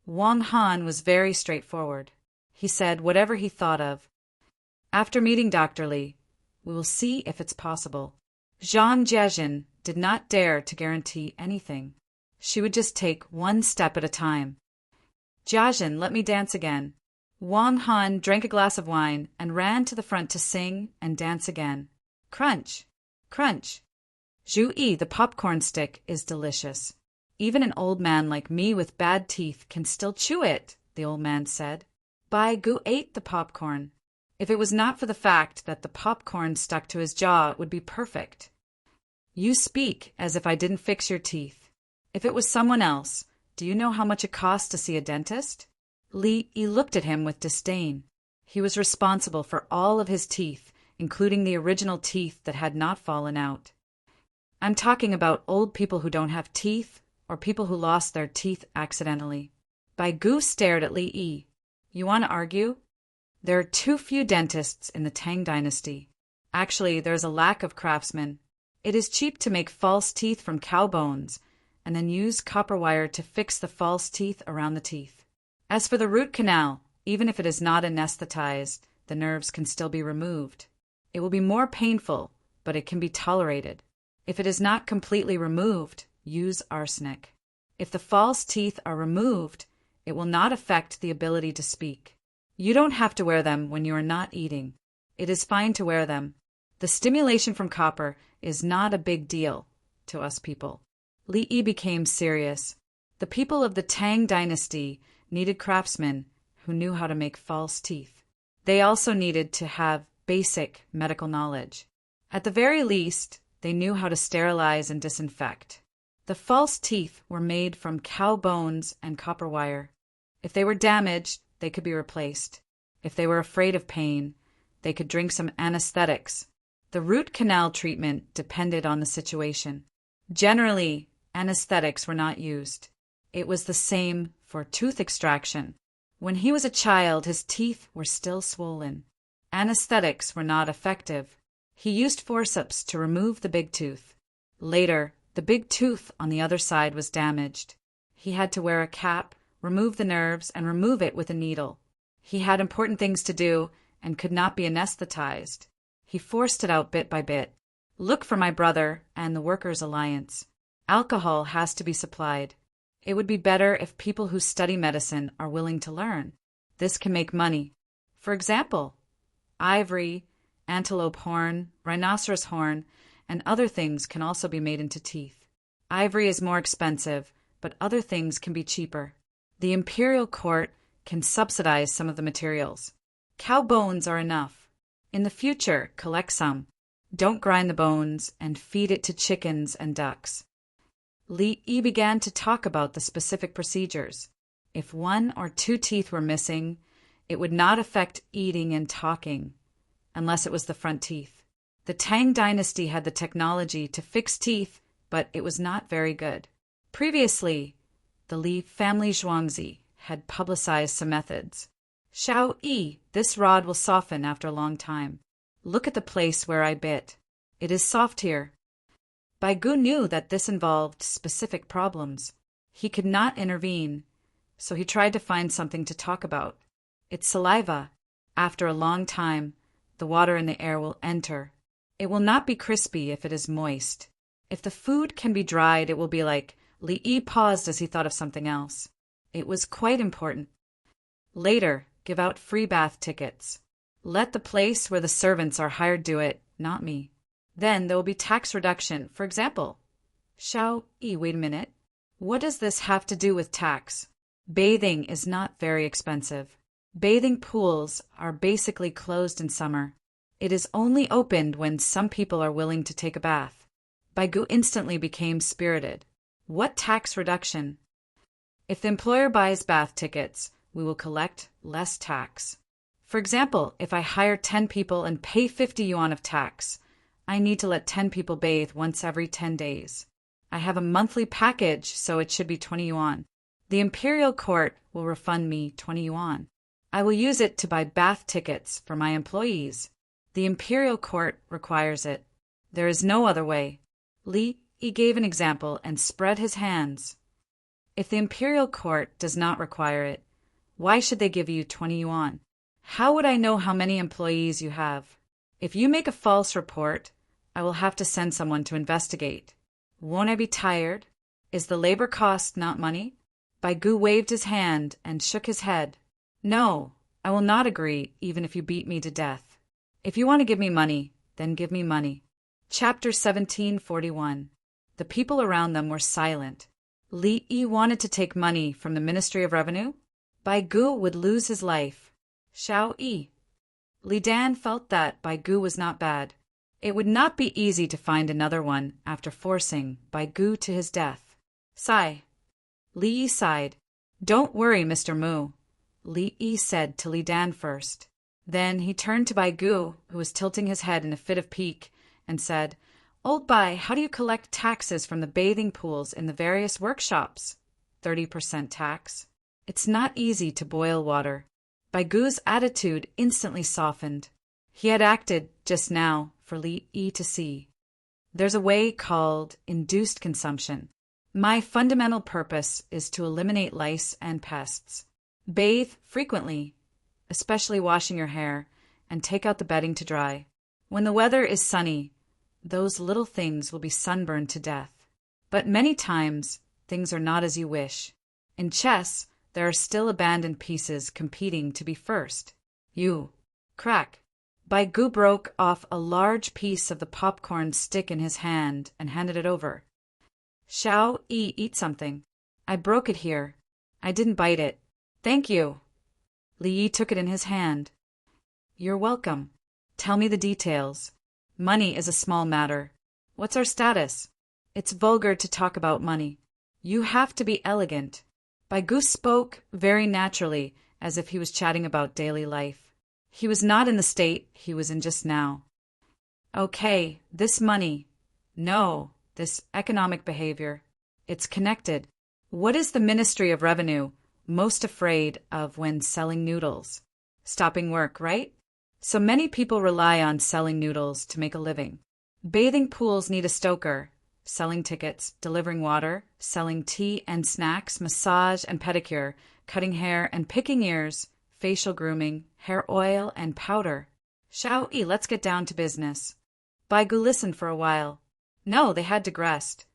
A: Wang Han was very straightforward. He said whatever he thought of. After meeting Dr. Li, we will see if it's possible. Zhang Jiazhen did not dare to guarantee anything. She would just take one step at a time. Jiazhen, let me dance again. Wang Han drank a glass of wine and ran to the front to sing and dance again. Crunch! Crunch! Zhu Yi, the popcorn stick, is delicious. Even an old man like me with bad teeth can still chew it, the old man said. Bai Gu ate the popcorn. If it was not for the fact that the popcorn stuck to his jaw, it would be perfect. You speak as if I didn't fix your teeth. If it was someone else, do you know how much it costs to see a dentist? Li Yi looked at him with disdain. He was responsible for all of his teeth, including the original teeth that had not fallen out. I'm talking about old people who don't have teeth or people who lost their teeth accidentally. Bai Gu stared at Li Yi. You want to argue? There are too few dentists in the Tang dynasty. Actually, there's a lack of craftsmen. It is cheap to make false teeth from cow bones and then use copper wire to fix the false teeth around the teeth. As for the root canal, even if it is not anesthetized, the nerves can still be removed. It will be more painful, but it can be tolerated. If it is not completely removed, use arsenic. If the false teeth are removed, it will not affect the ability to speak. You don't have to wear them when you are not eating. It is fine to wear them. The stimulation from copper is not a big deal to us people. Li Yi became serious. The people of the Tang dynasty needed craftsmen who knew how to make false teeth. They also needed to have basic medical knowledge. At the very least, they knew how to sterilize and disinfect. The false teeth were made from cow bones and copper wire. If they were damaged, they could be replaced. If they were afraid of pain, they could drink some anesthetics. The root canal treatment depended on the situation. Generally, anesthetics were not used. It was the same for tooth extraction. When he was a child, his teeth were still swollen. Anesthetics were not effective. He used forceps to remove the big tooth. Later, the big tooth on the other side was damaged. He had to wear a cap, remove the nerves, and remove it with a needle. He had important things to do and could not be anesthetized. He forced it out bit by bit. Look for my brother and the Workers' Alliance. Alcohol has to be supplied. It would be better if people who study medicine are willing to learn. This can make money. For example, ivory, antelope horn, rhinoceros horn, and other things can also be made into teeth. Ivory is more expensive, but other things can be cheaper. The imperial court can subsidize some of the materials. Cow bones are enough. In the future, collect some. Don't grind the bones and feed it to chickens and ducks. Li Yi began to talk about the specific procedures. If 1 or 2 teeth were missing, it would not affect eating and talking, unless it was the front teeth. The Tang dynasty had the technology to fix teeth, but it was not very good. Previously, the Li family Zhuangzi had publicized some methods. Xiao Yi, this rod will soften after a long time. Look at the place where I bit. It is soft here. Bai Gu knew that this involved specific problems. He could not intervene, so he tried to find something to talk about. It's saliva. After a long time, the water in the air will enter. It will not be crispy if it is moist. If the food can be dried, it will be like. Li Yi paused as he thought of something else. It was quite important. Later, give out free bath tickets. Let the place where the servants are hired do it, not me. Then there will be tax reduction. For example, Xiao Yi, wait a minute. What does this have to do with tax? Bathing is not very expensive. Bathing pools are basically closed in summer. It is only opened when some people are willing to take a bath. Bai Gu instantly became spirited. What tax reduction? If the employer buys bath tickets, we will collect less tax. For example, if I hire 10 people and pay 50 yuan of tax, I need to let 10 people bathe once every 10 days. I have a monthly package, so it should be 20 yuan. The imperial court will refund me 20 yuan. I will use it to buy bath tickets for my employees. The imperial court requires it. There is no other way. Li Yi gave an example and spread his hands. If the imperial court does not require it, why should they give you 20 yuan? How would I know how many employees you have? If you make a false report, I will have to send someone to investigate. Won't I be tired? Is the labor cost not money? Bai Gu waved his hand and shook his head. No, I will not agree even if you beat me to death. If you want to give me money, then give me money. Chapter 1741. The people around them were silent. Li Yi wanted to take money from the Ministry of Revenue. Bai Gu would lose his life. Xiao Yi. Li Dan felt that Bai Gu was not bad. It would not be easy to find another one after forcing Bai Gu to his death. Sigh. Li Yi sighed. Don't worry, Mr. Mu. Li Yi said to Li Dan first. Then he turned to Bai Gu, who was tilting his head in a fit of pique, and said, "Old Bai, how do you collect taxes from the bathing pools in the various workshops?" 30% tax. It's not easy to boil water. Bai Gu's attitude instantly softened. He had acted, just now, for Li Yi to see. There's a way called induced consumption. My fundamental purpose is to eliminate lice and pests. Bathe frequently, especially washing your hair, and take out the bedding to dry. When the weather is sunny, those little things will be sunburned to death. But many times, things are not as you wish. In chess, there are still abandoned pieces competing to be first. You. Crack. Bai Gu broke off a large piece of the popcorn stick in his hand and handed it over. Xiao Yi, eat something. I broke it here. I didn't bite it. Thank you. Li Yi took it in his hand. You're welcome. Tell me the details. Money is a small matter. What's our status? It's vulgar to talk about money. You have to be elegant. Bai Gu spoke very naturally, as if he was chatting about daily life. He was not in the state he was in just now. Okay, this money. No, this economic behavior. It's connected. What is the Ministry of Revenue most afraid of when selling noodles? Stopping work, right? So many people rely on selling noodles to make a living. Bathing pools need a stoker. Selling tickets, delivering water, selling tea and snacks, massage and pedicure, cutting hair and picking ears, facial grooming, hair oil and powder. Xiao Yi, let's get down to business. Bai Gu listened for a while. No, they had digressed.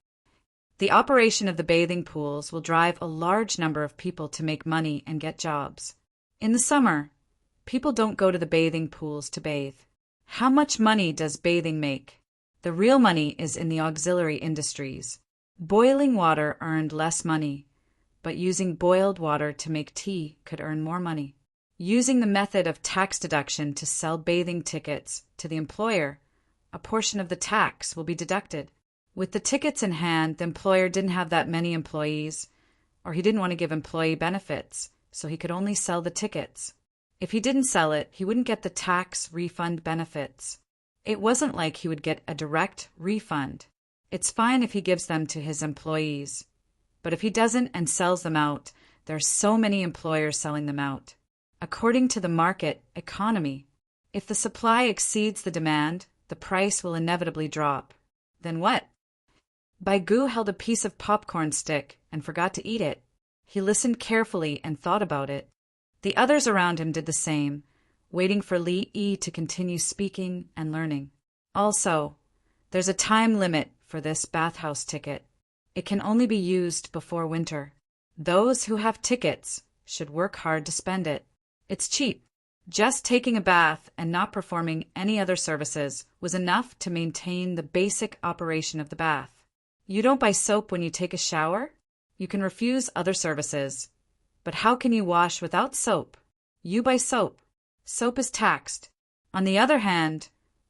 A: The operation of the bathing pools will drive a large number of people to make money and get jobs. In the summer, people don't go to the bathing pools to bathe. How much money does bathing make? The real money is in the auxiliary industries. Boiling water earned less money, but using boiled water to make tea could earn more money. Using the method of tax deduction to sell bathing tickets to the employer, a portion of the tax will be deducted. With the tickets in hand, the employer didn't have that many employees, or he didn't want to give employee benefits, so he could only sell the tickets. If he didn't sell it, he wouldn't get the tax refund benefits. It wasn't like he would get a direct refund. It's fine if he gives them to his employees. But if he doesn't and sells them out, there are so many employers selling them out. According to the market economy, if the supply exceeds the demand, the price will inevitably drop. Then what? Bai Gu held a piece of popcorn stick and forgot to eat it. He listened carefully and thought about it. The others around him did the same, waiting for Li Yi to continue speaking and learning. Also, there's a time limit for this bathhouse ticket. It can only be used before winter. Those who have tickets should work hard to spend it. It's cheap. Just taking a bath and not performing any other services was enough to maintain the basic operation of the bath. You don't buy soap when you take a shower? You can refuse other services. But how can you wash without soap? You buy soap. Soap is taxed. On the other hand,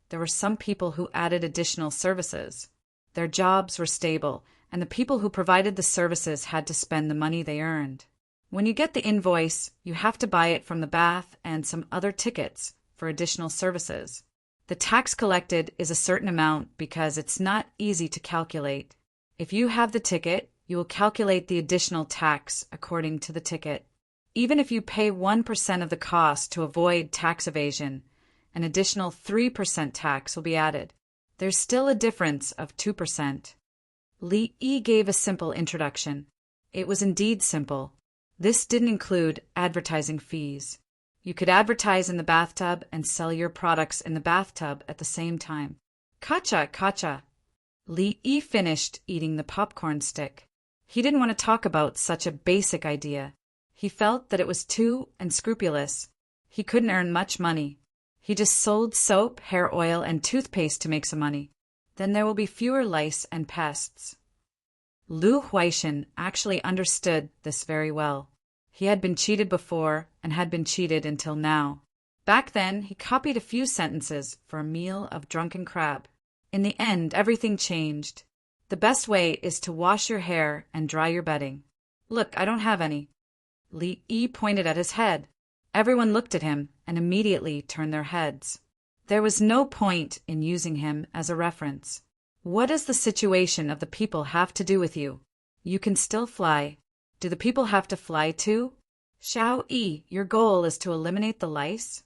A: there were some people who added additional services. Their jobs were stable, and the people who provided the services had to spend the money they earned. When you get the invoice, you have to buy it from the bath and some other tickets for additional services. The tax collected is a certain amount because it's not easy to calculate. If you have the ticket, you will calculate the additional tax according to the ticket. Even if you pay 1% of the cost to avoid tax evasion, an additional 3% tax will be added. There's still a difference of 2%. Li Yi gave a simple introduction. It was indeed simple. This didn't include advertising fees. You could advertise in the bathtub and sell your products in the bathtub at the same time. Kacha, kacha. Li Yi finished eating the popcorn stick. He didn't want to talk about such a basic idea. He felt that it was too unscrupulous. He couldn't earn much money. He just sold soap, hair oil, and toothpaste to make some money. Then there will be fewer lice and pests. Lu Huaishan actually understood this very well. He had been cheated before and had been cheated until now. Back then, he copied a few sentences for a meal of drunken crab. In the end, everything changed. The best way is to wash your hair and dry your bedding. Look, I don't have any. Li Yi pointed at his head. Everyone looked at him, and immediately turned their heads. There was no point in using him as a reference. What does the situation of the people have to do with you? You can still fly. Do the people have to fly too? Xiao Yi, your goal is to eliminate the lice?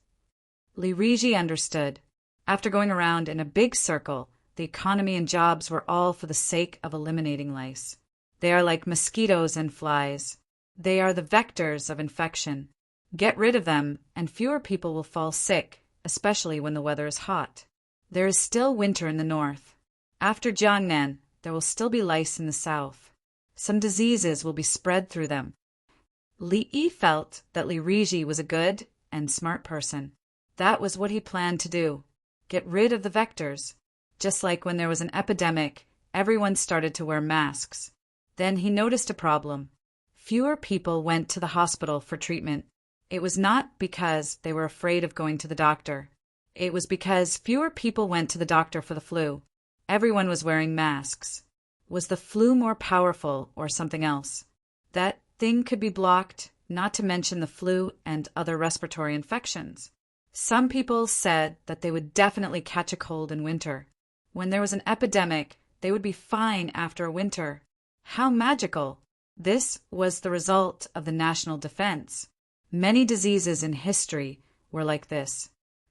A: Li Riji understood. After going around in a big circle, the economy and jobs were all for the sake of eliminating lice. They are like mosquitoes and flies. They are the vectors of infection. Get rid of them, and fewer people will fall sick, especially when the weather is hot. There is still winter in the north. After Jiangnan, there will still be lice in the south. Some diseases will be spread through them. Li Yi felt that Li Riji was a good and smart person. That was what he planned to do. Get rid of the vectors. Just like when there was an epidemic, everyone started to wear masks. Then he noticed a problem. Fewer people went to the hospital for treatment. It was not because they were afraid of going to the doctor. It was because fewer people went to the doctor for the flu. Everyone was wearing masks. Was the flu more powerful or something else? That thing could be blocked, not to mention the flu and other respiratory infections. Some people said that they would definitely catch a cold in winter. When there was an epidemic, they would be fine after a winter. How magical! This was the result of the national defense. Many diseases in history were like this.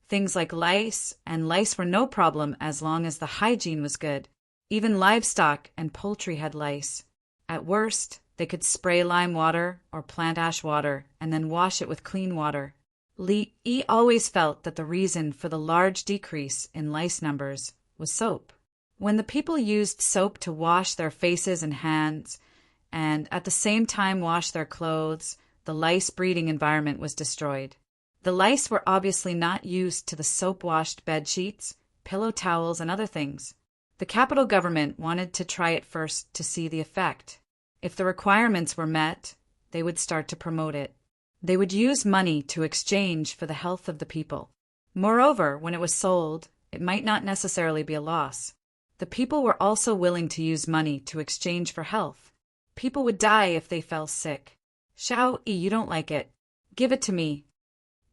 A: Things like lice, and lice were no problem as long as the hygiene was good. Even livestock and poultry had lice. At worst, they could spray lime water or plant ash water and then wash it with clean water. Li Yi always felt that the reason for the large decrease in lice numbers was soap. When the people used soap to wash their faces and hands, and at the same time wash their clothes, the lice breeding environment was destroyed. The lice were obviously not used to the soap-washed bed sheets, pillow towels, and other things. The capital government wanted to try it first to see the effect. If the requirements were met, they would start to promote it. They would use money to exchange for the health of the people. Moreover, when it was sold, it might not necessarily be a loss. The people were also willing to use money to exchange for health. People would die if they fell sick. Xiao Yi, you don't like it. Give it to me.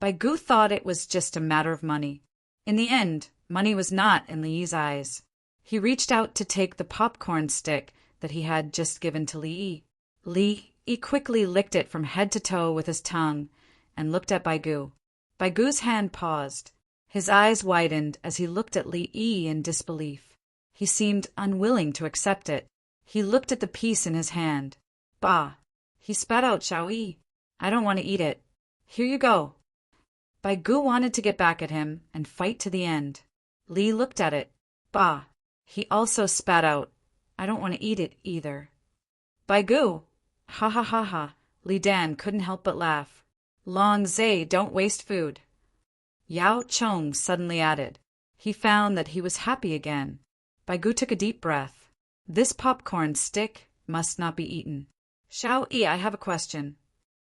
A: Bai Gu thought it was just a matter of money. In the end, money was not in Li Yi's eyes. He reached out to take the popcorn stick that he had just given to Li Yi. Li Yi quickly licked it from head to toe with his tongue and looked at Bai Gu. Bai Gu's hand paused. His eyes widened as he looked at Li Yi in disbelief. He seemed unwilling to accept it. He looked at the piece in his hand. Bah! He spat out Xiao Yi. I don't want to eat it. Here you go. Bai Gu wanted to get back at him and fight to the end. Li looked at it. Bah! He also spat out. I don't want to eat it either. Bai Gu! Ha ha ha ha. Li Dan couldn't help but laugh. Long Zai, don't waste food. Yao Chong suddenly added. He found that he was happy again. Bai Gu took a deep breath. This popcorn stick must not be eaten. Xiao Yi, I have a question.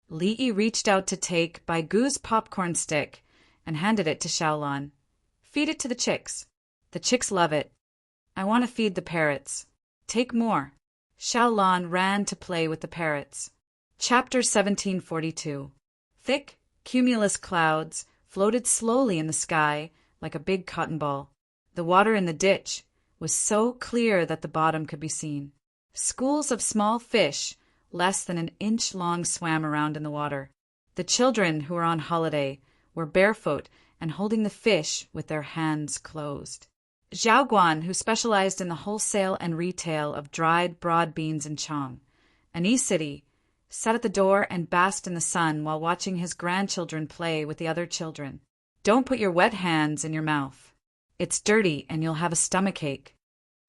A: Li Yi reached out to take Bai Gu's popcorn stick and handed it to Xiaolan. Feed it to the chicks. The chicks love it. I want to feed the parrots. Take more. Xiaolan ran to play with the parrots. Chapter 1742. Thick, cumulus clouds floated slowly in the sky like a big cotton ball. The water in the ditch was so clear that the bottom could be seen. Schools of small fish, less than an inch long, swam around in the water. The children who were on holiday were barefoot and holding the fish with their hands closed. Zhao Guan, who specialized in the wholesale and retail of dried broad beans in Chang, an e-city, sat at the door and basked in the sun while watching his grandchildren play with the other children. Don't put your wet hands in your mouth. It's dirty and you'll have a stomachache.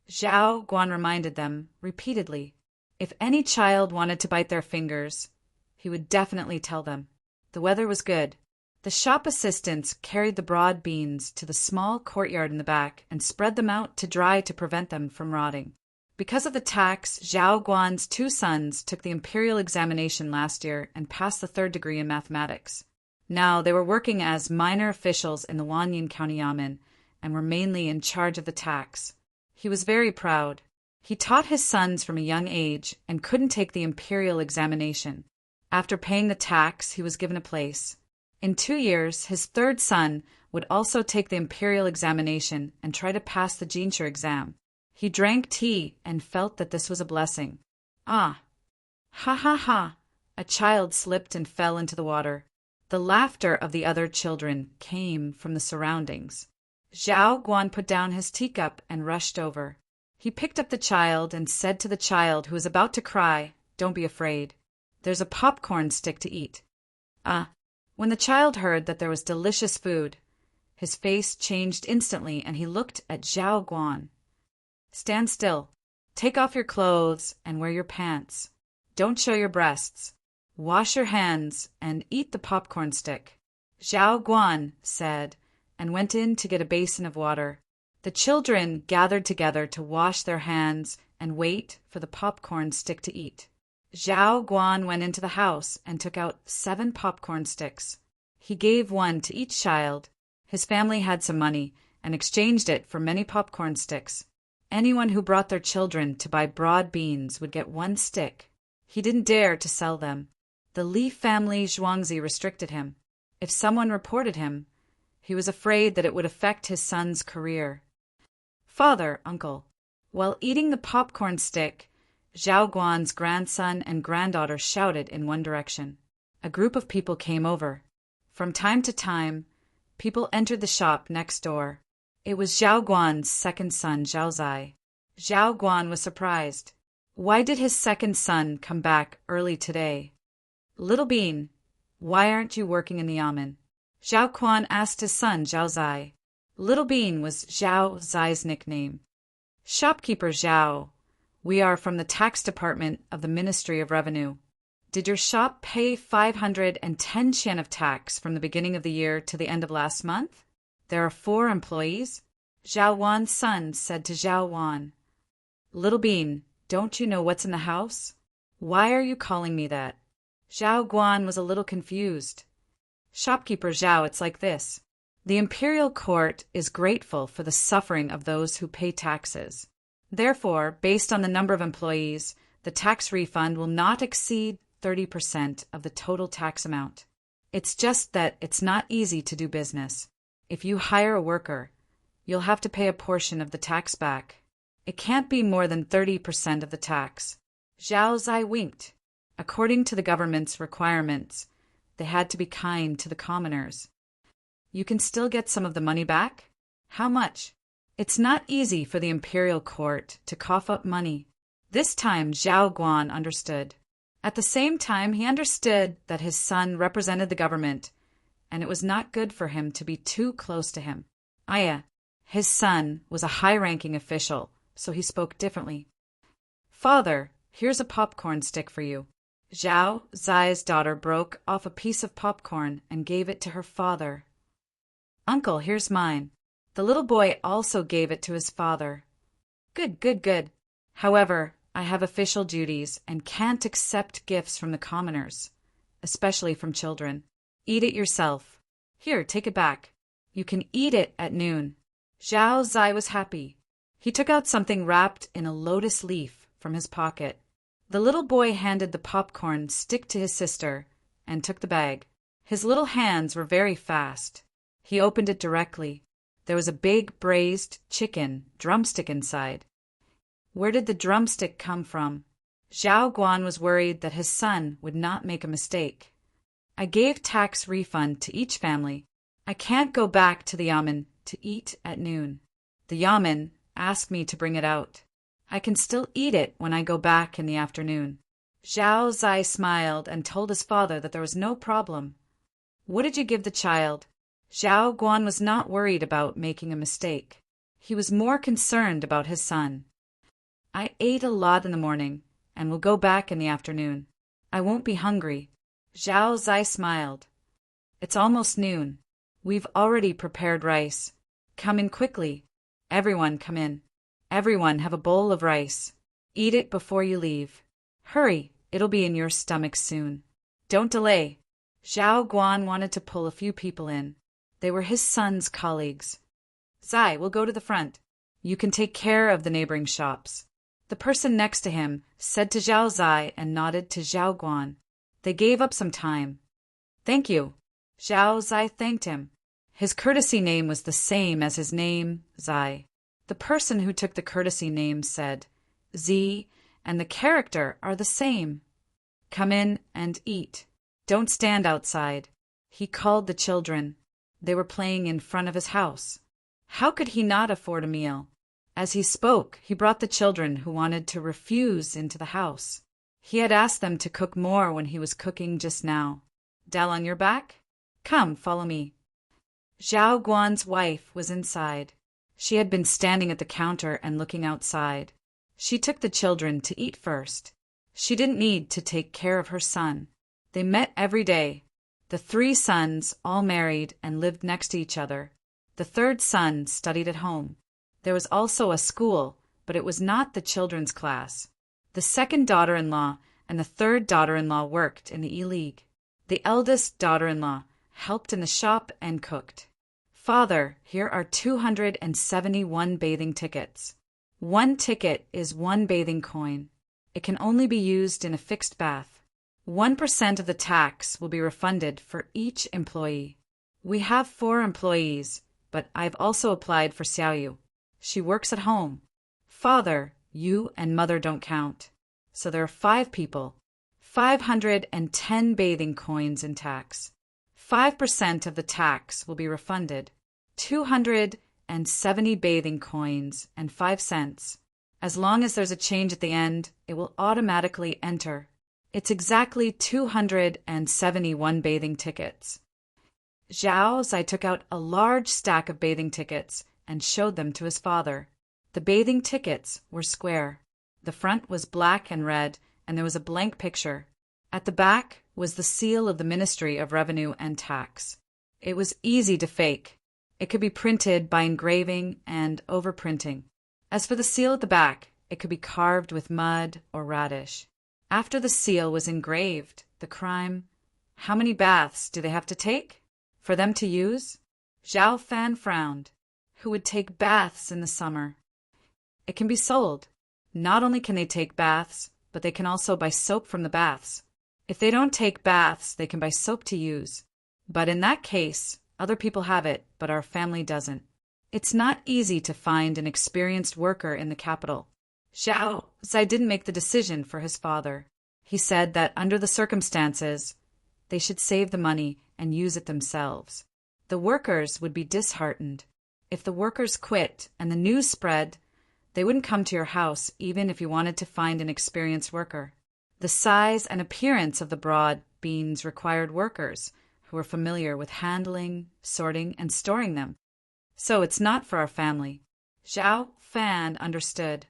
A: Zhao Guan reminded them repeatedly. If any child wanted to bite their fingers, he would definitely tell them. The weather was good. The shop assistants carried the broad beans to the small courtyard in the back and spread them out to dry to prevent them from rotting. Because of the tax, Zhao Guan's two sons took the imperial examination last year and passed the 3rd degree in mathematics. Now they were working as minor officials in the Wanyan County Yamen and were mainly in charge of the tax. He was very proud. He taught his sons from a young age and couldn't take the imperial examination. After paying the tax, he was given a place. In 2 years, his third son would also take the imperial examination and try to pass the Jinshu exam. He drank tea and felt that this was a blessing. Ah! Ha ha ha! A child slipped and fell into the water. The laughter of the other children came from the surroundings. Zhao Guan put down his teacup and rushed over. He picked up the child and said to the child who was about to cry, "Don't be afraid. There's a popcorn stick to eat." Ah! When the child heard that there was delicious food, his face changed instantly and he looked at Zhao Guan. "Stand still. Take off your clothes and wear your pants. Don't show your breasts. Wash your hands and eat the popcorn stick," Zhao Guan said, and went in to get a basin of water. The children gathered together to wash their hands and wait for the popcorn stick to eat. Zhao Guan went into the house and took out 7 popcorn sticks. He gave one to each child. His family had some money and exchanged it for many popcorn sticks. Anyone who brought their children to buy broad beans would get 1 stick. He didn't dare to sell them. The Li family Zhuangzi restricted him. If someone reported him, he was afraid that it would affect his son's career. "Father, uncle." While eating the popcorn stick, Zhao Guan's grandson and granddaughter shouted in one direction. A group of people came over. From time to time, people entered the shop next door. It was Zhao Guan's second son, Zhao Zai. Zhao Guan was surprised. Why did his second son come back early today? "Little Bean, why aren't you working in the yamen?" Zhao Guan asked his son, Zhao Zai. Little Bean was Zhao Zai's nickname. "Shopkeeper Zhao, we are from the tax department of the Ministry of Revenue. Did your shop pay 510 yen of tax from the beginning of the year to the end of last month? There are 4 employees." Zhao Wan's son said to Zhao Wan, "Little Bean, don't you know what's in the house? Why are you calling me that?" Zhao Guan was a little confused. "Shopkeeper Zhao, it's like this. The imperial court is grateful for the suffering of those who pay taxes. Therefore, based on the number of employees, the tax refund will not exceed 30% of the total tax amount. It's just that it's not easy to do business. If you hire a worker, you'll have to pay a portion of the tax back. It can't be more than 30% of the tax." Zhao Zai winked. According to the government's requirements, they had to be kind to the commoners. "You can still get some of the money back? How much?" It's not easy for the imperial court to cough up money. This time Zhao Guan understood. At the same time, he understood that his son represented the government, and it was not good for him to be too close to him. His son was a high-ranking official, so he spoke differently. "Father, here's a popcorn stick for you." Zhao Zai's daughter broke off a piece of popcorn and gave it to her father. "Uncle, here's mine." The little boy also gave it to his father. Good, good, good. However, I have official duties and can't accept gifts from the commoners, especially from children. Eat it yourself. Here, take it back. You can eat it at noon." Zhao Zai was happy. He took out something wrapped in a lotus leaf from his pocket. The little boy handed the popcorn stick to his sister and took the bag. His little hands were very fast. He opened it directly. There was a big braised chicken drumstick inside. Where did the drumstick come from? Zhao Guan was worried that his son would not make a mistake. "I gave tax refund to each family. I can't go back to the yamen to eat at noon. The yamen asked me to bring it out. I can still eat it when I go back in the afternoon." Zhao Zai smiled and told his father that there was no problem. "What did you give the child?" Zhao Guan was not worried about making a mistake. He was more concerned about his son. "I ate a lot in the morning and will go back in the afternoon. I won't be hungry." Zhao Zai smiled. "It's almost noon. We've already prepared rice. Come in quickly. Everyone come in. Everyone have a bowl of rice. Eat it before you leave. Hurry, it'll be in your stomach soon. Don't delay." Zhao Guan wanted to pull a few people in. They were his son's colleagues. "Zai, we'll go to the front. You can take care of the neighboring shops." The person next to him said to Zhao Zai and nodded to Zhao Guan. They gave up some time. "Thank you." Zhao Zai thanked him. His courtesy name was the same as his name, Zai. The person who took the courtesy name said, Z and the character are the same. Come in and eat. Don't stand outside. He called the children. They were playing in front of his house. How could he not afford a meal? As he spoke, he brought the children who wanted to refuse into the house. He had asked them to cook more when he was cooking just now. Dal on your back? Come, follow me. Zhao Guan's wife was inside. She had been standing at the counter and looking outside. She took the children to eat first. She didn't need to take care of her son. They met every day. The 3 sons all married and lived next to each other. The 3rd son studied at home. There was also a school, but it was not the children's class. The 2nd daughter-in-law and the 3rd daughter-in-law worked in the E-League. The eldest daughter-in-law helped in the shop and cooked. Father, here are 271 bathing tickets. 1 ticket is 1 bathing coin. It can only be used in a fixed bath. 1% of the tax will be refunded for each employee. We have 4 employees, but I've also applied for Xiaoyu. She works at home. Father, you and Mother don't count. So there are 5 people. 510 bathing coins in tax. 5% of the tax will be refunded. 270 bathing coins and 5 cents. As long as there's a change at the end, it will automatically enter. It's exactly 271 bathing tickets. Zhao Zai took out a large stack of bathing tickets and showed them to his father. The bathing tickets were square. The front was black and red, and there was a blank picture. At the back was the seal of the Ministry of Revenue and Tax. It was easy to fake. It could be printed by engraving and overprinting. As for the seal at the back, it could be carved with mud or radish. After the seal was engraved, the crime, how many baths do they have to take? For them to use? Zhao Fan frowned. Who would take baths in the summer? It can be sold. Not only can they take baths, but they can also buy soap from the baths. If they don't take baths, they can buy soap to use. But in that case, other people have it, but our family doesn't. It's not easy to find an experienced worker in the capital. Zhao Zai didn't make the decision for his father. He said that under the circumstances, they should save the money and use it themselves. The workers would be disheartened. If the workers quit and the news spread, they wouldn't come to your house even if you wanted to find an experienced worker. The size and appearance of the broad beans required workers who were familiar with handling, sorting, and storing them. So it's not for our family. Zhao Fan understood.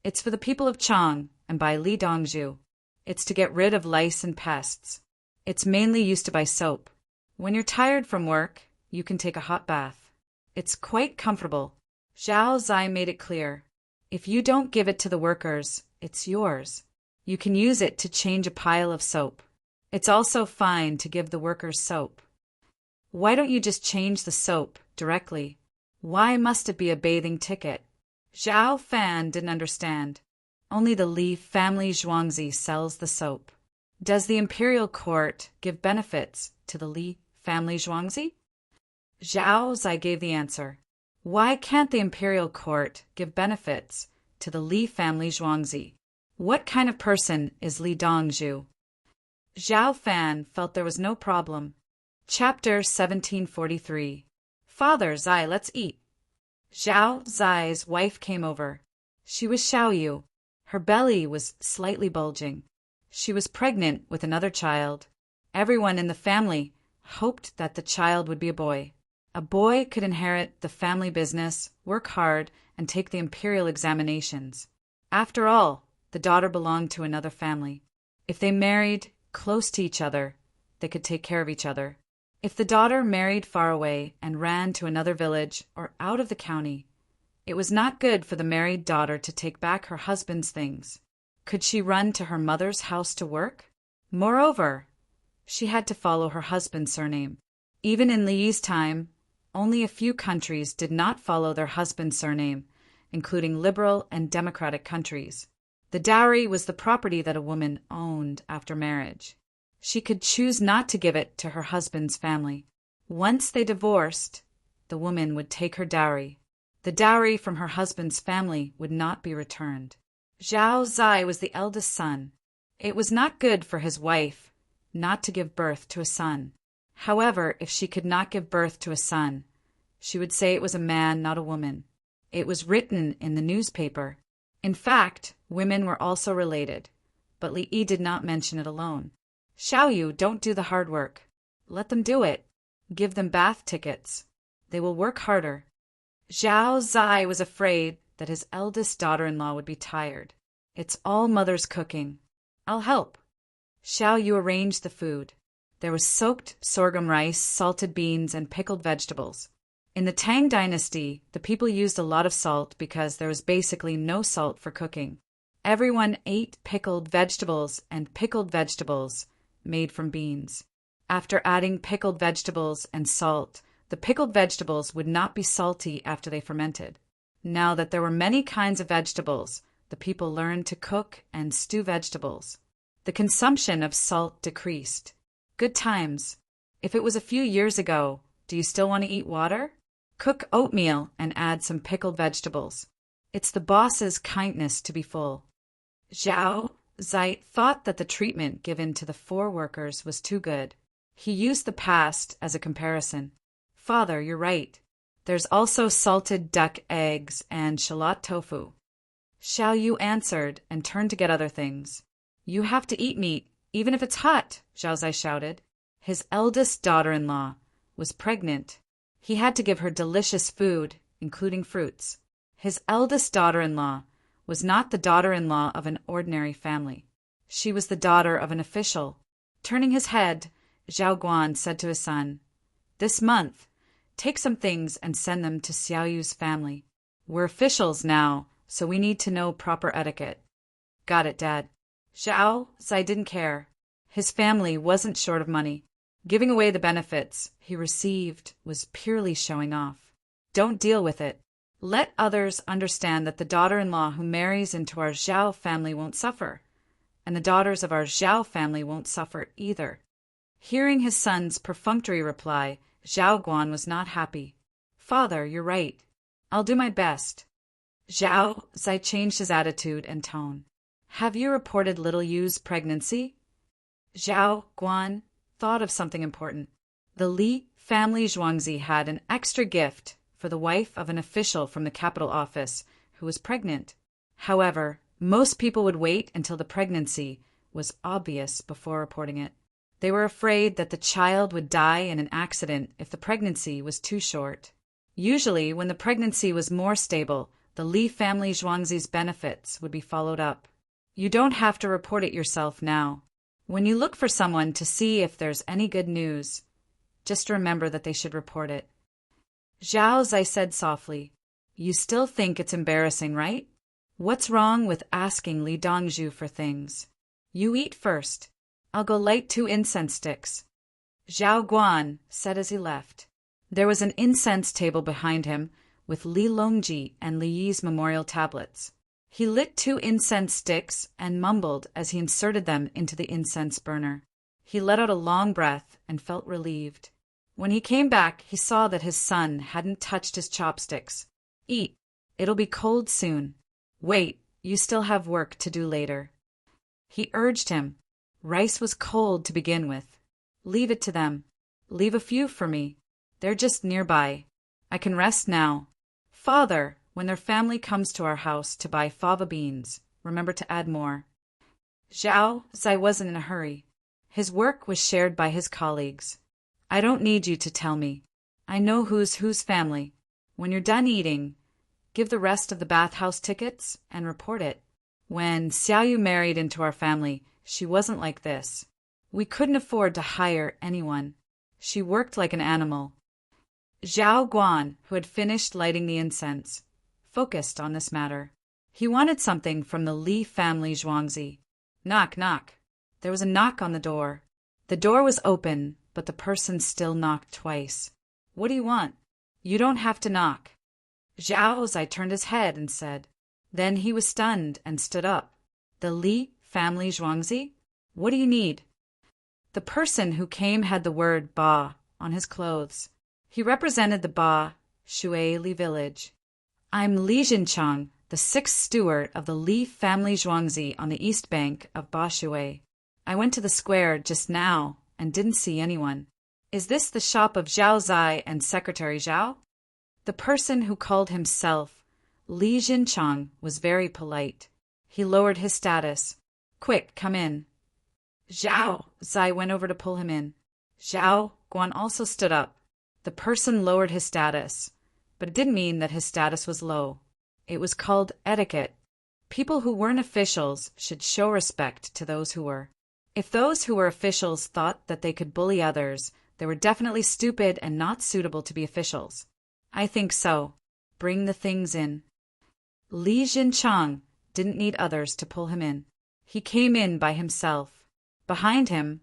A: It's for the people of Chang and by Li Dongzhu. It's to get rid of lice and pests. It's mainly used to buy soap. When you're tired from work, you can take a hot bath. It's quite comfortable. Zhao Zai made it clear. If you don't give it to the workers, it's yours. You can use it to change a pile of soap. It's also fine to give the workers soap. Why don't you just change the soap directly? Why must it be a bathing ticket? Zhao Fan didn't understand. Only the Li family Zhuangzi sells the soap. Does the imperial court give benefits to the Li family Zhuangzi? Zhao Zai gave the answer. Why can't the imperial court give benefits to the Li family Zhuangzi? What kind of person is Li Dongzhu? Zhao Fan felt there was no problem. Chapter 1743. Father Zai, let's eat. Zhao Zai's wife came over. She was Xiaoyu. Her belly was slightly bulging. She was pregnant with another child. Everyone in the family hoped that the child would be a boy. A boy could inherit the family business, work hard, and take the imperial examinations. After all, the daughter belonged to another family. If they married close to each other, they could take care of each other. If the daughter married far away and ran to another village or out of the county, it was not good for the married daughter to take back her husband's things. Could she run to her mother's house to work? Moreover, she had to follow her husband's surname. Even in Li's time, only a few countries did not follow their husband's surname, including liberal and democratic countries. The dowry was the property that a woman owned after marriage. She could choose not to give it to her husband's family. Once they divorced, the woman would take her dowry. The dowry from her husband's family would not be returned. Zhao Zai was the eldest son. It was not good for his wife not to give birth to a son. However, if she could not give birth to a son, she would say it was a man, not a woman. It was written in the newspaper. In fact, women were also related, but Li Yi did not mention it alone. Xiaoyu, don't do the hard work. Let them do it. Give them bath tickets. They will work harder. Zhao Zai was afraid that his eldest daughter-in-law would be tired. It's all mother's cooking. I'll help. Xiaoyu arranged the food. There was soaked sorghum rice, salted beans, and pickled vegetables. In the Tang dynasty, the people used a lot of salt because there was basically no salt for cooking. Everyone ate pickled vegetables and pickled vegetables made from beans. After adding pickled vegetables and salt, the pickled vegetables would not be salty after they fermented. Now that there were many kinds of vegetables, the people learned to cook and stew vegetables. The consumption of salt decreased. Good times. If it was a few years ago, do you still want to eat water? Cook oatmeal and add some pickled vegetables. It's the boss's kindness to be full. Zhao Zai thought that the treatment given to the 4 workers was too good. He used the past as a comparison. Father, you're right. There's also salted duck eggs and shallot tofu. Xiaoyu answered and turned to get other things. You have to eat meat, even if it's hot, Zhao Zai shouted. His eldest daughter-in-law was pregnant. He had to give her delicious food, including fruits. His eldest daughter-in-law was not the daughter-in-law of an ordinary family. She was the daughter of an official. Turning his head, Zhao Guan said to his son, "This month, take some things and send them to Xiaoyu's family. We're officials now, so we need to know proper etiquette." Got it, Dad. Zhao Zai didn't care. His family wasn't short of money. Giving away the benefits he received was purely showing off. Don't deal with it. Let others understand that the daughter-in-law who marries into our Zhao family won't suffer, and the daughters of our Zhao family won't suffer either. Hearing his son's perfunctory reply, Zhao Guan was not happy. Father, you're right. I'll do my best. Zhao Zai changed his attitude and tone. Have you reported little Yu's pregnancy? Zhao Guan thought of something important. The Li family Zhuangzi had an extra gift for the wife of an official from the capital office who was pregnant. However, most people would wait until the pregnancy was obvious before reporting it. They were afraid that the child would die in an accident if the pregnancy was too short. Usually, when the pregnancy was more stable, the Li family Zhuangzi's benefits would be followed up. You don't have to report it yourself now. When you look for someone to see if there's any good news, just remember that they should report it. Zhao Zai said softly, You still think it's embarrassing, right? What's wrong with asking Li Dongzhu for things? You eat first. I'll go light 2 incense sticks. Zhao Guan said as he left. There was an incense table behind him with Li Longji and Li Yi's memorial tablets. He lit 2 incense sticks and mumbled as he inserted them into the incense burner. He let out a long breath and felt relieved. When he came back, he saw that his son hadn't touched his chopsticks. Eat. It'll be cold soon. Wait, you still have work to do later. He urged him. Rice was cold to begin with. Leave it to them. Leave a few for me. They're just nearby. I can rest now. Father, when their family comes to our house to buy fava beans, remember to add more. Zhao Zai wasn't in a hurry. His work was shared by his colleagues. I don't need you to tell me. I know who's whose family. When you're done eating, give the rest of the bathhouse tickets and report it. When Xiaoyu married into our family, she wasn't like this. We couldn't afford to hire anyone. She worked like an animal. Zhao Guan, who had finished lighting the incense, focused on this matter. He wanted something from the Li family Zhuangzi. Knock, knock. There was a knock on the door. The door was open, but the person still knocked twice. What do you want? You don't have to knock. Zhao Zai turned his head and said. Then he was stunned and stood up. The Li family Zhuangzi? What do you need? The person who came had the word Ba on his clothes. He represented the Ba Shui Li village. I'm Li Jinchang, the sixth steward of the Li family Zhuangzi on the east bank of Ba Shui. I went to the square just now and didn't see anyone. Is this the shop of Zhao Zai and Secretary Zhao? The person who called himself Li Jinchang was very polite. He lowered his status. Quick, come in. Zhao! Zai went over to pull him in. Zhao! Guan also stood up. The person lowered his status, but it didn't mean that his status was low. It was called etiquette. People who weren't officials should show respect to those who were. If those who were officials thought that they could bully others, they were definitely stupid and not suitable to be officials. I think so. Bring the things in. Li Jinchang didn't need others to pull him in. He came in by himself. Behind him,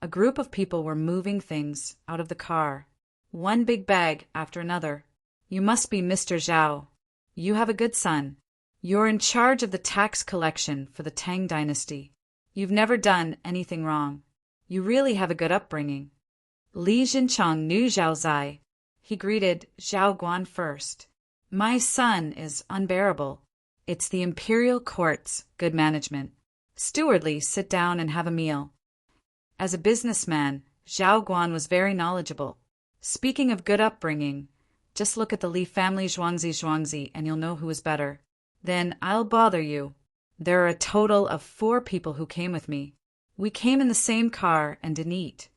A: a group of people were moving things out of the car, one big bag after another. You must be Mr. Zhao. You have a good son. You're in charge of the tax collection for the Tang dynasty. You've never done anything wrong. You really have a good upbringing. Li Jinchang knew Zhao Zai. He greeted Zhao Guan first. My son is unbearable. It's the imperial court's good management. Stewardly, sit down and have a meal. As a businessman, Zhao Guan was very knowledgeable. Speaking of good upbringing, just look at the Li family Zhuangzi and you'll know who is better. Then I'll bother you. There are a total of 4 people who came with me. We came in the same car and didn't eat.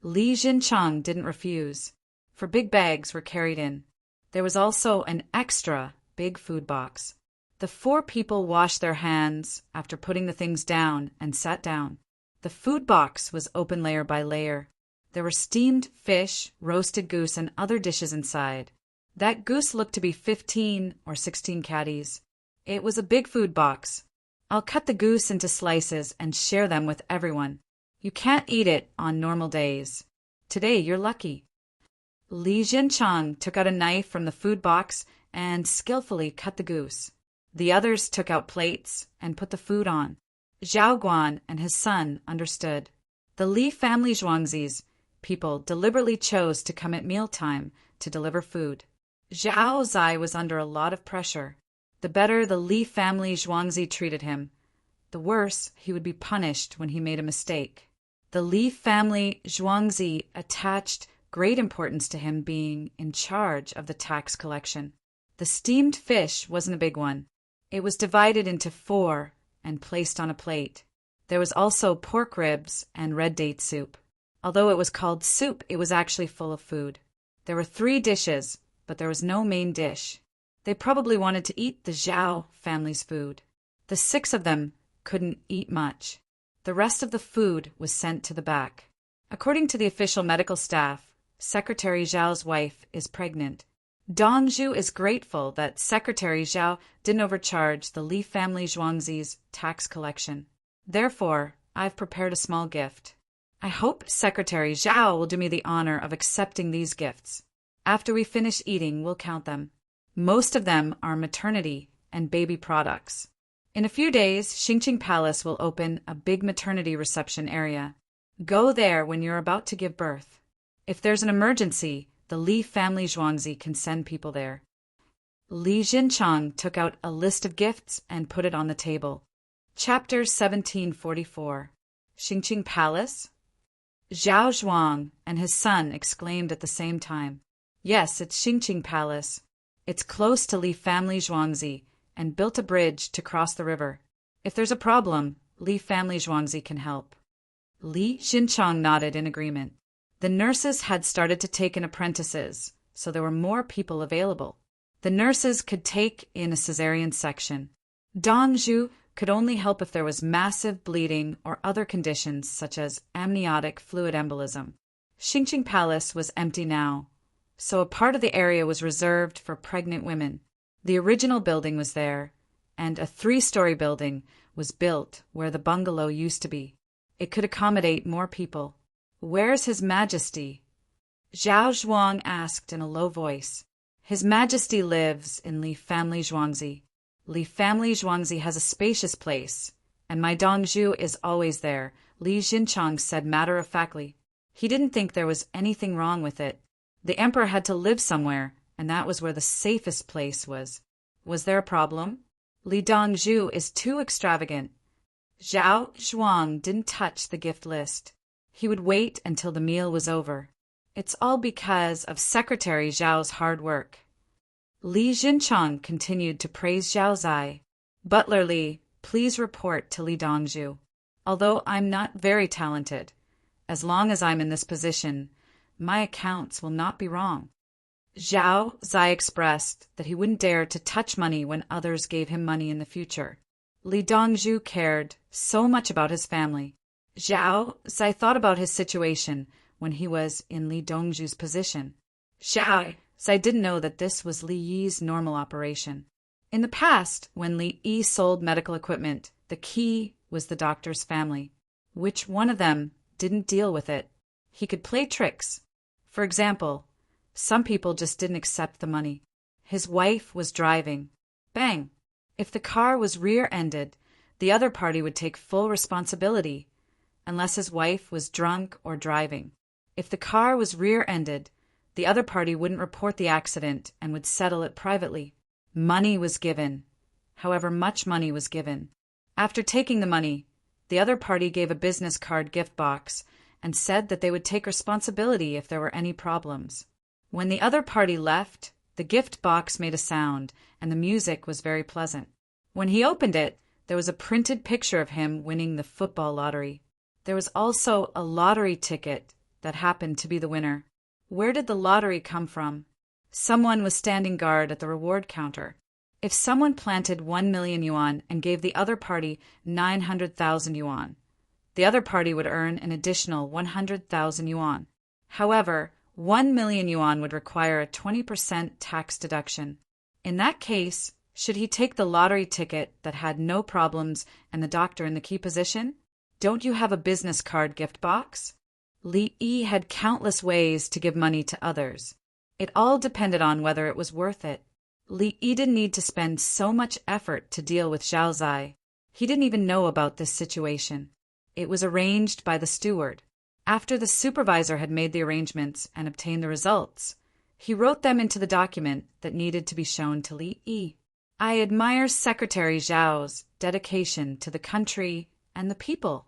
A: Li Jinchang didn't refuse, for big bags were carried in. There was also an extra big food box. The 4 people washed their hands after putting the things down and sat down. The food box was open layer by layer. There were steamed fish, roasted goose, and other dishes inside. That goose looked to be 15 or 16 caddies. It was a big food box. I'll cut the goose into slices and share them with everyone. You can't eat it on normal days. Today you're lucky. Li Jinchang took out a knife from the food box and skillfully cut the goose. The others took out plates and put the food on. Zhao Guan and his son understood. The Li family Zhuangzi's people deliberately chose to come at mealtime to deliver food. Zhao Zai was under a lot of pressure. The better the Li family Zhuangzi treated him, the worse he would be punished when he made a mistake. The Li family Zhuangzi attached great importance to him being in charge of the tax collection. The steamed fish wasn't a big one. It was divided into 4 and placed on a plate. There was also pork ribs and red date soup. Although it was called soup, it was actually full of food. There were 3 dishes, but there was no main dish. They probably wanted to eat the Zhao family's food. The 6 of them couldn't eat much. The rest of the food was sent to the back. According to the official medical staff, Secretary Zhao's wife is pregnant. Dong Zhu is grateful that Secretary Zhao didn't overcharge the Li family Zhuangzi's tax collection. Therefore, I've prepared a small gift. I hope Secretary Zhao will do me the honor of accepting these gifts. After we finish eating, we'll count them. Most of them are maternity and baby products. In a few days, Xingqing Palace will open a big maternity reception area. Go there when you're about to give birth. If there's an emergency, the Li family Zhuangzi can send people there. Li Jinchang took out a list of gifts and put it on the table. Chapter 1744. Xingqing Palace? Zhao Zhuang and his son exclaimed at the same time. Yes, it's Xingqing Palace. It's close to Li family Zhuangzi and built a bridge to cross the river. If there's a problem, Li family Zhuangzi can help. Li Jinchang nodded in agreement. The nurses had started to take in apprentices, so there were more people available. The nurses could take in a cesarean section. Dong Zhu could only help if there was massive bleeding or other conditions such as amniotic fluid embolism. Xingqing Palace was empty now, so a part of the area was reserved for pregnant women. The original building was there, and a 3-story building was built where the bungalow used to be. It could accommodate more people. Where's His Majesty? Zhao Zhuang asked in a low voice. His Majesty lives in Li family Zhuangzi. Li family Zhuangzi has a spacious place, and my Dongzhu is always there, Li Jinchang said matter-of-factly. He didn't think there was anything wrong with it. The emperor had to live somewhere, and that was where the safest place was. Was there a problem? Li Dongzhu is too extravagant. Zhao Zhuang didn't touch the gift list. He would wait until the meal was over. It's all because of Secretary Zhao's hard work. Li Jinchang continued to praise Zhao Zai. Butler Li, please report to Li Dongzhu. Although I'm not very talented, as long as I'm in this position, my accounts will not be wrong. Zhao Zai expressed that he wouldn't dare to touch money when others gave him money in the future. Li Dongzhu cared so much about his family. Zhao Zai thought about his situation when he was in Li Dongzhu's position. Zhao Zai didn't know that this was Li Yi's normal operation. In the past, when Li Yi sold medical equipment, the key was the doctor's family. Which one of them didn't deal with it? He could play tricks. For example, some people just didn't accept the money. His wife was driving. Bang! If the car was rear-ended, the other party would take full responsibility, unless his wife was drunk or driving. If the car was rear-ended, the other party wouldn't report the accident and would settle it privately. Money was given. However much money was given. After taking the money, the other party gave a business card gift box and said that they would take responsibility if there were any problems. When the other party left, the gift box made a sound, and the music was very pleasant. When he opened it, there was a printed picture of him winning the football lottery. There was also a lottery ticket that happened to be the winner. Where did the lottery come from? Someone was standing guard at the reward counter. If someone planted 1 million yuan and gave the other party 900,000 yuan, the other party would earn an additional 100,000 yuan. However, 1 million yuan would require a 20% tax deduction. In that case, should he take the lottery ticket that had no problems and the doctor in the key position? Don't you have a business card gift box? Li Yi had countless ways to give money to others. It all depended on whether it was worth it. Li Yi didn't need to spend so much effort to deal with Zhao Zai. He didn't even know about this situation. It was arranged by the steward. After the supervisor had made the arrangements and obtained the results, he wrote them into the document that needed to be shown to Li Yi. I admire Secretary Zhao's dedication to the country and the people.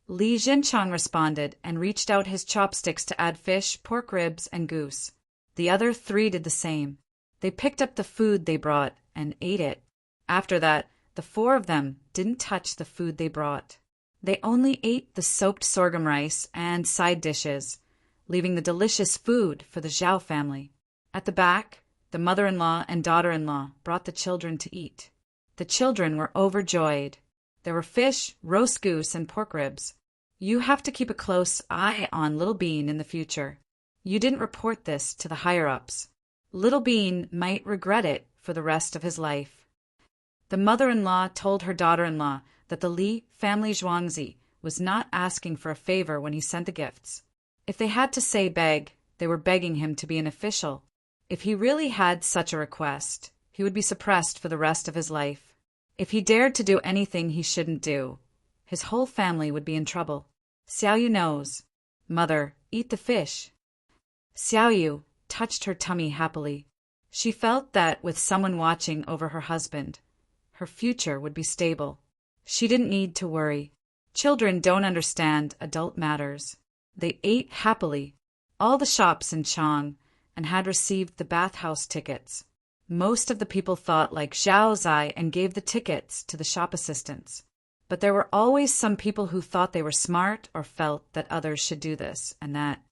A: Li Jinchang responded and reached out his chopsticks to add fish, pork ribs, and goose. The other three did the same. They picked up the food they brought and ate it. After that, the four of them didn't touch the food they brought. They only ate the soaked sorghum rice and side dishes, leaving the delicious food for the Zhao family. At the back, the mother-in-law and daughter-in-law brought the children to eat. The children were overjoyed. There were fish, roast goose, and pork ribs. You have to keep a close eye on Little Bean in the future. You didn't report this to the higher-ups. Little Bean might regret it for the rest of his life. The mother-in-law told her daughter-in-law that the Li family Zhuangzi was not asking for a favor when he sent the gifts. If they had to say beg, they were begging him to be an official. If he really had such a request, he would be suppressed for the rest of his life. If he dared to do anything he shouldn't do, his whole family would be in trouble. Xiaoyu knows. Mother, eat the fish. Xiaoyu touched her tummy happily. She felt that with someone watching over her husband, her future would be stable. She didn't need to worry. Children don't understand adult matters. They ate happily. All the shops in Chang and had received the bathhouse tickets. Most of the people thought like Zhao Zai and gave the tickets to the shop assistants. But there were always some people who thought they were smart or felt that others should do this and that.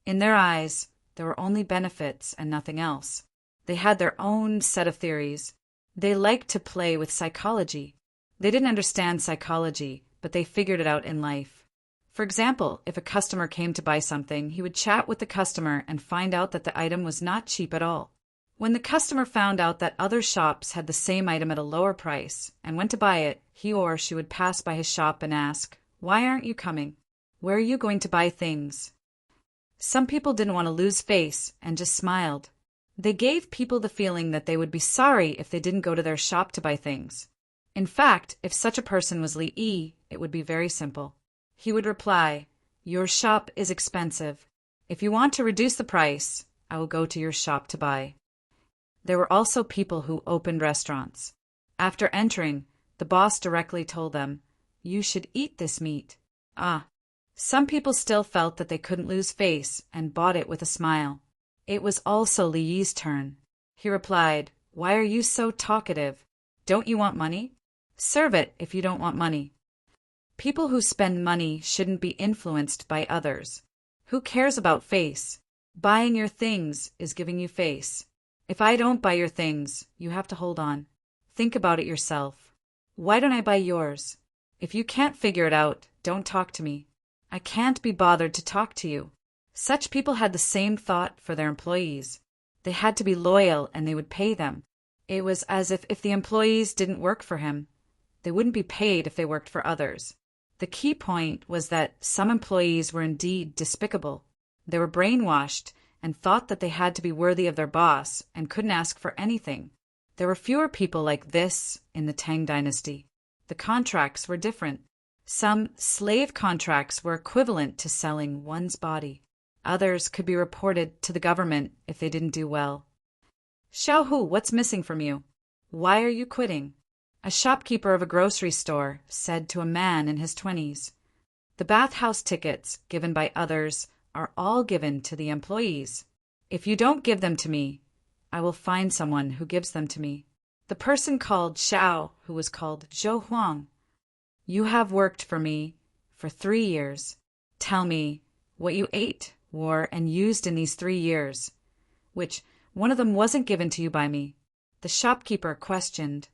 A: In their eyes, there were only benefits and nothing else. They had their own set of theories. They liked to play with psychology. They didn't understand psychology, but they figured it out in life. For example, if a customer came to buy something, he would chat with the customer and find out that the item was not cheap at all. When the customer found out that other shops had the same item at a lower price and went to buy it, he or she would pass by his shop and ask, "Why aren't you coming? Where are you going to buy things?" Some people didn't want to lose face and just smiled. They gave people the feeling that they would be sorry if they didn't go to their shop to buy things. In fact, if such a person was Li Yi, it would be very simple. He would reply, "Your shop is expensive. If you want to reduce the price, I will go to your shop to buy." There were also people who opened restaurants. After entering, the boss directly told them, "You should eat this meat." Some people still felt that they couldn't lose face and bought it with a smile. It was also Li Yi's turn. He replied, "Why are you so talkative? Don't you want money? Serve it if you don't want money." People who spend money shouldn't be influenced by others. Who cares about face? Buying your things is giving you face. If I don't buy your things, you have to hold on. Think about it yourself. Why don't I buy yours? If you can't figure it out, don't talk to me. I can't be bothered to talk to you. Such people had the same thought for their employees. They had to be loyal and they would pay them. It was as if the employees didn't work for him, they wouldn't be paid if they worked for others. The key point was that some employees were indeed despicable. They were brainwashed and thought that they had to be worthy of their boss and couldn't ask for anything. There were fewer people like this in the Tang dynasty. The contracts were different. Some slave contracts were equivalent to selling one's body. Others could be reported to the government if they didn't do well. "Xiaohu, what's missing from you? Why are you quitting?" A shopkeeper of a grocery store said to a man in his 20s. "The bathhouse tickets given by others are all given to the employees. If you don't give them to me, I will find someone who gives them to me." The person called Xiao, who was called Zhou Huang. "You have worked for me for 3 years. Tell me what you ate, wore, and used in these 3 years. Which one of them wasn't given to you by me?" The shopkeeper questioned.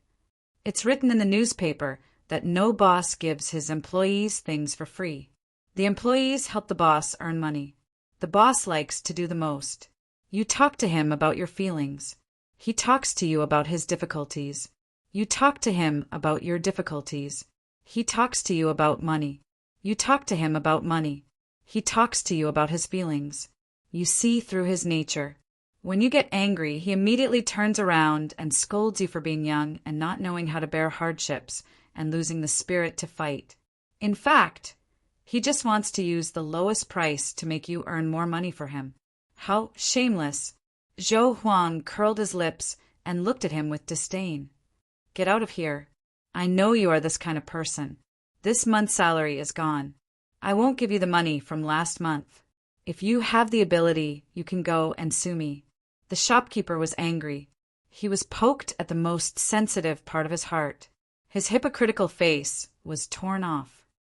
A: "It's written in the newspaper that no boss gives his employees things for free. The employees help the boss earn money. The boss likes to do the most. You talk to him about your feelings. He talks to you about his difficulties. You talk to him about your difficulties. He talks to you about money. You talk to him about money. He talks to you about his feelings. You see through his nature. When you get angry, he immediately turns around and scolds you for being young and not knowing how to bear hardships and losing the spirit to fight. In fact, he just wants to use the lowest price to make you earn more money for him. How shameless!" Zhou Huang curled his lips and looked at him with disdain. "Get out of here. I know you are this kind of person. This month's salary is gone. I won't give you the money from last month. If you have the ability, you can go and sue me." The shopkeeper was angry. He was poked at the most sensitive part of his heart. His hypocritical face was torn off.